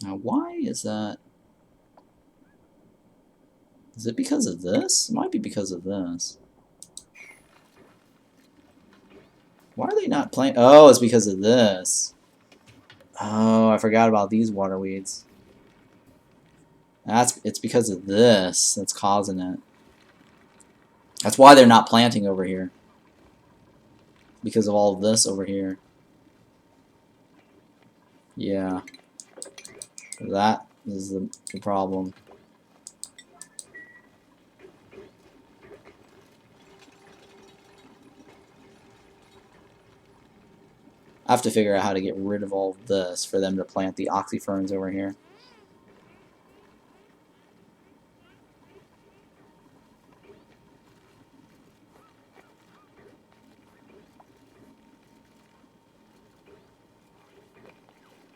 Now, why is that? Is it because of this? It might be because of this. Why are they not playing? Oh, it's because of this. Oh, I forgot about these water weeds. It's because of this that's causing it. That's why they're not planting over here. Because of all of this over here. Yeah. That is the problem. I have to figure out how to get rid of all of this for them to plant the oxyferns over here.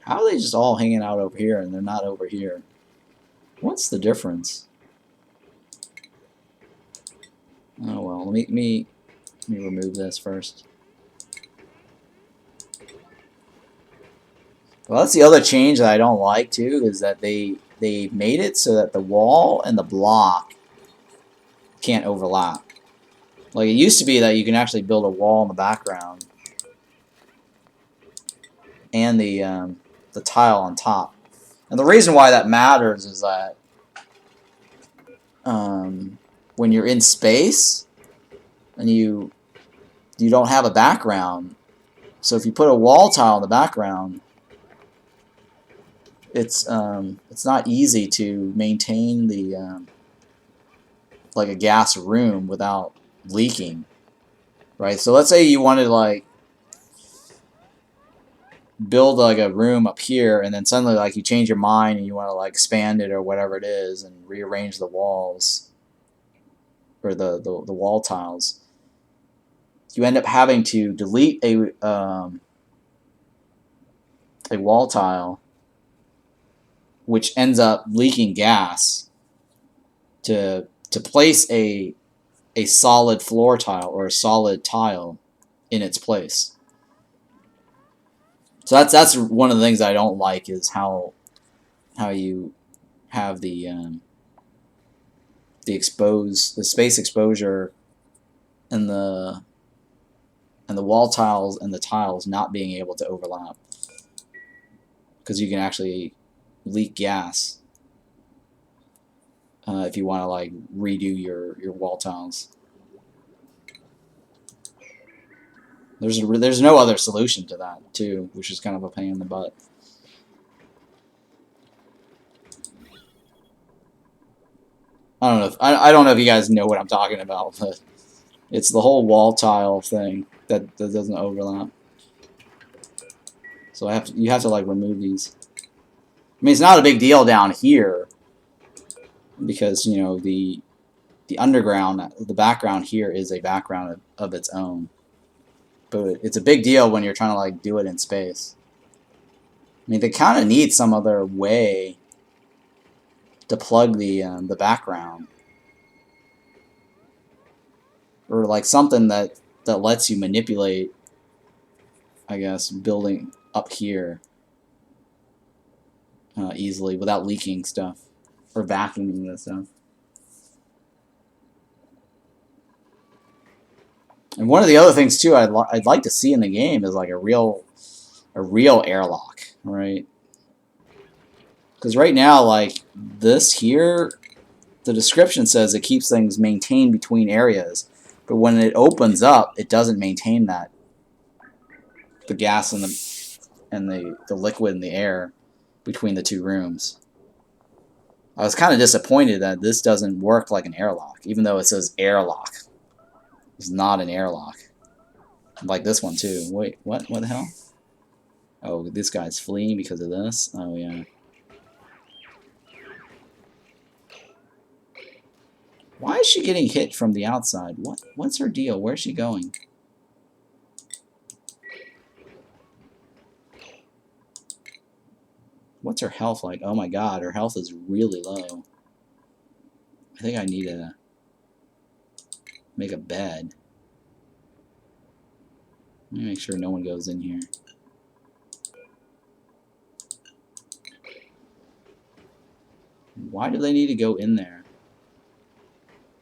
How are they just all hanging out over here and they're not over here? What's the difference? Oh well, let me remove this first. Well, that's the other change that I don't like too, is that they made it so that the wall and the block can't overlap. Like, it used to be that you can actually build a wall in the background and the tile on top. And the reason why that matters is that when you're in space and you don't have a background, so if you put a wall tile in the background, it's not easy to maintain the like a gas room without leaking, right? So let's say you wanted to like build like a room up here, and then suddenly like you change your mind and you want to like expand it or whatever it is and rearrange the walls or the wall tiles. You end up having to delete a wall tile, which ends up leaking gas, to place a solid floor tile or a solid tile in its place. So that's one of the things I don't like, is how you have the space exposure and the wall tiles and the tiles not being able to overlap, because you can actually leak gas if you want to like redo your wall tiles. There's no other solution to that too, which is kind of a pain in the butt. I don't know if you guys know what I'm talking about, but it's the whole wall tile thing that doesn't overlap. So you have to like remove these. I mean, it's not a big deal down here because, you know, the underground, the background here is a background of its own. But it's a big deal when you're trying to like do it in space. I mean, they kind of need some other way to plug the background, or like something that lets you manipulate, I guess, building up here easily without leaking stuff or vacuuming the stuff. And one of the other things too I'd like to see in the game is like a real airlock, right? Because right now, like this here, the description says it keeps things maintained between areas, but when it opens up, it doesn't maintain that. The gas and the liquid in the air between the two rooms. I was kind of disappointed that this doesn't work like an airlock, even though it says airlock. It's not an airlock. Like this one too. Wait, what? What the hell? Oh, this guy's fleeing because of this? Oh, yeah. Why is she getting hit from the outside? What's her deal? Where's she going? What's her health like? Oh my god, her health is really low. I think I need to make a bed. Let me make sure no one goes in here. Why do they need to go in there?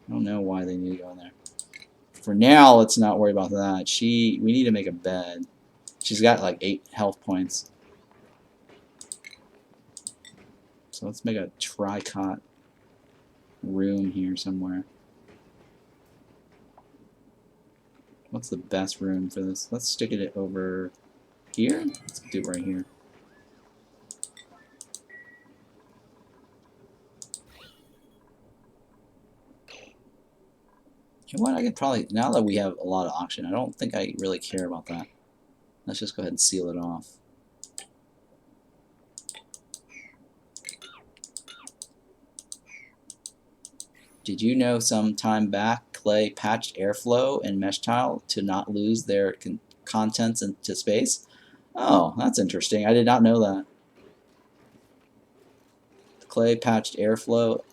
I don't know why they need to go in there. For now, let's not worry about that. We need to make a bed. She's got like 8 health points. So let's make a tri-cot room here somewhere. What's the best room for this? Let's stick it over here. Let's do it right here. You know what? I could probably, now that we have a lot of oxygen, I don't think I really care about that. Let's just go ahead and seal it off. Did you know some time back clay patched airflow and mesh tile to not lose their contents into space? Oh, that's interesting. I did not know that. Clay patched airflow.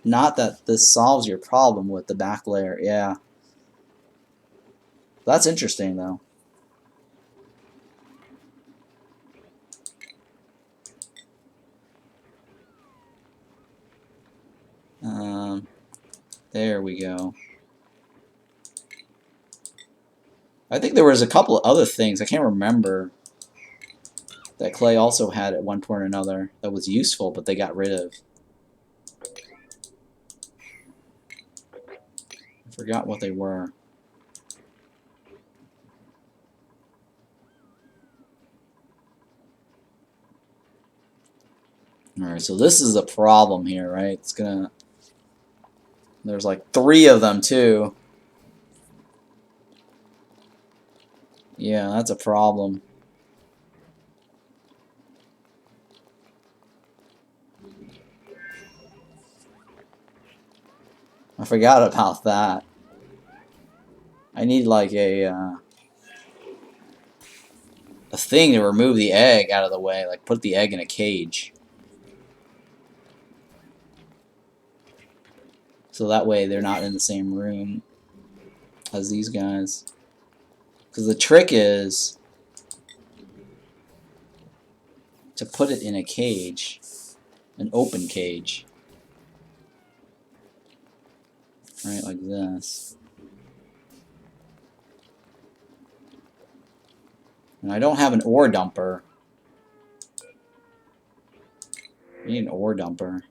Not that this solves your problem with the back layer. Yeah. That's interesting, though. There we go. I think there was a couple of other things, I can't remember, that clay also had at one point or another that was useful, but they got rid of. I forgot what they were. Alright, so this is a problem here, right? It's gonna... There's like 3 of them, too. Yeah, that's a problem. I forgot about that. I need like a thing to remove the egg out of the way, like put the egg in a cage. So that way they're not in the same room as these guys. Because the trick is to put it in a cage, an open cage. Right, like this. And I don't have an ore dumper. I need an ore dumper.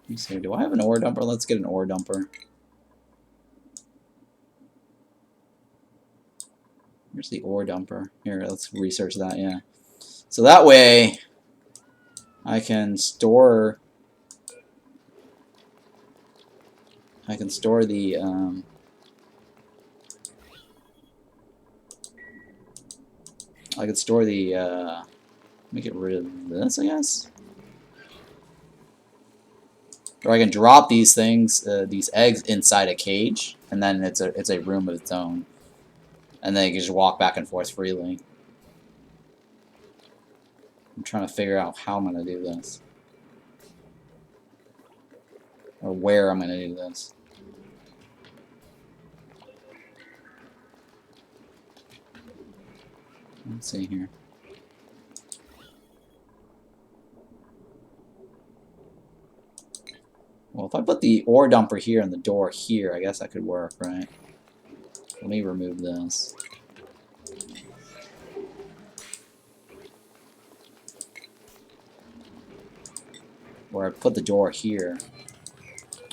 Let me see, do I have an ore dumper? Let's get an ore dumper. Here's the ore dumper. Here, let's research that, yeah. So that way, I can store the, I can store the, let me get rid of this, I guess? Or I can drop these things, these eggs inside a cage, and then it's a room of its own. And then you can just walk back and forth freely. I'm trying to figure out how I'm going to do this. Or where I'm going to do this. Let's see here. Well, if I put the ore dumper here and the door here, I guess that could work, right? Let me remove this. Or I put the door here.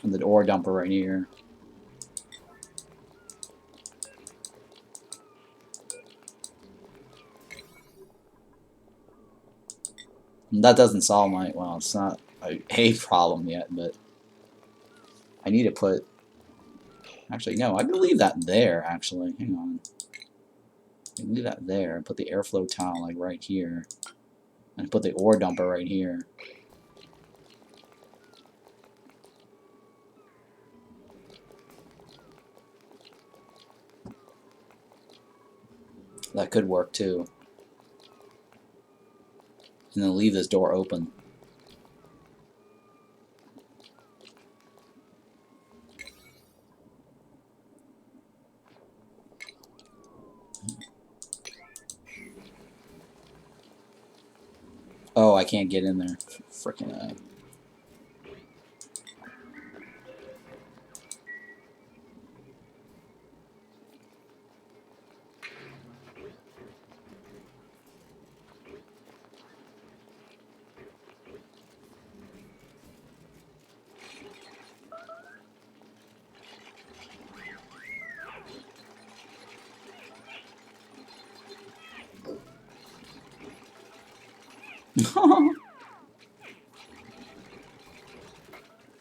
And the ore dumper right here. And that doesn't solve my... Well, it's not a problem yet, but... I need to put... Actually, no, I can leave that there, actually. Hang on. I can leave that there and put the airflow tile, like, right here. And put the ore dumper right here. That could work, too. And then leave this door open. Oh, I can't get in there. Frickin' A.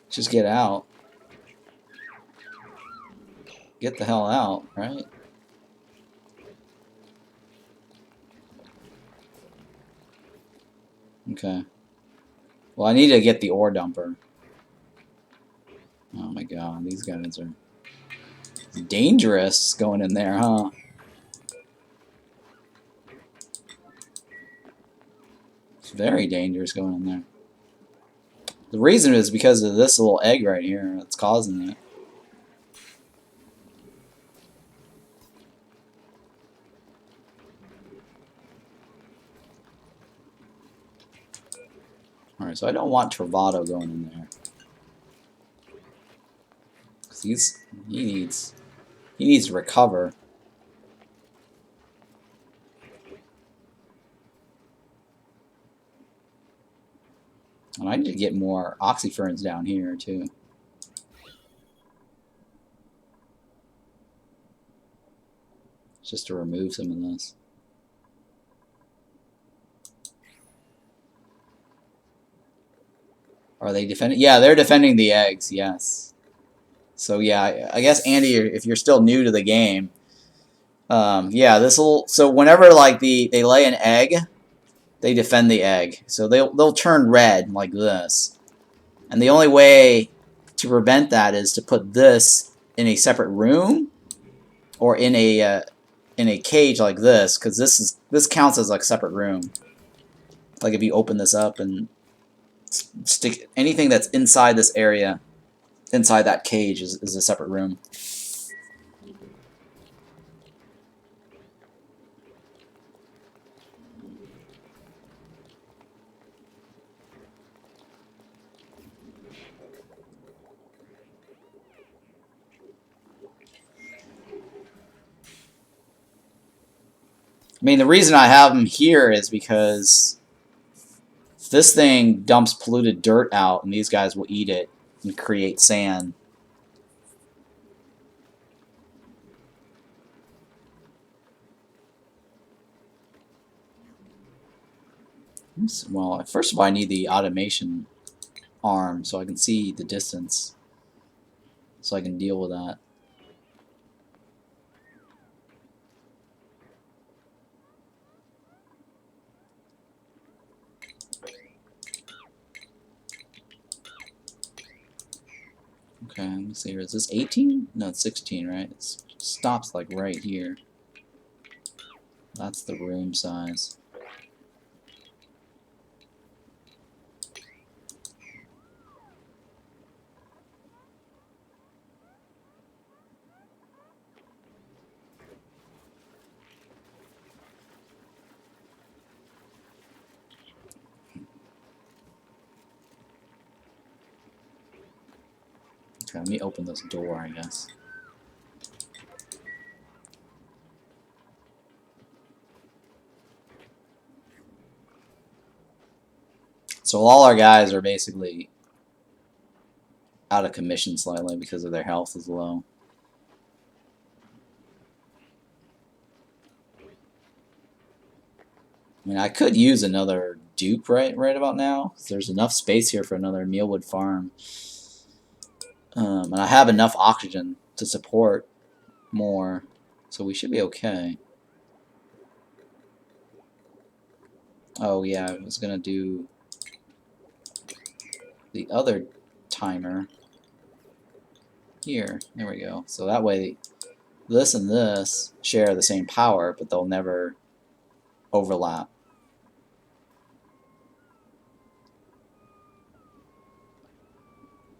Just get out. Get the hell out, right? Okay. Well, I need to get the ore dumper. Oh my god, these guys are dangerous going in there, huh? It's very dangerous going in there. The reason is because of this little egg right here that's causing it. Alright, so I don't want Travado going in there. Because he needs to recover. And I need to get more oxyferns down here too. Just to remove some of this. Are they defending? Yeah, they're defending the eggs, yes. So yeah, I guess Andy, if you're still new to the game, yeah, this will. So whenever like they lay an egg, they defend the egg. So they'll turn red like this, and the only way to prevent that is to put this in a separate room or in a cage like this, because this counts as like a separate room. Like if you open this up and stick anything that's inside this area, inside that cage is a separate room. I mean, the reason I have them here is because this thing dumps polluted dirt out, and these guys will eat it and create sand. Well, first of all, I need the automation arm so I can see the distance, so I can deal with that. Okay, let me see here. Is this 18? No, it's 16, right? It stops like right here. That's the room size. Okay, let me open this door, I guess. So all our guys are basically out of commission slightly because of their health is low. I mean, I could use another dupe right about now. There's enough space here for another mealwood farm. And I have enough oxygen to support more, so we should be okay. Oh yeah, I was gonna do the other timer here. There we go. So that way this and this share the same power, but they'll never overlap.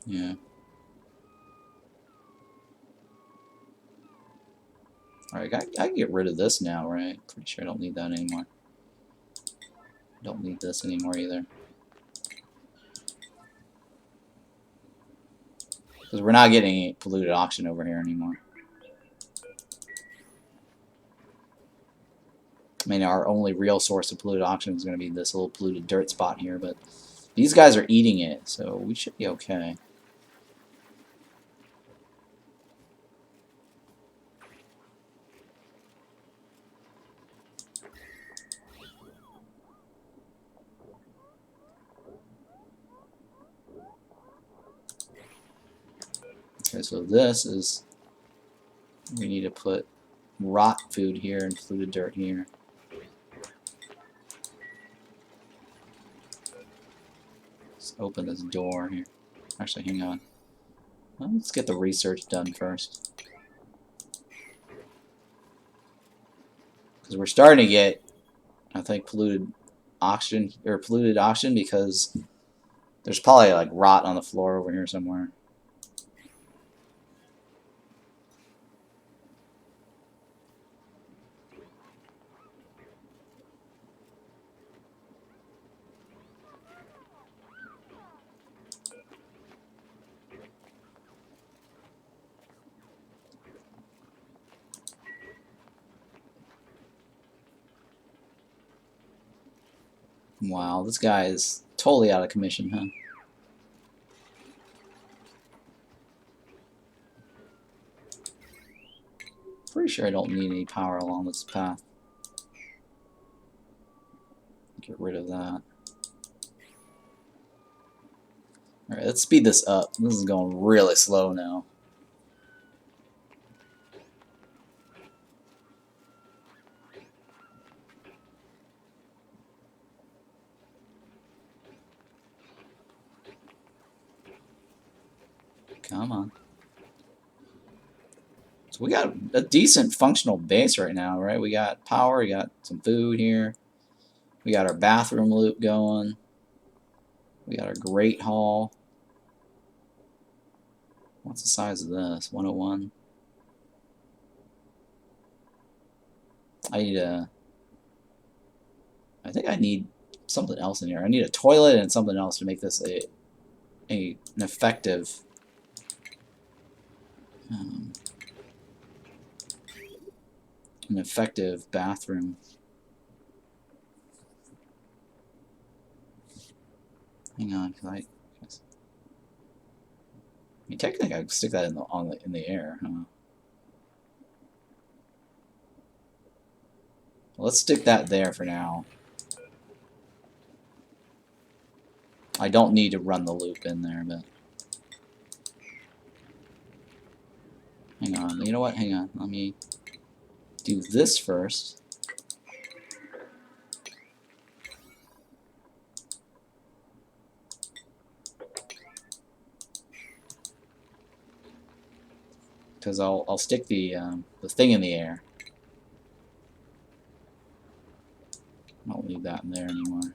Yeah. Alright, I can get rid of this now, right? Pretty sure I don't need that anymore. Don't need this anymore either. Because we're not getting any polluted oxygen over here anymore. I mean, our only real source of polluted oxygen is going to be this little polluted dirt spot here, but these guys are eating it, so we should be okay. Okay, so this is, we need to put rot food here and polluted dirt here. Let's open this door here. Actually, hang on. Well, let's get the research done first. Because we're starting to get, I think, polluted oxygen because there's probably like rot on the floor over here somewhere. Wow, this guy is totally out of commission, huh? Pretty sure I don't need any power along this path. Get rid of that. Alright, let's speed this up. This is going really slow now. Come on. So we got a decent functional base right now, right? We got power, we got some food here. We got our bathroom loop going. We got our great hall. What's the size of this? 101. I think I need something else in here. I need a toilet and something else to make this an effective bathroom. Hang on, I mean, technically, I could stick that in the air, huh? Well, let's stick that there for now. I don't need to run the loop in there, but hang on. You know what? Hang on. Let me do this first. Because I'll stick the thing in the air. I don't need that in there anymore.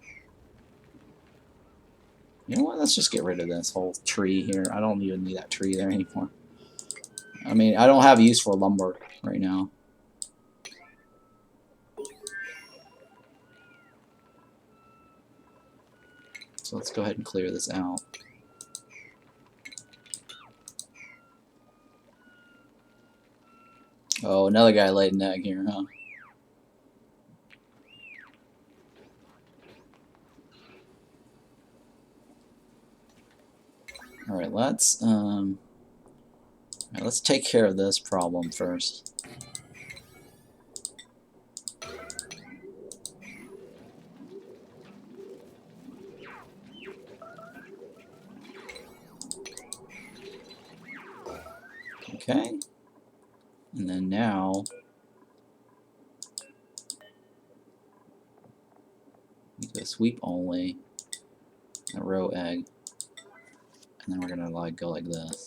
You know what? Let's just get rid of this whole tree here. I don't even need that tree there anymore. I mean, I don't have use for lumber right now. So let's go ahead and clear this out. Oh, another guy laid an egg here, huh? Alright, let's take care of this problem first. Okay. And then now we do a sweep only, a row egg, and then we're gonna like go like this.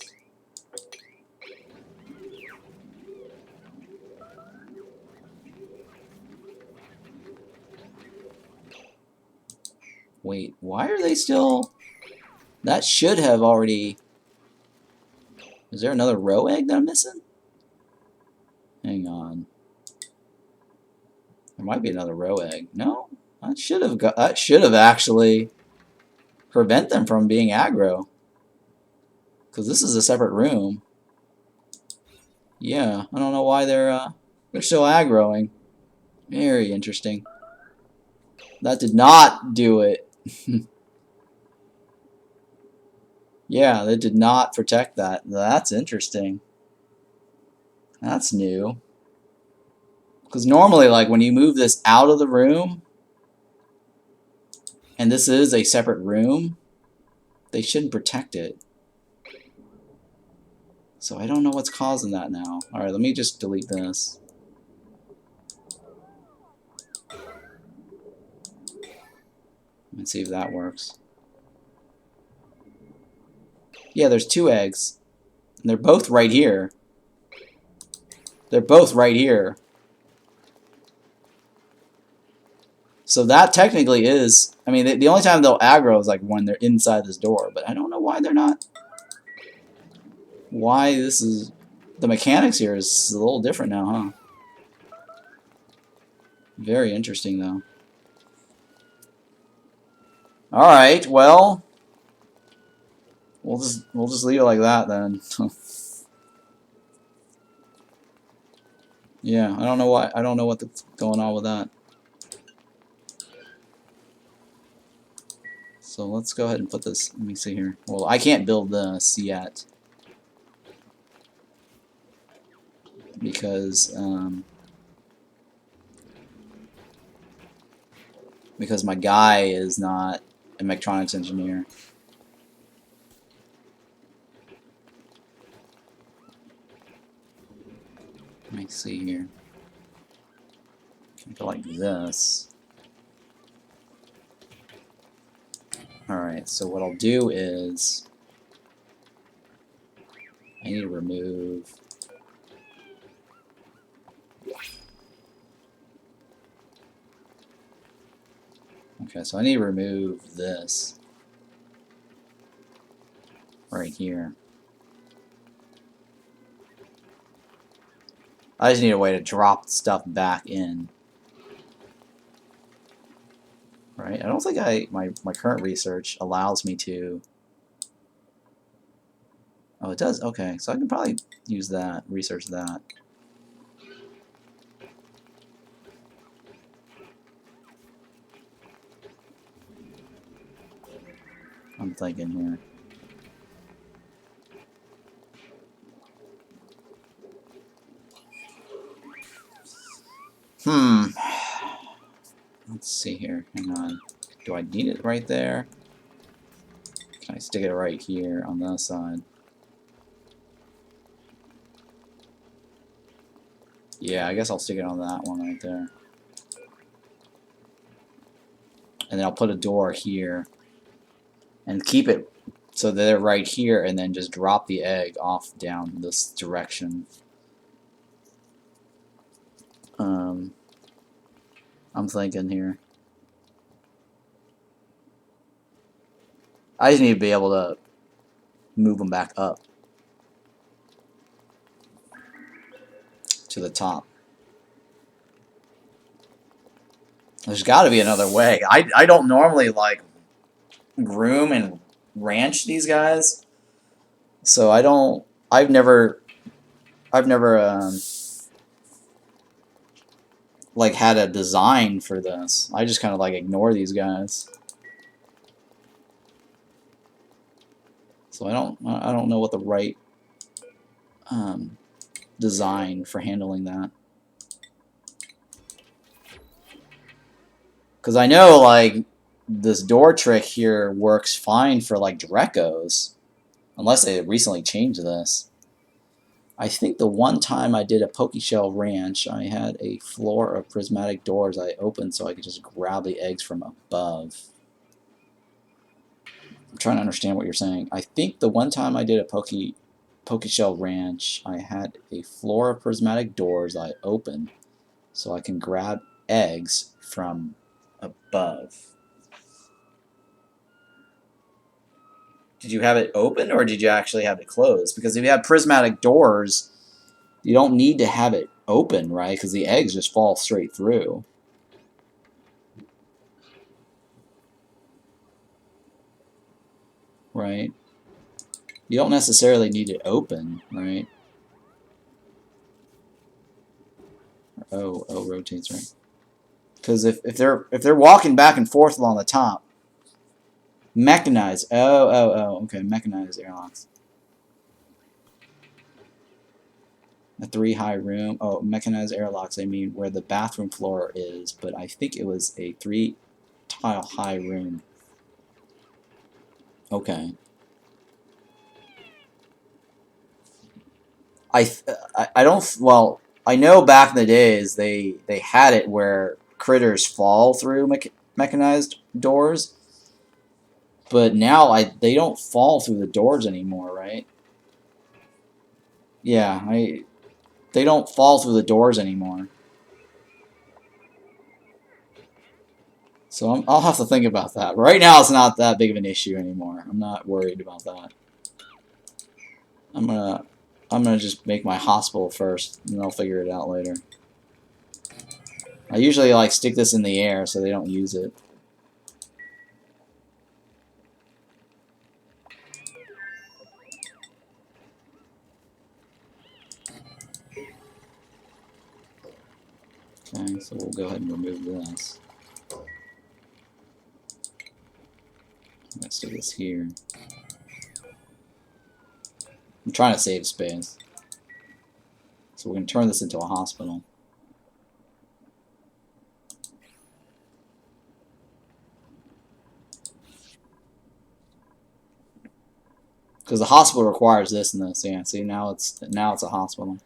Wait, why are they still? That should have already. Is there another row egg that I'm missing? Hang on. There might be another row egg. No, that should have actually prevent them from being aggro. Because this is a separate room. Yeah, I don't know why they're still aggroing. Very interesting. That did not do it. Yeah, they did not protect that. That's interesting. That's new. Because normally, like, when you move this out of the room, and this is a separate room, they shouldn't protect it. So I don't know what's causing that now. Alright, let me just delete this. Let's see if that works. Yeah, there's 2 eggs. And they're both right here. They're both right here. So that technically is... I mean, the only time they'll aggro is like when they're inside this door. But I don't know why they're not... Why this is... The mechanics here is a little different now, huh? Very interesting, though. Alright, well... We'll just leave it like that, then. Yeah, I don't know why. I don't know what's going on with that. So let's go ahead and put this. Let me see here. Well, I can't build this yet because my guy is not an electronics engineer. Let me see here. Go like this. Alright, so what I'll do is I need to remove so I need to remove this right here. I just need a way to drop stuff back in. Right? I don't think my current research allows me to. Oh, it does? Okay, so I can probably use that, research that. I'm thinking here. Let's see here. Hang on. Do I need it right there? Can I stick it right here on the side? Yeah, I guess I'll stick it on that one right there. And then I'll put a door here. And keep it so they're right here, and then just drop the egg off down this direction. I'm thinking here. I just need to be able to move them back up to the top. There's got to be another way. I don't normally like groom and ranch these guys, so I've never like had a design for this. I just kind of like ignore these guys. So I don't know what the right design for handling that. Because I know like this door trick here works fine for like Drecos, unless they recently changed this. I think the one time I did a Pokeshell Ranch, I had a floor of prismatic doors I opened so I could just grab the eggs from above. I'm trying to understand what you're saying. I think the one time I did a Pokeshell Ranch, I had a floor of prismatic doors I opened so I can grab eggs from above. Did you have it open or did you actually have it closed? Because if you have prismatic doors, you don't need to have it open, right? Because the eggs just fall straight through. Right? You don't necessarily need it open, right? Oh, rotates, right? Because if they're walking back and forth along the top, mechanized. Okay, mechanized airlocks. A 3 high room. Oh, mechanized airlocks. I mean where the bathroom floor is, but I think it was a 3 tile high room. Okay. I don't. Well, I know back in the days they had it where critters fall through mechanized doors, but now they don't fall through the doors anymore, right? Yeah, they don't fall through the doors anymore. So I'll have to think about that. Right now, it's not that big of an issue anymore. I'm not worried about that. I'm gonna just make my hospital first, and I'll figure it out later. I usually like stick this in the air so they don't use it. Okay, so we'll go ahead and remove this. Let's do this here. I'm trying to save space. So we're going to turn this into a hospital. Because the hospital requires this and this. Yeah, see, now it's a hospital.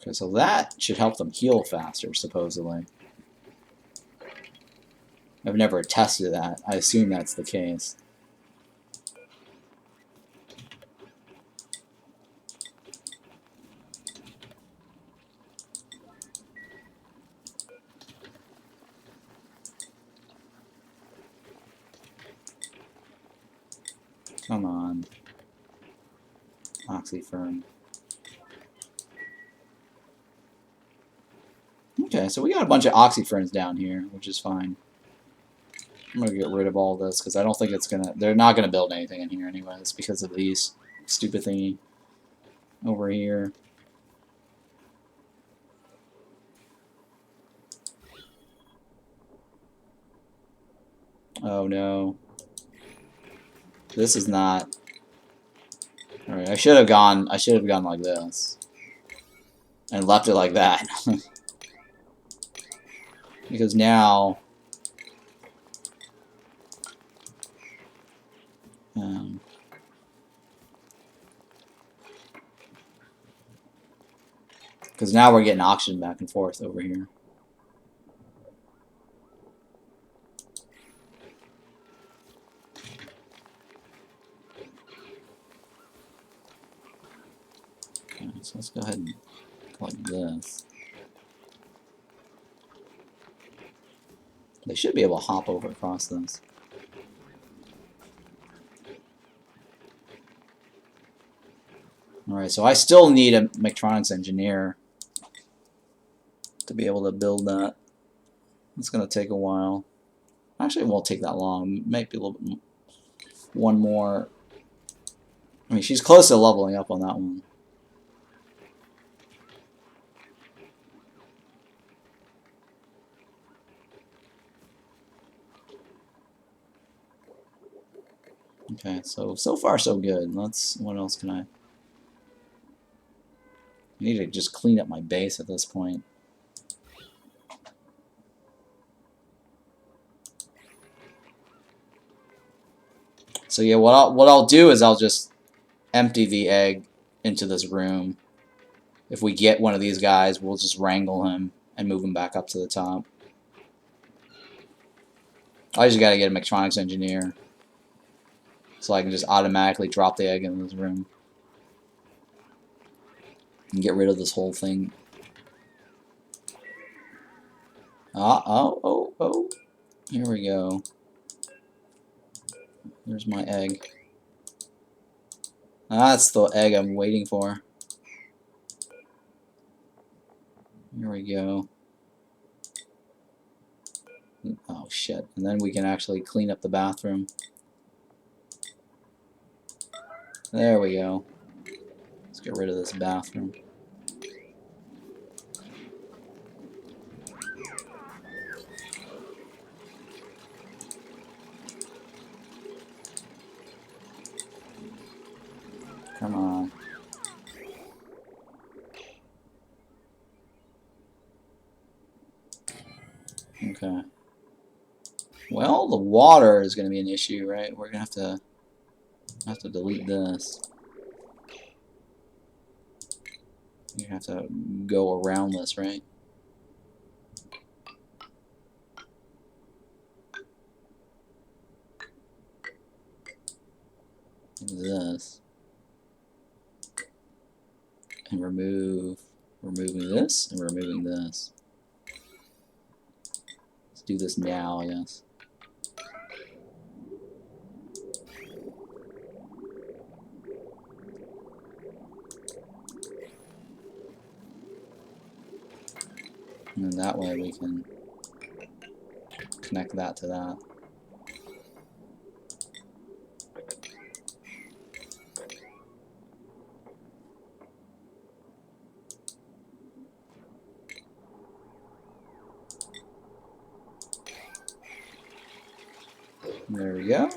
Okay, so that should help them heal faster, supposedly. I've never tested that. I assume that's the case. Come on. Oxyfern. Okay, so we got a bunch of oxyferns down here, which is fine. I'm gonna get rid of all this because I don't think it's gonna. They're not gonna build anything in here anyways because of these stupid thingy over here. Oh no, this is not. All right, I should have gone. I should have gone like this and left it like that because now. Because now we're getting oxygen back and forth over here. Okay, so let's go ahead and go like this. They should be able to hop over across this. Alright, so I still need a mechatronics engineer to be able to build that. It's going to take a while. Actually, it won't take that long. It might be a little bit. One more. I mean, she's close to leveling up on that one. Okay, so far so good. What else can I need to just clean up my base at this point. So yeah, what I'll do is I'll just empty the egg into this room. If we get one of these guys, we'll just wrangle him and move him back up to the top. I just gotta get a mechatronics engineer so I can just automatically drop the egg in this room and get rid of this whole thing. Oh. Here we go. Here's my egg. That's the egg I'm waiting for. Here we go. Oh shit. And then we can actually clean up the bathroom. There we go. Let's get rid of this bathroom. Come on. Okay. Well, the water is going to be an issue, right? We're going to have to delete this. You have to go around this, right? This. And removing this and removing this. Let's do this now, I guess. And then that way we can connect that to that. There we go.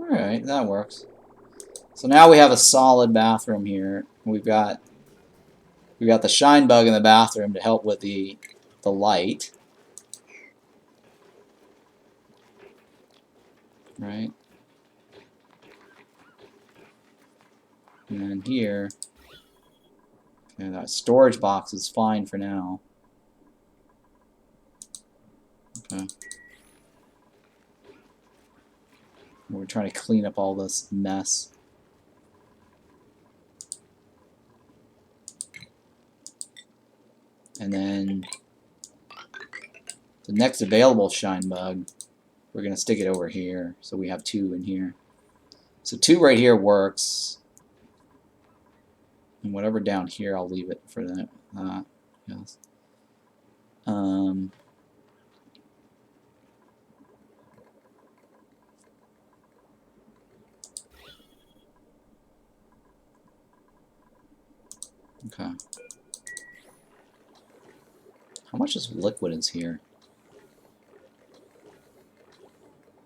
Alright, that works. So now we have a solid bathroom here. We've got the shine bug in the bathroom to help with the light. Right? And then here, okay, that storage box is fine for now. Okay. We're trying to clean up all this mess. And then the next available shine bug, we're going to stick it over here. So we have 2 in here. So 2 right here works. And whatever down here, I'll leave it for that. Yes. Okay. How much is liquid is here?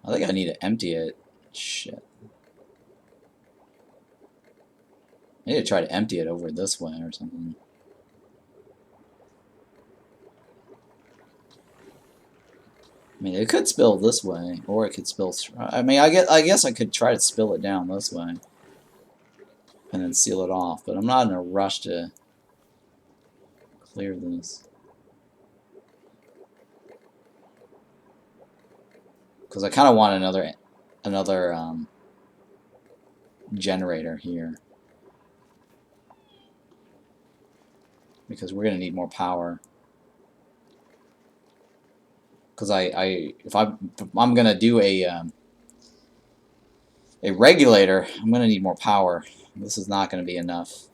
I think I need to empty it. Shit. I need to try to empty it over this way or something. I mean, it could spill this way, or it could spill. I mean, I guess I could try to spill it down this way, and then seal it off. But I'm not in a rush to clear this, because I kind of want another generator here, because we're gonna need more power. Because if I'm gonna do a regulator, I'm gonna need more power. This is not gonna be enough.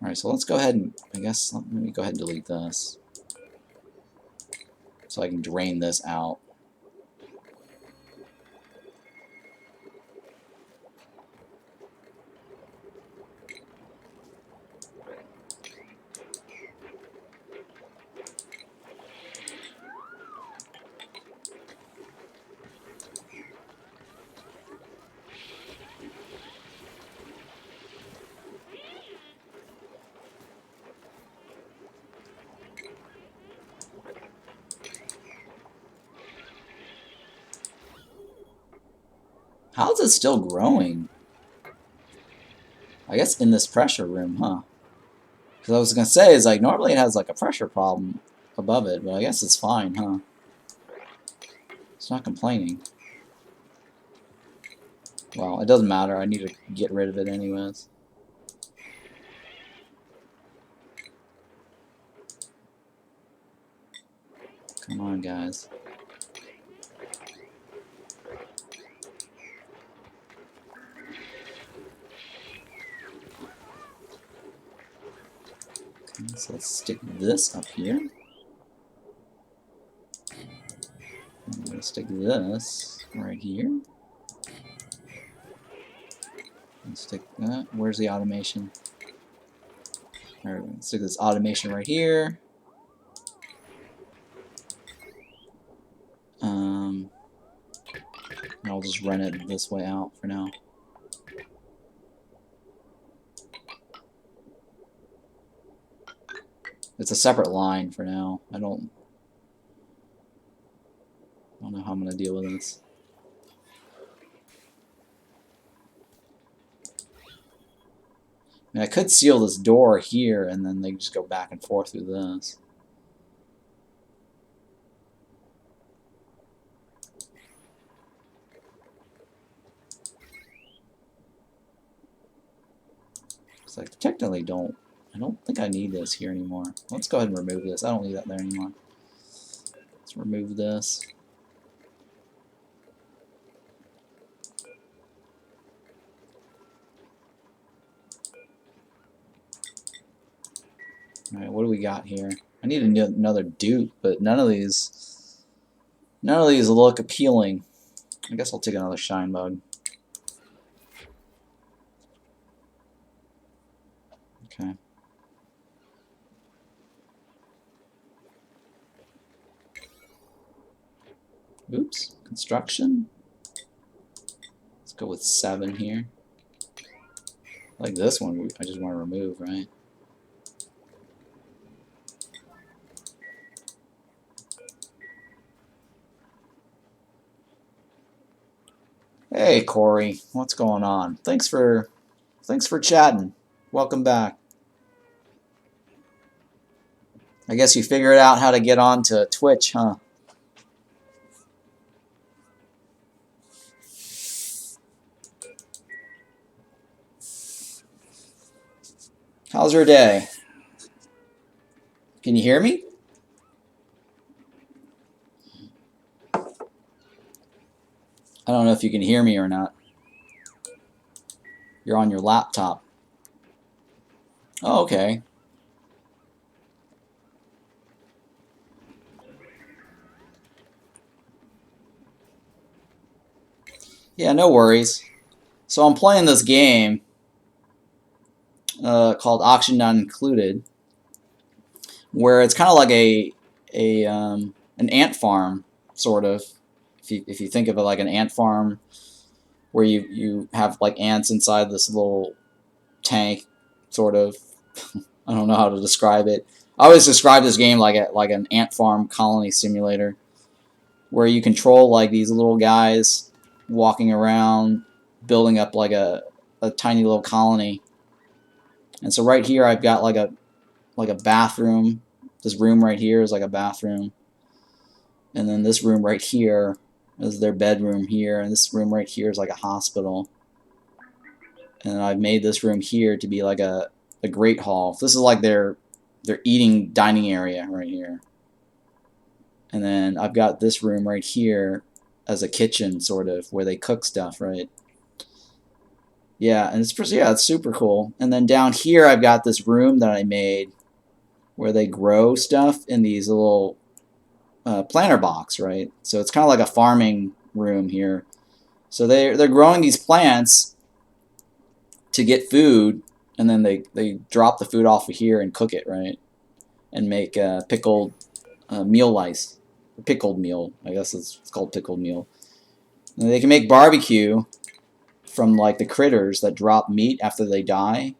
All right, so let's go ahead and let me go ahead and delete this, so I can drain this out. How is it still growing? I guess in this pressure room, huh? Because I was gonna say, is like normally it has like a pressure problem above it, but I guess it's fine, huh? It's not complaining. Well, it doesn't matter. I need to get rid of it anyways. Come on, guys. Okay, so let's stick this up here. I'm going to stick this right here. And stick that. Where's the automation? Alright, stick this automation right here. I'll just run it this way out for now. It's a separate line for now. I don't know how I'm going to deal with this. I mean, I could seal this door here, and then they just go back and forth through this. So I technically I don't think I need this here anymore. Let's go ahead and remove this. I don't need that there anymore. Let's remove this. Alright, what do we got here? I need another dupe, but none of these look appealing. I guess I'll take another shine bug. Okay. Oops, construction. Let's go with 7 here. Like this one, I just want to remove, right? Hey Corey, what's going on? Thanks for chatting. Welcome back. I guess you figured out how to get on to Twitch, huh? How's your day? Can you hear me? I don't know if you can hear me or not. You're on your laptop. Oh, okay. Yeah, no worries. So I'm playing this game called Auction Not Included, where it's kind of like an ant farm, sort of. If you think of it like an ant farm, where you have like ants inside this little tank, sort of. I don't know how to describe it. I always describe this game like an ant farm colony simulator, where you control like these little guys walking around, building up like a tiny little colony. And so right here I've got like a bathroom. This room right here is like a bathroom, and then this room right here is their bedroom here, and this room right here is like a hospital. And I've made this room here to be like a great hall. This is like their eating dining area right here. And then I've got this room right here as a kitchen, sort of, where they cook stuff, right? Yeah, and it's super cool. And then down here I've got this room that I made where they grow stuff in these little planter box, right? So it's kind of like a farming room here. So they're growing these plants to get food, and then they drop the food off of here and cook it, right? And make pickled meal lice. Pickled meal, I guess it's called pickled meal. And they can make barbecue from like the critters that drop meat after they die.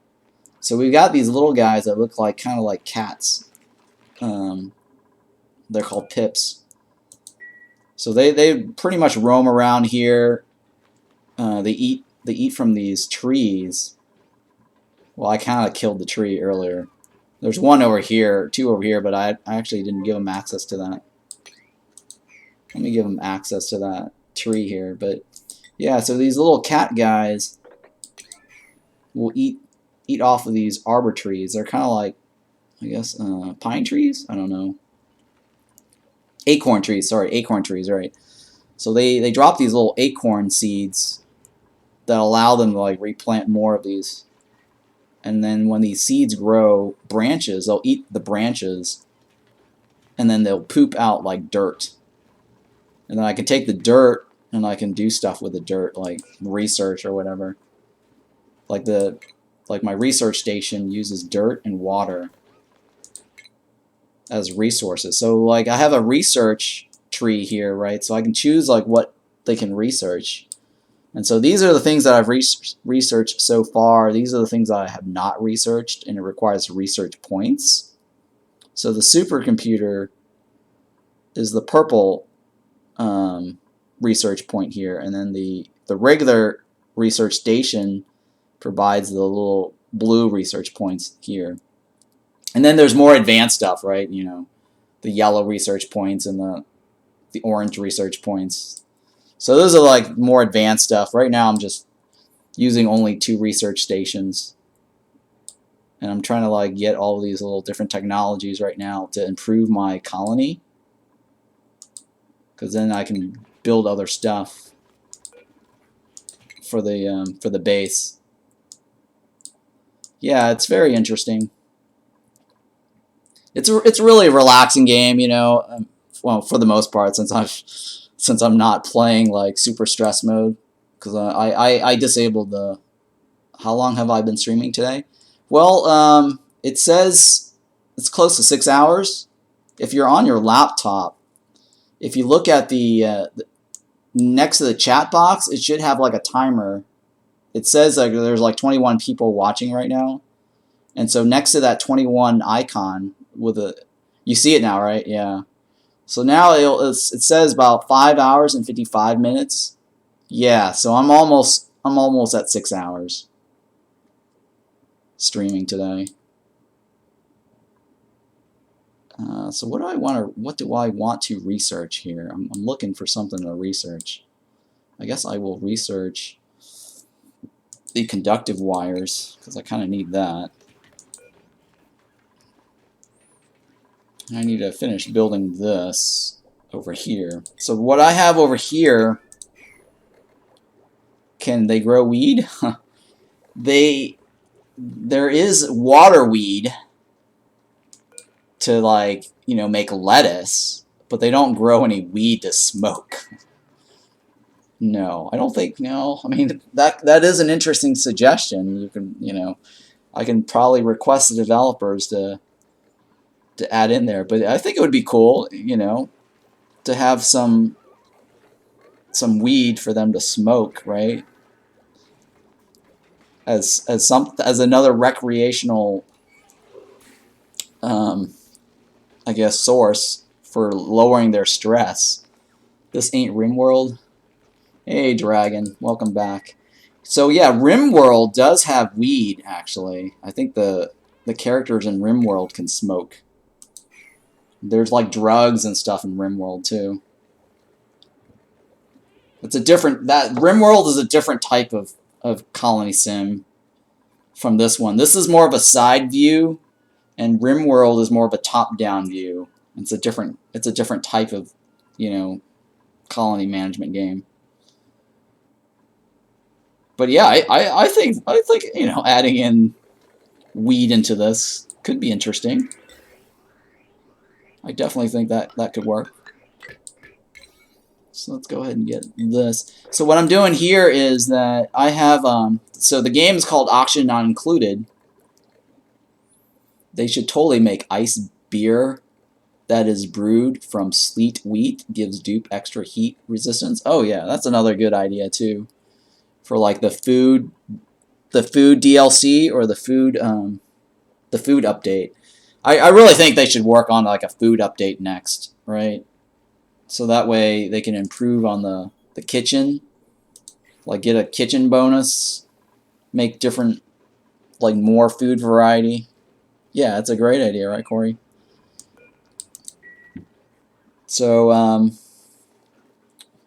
So we've got these little guys that look like kind of like cats. They're called pips. So they pretty much roam around here. They eat from these trees. Well, I kind of killed the tree earlier. There's one over here, two over here, but I actually didn't give them access to that. Let me give them access to that tree here. But yeah, so these little cat guys will eat off of these arbor trees. They're kind of like, I guess, pine trees? I don't know. Acorn trees, sorry, acorn trees, right. So they drop these little acorn seeds that allow them to like replant more of these. And then when these seeds grow branches, they'll eat the branches, and then they'll poop out like dirt. And then I can take the dirt and I can do stuff with the dirt, like research or whatever. Like my research station uses dirt and water as resources. So like I have a research tree here, right? So I can choose like what they can research. And so these are the things that I've researched so far. These are the things that I have not researched, and it requires research points. So the supercomputer is the purple research point here, and then the regular research station provides the little blue research points here. And then there's more advanced stuff, right? You know, the yellow research points and the orange research points. So those are like more advanced stuff. Right now I'm just using only 2 research stations. And I'm trying to like get all of these little different technologies right now to improve my colony. Because then I can build other stuff for the base. Yeah, it's very interesting. It's really a relaxing game, you know. Well, for the most part, since I'm not playing like super stress mode, because I disabled the. How long have I been streaming today? Well, it says it's close to 6 hours. If you're on your laptop, if you look at the next to the chat box, it should have like a timer. It says like there's like 21 people watching right now, and so next to that 21 icon with a, you see it now, right? Yeah. So now it says about 5 hours and 55 minutes. Yeah, so I'm almost at 6 hours streaming today. So what do I want to research here? I'm looking for something to research. I guess I will research the conductive wires because I kind of need that. I need to finish building this over here. So what I have over here, can they grow weed? There is water weed to, like, you know, make lettuce, but they don't grow any weed to smoke. No, I don't think, no. I mean, that is an interesting suggestion. You can, you know, I can probably request the developers to add in there, but I think it would be cool, you know, to have some weed for them to smoke, right? As another recreational, I guess, source for lowering their stress. This ain't RimWorld. Hey, Dragon, welcome back. So yeah, RimWorld does have weed, actually. I think the characters in RimWorld can smoke. There's like drugs and stuff in RimWorld too. It's a different, that RimWorld is a different type of colony sim from this one. This is more of a side view, and RimWorld is more of a top-down view. It's a different type of, you know, colony management game. But yeah, I think you know, adding in weed into this could be interesting. I definitely think that could work. So let's go ahead and get this. So what I'm doing here is that I have so the game is called Auction Not Included. They should totally make ice beer that is brewed from sleet wheat, gives dupe extra heat resistance. Oh yeah, that's another good idea too, for like the food DLC or the food update. I really think they should work on like a food update next, right? So that way they can improve on the kitchen, like get a kitchen bonus, make different, like more food variety. Yeah, it's a great idea, right, Corey? So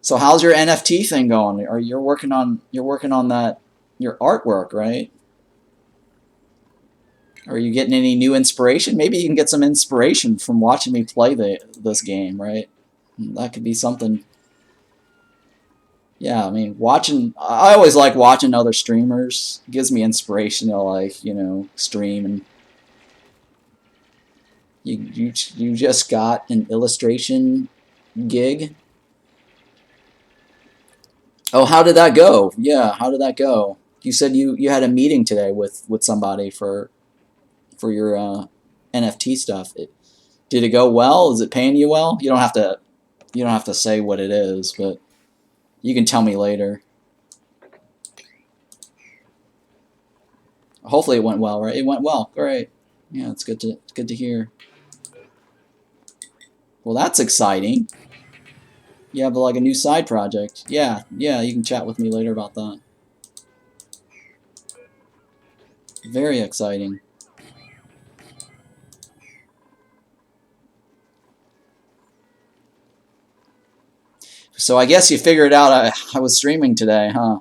so how's your NFT thing going? Are you're working on that, your artwork, right? Are you getting any new inspiration? Maybe you can get some inspiration from watching me play this game, right? That could be something. Yeah, I mean, I always like watching other streamers. It gives me inspiration to, like, you know, stream. And you just got an illustration gig. Oh, how did that go? Yeah, how did that go? You said you had a meeting today with somebody for your NFT stuff. Did it go well? Is it paying you well? You don't have to say what it is, but you can tell me later. Hopefully it went well, right? It went well. Great. Yeah, it's good to hear. Well, that's exciting. You have like a new side project. Yeah, you can chat with me later about that. Very exciting. So I guess you figured out I was streaming today, huh?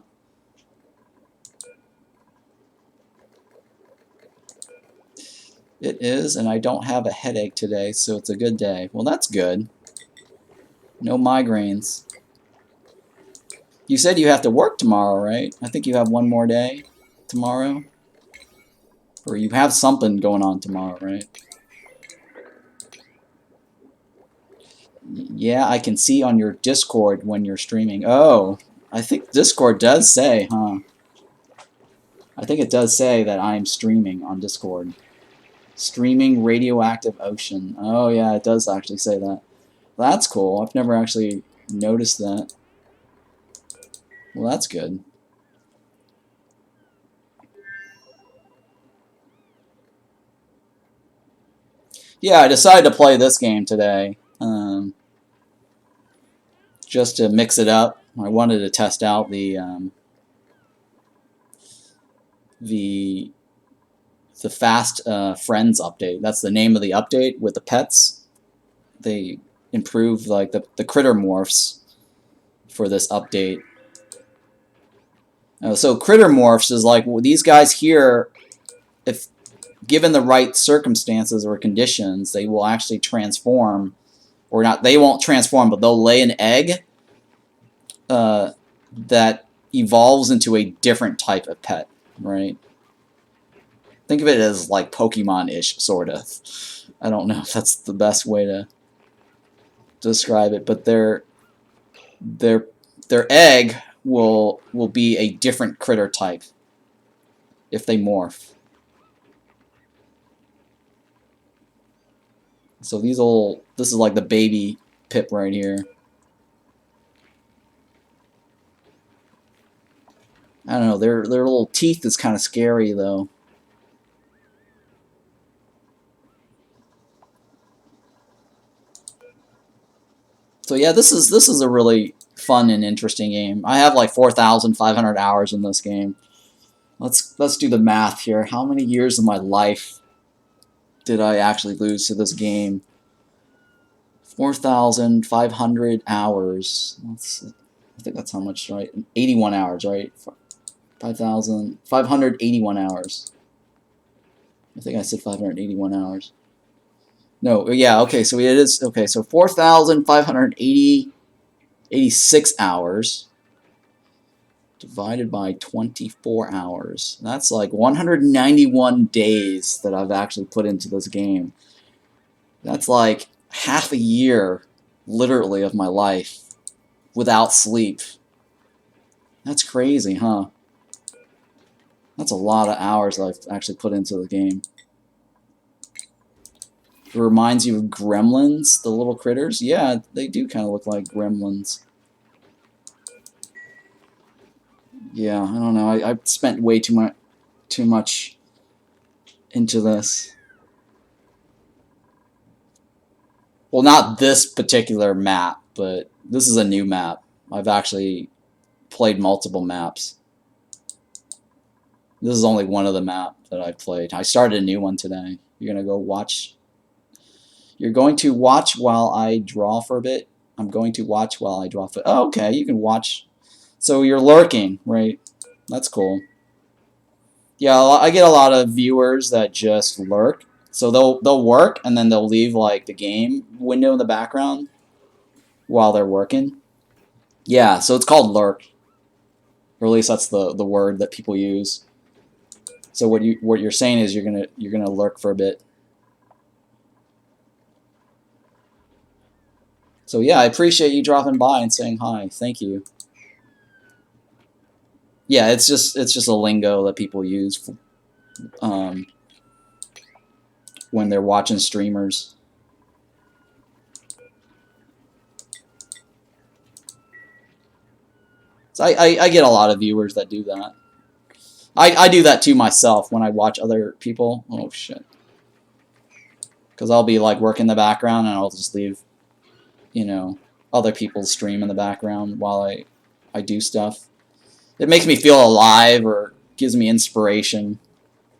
It is, and I don't have a headache today, so it's a good day. Well, that's good. No migraines. You said you have to work tomorrow, right? I think you have one more day tomorrow. Or you have something going on tomorrow, right? Yeah, I can see on your Discord when you're streaming. Oh, I think Discord does say, huh? I think it does say that I'm streaming on Discord. Streaming Radioactive Ocean. Oh yeah, it does actually say that. That's cool. I've never actually noticed that. Well, that's good. Yeah, I decided to play this game today. Just to mix it up. I wanted to test out the fast friends update. That's the name of the update with the pets. They improved like the critter morphs for this update. So critter morphs is like, well, these guys here, if given the right circumstances or conditions, they will actually transform, or not. They won't transform, but they'll lay an egg that evolves into a different type of pet, right? Think of it as like Pokemon-ish, sort of. I don't know if that's the best way to describe it, but their egg will be a different critter type if they morph. So this is like the baby Pip right here. I don't know, their little teeth is kind of scary though. So yeah, this is a really fun and interesting game. I have like 4,500 hours in this game. Let's do the math here. How many years of my life did I actually lose to this game? 4,500 hours. I think that's how much, right? 81 hours, right? 5,581 hours. I think I said 581 hours. No, yeah, okay, so it is, okay, so 4,586 hours divided by 24 hours. That's like 191 days that I've actually put into this game. That's like half a year, literally, of my life without sleep. That's crazy, huh? That's a lot of hours that I've actually put into the game. It reminds you of gremlins, the little critters. Yeah, they do kind of look like gremlins. Yeah, I don't know. I spent way too much into this. Well, not this particular map, but this is a new map. I've actually played multiple maps. This is only one of the maps that I've played. I started a new one today. You're gonna go watch. You're going to watch while I draw for a bit. I'm going to watch while I draw for. Oh, okay. You can watch. So you're lurking, right? That's cool. Yeah, I get a lot of viewers that just lurk. So they'll work and then they'll leave like the game window in the background while they're working. Yeah, so it's called lurk, or at least that's the word that people use. So what you're saying is you're gonna lurk for a bit. So yeah, I appreciate you dropping by and saying hi. Thank you. Yeah, it's just a lingo that people use um, when they're watching streamers. So I get a lot of viewers that do that. I do that too myself when I watch other people. Oh shit. Because I'll be like working in the background and I'll just leave, you know, other people's stream in the background while I do stuff. It makes me feel alive or gives me inspiration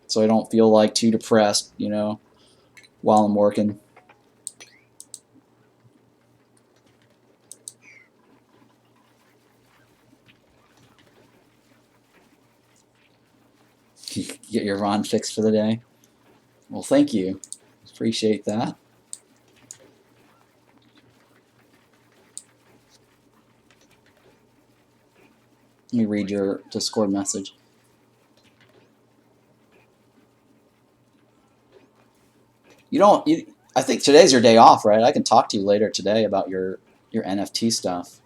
so I don't feel like too depressed, you know, while I'm working. You get your Ron fixed for the day. Well, thank you. Appreciate that. Let me read your Discord message. You don't. I think today's your day off, right? I can talk to you later today about your NFT stuff.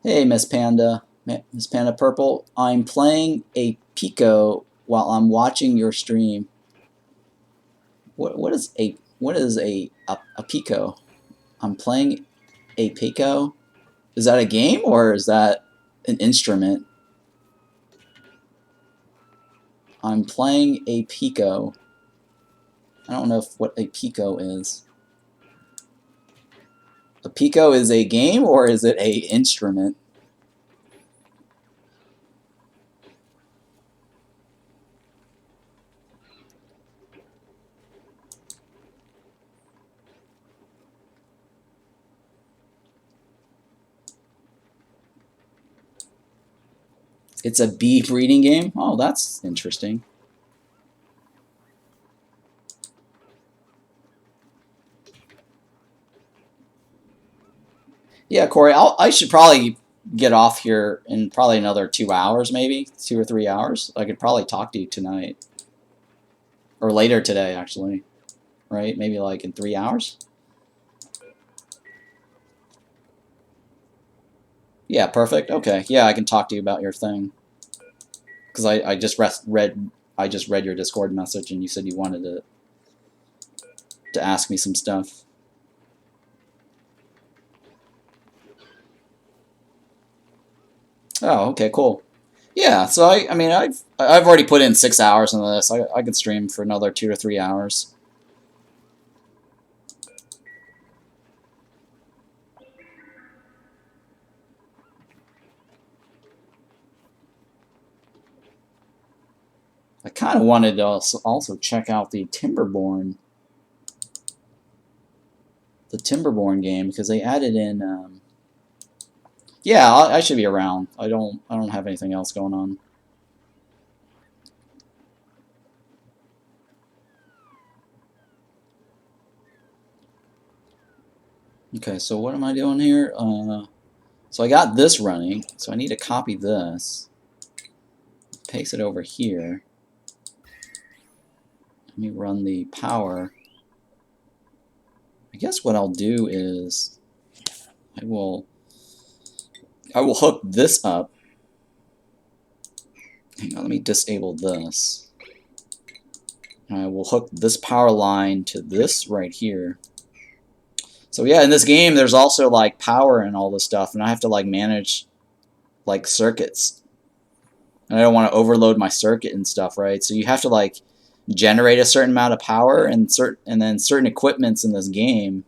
Hey, Miss Panda, Miss Panda Purple. I'm playing a Pico while I'm watching your stream. What is a Pico? I'm playing a Pico. Is that a game or is that an instrument? I'm playing a Pico. I don't know what a Pico is. A Pico is a game or is it a instrument? It's a bee breeding game? Oh, that's interesting. Yeah, Corey, I should probably get off here in probably another 2 hours, maybe 2 or 3 hours. I could probably talk to you tonight or later today, actually. Right? Maybe like in 3 hours. Yeah, perfect. Okay, yeah, I can talk to you about your thing because I just read your Discord message and you said you wanted to ask me some stuff. Oh, okay, cool. Yeah, so I mean I've already put in 6 hours into this. I could stream for another 2 to 3 hours. I kind of wanted to also check out the Timberborn game because they added in. Yeah, I should be around. I don't have anything else going on. Okay, so what am I doing here? So I got this running, so I need to copy this, paste it over here. Let me run the power. I guess what I'll do is I will hook this up. Hang on, let me disable this. And I will hook this power line to this right here. So yeah, in this game there's also like power and all this stuff, and I have to like manage like circuits. And I don't want to overload my circuit and stuff, right? So you have to like generate a certain amount of power, and then certain equipments in this game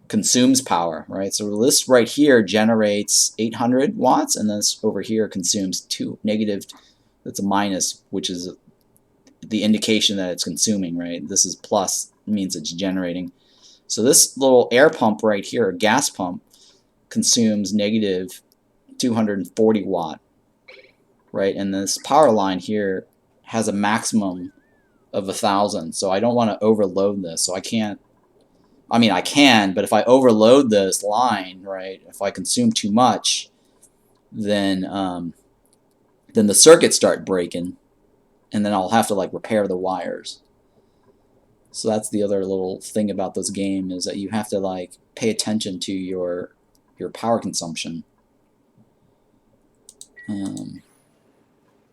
consumes power, right? So this right here generates 800 watts, and this over here consumes negative. That's a minus, which is the indication that it's consuming, right? This is plus, means it's generating. So this little air pump right here, a gas pump, consumes negative 240 watt, right? And this power line here has a maximum of 1,000. So I don't want to overload this. So I can't. I mean, I can, but if I overload this line, right? If I consume too much, then the circuits start breaking, and then I'll have to like repair the wires. So that's the other little thing about this game, is that you have to like pay attention to your power consumption. And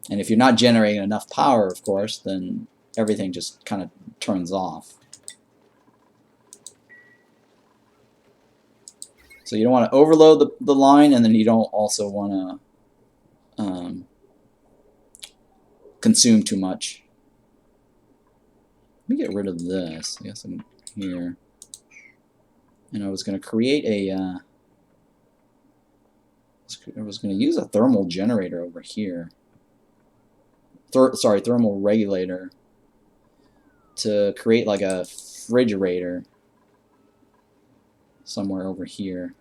if you're not generating enough power, of course, then everything just kind of turns off. So you don't want to overload the line, and then you don't also want to consume too much. Let me get rid of this. I guess I'm here. And I was going to create a... I was going to use a thermal generator over here. Sorry, thermal regulator to create like a refrigerator somewhere over here.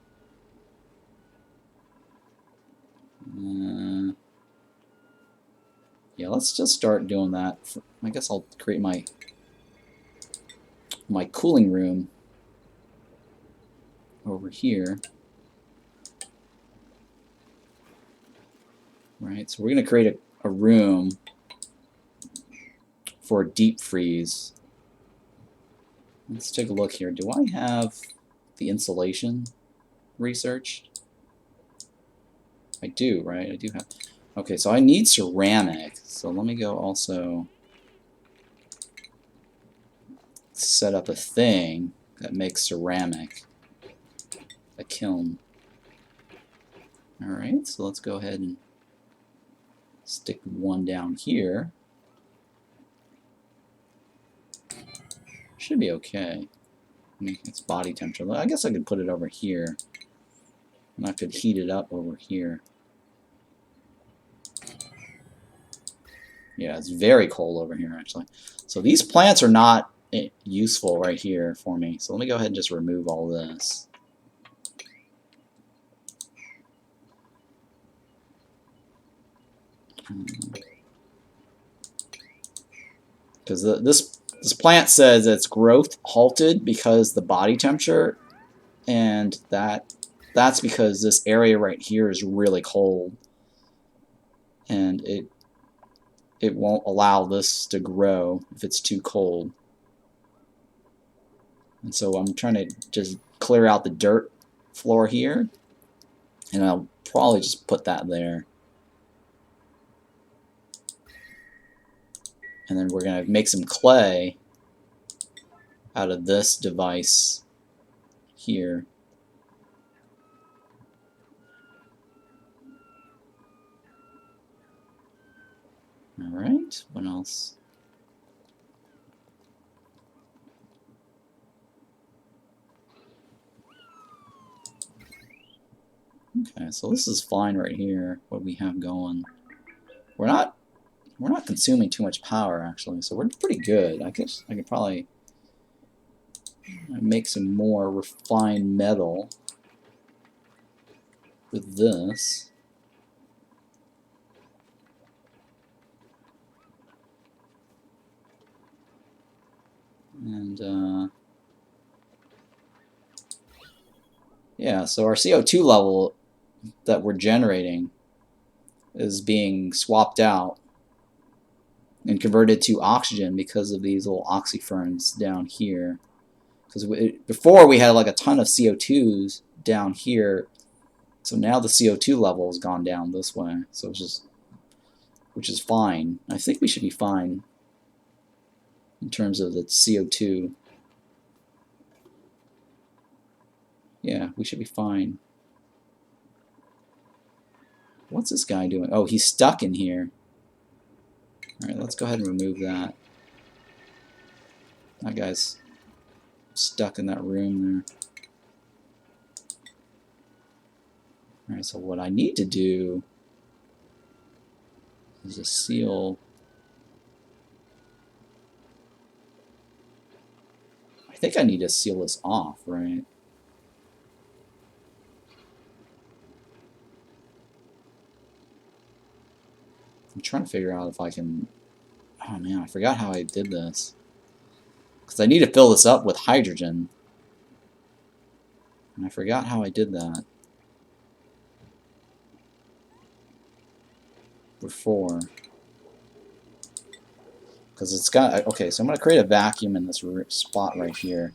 Yeah, let's just start doing that. I guess I'll create my cooling room over here. Right, so we're going to create a room for deep freeze. Let's take a look here. Do I have the insulation researched? I do, right? I do have. Okay, so I need ceramic. So let me go also set up a thing that makes ceramic. A kiln. Alright, so let's go ahead and stick one down here. Should be okay. Its body temperature. I guess I could put it over here. And I could heat it up over here. Yeah, it's very cold over here, actually. So these plants are not useful right here for me. So let me go ahead and just remove all this. Because this plant says its growth halted because the body temperature, and that's because this area right here is really cold, and it won't allow this to grow if it's too cold. And so I'm trying to just clear out the dirt floor here, and I'll probably just put that there. And then we're going to make some clay out of this device here. Alright, what else? Okay, so this is fine right here, what we have going. We're not consuming too much power, actually, so we're pretty good. I guess I could probably make some more refined metal with this. And yeah, so our CO2 level that we're generating is being swapped out and converted to oxygen because of these little oxyferns down here. Because before we had like a ton of CO2s down here, so now the CO2 level has gone down this way. So it's just, which is fine. I think we should be fine in terms of the CO2. Yeah, we should be fine. What's this guy doing? Oh, he's stuck in here. Alright, let's go ahead and remove that. That guy's stuck in that room there. Alright, so what I need to do is to seal. I think I need to seal this off, right? I'm trying to figure out if I can. Oh man, I forgot how I did this. Because I need to fill this up with hydrogen. And I forgot how I did that before. Because it's got. Okay, so I'm going to create a vacuum in this spot right here.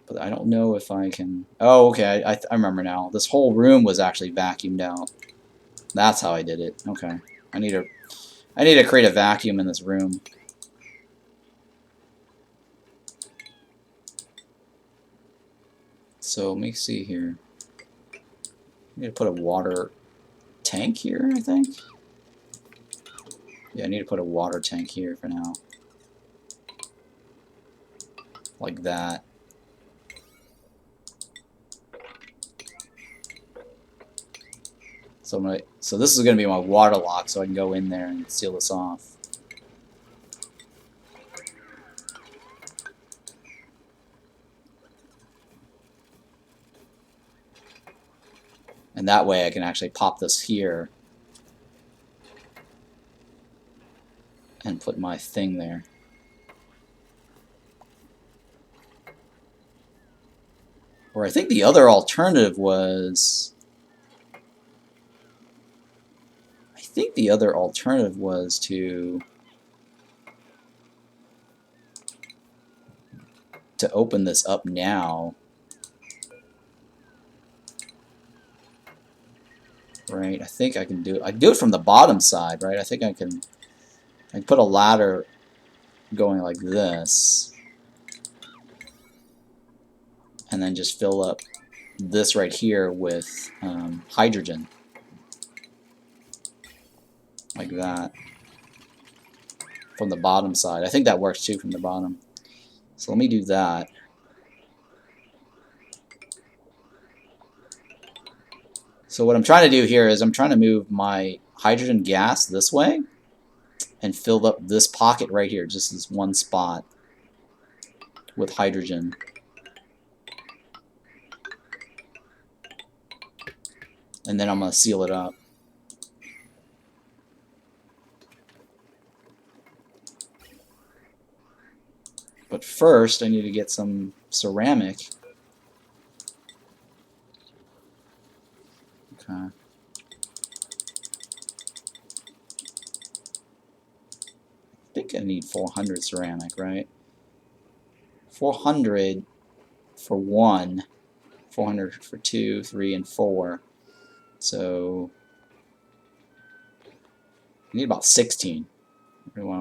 But I don't know if I can. Oh, okay, I remember now. This whole room was actually vacuumed out. That's how I did it. Okay. I need to create a vacuum in this room. So let me see here. I need to put a water tank here, I think. Yeah, I need to put a water tank here for now. Like that. So this is going to be my water lock, so I can go in there and seal this off. And that way I can actually pop this here and put my thing there. Or I think the other alternative was... I think the other alternative was to open this up now. Right, I think I can do it. I can do it from the bottom side, right? I think I can put a ladder going like this. And then just fill up this right here with hydrogen. Like that. From the bottom side. I think that works too from the bottom. So let me do that. So what I'm trying to do here is I'm trying to move my hydrogen gas this way and fill up this pocket right here, just this one spot with hydrogen. And then I'm going to seal it up. But first I need to get some ceramic. Okay. I think I need 400 ceramic, right? 400 for 1, 400 for 2, 3, and 4. So I need about 16.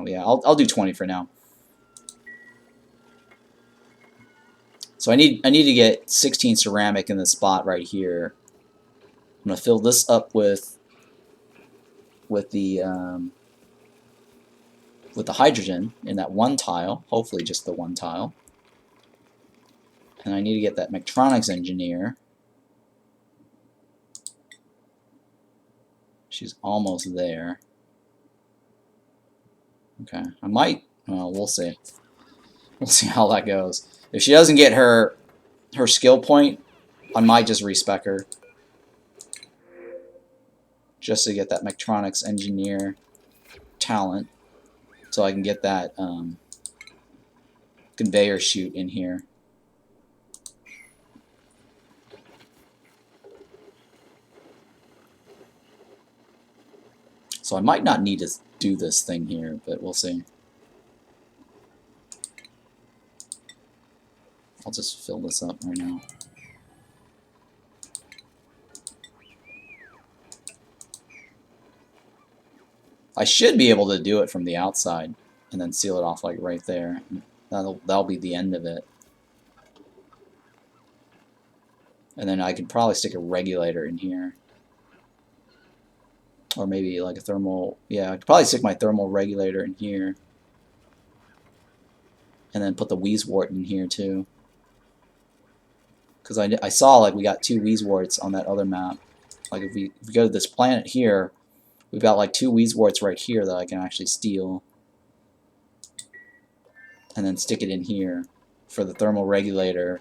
Yeah, I'll do 20 for now. So I need to get 16 ceramic in this spot right here. I'm gonna fill this up with the hydrogen in that one tile. Hopefully, just the one tile. And I need to get that mechatronics engineer. She's almost there. Okay, I might. Well, we'll see. We'll see how that goes. If she doesn't get her skill point, I might just respec her. Just to get that mechatronics engineer talent. So I can get that conveyor chute in here. So I might not need to do this thing here, but we'll see. I'll just fill this up right now. I should be able to do it from the outside and then seal it off like right there. That'll be the end of it. And then I could probably stick a regulator in here. Or maybe like a thermal, yeah, I could probably stick my thermal regulator in here. And then put the Weezwort in here too. Because I saw like we got 2 Weezworts on that other map. Like if we go to this planet here, we've got like 2 Weezworts right here that I can actually steal. And then stick it in here for the thermal regulator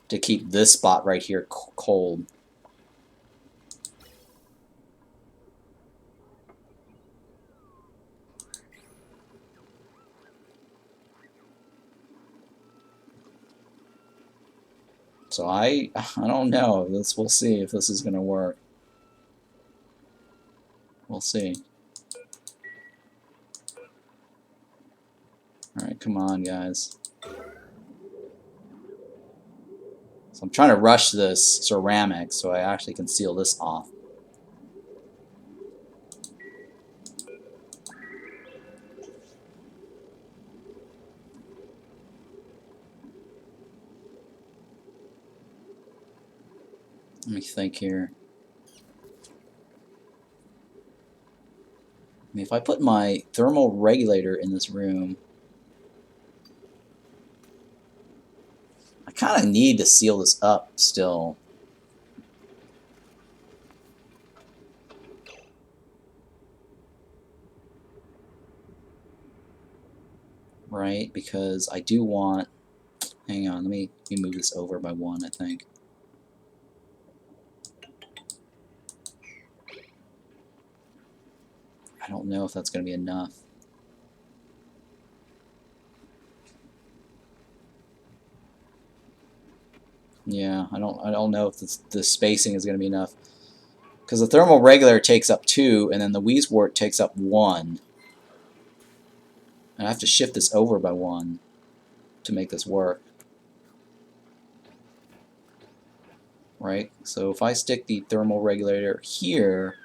to keep this spot right here cold. So I don't know. We'll see if this is gonna work. We'll see. Alright, come on guys. So I'm trying to rush this ceramic so I actually can seal this off. Let me think here. I mean, if I put my thermal regulator in this room, I kind of need to seal this up still. Right? Because I do want... Hang on, let me move this over by 1, I think. I don't know if that's going to be enough. Yeah, I don't know if the spacing is going to be enough. Because the thermal regulator takes up 2, and then the Weezwort takes up 1. And I have to shift this over by 1 to make this work. Right? So if I stick the thermal regulator here,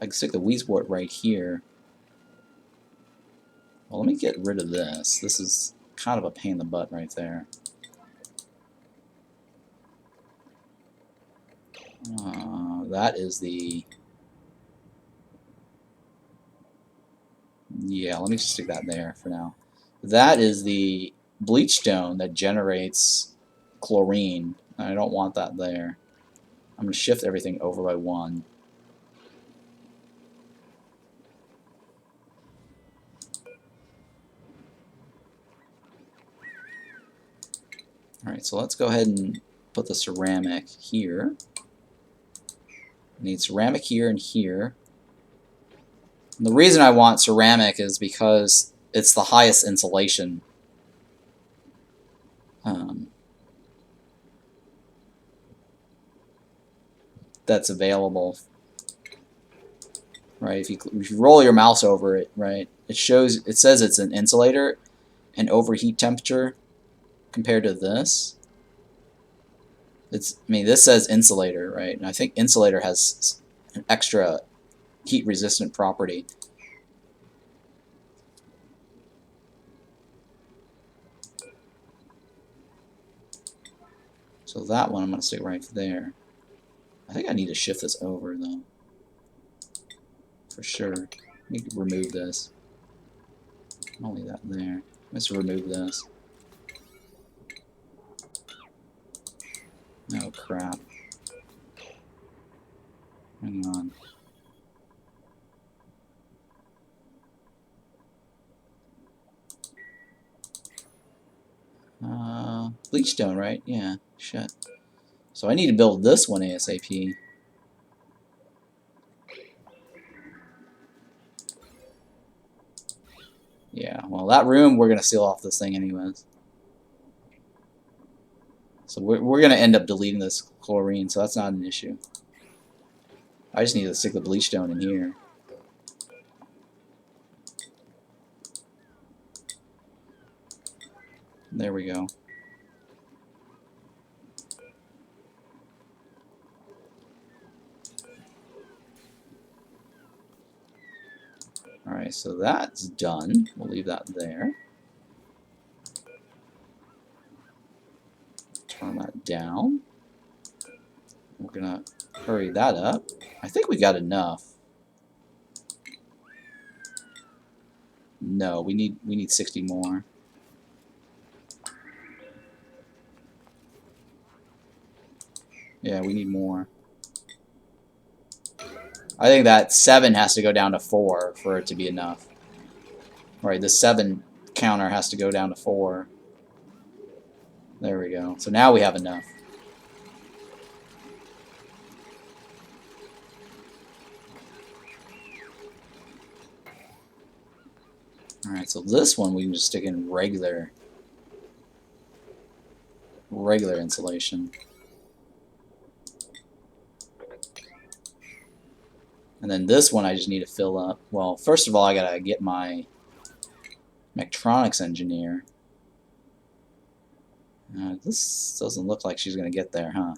I can stick the Weezwort right here. Well, let me get rid of this. This is kind of a pain in the butt right there. That is the... Yeah, let me just stick that there for now. That is the bleach stone that generates chlorine. I don't want that there. I'm going to shift everything over by 1. Alright, so let's go ahead and put the ceramic here. I need ceramic here and here. And the reason I want ceramic is because it's the highest insulation. That's available. Right, if you roll your mouse over it, right, it says it's an insulator and overheat temperature compared to this. I mean, this says insulator, right? And I think insulator has an extra heat resistant property. So that one I'm going to stick right there. I think I need to shift this over though. For sure. Let me remove this. I'll leave that there. Let's remove this. Oh crap. Hang on. Bleach stone, right? Yeah, shit. So I need to build this one ASAP. Yeah, well that room we're going to seal off this thing anyways. So we're going to end up deleting this chlorine, so that's not an issue. I just need to stick the bleach stone in here. There we go. Alright, so that's done. We'll leave that there. Turn that down. We're gonna hurry that up. I think we got enough. No, we need 60 more. Yeah, we need more. I think that 7 has to go down to 4 for it to be enough. Right, the 7 counter has to go down to 4. There we go. So now we have enough. Alright, so this one we can just stick in regular insulation. And then this one I just need to fill up. Well, first of all, I gotta get my electronics engineer. This doesn't look like she's gonna get there, huh?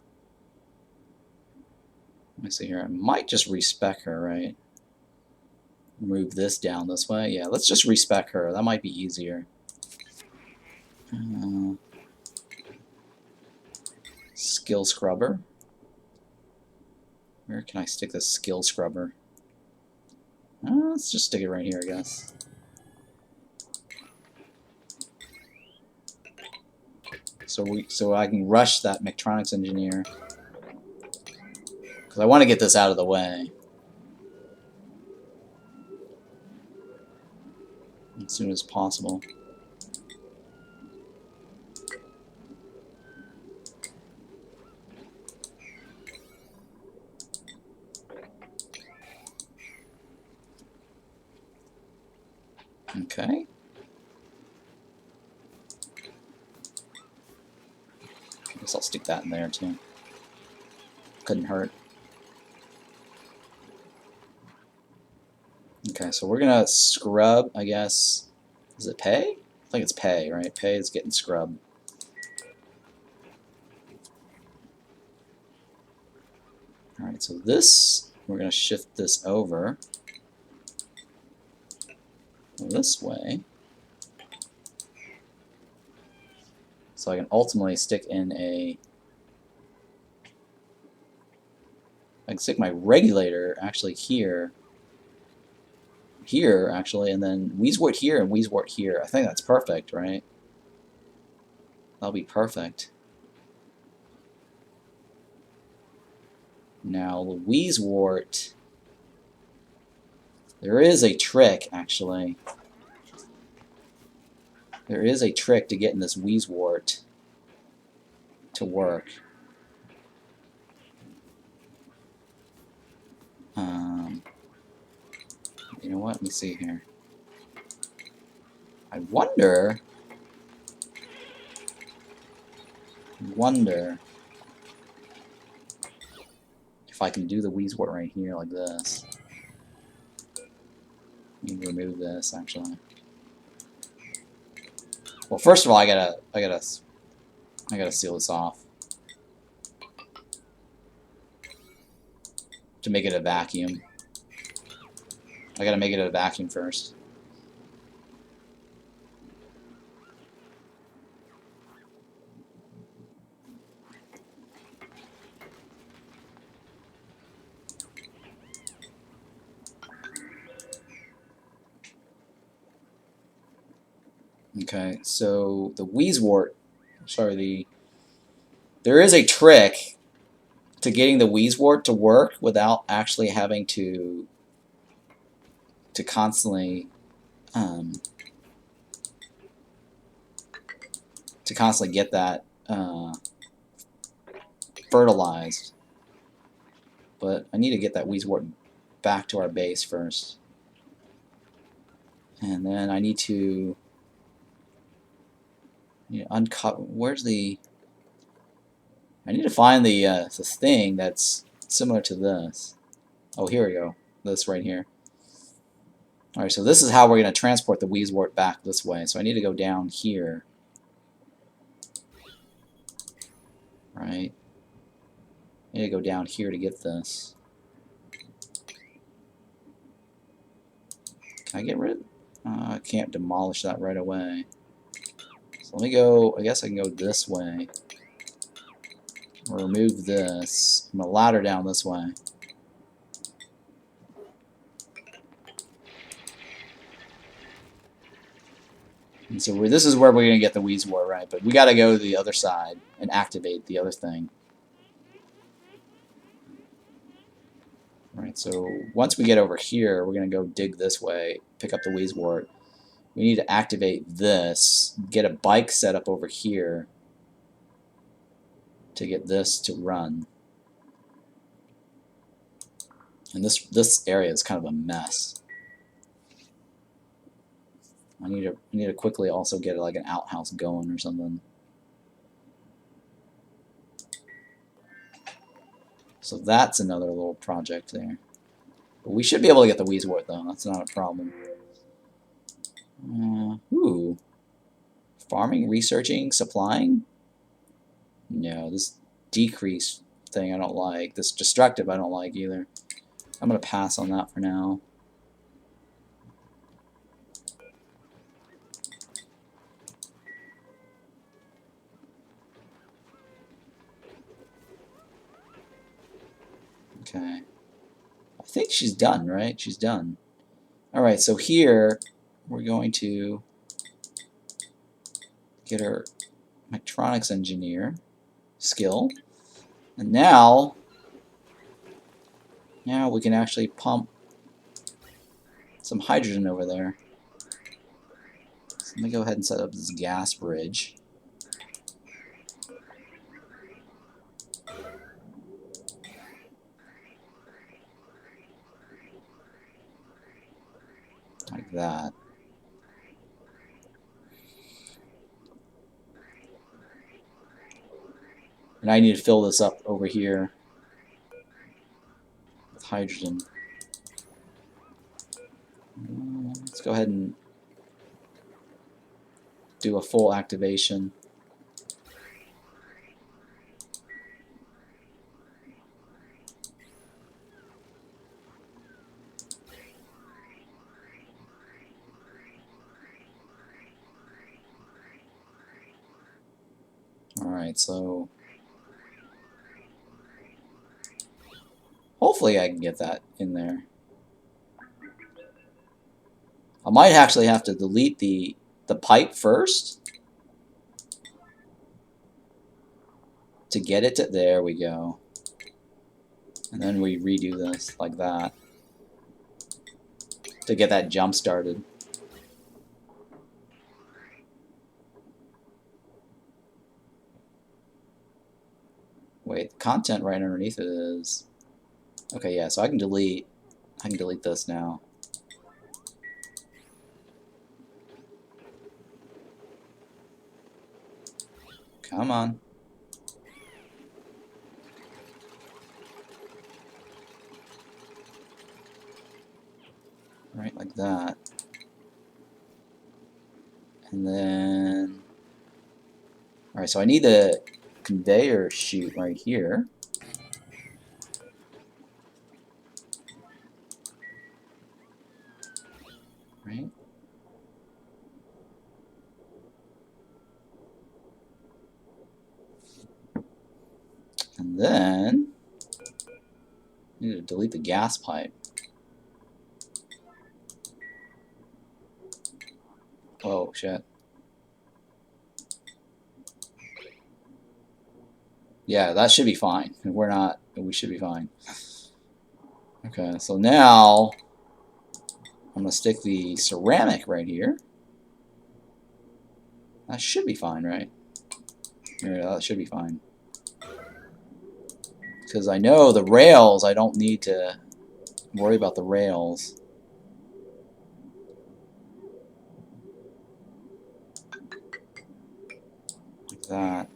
Let me see here. I might just respec her, right? Move this down this way. Yeah, let's just respec her. That might be easier. Skill scrubber. Where can I stick this skill scrubber? Let's just stick it right here, I guess. So I can rush that electronics engineer because I want to get this out of the way as soon as possible. Okay. I guess I'll stick that in there too. Couldn't hurt. Okay, so we're gonna scrub, I guess. Is it pay? I think it's pay, right? Pay is getting scrubbed. Alright, so this, we're gonna shift this over this way. So I can ultimately stick in I can stick my regulator actually here, actually, and then Weezewort here and Weezewort here. I think that's perfect, right? That'll be perfect. Now, Louisewort, there is a trick, actually. There is a trick to getting this Louisewort to work. You know what? Let me see here. I wonder if I can do the Louisewort right here like this. Let me remove this, actually. Well, first of all, I gotta seal this off to make it a vacuum. I gotta make it a vacuum first. Okay, so the Louisewort, there is a trick to getting the Louisewort to work without actually having to constantly get that fertilized. But I need to get that Louisewort back to our base first. And then I need to uncut. Where's the? I need to find the thing that's similar to this. Oh, here we go. This right here. All right, so this is how we're going to transport the Louisewort back this way. So I need to go down here. Right. I need to go down here to get this. Can I get rid of it? I can't demolish that right away. So let me go, I guess I can go this way. Remove this. I'm going to ladder down this way. And so this is where we're going to get the Louisewort, right? But we got to go to the other side and activate the other thing. Right, so once we get over here, we're going to go dig this way, pick up the Louisewort. We need to activate this, get a bike set up over here to get this to run. And this area is kind of a mess. I need to quickly also get like an outhouse going or something. So that's another little project there. But we should be able to get the Louisewort though. That's not a problem. Ooh. Farming, researching, supplying? No, this decrease thing I don't like. This destructive I don't like either. I'm going to pass on that for now. Okay. I think she's done, right? She's done. Alright, so here we're going to get her electronics engineer skill. And now we can actually pump some hydrogen over there. So let me go ahead and set up this gas bridge. Like that. And I need to fill this up over here with hydrogen. Let's go ahead and do a full activation. Alright, so hopefully I can get that in there. I might actually have to delete the pipe first to get it to, there we go. And then we redo this like that to get that jump started. Wait, the content right underneath it is... Okay, yeah, so I can delete this now. Come on. Right, like that. And then... Alright, so I need a conveyor chute right here. Right? And then... I need to delete the gas pipe. Oh, shit. Yeah, that should be fine. We're not... We should be fine. Okay, so now... I'm going to stick the ceramic right here. That should be fine, right? Yeah, that should be fine. Because I know the rails, I don't need to worry about the rails. Like that.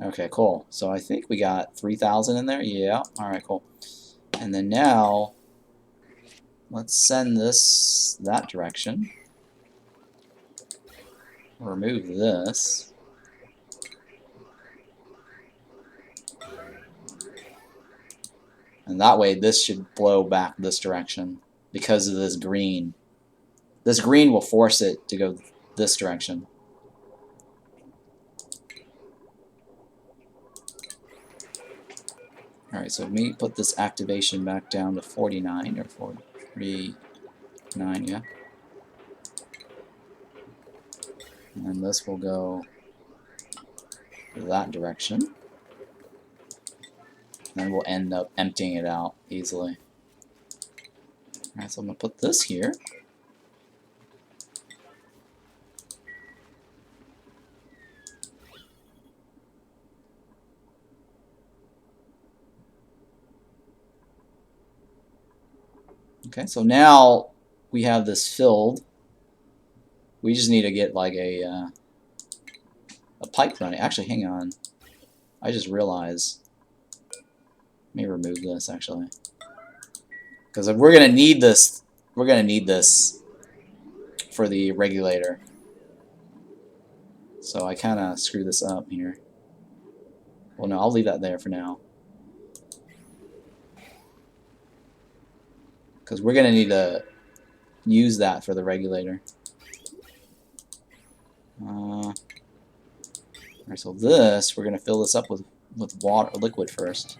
Okay, cool. So I think we got 3,000 in there. Yeah, alright, cool. And then now, let's send this that direction. Remove this. And that way this should blow back this direction because of this green. This green will force it to go this direction. Alright, so let me put this activation back down to 49 or 49, yeah. And then this will go that direction. And then we'll end up emptying it out easily. Alright, so I'm going to put this here. Okay, so now we have this filled. We just need to get like a pipe running. Actually, hang on. I just realized. Let me remove this actually, because we're gonna need this. We're gonna need this for the regulator. So I kind of screw this up here. Well, no, I'll leave that there for now, because we're gonna need to use that for the regulator. Alright, so this, we're gonna fill this up with water, liquid first.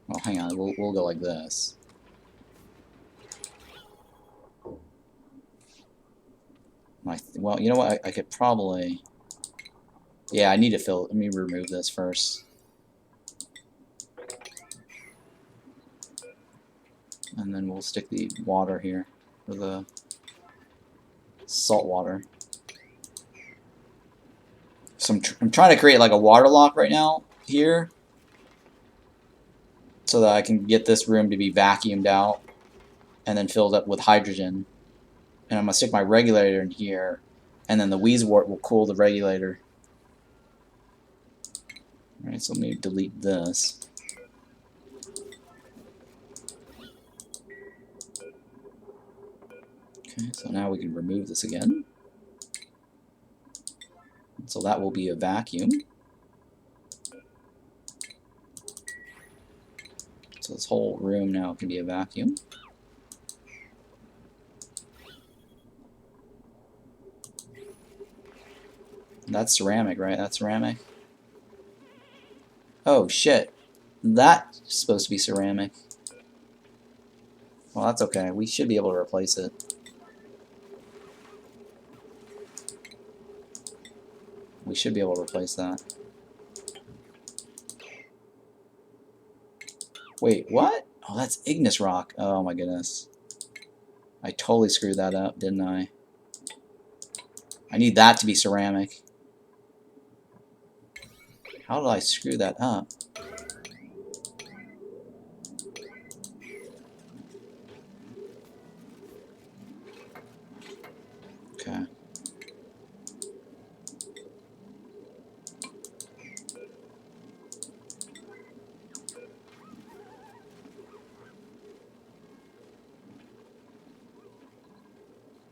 Well, hang on, we'll go like this. Well, you know what? I could probably... Yeah, I need to fill... Let me remove this first. And then we'll stick the water here, for the salt water. So I'm trying to create like a water lock right now, here. So that I can get this room to be vacuumed out. And then filled up with hydrogen. And I'm going to stick my regulator in here. And then the wheezewort will cool the regulator. Alright, so let me delete this. Okay, so now we can remove this again. So that will be a vacuum. So this whole room now can be a vacuum. That's ceramic, right? That's ceramic. Oh shit. That's supposed to be ceramic. Well, that's okay. We should be able to replace it. We should be able to replace that. Wait, what? Oh, that's igneous rock. Oh my goodness. I totally screwed that up, didn't I? I need that to be ceramic. How did I screw that up? Okay.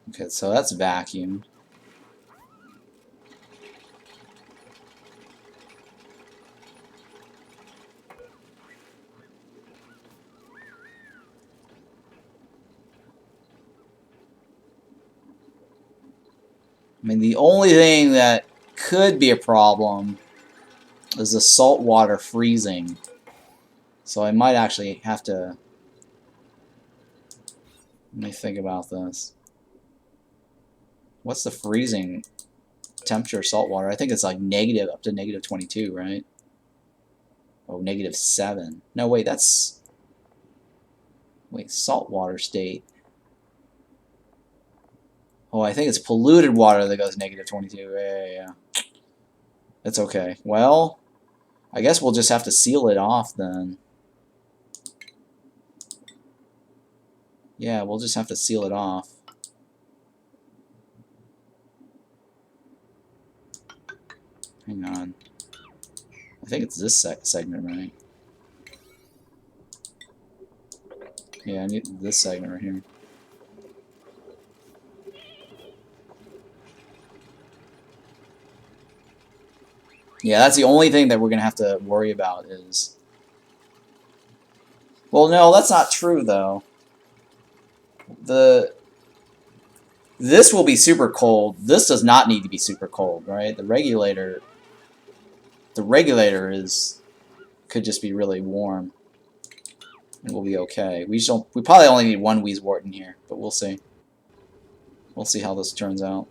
Okay, so that's vacuum. I mean, the only thing that could be a problem is the salt water freezing. So I might actually have to... Let me think about this. What's the freezing temperature of salt water? I think it's like negative, up to negative 22, right? Oh, negative 7. No, wait, that's... Wait, salt water state. Oh, I think it's polluted water that goes negative 22. Yeah. It's okay. Well, I guess we'll just have to seal it off then. Yeah, we'll just have to seal it off. Hang on. I think it's this segment, right? Yeah, I need this segment right here. Yeah, that's the only thing that we're going to have to worry about is... Well, no, that's not true, though. This will be super cold. This does not need to be super cold, right? The regulator could just be really warm, and we'll be okay. We probably only need one Wheezewort in here, but we'll see. We'll see how this turns out.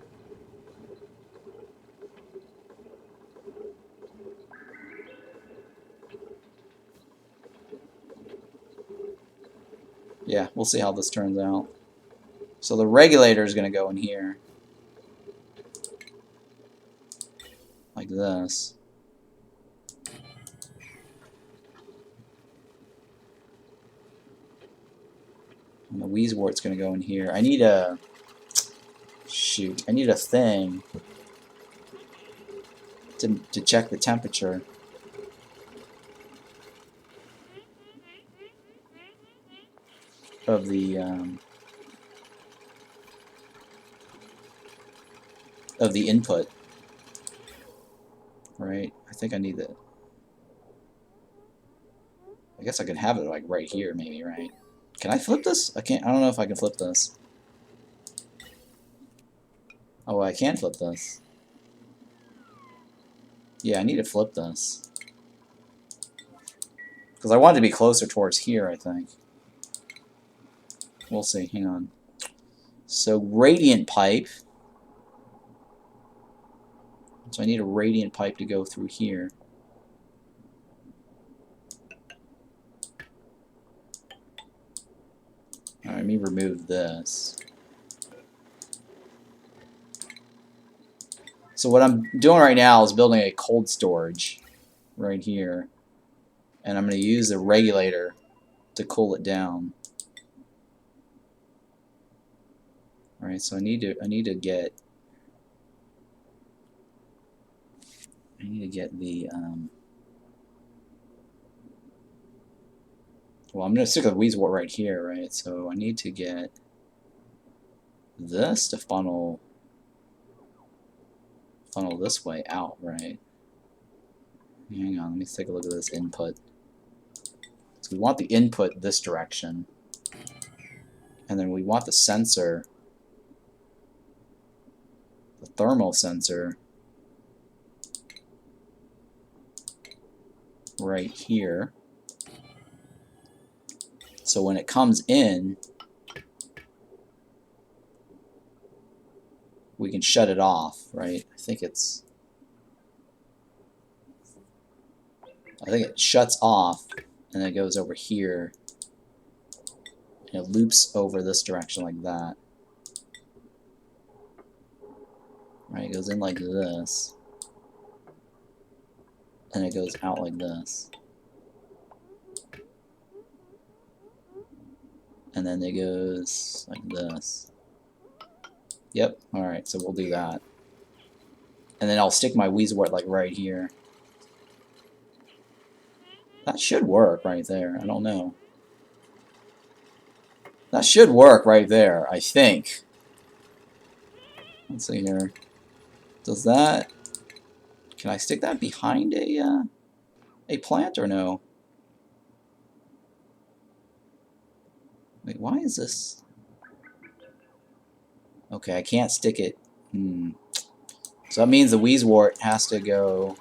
Yeah, we'll see how this turns out. So the regulator is going to go in here. Like this. And the Wheezewort's going to go in here. I need a... Shoot. I need a thing to check the temperature. Of the input, right? I think I need that. I guess I can have it like right here, maybe, right? Can I flip this? I can't. I don't know if I can flip this. Oh, I can flip this. Yeah, I need to flip this because I want it to be closer towards here, I think. We'll see. Hang on. So radiant pipe. So I need a radiant pipe to go through here. Alright, let me remove this. So what I'm doing right now is building a cold storage right here. And I'm going to use the regulator to cool it down. Alright, so I need to get the well, I'm going to stick with Wheezewort right here, right? So I need to get this to funnel this way out, right? Hang on, let me take a look at this input. So we want the input this direction. And then we want the sensor, the thermal sensor, right here. So when it comes in, we can shut it off, right? I think it shuts off, and then it goes over here, and it loops over this direction like that. Right, it goes in like this, and it goes out like this. And then it goes like this. Yep, alright, so we'll do that. And then I'll stick my Weezeewort like right here. That should work right there, I don't know. That should work right there, I think. Let's see here. Does that... Can I stick that behind a plant or no? Wait, why is this... Okay, I can't stick it... So that means the Weezeewort has to go...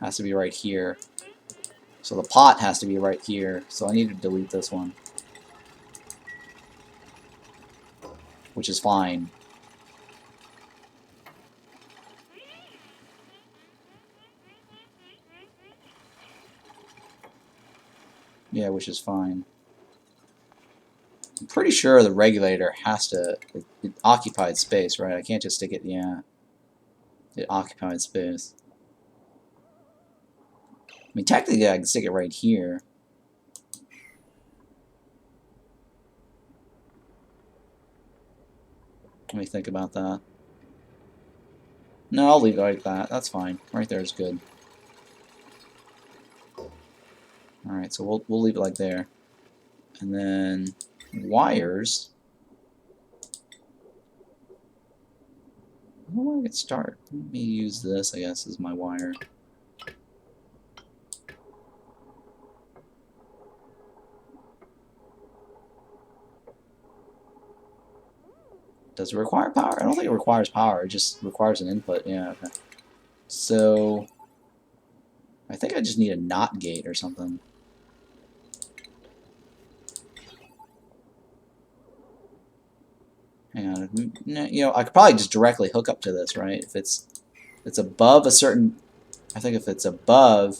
Has to be right here. So the pot has to be right here. So I need to delete this one. Which is fine. Yeah, which is fine. I'm pretty sure the regulator has to... It occupied space, right? I can't just stick it... Yeah. It occupied space. I mean, technically I can stick it right here. Let me think about that. No, I'll leave it like that. That's fine. Right there is good. Alright, so we'll leave it like there. And then wires. How do I get started? Let me use this, I guess, as my wire. Does it require power? I don't think it requires power. It just requires an input. Yeah, okay. So I think I just need a NOT gate or something. Hang on. You know, I could probably just directly hook up to this, right? If it's above a certain... I think if it's above...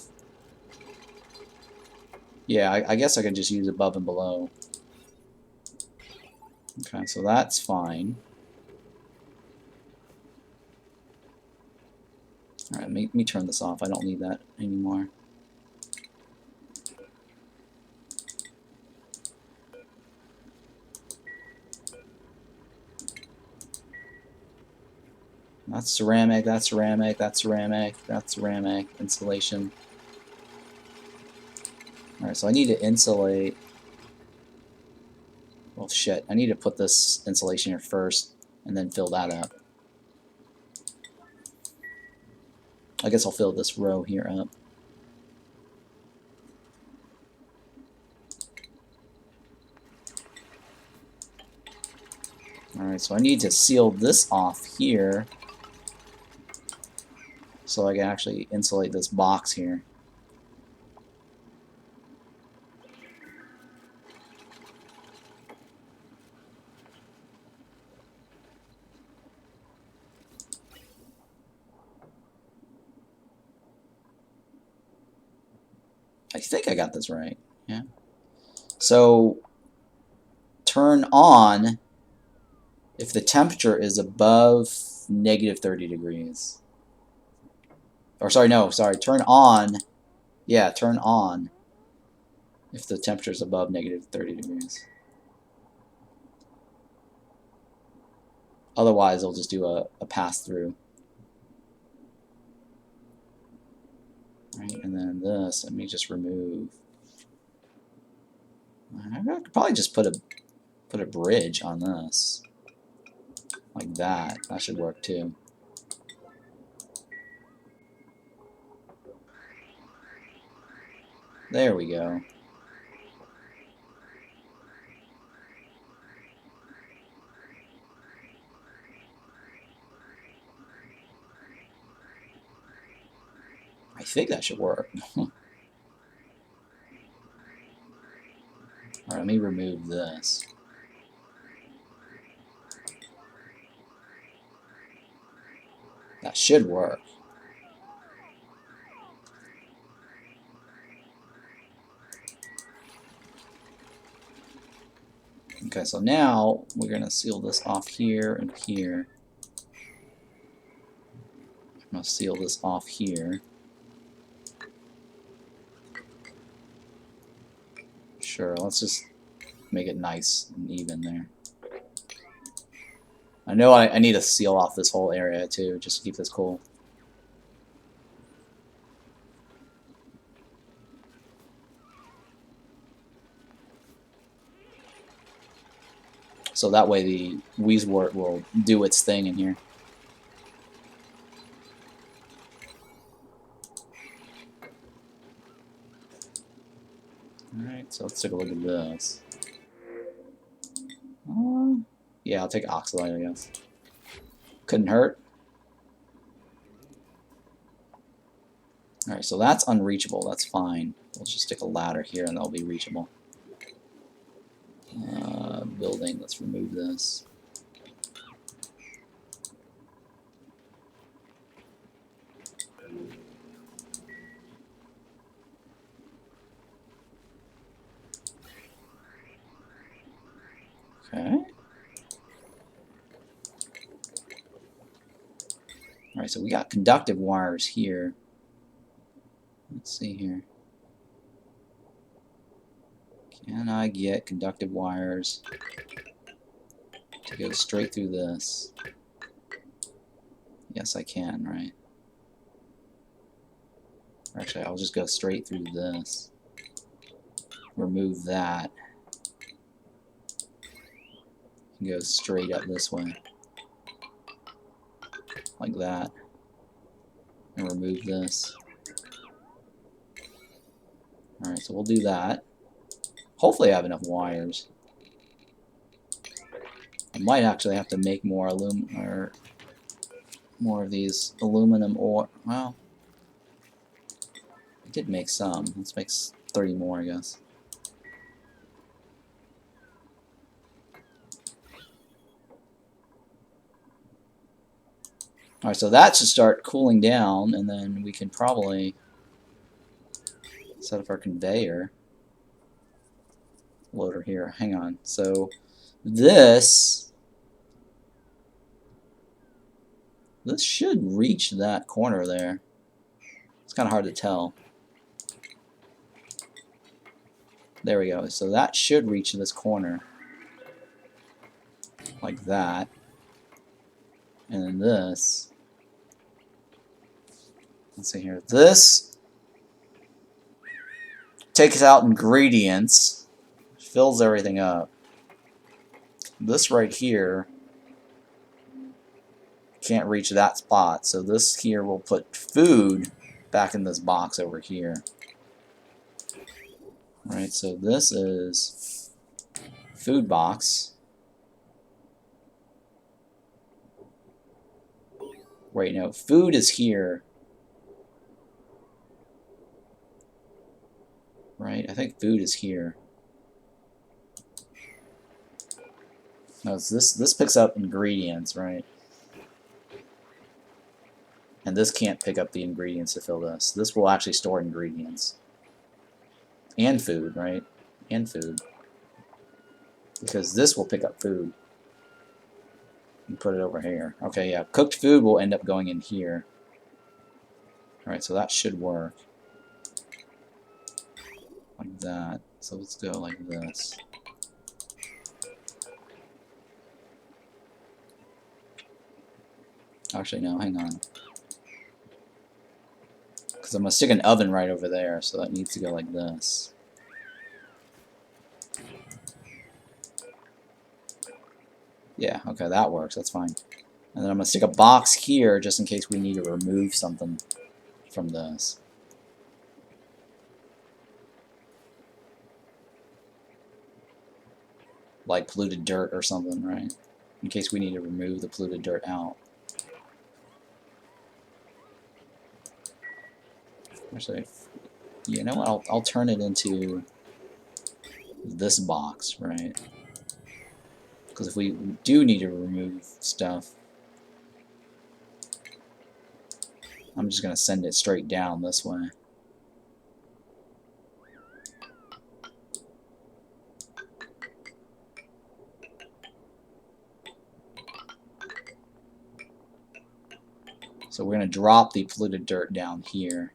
Yeah, I guess I could just use above and below. Okay, so that's fine. Alright, let me turn this off. I don't need that anymore. That's ceramic, that's ceramic, that's ceramic, that's ceramic, insulation. Alright, so I need to insulate... Well, shit, I need to put this insulation here first, and then fill that up. I guess I'll fill this row here up. Alright, so I need to seal this off here so I can actually insulate this box here. I think I got this right. Yeah. So turn on if the temperature is above negative 30 degrees. Or sorry, no, sorry. Turn on. Yeah, turn on if the temperature is above negative 30 degrees. Otherwise, I'll just do a pass-through. Right, and then this, let me just remove. I could probably just put a bridge on this. Like that. That should work too. There we go. I think that should work. Alright, let me remove this. That should work. Okay, so now we're going to seal this off here and here. I'm going to seal this off here. Sure, let's just make it nice and even there. I know I need to seal off this whole area too, just to keep this cool. So that way the Weezewort will do its thing in here. Alright, so let's take a look at this. Yeah, I'll take Oxalite, I guess. Couldn't hurt. Alright, so that's unreachable. That's fine. We'll just stick a ladder here and that'll be reachable. Building, let's remove this. Okay. Alright, so we got conductive wires here. Let's see here. Can I get conductive wires to go straight through this? Yes, I can, right? Or actually, I'll just go straight through this. Remove that. And go straight up this way. Like that. And remove this. Alright, so we'll do that. Hopefully I have enough wires. I might actually have to make more more of these aluminum ore. Well, I did make some. Let's make 30 more, I guess. Alright, so that should start cooling down, and then we can probably set up our conveyor loader here. Hang on. So this should reach that corner there. It's kind of hard to tell. There we go. So that should reach this corner. Like that. And then this. Let's see here. This takes out ingredients. Fills everything up. This right here can't reach that spot. So this here will put food back in this box over here. Right, so this is food box. Wait, no, food is here. Right, I think food is here. No, it's this picks up ingredients, right? And this can't pick up the ingredients to fill this. This will actually store ingredients. And food, right? And food. Because this will pick up food. And put it over here. Okay, yeah. Cooked food will end up going in here. Alright, so that should work. Like that. So let's go like this. Actually, no, hang on. Because I'm going to stick an oven right over there, so that needs to go like this. Yeah, okay, that works. That's fine. And then I'm going to stick a box here just in case we need to remove something from this. Like polluted dirt or something, right? In case we need to remove the polluted dirt out. Actually, you know what? I'll turn it into this box, right? Because if we do need to remove stuff, I'm just going to send it straight down this way. So we're going to drop the polluted dirt down here.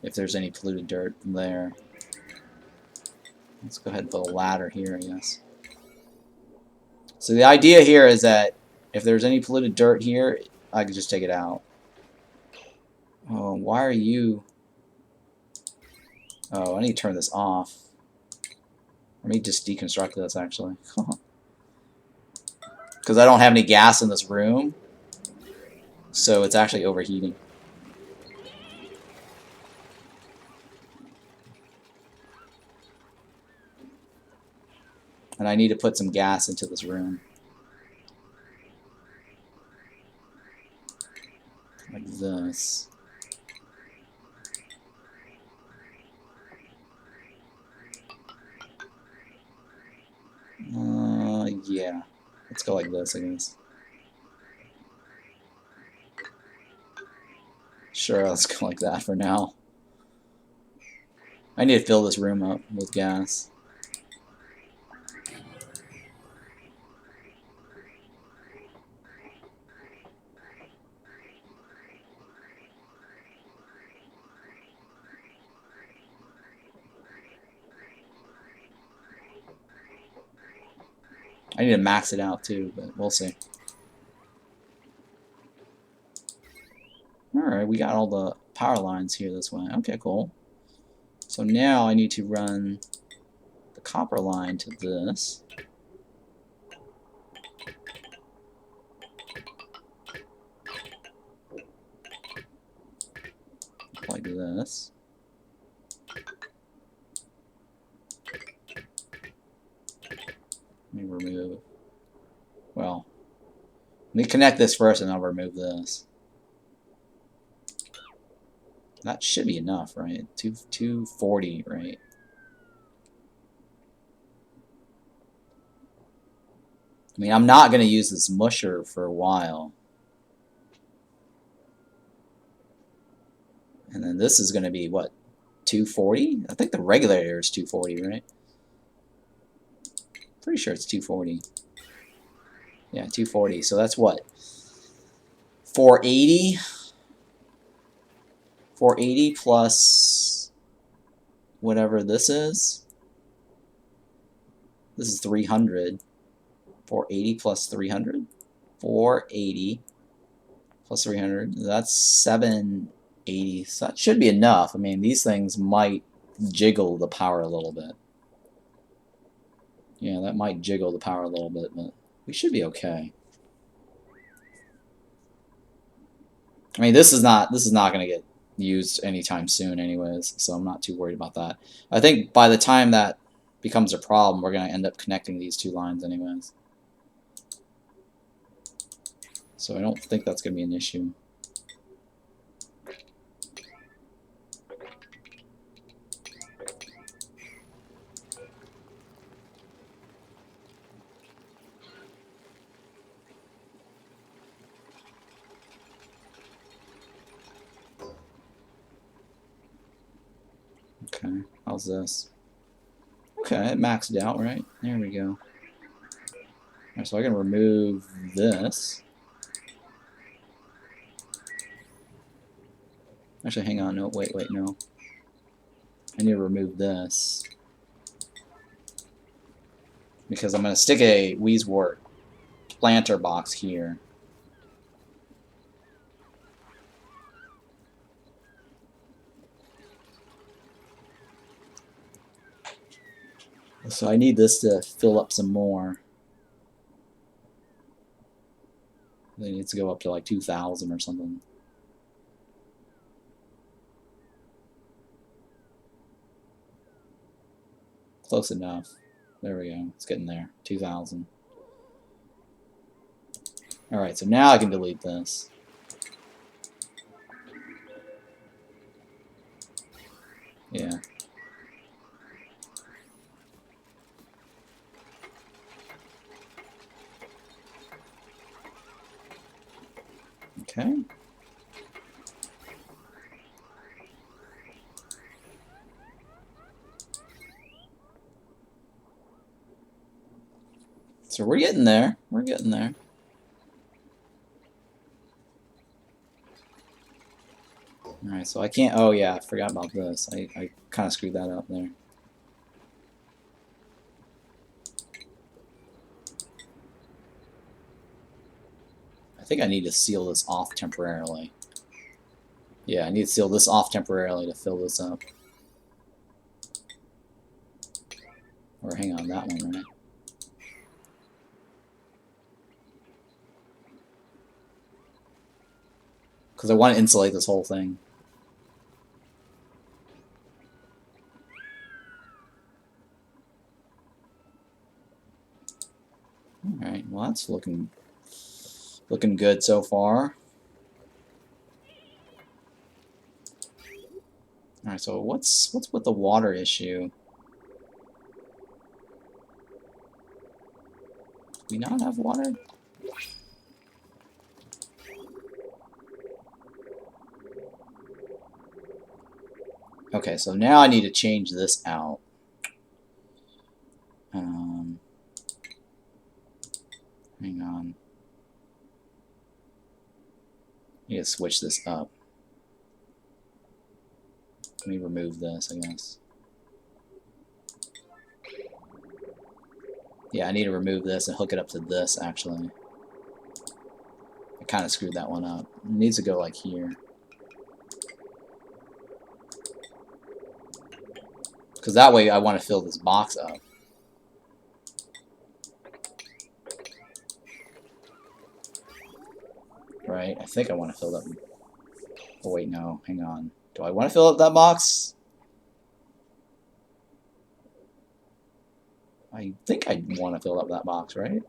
If there's any polluted dirt there. Let's go ahead and put a ladder here, I guess. So the idea here is that if there's any polluted dirt here, I can just take it out. Oh, why are you... Oh, I need to turn this off. Let me just deconstruct this, actually. Because I don't have any gas in this room, so it's actually overheating. And I need to put some gas into this room. Like this. Yeah. Let's go like this, I guess. Sure, let's go like that for now. I need to fill this room up with gas. I need to max it out too, but we'll see. Alright, we got all the power lines here this way. Okay, cool. So now I need to run the copper line to this. Like this. Let me remove... Well, let me connect this first and I'll remove this. That should be enough, right? 240, right? I mean, I'm not going to use this musher for a while. And then this is going to be, what, 240? I think the regulator is 240, right? Pretty sure it's 240. Yeah, 240. So that's what? 480? 480 plus whatever this is. This is 300. 480 plus 300. 480 plus 300. That's 780. So that should be enough. I mean, these things might jiggle the power a little bit. Yeah, that might jiggle the power a little bit, but we should be okay. I mean, this is not going to get used anytime soon anyways, so I'm not too worried about that. I think by the time that becomes a problem, we're going to end up connecting these two lines anyways. So I don't think that's going to be an issue. Okay, how's this? Okay, it maxed out, right? There we go. Alright, so I can remove this. Actually, hang on, no, wait, no. I need to remove this. Because I'm going to stick a Weezwort planter box here. So I need this to fill up some more. It needs to go up to like 2,000 or something. Close enough. There we go. It's getting there. 2,000. Alright, so now I can delete this. Yeah. Okay. So we're getting there. We're getting there. Alright, so I can't... Oh, yeah, I forgot about this. I kind of screwed that up there. I think I need to seal this off temporarily. Yeah, I need to seal this off temporarily to fill this up. Or hang on, that one, right? Because I want to insulate this whole thing. Alright, well that's looking good so far. Alright, so what's with the water issue? Do we not have water? Okay, so now I need to change this out. Hang on. I need to switch this up. Let me remove this, I guess. Yeah, I need to remove this and hook it up to this, actually. I kind of screwed that one up. It needs to go like here. Because that way I want to fill this box up. Right? I think I want to fill that. Oh, wait, no. Hang on. Do I want to fill up that box? I think I want to fill up that box, right?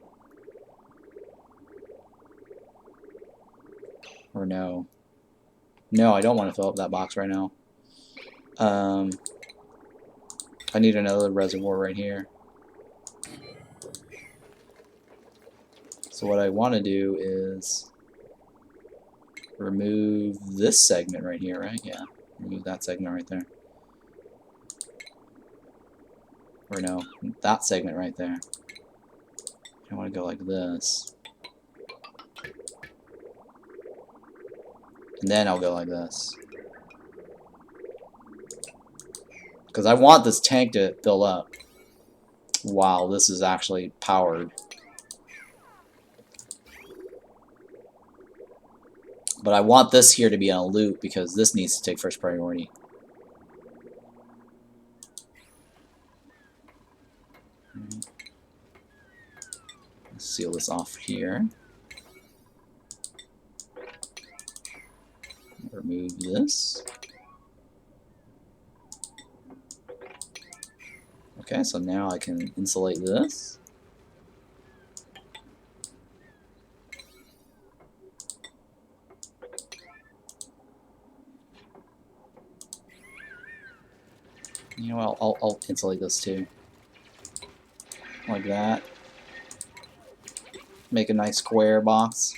Or no? No, I don't want to fill up that box right now. I need another reservoir right here. So what I want to do is remove this segment right here, right? Yeah, remove that segment right there. Or no, that segment right there. I want to go like this. And then I'll go like this. Because I want this tank to fill up while this is actually powered. But I want this here to be on a loop because this needs to take first priority. Let's seal this off here. Remove this. Okay, so now I can insulate this. You know what, I'll insulate this too. Like that. Make a nice square box.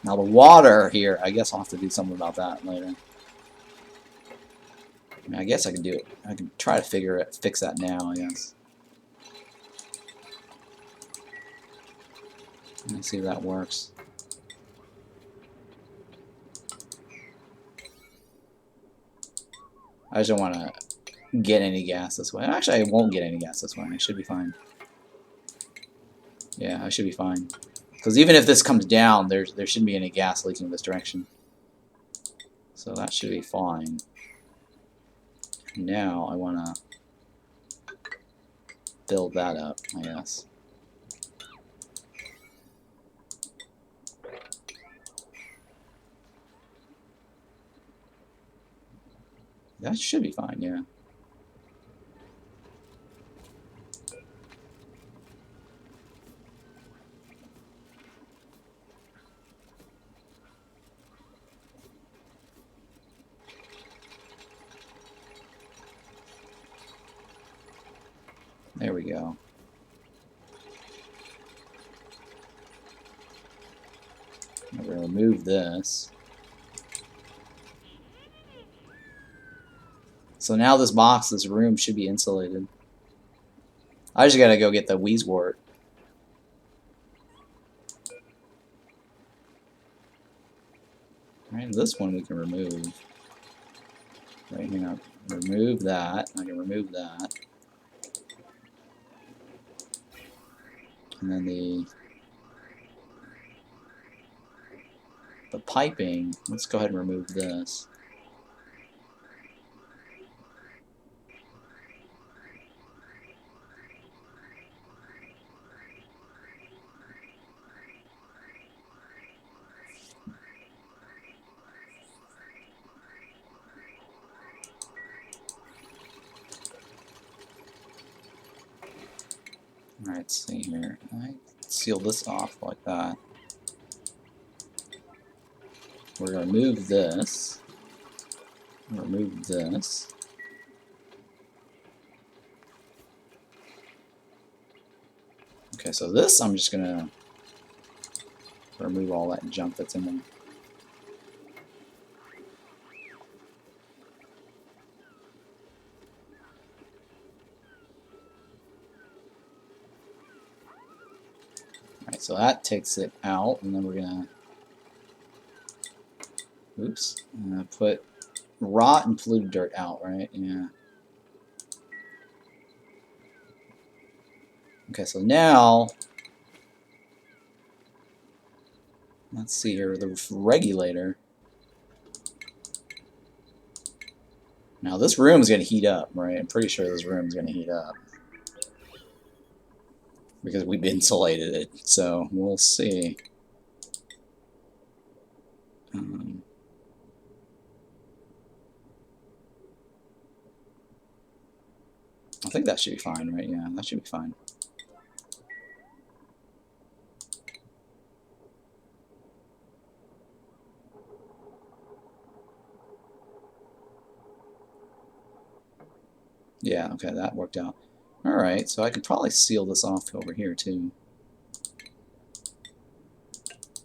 Now the water here, I guess I'll have to do something about that later. I mean, I guess I can do it. I can try to fix that now, I guess. Let's see if that works. I just don't want to get any gas this way. Actually, I won't get any gas this way. I should be fine. Yeah, I should be fine. Because even if this comes down, there shouldn't be any gas leaking in this direction. So that should be fine. Now I want to build that up, I guess. That should be fine, yeah. There we go. I'm going to remove this. So now this box, this room should be insulated. I just gotta go get the Wheezewort. Alright, this one we can remove. Right here. Remove that. I can remove that. And then the piping, let's go ahead and remove this. Alright, let's see here. I seal this off like that. We're going to remove this. Remove this. Okay, so this I'm just going to remove all that junk that's in there. Alright, so that takes it out, and then we're going to, oops, put rot and polluted dirt out, right? Yeah. Okay, so now, let's see here, the regulator. Now this room is going to heat up, right? I'm pretty sure this room is going to heat up. Because we've insulated it, so we'll see. I think that should be fine, right? Yeah, that should be fine. Yeah, okay, that worked out. Alright, so I can probably seal this off over here, too.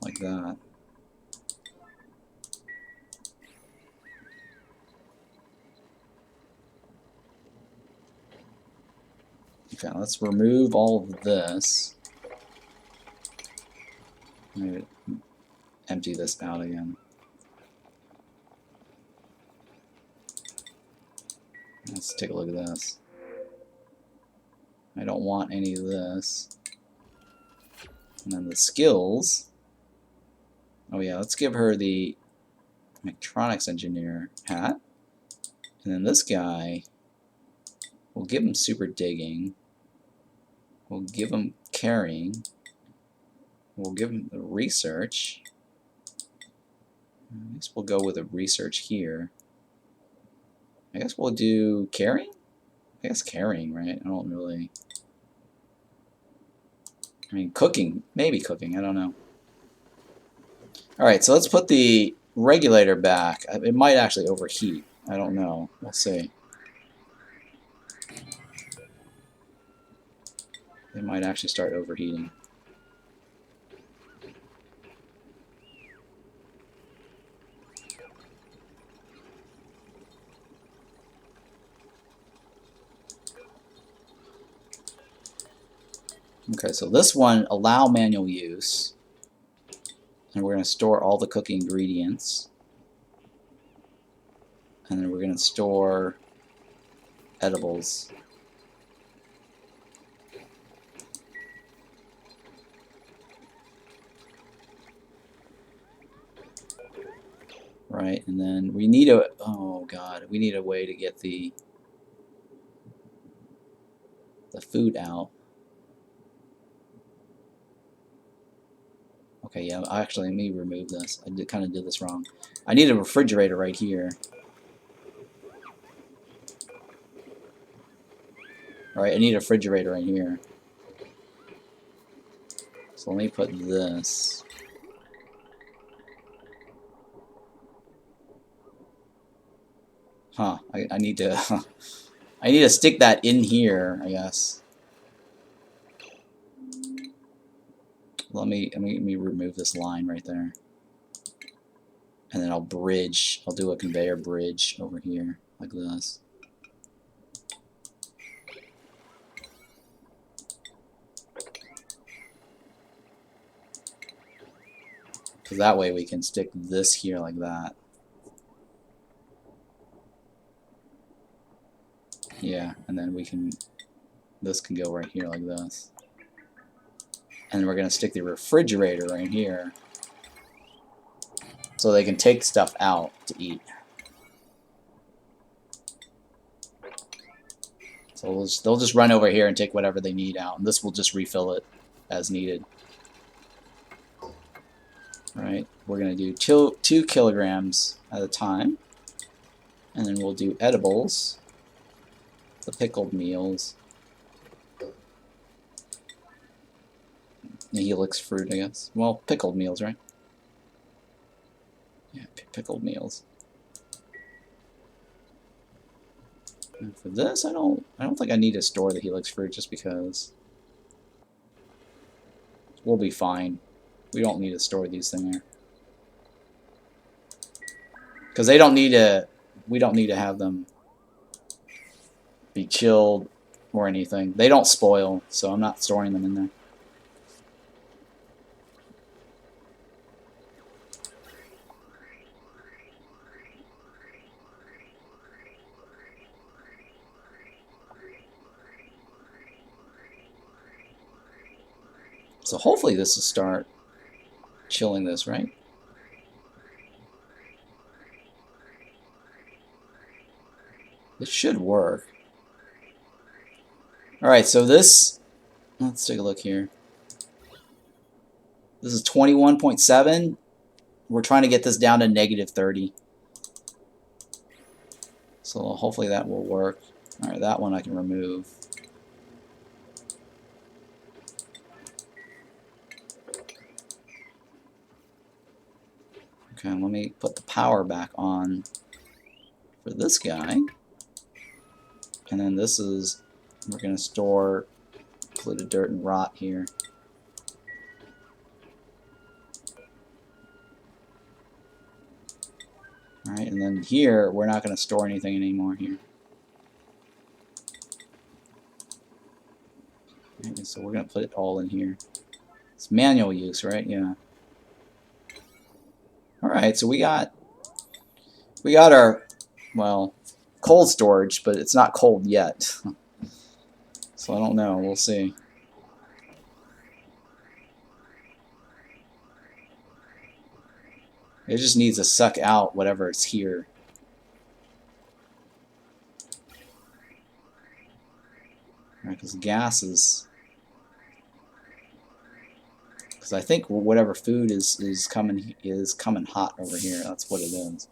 Like that. Okay, let's remove all of this. Maybe empty this out again. Let's take a look at this. I don't want any of this. And then the skills. Oh yeah, let's give her the electronics engineer hat. And then this guy, we'll give him super digging. We'll give him carrying. We'll give him the research. I guess we'll go with a research here. I guess we'll do carrying? I guess carrying, right? I don't really... I mean, cooking. Maybe cooking. I don't know. Alright, so let's put the regulator back. It might actually overheat. I don't know. We'll see. It might actually start overheating. Okay, so this one, allow manual use. And we're going to store all the cooking ingredients. And then we're going to store edibles. Right, and then we need a, oh god, we need a way to get the food out. Okay, yeah, actually, let me remove this. I kind of did this wrong. I need a refrigerator right here. Alright, I need a refrigerator right here. So let me put this. Huh, I need to I need to stick that in here, I guess. let me remove this line right there. And then I'll do a conveyor bridge over here, like this. Because that way we can stick this here like that. Yeah, and then this can go right here like this. And we're going to stick the refrigerator right here so they can take stuff out to eat. So they'll just run over here and take whatever they need out, and this will just refill it as needed. Alright, we're going to do 2 kilograms at a time, and then we'll do edibles, the pickled meals, the helix fruit, I guess. Well, pickled meals, right? Yeah, pickled meals. And for this, I don't think I need to store the helix fruit just because we'll be fine. We don't need to store these things there. Because they don't need to, we don't need to have them be chilled or anything. They don't spoil, so I'm not storing them in there. So hopefully this will start chilling this, right? This should work. Alright, so this, let's take a look here. This is 21.7. We're trying to get this down to negative 30. So hopefully that will work. Alright, that one I can remove. Okay, let me put the power back on for this guy. And then this is, we're going to store polluted dirt and rot here. Alright, and then here, we're not going to store anything anymore here. Right, so we're going to put it all in here. It's manual use, right? Yeah. Alright, so we got our, well, cold storage, but it's not cold yet. So I don't know, we'll see. It just needs to suck out whatever is here. Right, because gas is... Because I think whatever food is coming hot over here. That's what it is.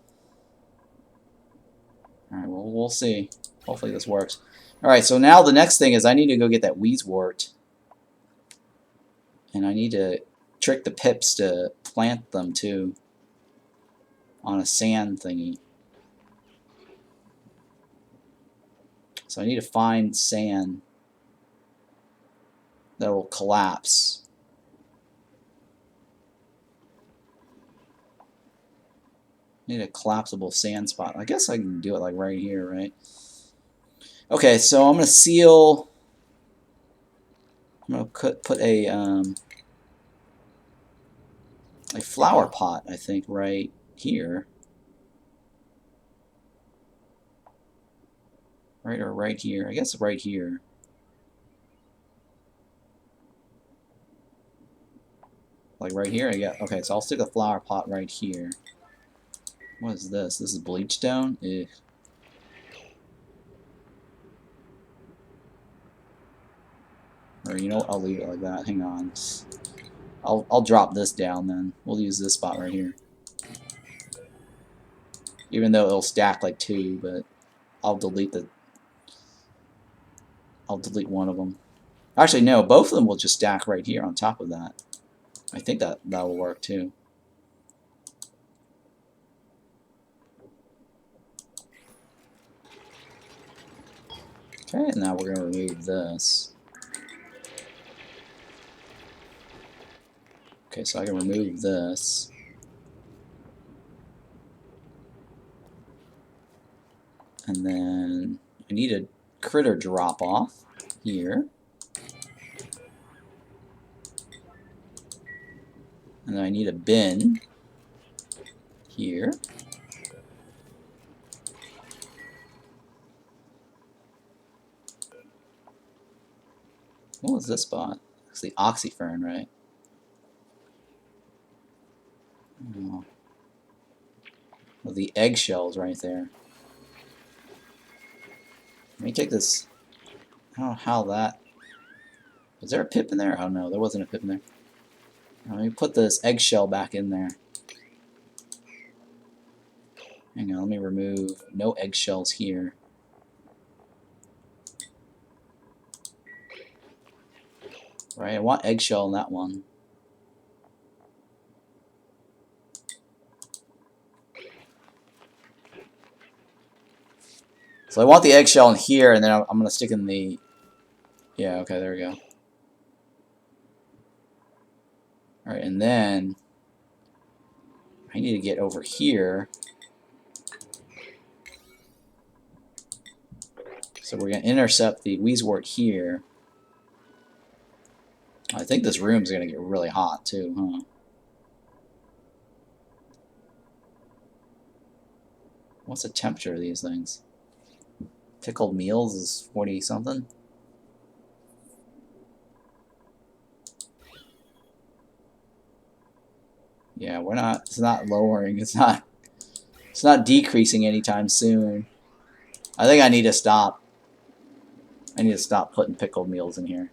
Alright, well, we'll see. Hopefully this works. Alright, so now the next thing is I need to go get that wheezewort. And I need to trick the pips to plant them, too. On a sand thingy. So I need to find sand that will collapse. I need a collapsible sand spot. I guess I can do it like right here, right? Okay, so I'm going to seal... I'm going to put a flower pot, I think, right here. Right, or right here. I guess right here. Like right here, I guess. Okay, so I'll stick a flower pot right here. What is this? This is bleach stone? Ugh. Or you know what? I'll leave it like that. Hang on. I'll drop this down then. We'll use this spot right here. Even though it'll stack like 2, but I'll delete one of them. Actually, no, both of them will just stack right here on top of that. I think that will work too. Okay, and now we're going to remove this. Okay, so I can remove this. And then I need a critter drop off here. And then I need a bin here. What was this spot? It's the oxyfern, right? Oh. Well, the eggshells right there. Let me take this. I don't know how that. Was there a pip in there? Oh no, there wasn't a pip in there. Let me put this eggshell back in there. Hang on, let me remove no eggshells here. Right, I want eggshell in that one. So I want the eggshell in here, and then I'm going to stick in the... Yeah, okay, there we go. Alright, and then I need to get over here. So we're going to intercept the Wheezewort here. I think this room's going to get really hot, too, huh? What's the temperature of these things? Pickled meals is 40-something. Yeah, we're not. It's not lowering. It's not decreasing anytime soon. I think I need to stop. I need to stop putting pickled meals in here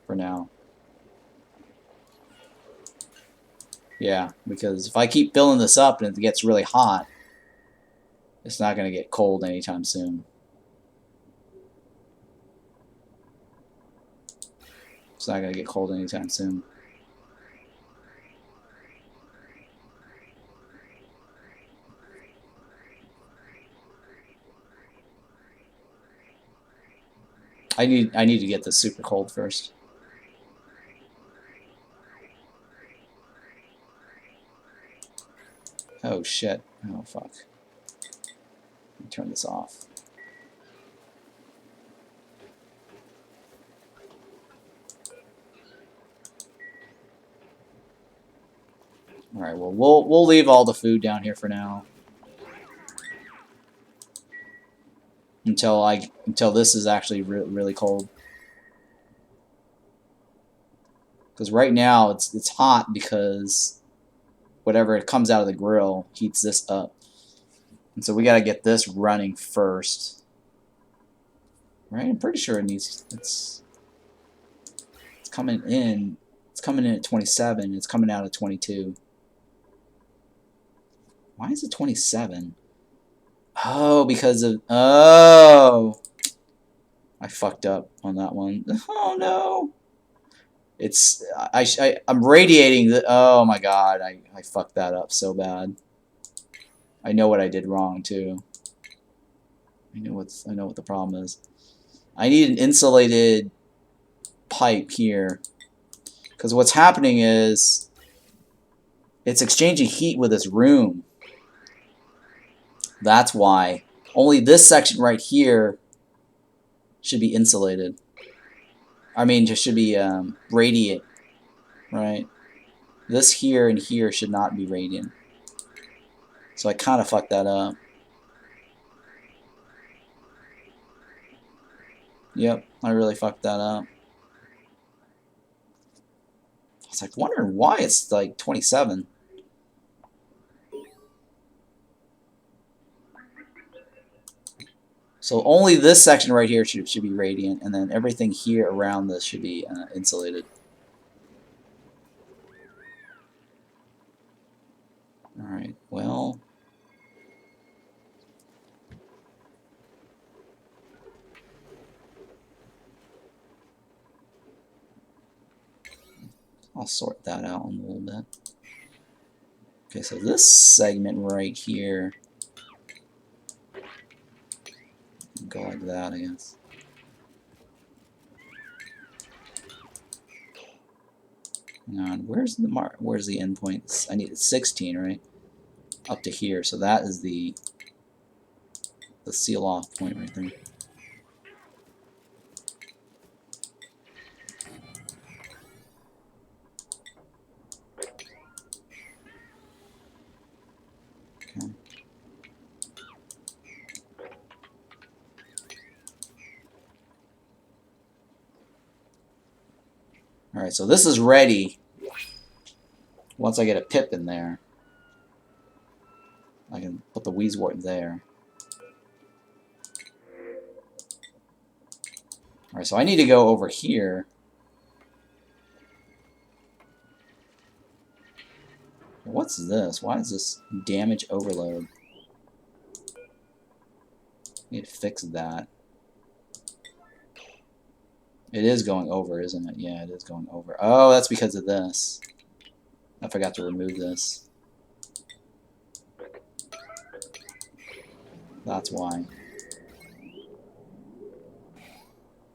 for now. Yeah, because if I keep filling this up and it gets really hot, it's not going to get cold anytime soon. It's not going to get cold anytime soon. I need to get this super cold first. Oh shit. Oh fuck. Let me turn this off. Alright, well we'll leave all the food down here for now. Until this is actually really cold. Because right now it's hot because whatever it comes out of the grill heats this up. And so we gotta get this running first. Right? I'm pretty sure it's coming in. It's coming in at 27. It's coming out at 22. Why is it 27? Oh, because of... Oh! I fucked up on that one. Oh, no! It's... I'm radiating the... Oh, my God. I fucked that up so bad. I know what I did wrong, too. I know what the problem is. I need an insulated pipe here. Because what's happening is... It's exchanging heat with this room. That's why. Only this section right here should be insulated. I mean, just should be radiant, right? This here and here should not be radiant. So I kind of fucked that up. Yep, I really fucked that up. I was like wondering why it's like 27. So only this section right here should be radiant, and then everything here around this should be insulated. Alright, well... I'll sort that out in a little bit. Okay, so this segment right here... Go like that, I guess. Hang on, where's the endpoint? I need 16, right? Up to here, so that is the seal off point right there. Okay. Alright, so this is ready. Once I get a pip in there, I can put the Wheezewort there. Alright, so I need to go over here. What's this? Why is this damage overload? I need to fix that. It is going over, isn't it? Yeah, it is going over. Oh, that's because of this. I forgot to remove this. That's why.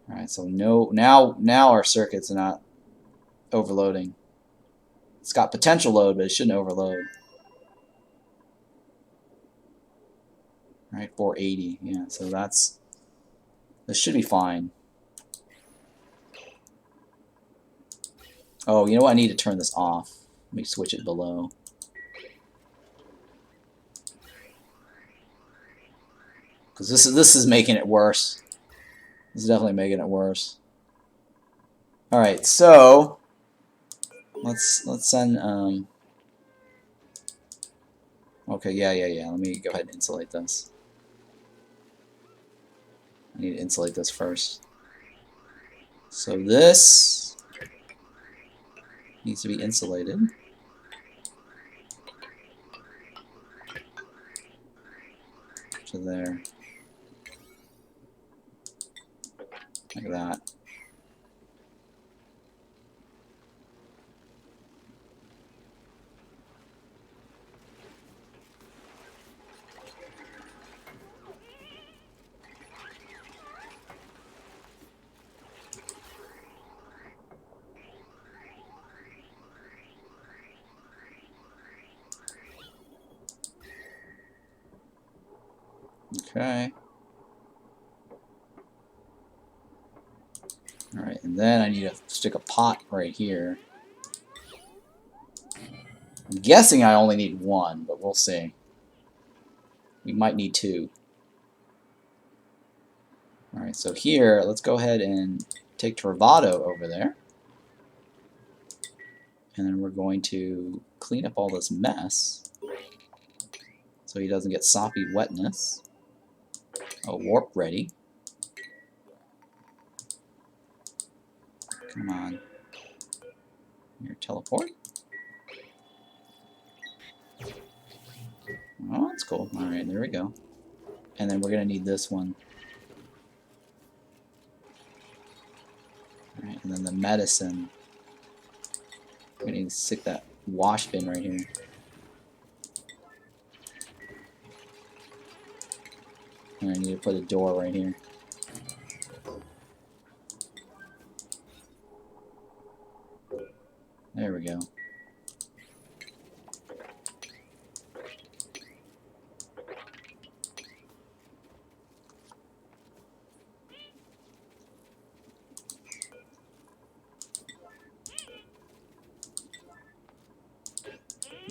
Alright, so now our circuits are not overloading. It's got potential load, but it shouldn't overload. Alright, 480. Yeah, so this should be fine. Oh, you know what? I need to turn this off. Let me switch it below. Because this is making it worse. This is definitely making it worse. Alright, so let's send okay, yeah. Let me go ahead and insulate this. I need to insulate this first. So this needs to be insulated. To there. Like that. Okay. Alright, and then I need to stick a pot right here. I'm guessing I only need one, but we'll see. We might need two. Alright, so here, let's go ahead and take Travado over there. And then we're going to clean up all this mess so he doesn't get soppy wetness. Oh, warp ready. Come on. Here, teleport. Oh, that's cool. Alright, there we go. And then we're going to need this one. Alright, and then the medicine. We're going to stick that wash bin right here. And I need to put a door right here. There we go.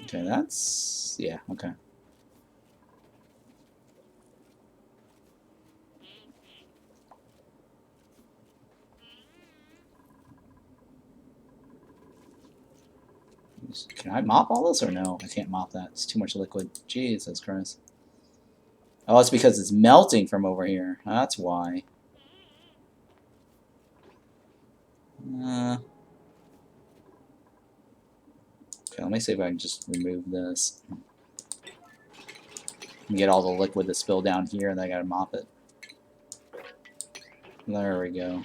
Okay, that's... yeah, okay. Can I mop all this or no? I can't mop that. It's too much liquid. Jesus Christ. Oh, it's because it's melting from over here. That's why. Okay, let me see if I can just remove this. And get all the liquid to spill down here, and then I gotta mop it. There we go.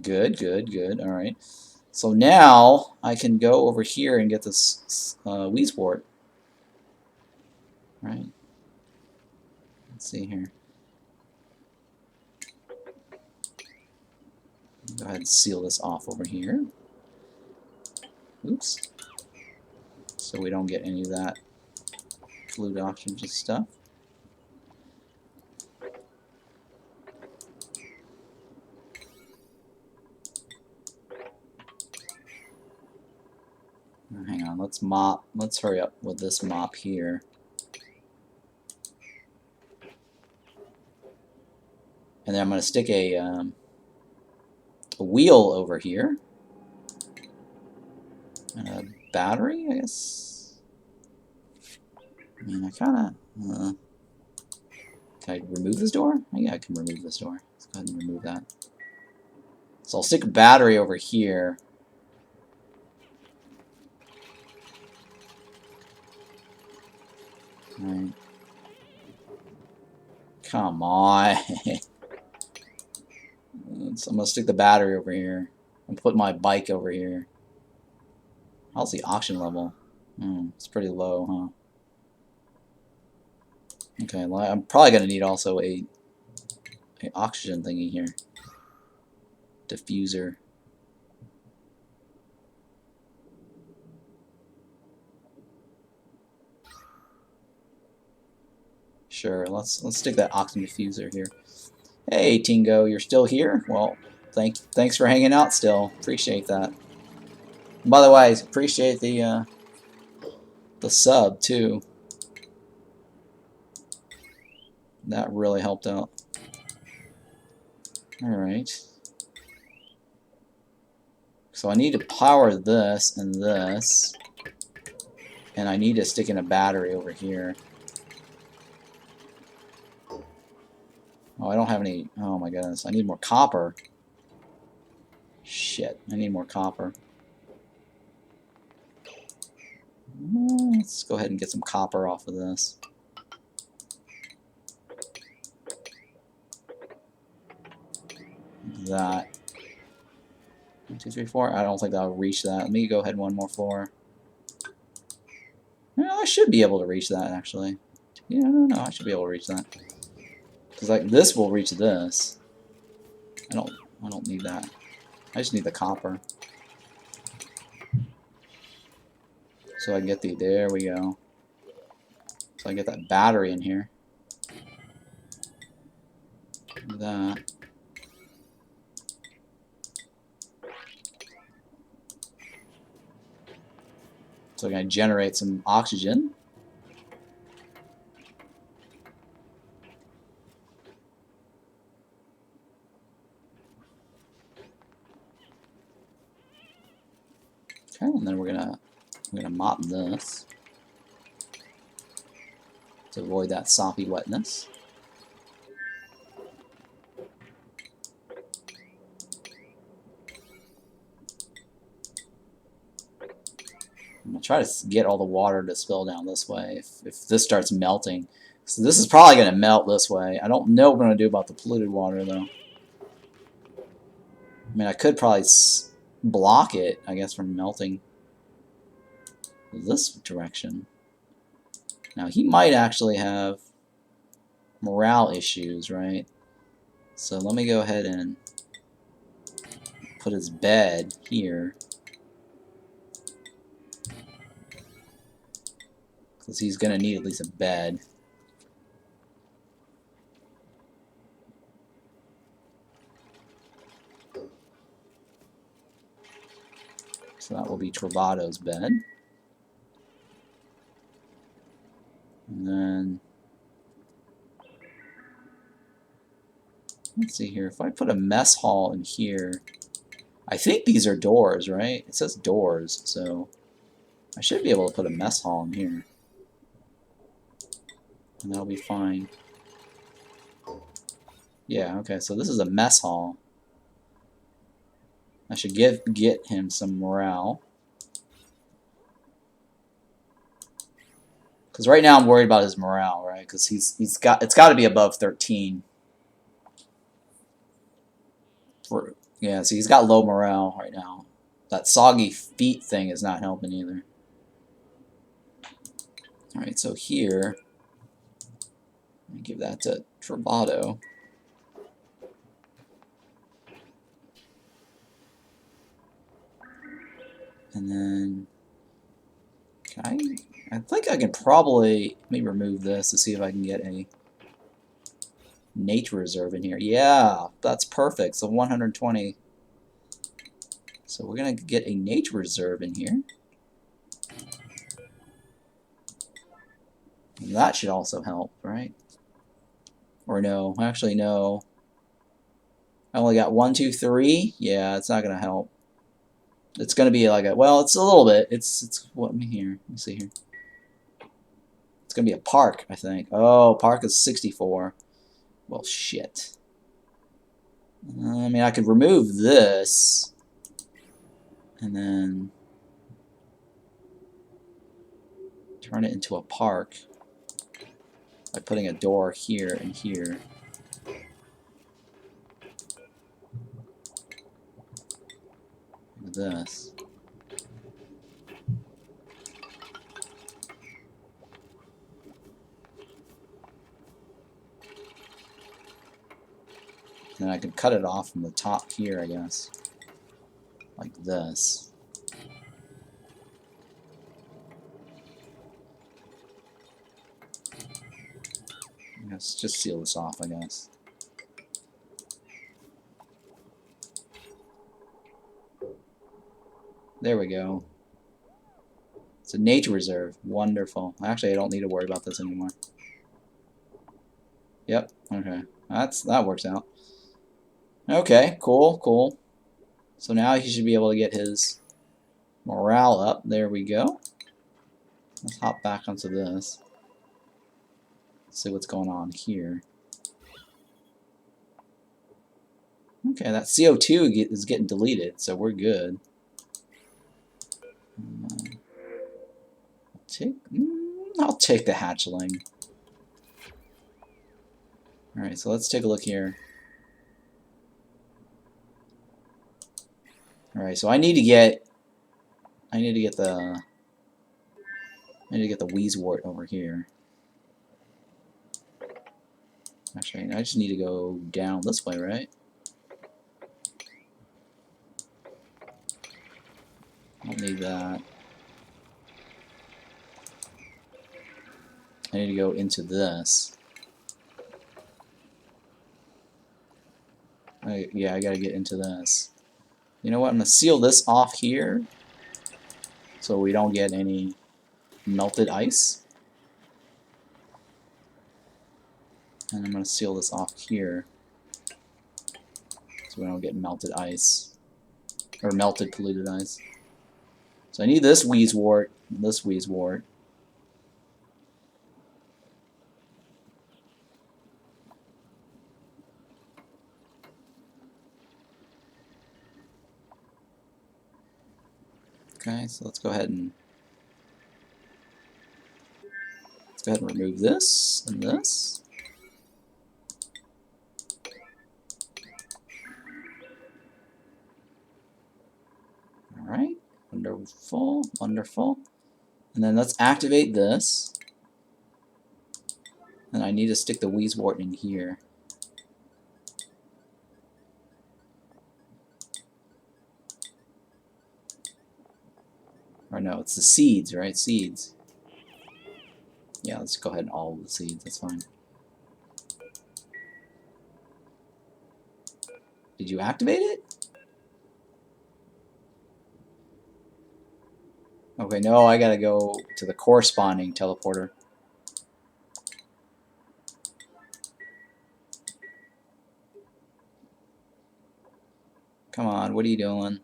Good, good, good. Alright. So now I can go over here and get this Wheezewort. right? Let's see here. Go ahead and seal this off over here. Oops. So we don't get any of that fluid oxygen stuff. Hang on, let's mop. Let's hurry up with this mop here. And then I'm going to stick a wheel over here. And a battery, I guess. I mean, I kind of... can I remove this door? Oh, yeah, I can remove this door. Let's go ahead and remove that. So I'll stick a battery over here. Right. Come on. So I'm going to stick the battery over here. And put my bike over here. How's the oxygen level? It's pretty low, huh? Okay, well, I'm probably going to need also a oxygen thingy here. Diffuser. Sure, let's stick that oxygen diffuser here. Hey, Tingo, you're still here? Well, thanks for hanging out still. Appreciate that. And by the way, I appreciate the sub too. That really helped out. Alright. So I need to power this and this. And I need to stick in a battery over here. Oh, I don't have any... Oh my goodness, I need more copper. Shit, I need more copper. Let's go ahead and get some copper off of this. That. 1, 2, 3, 4. I don't think that'll reach that. Let me go ahead one more floor. Yeah, I should be able to reach that actually. Yeah, no, I should be able to reach that. Because like this will reach this. I don't need that. I just need the copper. So I can get the, there we go. So I get that battery in here. Do that. So I'm going to generate some oxygen. Okay, and then we're gonna mop this to avoid that soppy wetness. I'm gonna try to get all the water to spill down this way if this starts melting. So this is probably gonna melt this way. I don't know what we're gonna do about the polluted water though. I mean, I could probably block it, I guess, from melting this direction. Now, he might actually have morale issues, right? So let me go ahead and put his bed here. Because he's going to need at least a bed. So that will be Travado's bed. And then, let's see here. If I put a mess hall in here, I think these are doors, right? It says doors, so I should be able to put a mess hall in here. And that'll be fine. Yeah, okay, so this is a mess hall. I should get him some morale. Because right now I'm worried about his morale, right? Because it's got to be above 13. Yeah, so he's got low morale right now. That soggy feet thing is not helping either. Alright, so here Give that to Travado. And then, I think I can probably maybe remove this to see if I can get a nature reserve in here. Yeah, that's perfect. So 120. So we're going to get a nature reserve in here. And that should also help, right? Or no, actually no. I only got 1, 2, 3. Yeah, it's not going to help. It's going to be like a, well, it's a little bit. It's what, let me here. Let me see here. It's going to be a park, I think. Oh, park is 64. Well, shit. I mean, I could remove this. And then turn it into a park by putting a door here and here. Like this. Then I could cut it off from the top here, I guess. Like this. Let's just seal this off, I guess. There we go. It's a nature reserve. Wonderful. Actually, I don't need to worry about this anymore. Yep. Okay. That works out. Okay. Cool. Cool. So now he should be able to get his morale up. There we go. Let's hop back onto this. See what's going on here. Okay, that CO2 is getting deleted, so we're good. I'll take the hatchling. Alright, so let's take a look here. Alright, so I need to get the Wheezewort over here. Actually, I just need to go down this way, right? I don't need that. I need to go into this. Yeah, I gotta get into this. You know what? I'm gonna seal this off here so we don't get any melted ice. And I'm gonna seal this off here so we don't get melted ice. Or melted polluted ice. So I need this Wheezewort, and this Wheezewort. Okay, so let's go ahead and remove this and this. Alright, wonderful, wonderful. And then let's activate this. And I need to stick the Wheezewort in here. Or no, it's the seeds, right? Seeds. Yeah, let's go ahead and all of the seeds, that's fine. Did you activate it? Okay, no, I gotta go to the corresponding teleporter. Come on, what are you doing?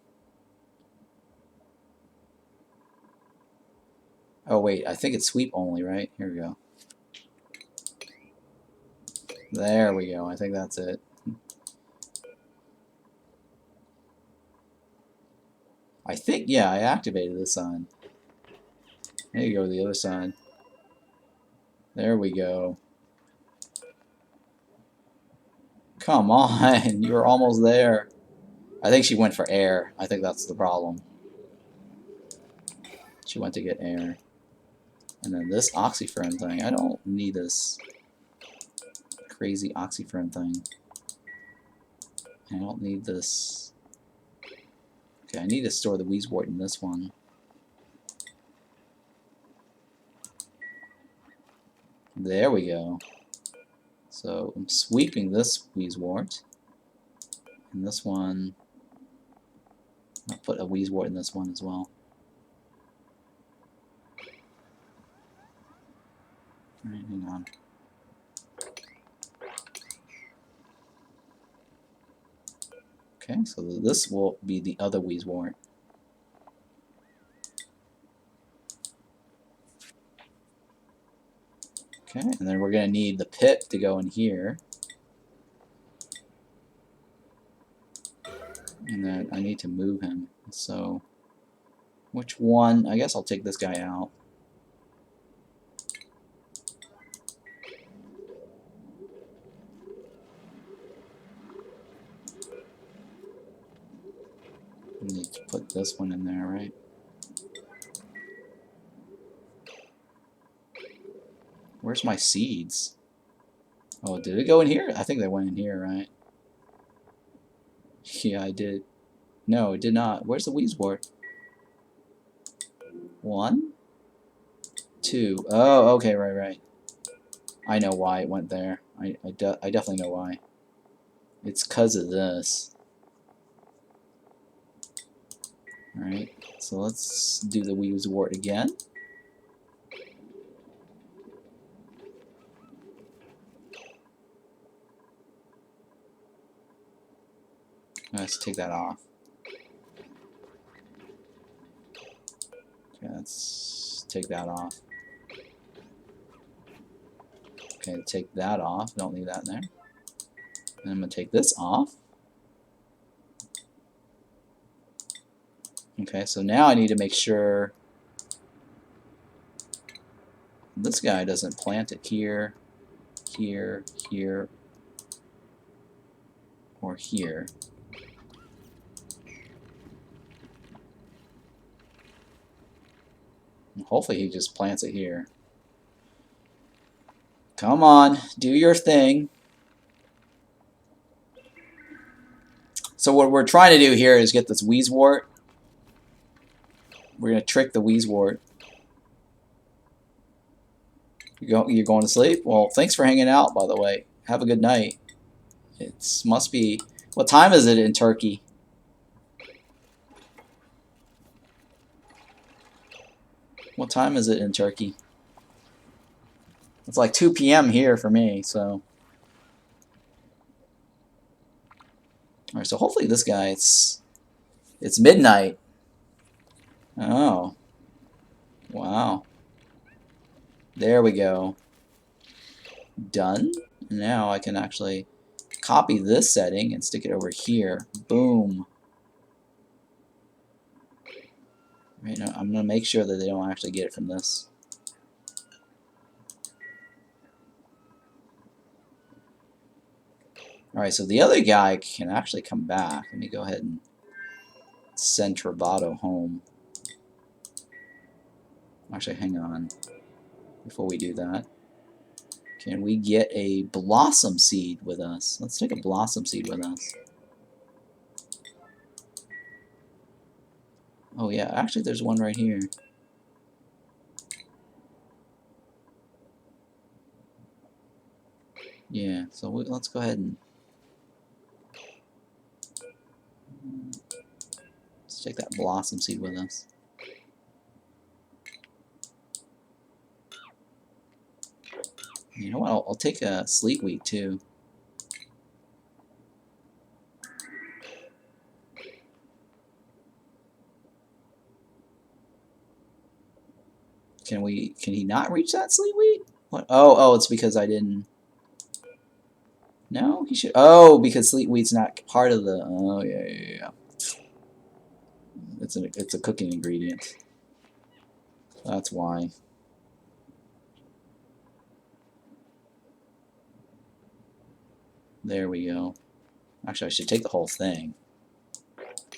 Oh wait, I think it's sweep only, right? Here we go. There we go, I think that's it. I think, yeah, I activated this side. There you go, the other side. There we go. Come on, you were almost there. I think she went for air. I think that's the problem. She went to get air. And then this oxyfriend thing, I don't need this. crazy oxyfern thing. I don't need this. Okay, I need to store the wheezewort in this one. There we go. So I'm sweeping this wheezewort. And this one, I'll put a wheezewort in this one as well. Alright, hang on. Okay, so this will be the other wheezewort. Okay, and then we're going to need the pit to go in here. And then I need to move him. So, which one? I guess I'll take this guy out. I need to put this one in there, right? Where's my seeds? Oh, did it go in here? I think they went in here, right? Yeah, I did. No, it did not. Where's the wheezewort? 1, 2. Oh, okay, right. I know why it went there. I definitely know why. It's 'cause of this. Alright, so let's do the wheezewort again. Let's take that off. Okay, let's take that off. Okay, take that off. Don't leave that in there. And I'm going to take this off. Okay, so now I need to make sure this guy doesn't plant it here, here, here, or here. And hopefully he just plants it here. Come on, do your thing. So what we're trying to do here is get this wheezewort. We're going to trick the wheezewort. You're going to sleep? Well, thanks for hanging out, by the way. Have a good night. It must be... What time is it in Turkey? What time is it in Turkey? It's like 2 p.m. here for me, so... Alright, so hopefully this guy, it's midnight. Oh. Wow. There we go. Done. Now I can actually copy this setting and stick it over here. Boom. Right now, I'm going to make sure that they don't actually get it from this. Alright, so the other guy can actually come back. Let me go ahead and send Travato home. Actually, hang on. Before we do that, can we get a blossom seed with us? Let's take a blossom seed with us. Oh yeah, actually there's one right here. Yeah, so let's go ahead and let's take that blossom seed with us. You know what? I'll take a sleet wheat too. Can he not reach that sleet wheat? What? Oh, it's because I didn't. No, he should. Oh, because sleet wheat's not part of the. Oh yeah. It's a cooking ingredient. That's why. There we go. Actually, I should take the whole thing.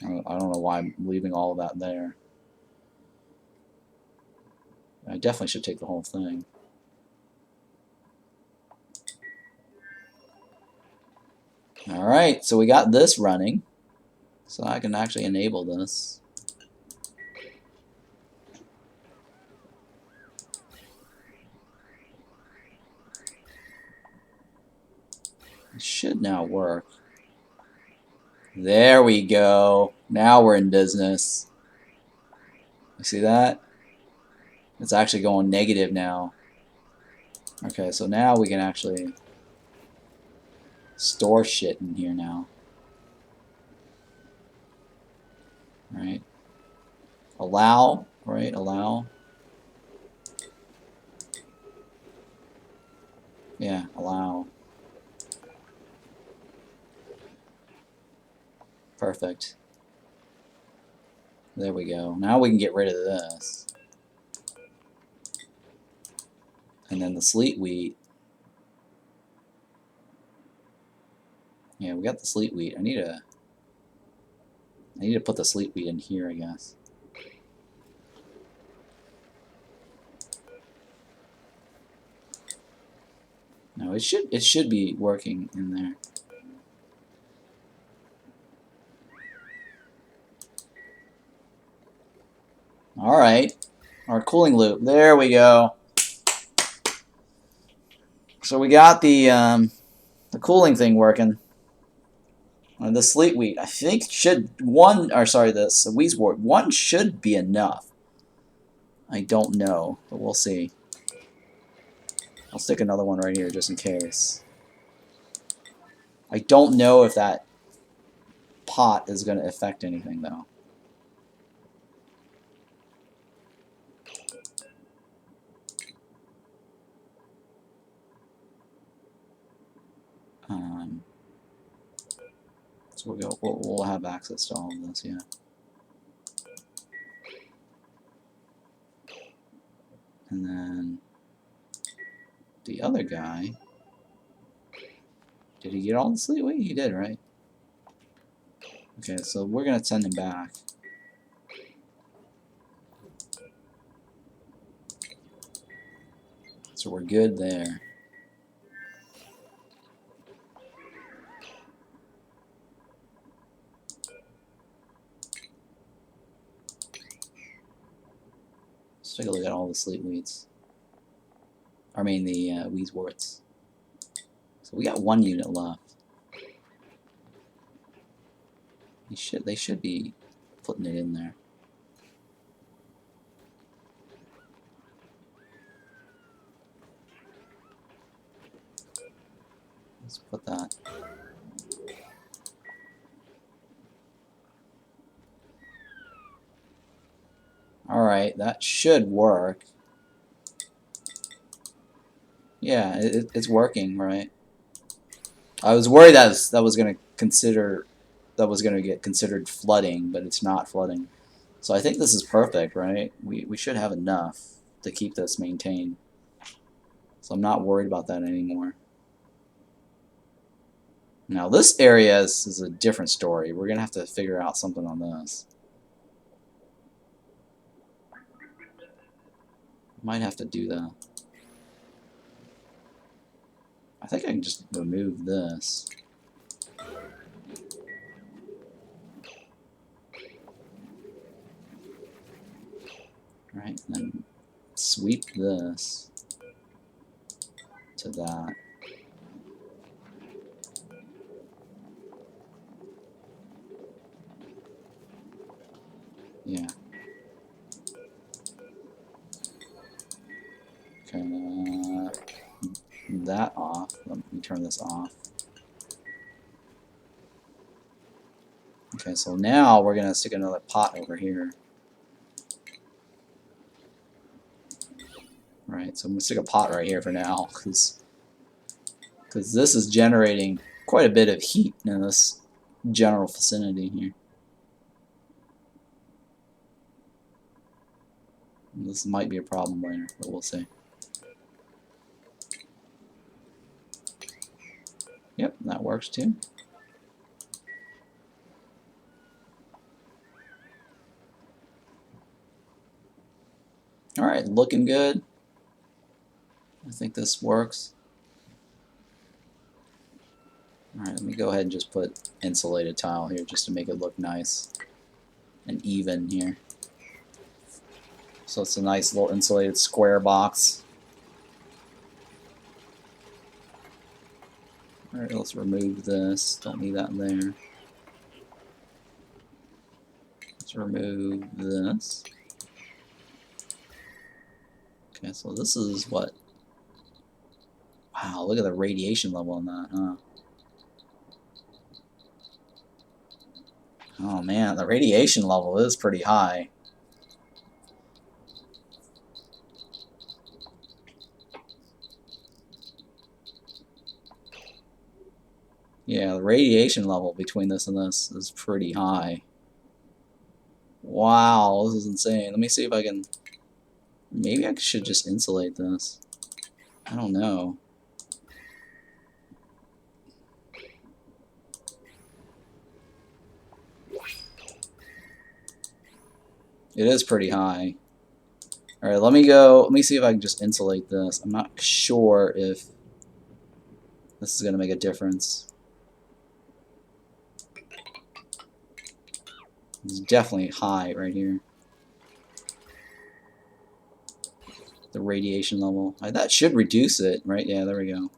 I don't know why I'm leaving all of that there. I definitely should take the whole thing. Alright, so we got this running. So I can actually enable this. It should now work. There we go. Now we're in business. You see that? It's actually going negative now. Okay, so now we can actually store shit in here now. Right? Allow, right? Allow. Yeah, allow. Perfect. There we go. Now we can get rid of this. And then the sleet wheat. Yeah, we got the sleet wheat. I need to put the sleet wheat in here, I guess. No, it should be working in there. All right, our cooling loop. There we go. So we got the cooling thing working. The sleet wheat, I think the Weezwort, one should be enough. I don't know, but we'll see. I'll stick another one right here just in case. I don't know if that pot is going to affect anything though. So we'll have access to all of this, yeah. And then the other guy, did he get all the sleet wheat? He did, right? Okay, so we're gonna send him back. So we're good there. Let's take a look at all the sleet wheats. I mean the Weezworts. So we got one unit left. They should be putting it in there. Let's put that. Alright, that should work. Yeah, it's working, right? I was worried that was gonna get considered flooding, but it's not flooding. So I think this is perfect, right? We should have enough to keep this maintained. So I'm not worried about that anymore. Now this area is a different story. We're gonna have to figure out something on this. Might have to do that. I think I can just remove this. Right, and then sweep this to that. Yeah. Okay, that off. Let me turn this off. Okay, so now we're gonna stick another pot over here. Right, so I'm gonna stick a pot right here for now, because this is generating quite a bit of heat in this general vicinity here. This might be a problem later, but we'll see. Yep, that works too. Alright, looking good. I think this works. Alright, let me go ahead and just put insulated tile here just to make it look nice and even here. So it's a nice little insulated square box. Alright, let's remove this. Don't need that in there. Let's remove this. Okay, so this is what? Wow, look at the radiation level on that, huh? Oh man, the radiation level is pretty high. Yeah, the radiation level between this and this is pretty high. Wow, this is insane. Let me see if I can... Maybe I should just insulate this. I don't know. It is pretty high. Alright, let me see if I can just insulate this. I'm not sure if this is going to make a difference. It's definitely high right here. The radiation level. That should reduce it, right? Yeah, there we go.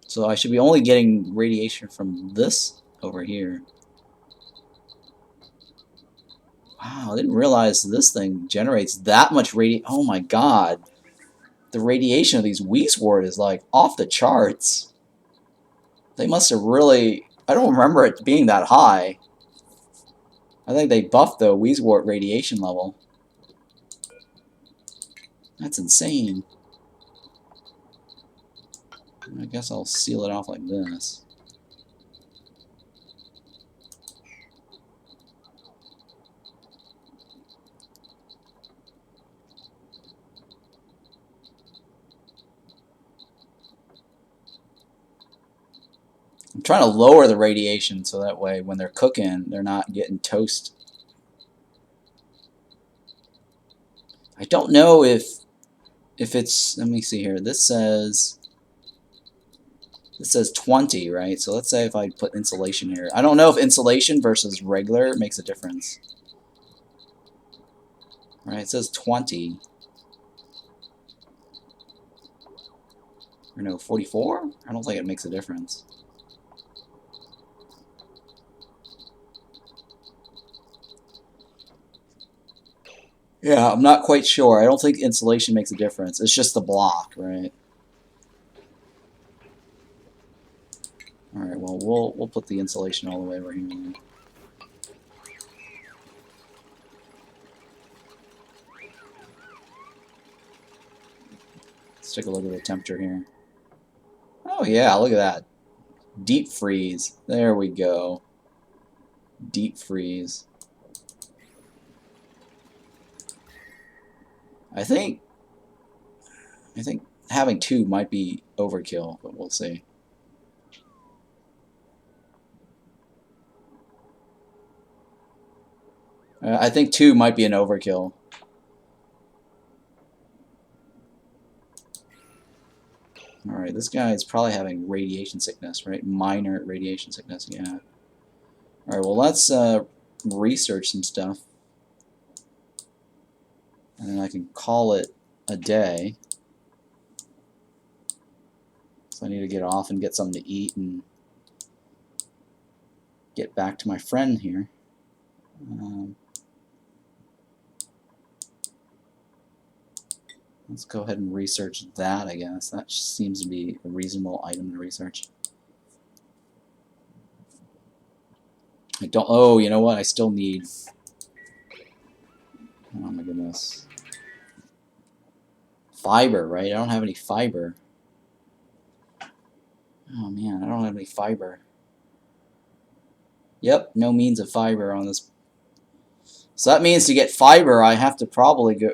So I should be only getting radiation from this over here. Wow, I didn't realize this thing generates that much radiation. Oh my god. The radiation of these Weeswort is like off the charts. They must have really... I don't remember it being that high. I think they buffed the Weeswort radiation level. That's insane. I guess I'll seal it off like this. I'm trying to lower the radiation so that way when they're cooking, they're not getting toast. I don't know if it's... Let me see here. This says 20, right? So let's say if I put insulation here. I don't know if insulation versus regular makes a difference. All right, it says 20. Or no, 44? I don't think it makes a difference. Yeah, I'm not quite sure. I don't think insulation makes a difference. It's just the block, right? All right, well, we'll put the insulation all the way over here. Let's take a look at the temperature here. Oh yeah, look at that. Deep freeze. There we go. Deep freeze. I think having 2 might be overkill, but we'll see. I think 2 might be an overkill. Alright, this guy is probably having radiation sickness, right? Minor radiation sickness, yeah. Alright, well let's research some stuff. And then I can call it a day. So I need to get off and get something to eat and get back to my friend here. Let's go ahead and research that, I guess. That seems to be a reasonable item to research. I don't... Oh, you know what? I still need... Oh my goodness. Fiber, right? I don't have any fiber. Oh man, I don't have any fiber. Yep, no means of fiber on this. So that means to get fiber, I have to probably go...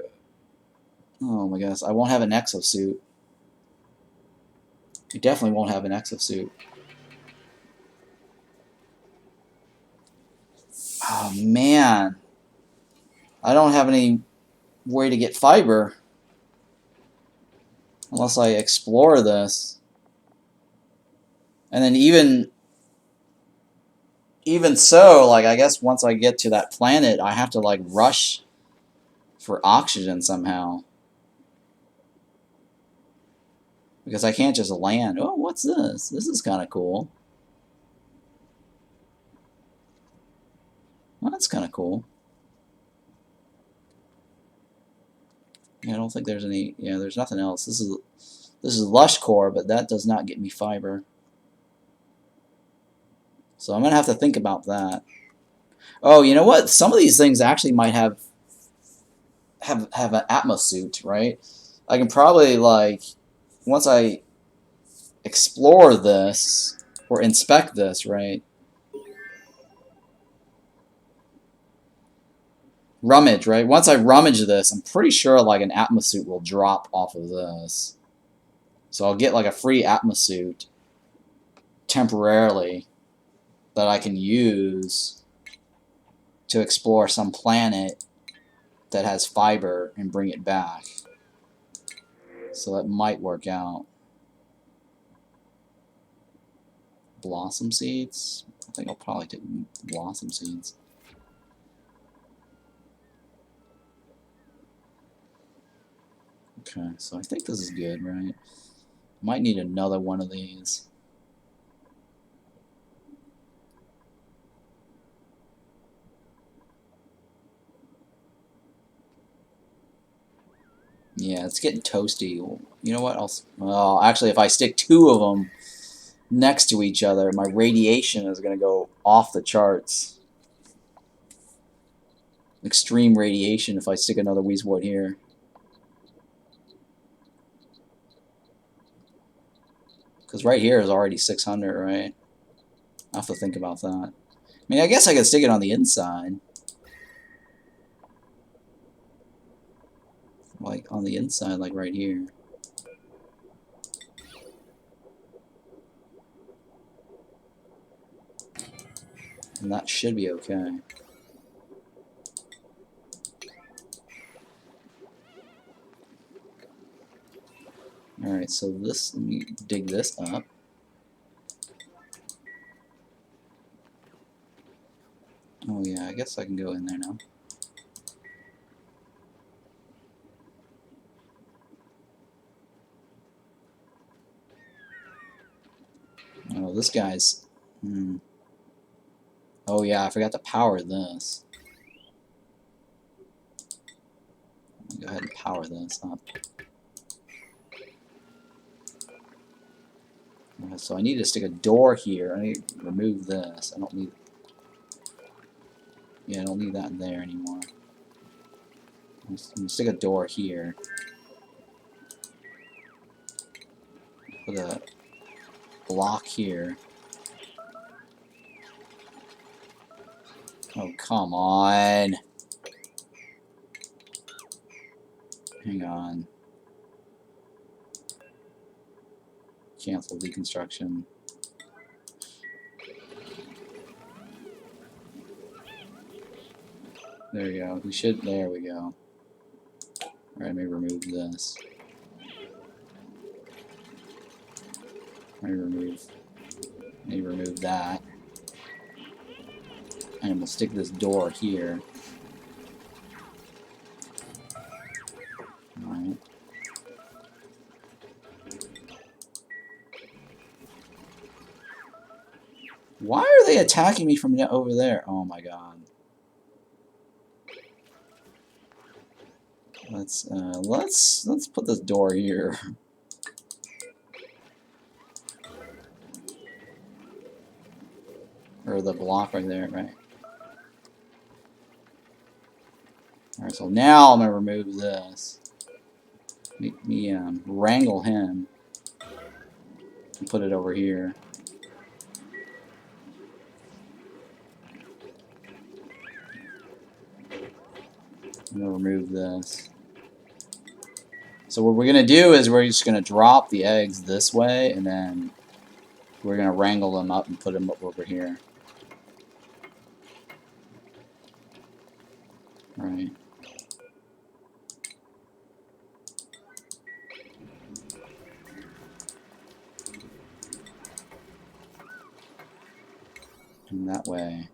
Oh my goodness, I won't have an exosuit. I definitely won't have an exosuit. Oh man. I don't have any way to get fiber. Unless I explore this. And then even so, like, I guess once I get to that planet, I have to, like, rush for oxygen somehow. Because I can't just land. Oh, what's this? This is kind of cool. Well, that's kind of cool. Yeah, I don't think there's any... Yeah, there's nothing else. This is lush core, but that does not get me fiber. So I'm going to have to think about that. Oh, you know what? Some of these things actually might have an atmosuit, right? I can probably, like, once I explore this or inspect this, right? Rummage, right? Once I rummage this, I'm pretty sure like an atmosuit will drop off of this. So I'll get like a free atmosuit temporarily that I can use to explore some planet that has fiber and bring it back. So that might work out. Blossom seeds? I think I'll probably take blossom seeds. Okay, so I think this is good, right? Might need another one of these. Yeah, it's getting toasty. You know what else? Well, actually, if I stick two of them next to each other, my radiation is going to go off the charts. Extreme radiation if I stick another Weezwood here. Because right here is already 600, right? I have to think about that. I mean, I guess I could stick it on the inside. Like, on the inside, like right here. And that should be okay. Alright, so this, let me dig this up. Oh yeah, I guess I can go in there now. Oh, this guy's... Oh yeah, I forgot to power this. Go ahead and power this up. So I need to stick a door here. I need to remove this. I don't need... Yeah, I don't need that in there anymore. I'm gonna stick a door here. Put a block here. Oh, come on. Hang on. Cancel deconstruction. There we go. We should... There we go. Alright, let me remove this. Let me remove that. And we'll stick this door here. Alright. Why are they attacking me from over there? Oh my god. Let's put this door here. Or the block right there, right? Alright, so now I'm gonna remove this. Make me wrangle him and put it over here. I'm gonna remove this. So what we're gonna do is we're just gonna drop the eggs this way, and then we're gonna wrangle them up and put them up over here. Right. And that way,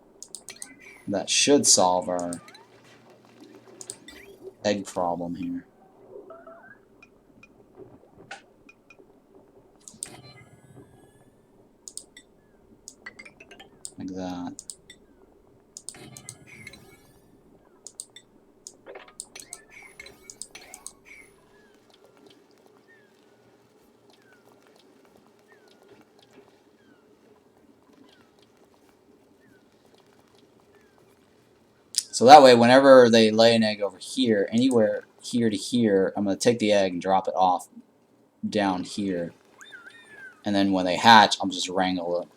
that should solve our egg problem here. Like that. So that way, whenever they lay an egg over here, anywhere here to here, I'm going to take the egg and drop it off down here. And then when they hatch, I'll just wrangle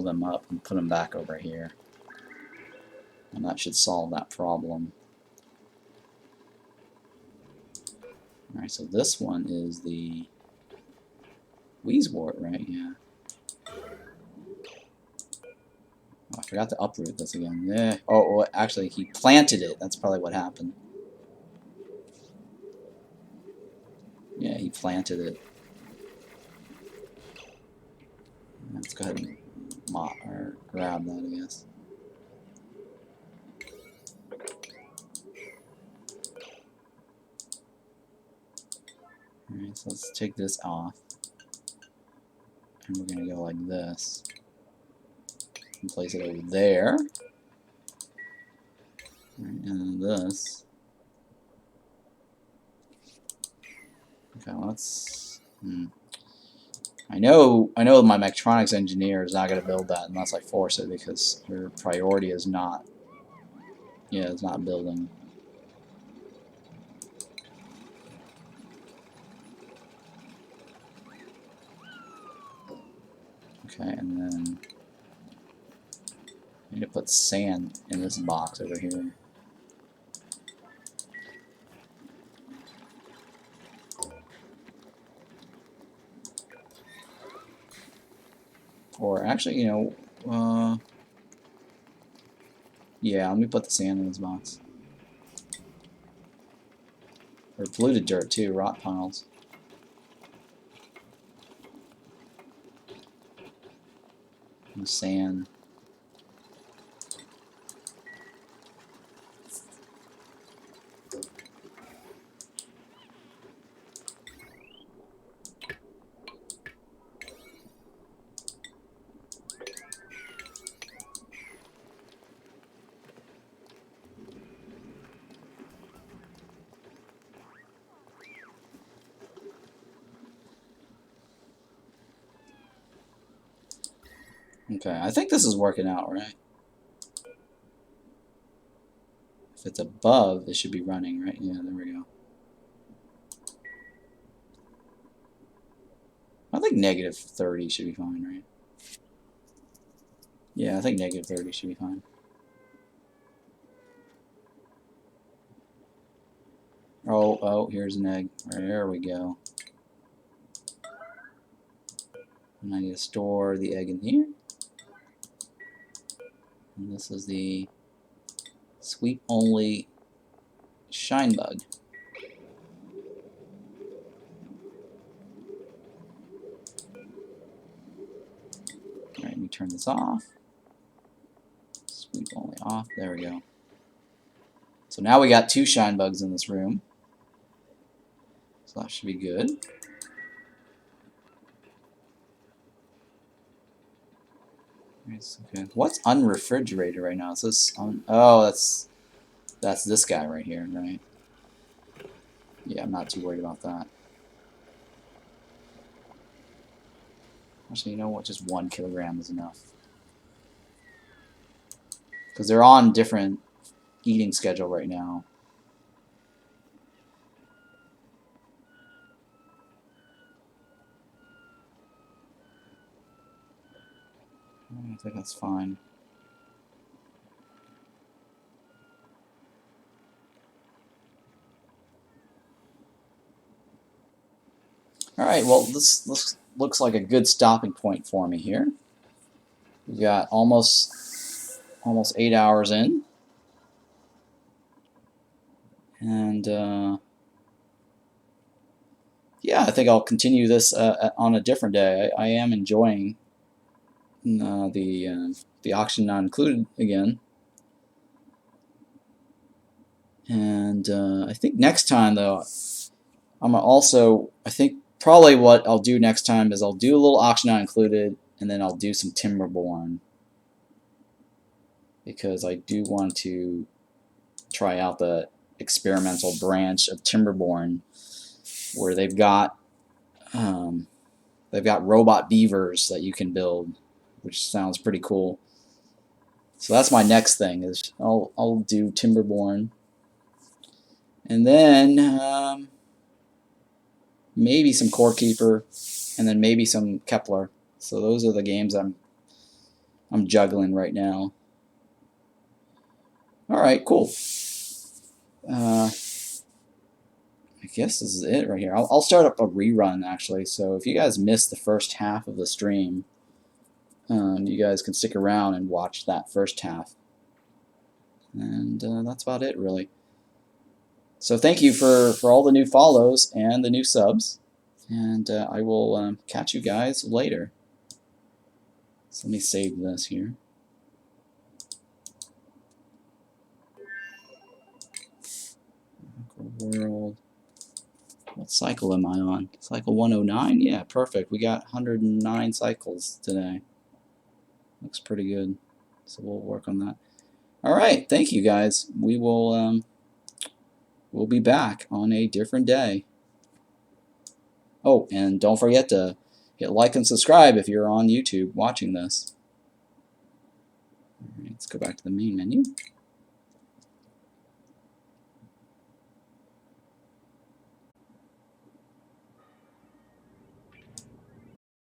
them up and put them back over here. And that should solve that problem. Alright, so this one is the Wheezewort, right? Yeah. Oh, I forgot to uproot this again. Yeah. Oh, actually, he planted it. That's probably what happened. Yeah, he planted it. Let's go ahead and grab that, I guess. Alright, so let's take this off. And we're going to go like this. And place it over there. Right, and then this. Okay, let's. I know my mechatronics engineer is not going to build that unless I force it, because her priority is not. Yeah, it's not building. Okay, and then I need to put sand in this box over here. Or actually, you know, yeah, let me put the sand in this box. Or polluted dirt too, rock piles. And sand. Okay, I think this is working out, right? If it's above, it should be running, right? Yeah, there we go. I think negative 30 should be fine, right? Yeah, I think negative 30 should be fine. Oh, here's an egg. There we go. And I need to store the egg in here. And this is the sweep only shine bug. Alright, let me turn this off. Sweep only off. There we go. So now we got 2 shine bugs in this room. So that should be good. Okay. What's unrefrigerated right now? Is this oh, that's this guy right here, right? Yeah, I'm not too worried about that. Actually, you know what? Just 1 kilogram is enough. Because they're on different eating schedule right now. I think that's fine. Alright, well, this looks like a good stopping point for me here. We've got almost 8 hours in. And, yeah, I think I'll continue this on a different day. I am enjoying the the oxygen not included again. And I think next time, though, I'm gonna also, I think probably what I'll do next time is I'll do a little oxygen not included, and then I'll do some timberborn, because I do want to try out the experimental branch of timberborn, where they've got robot beavers that you can build, which sounds pretty cool. So that's my next thing, is I'll do timberborn, and then maybe some core keeper, and then maybe some Kepler. So those are the games I'm juggling right now. All right, cool. I guess this is it right here. I'll start up a rerun, actually. So if you guys missed the first half of the stream, you guys can stick around and watch that first half. And that's about it, really. So thank you for all the new follows and the new subs. And I will catch you guys later. So let me save this here. World. What cycle am I on? Cycle 109? Yeah, perfect. We got 109 cycles today. Looks pretty good. So we'll work on that. All right, thank you guys. We will we'll be back on a different day. Oh, and don't forget to hit like and subscribe if you're on YouTube watching this. All right, let's go back to the main menu.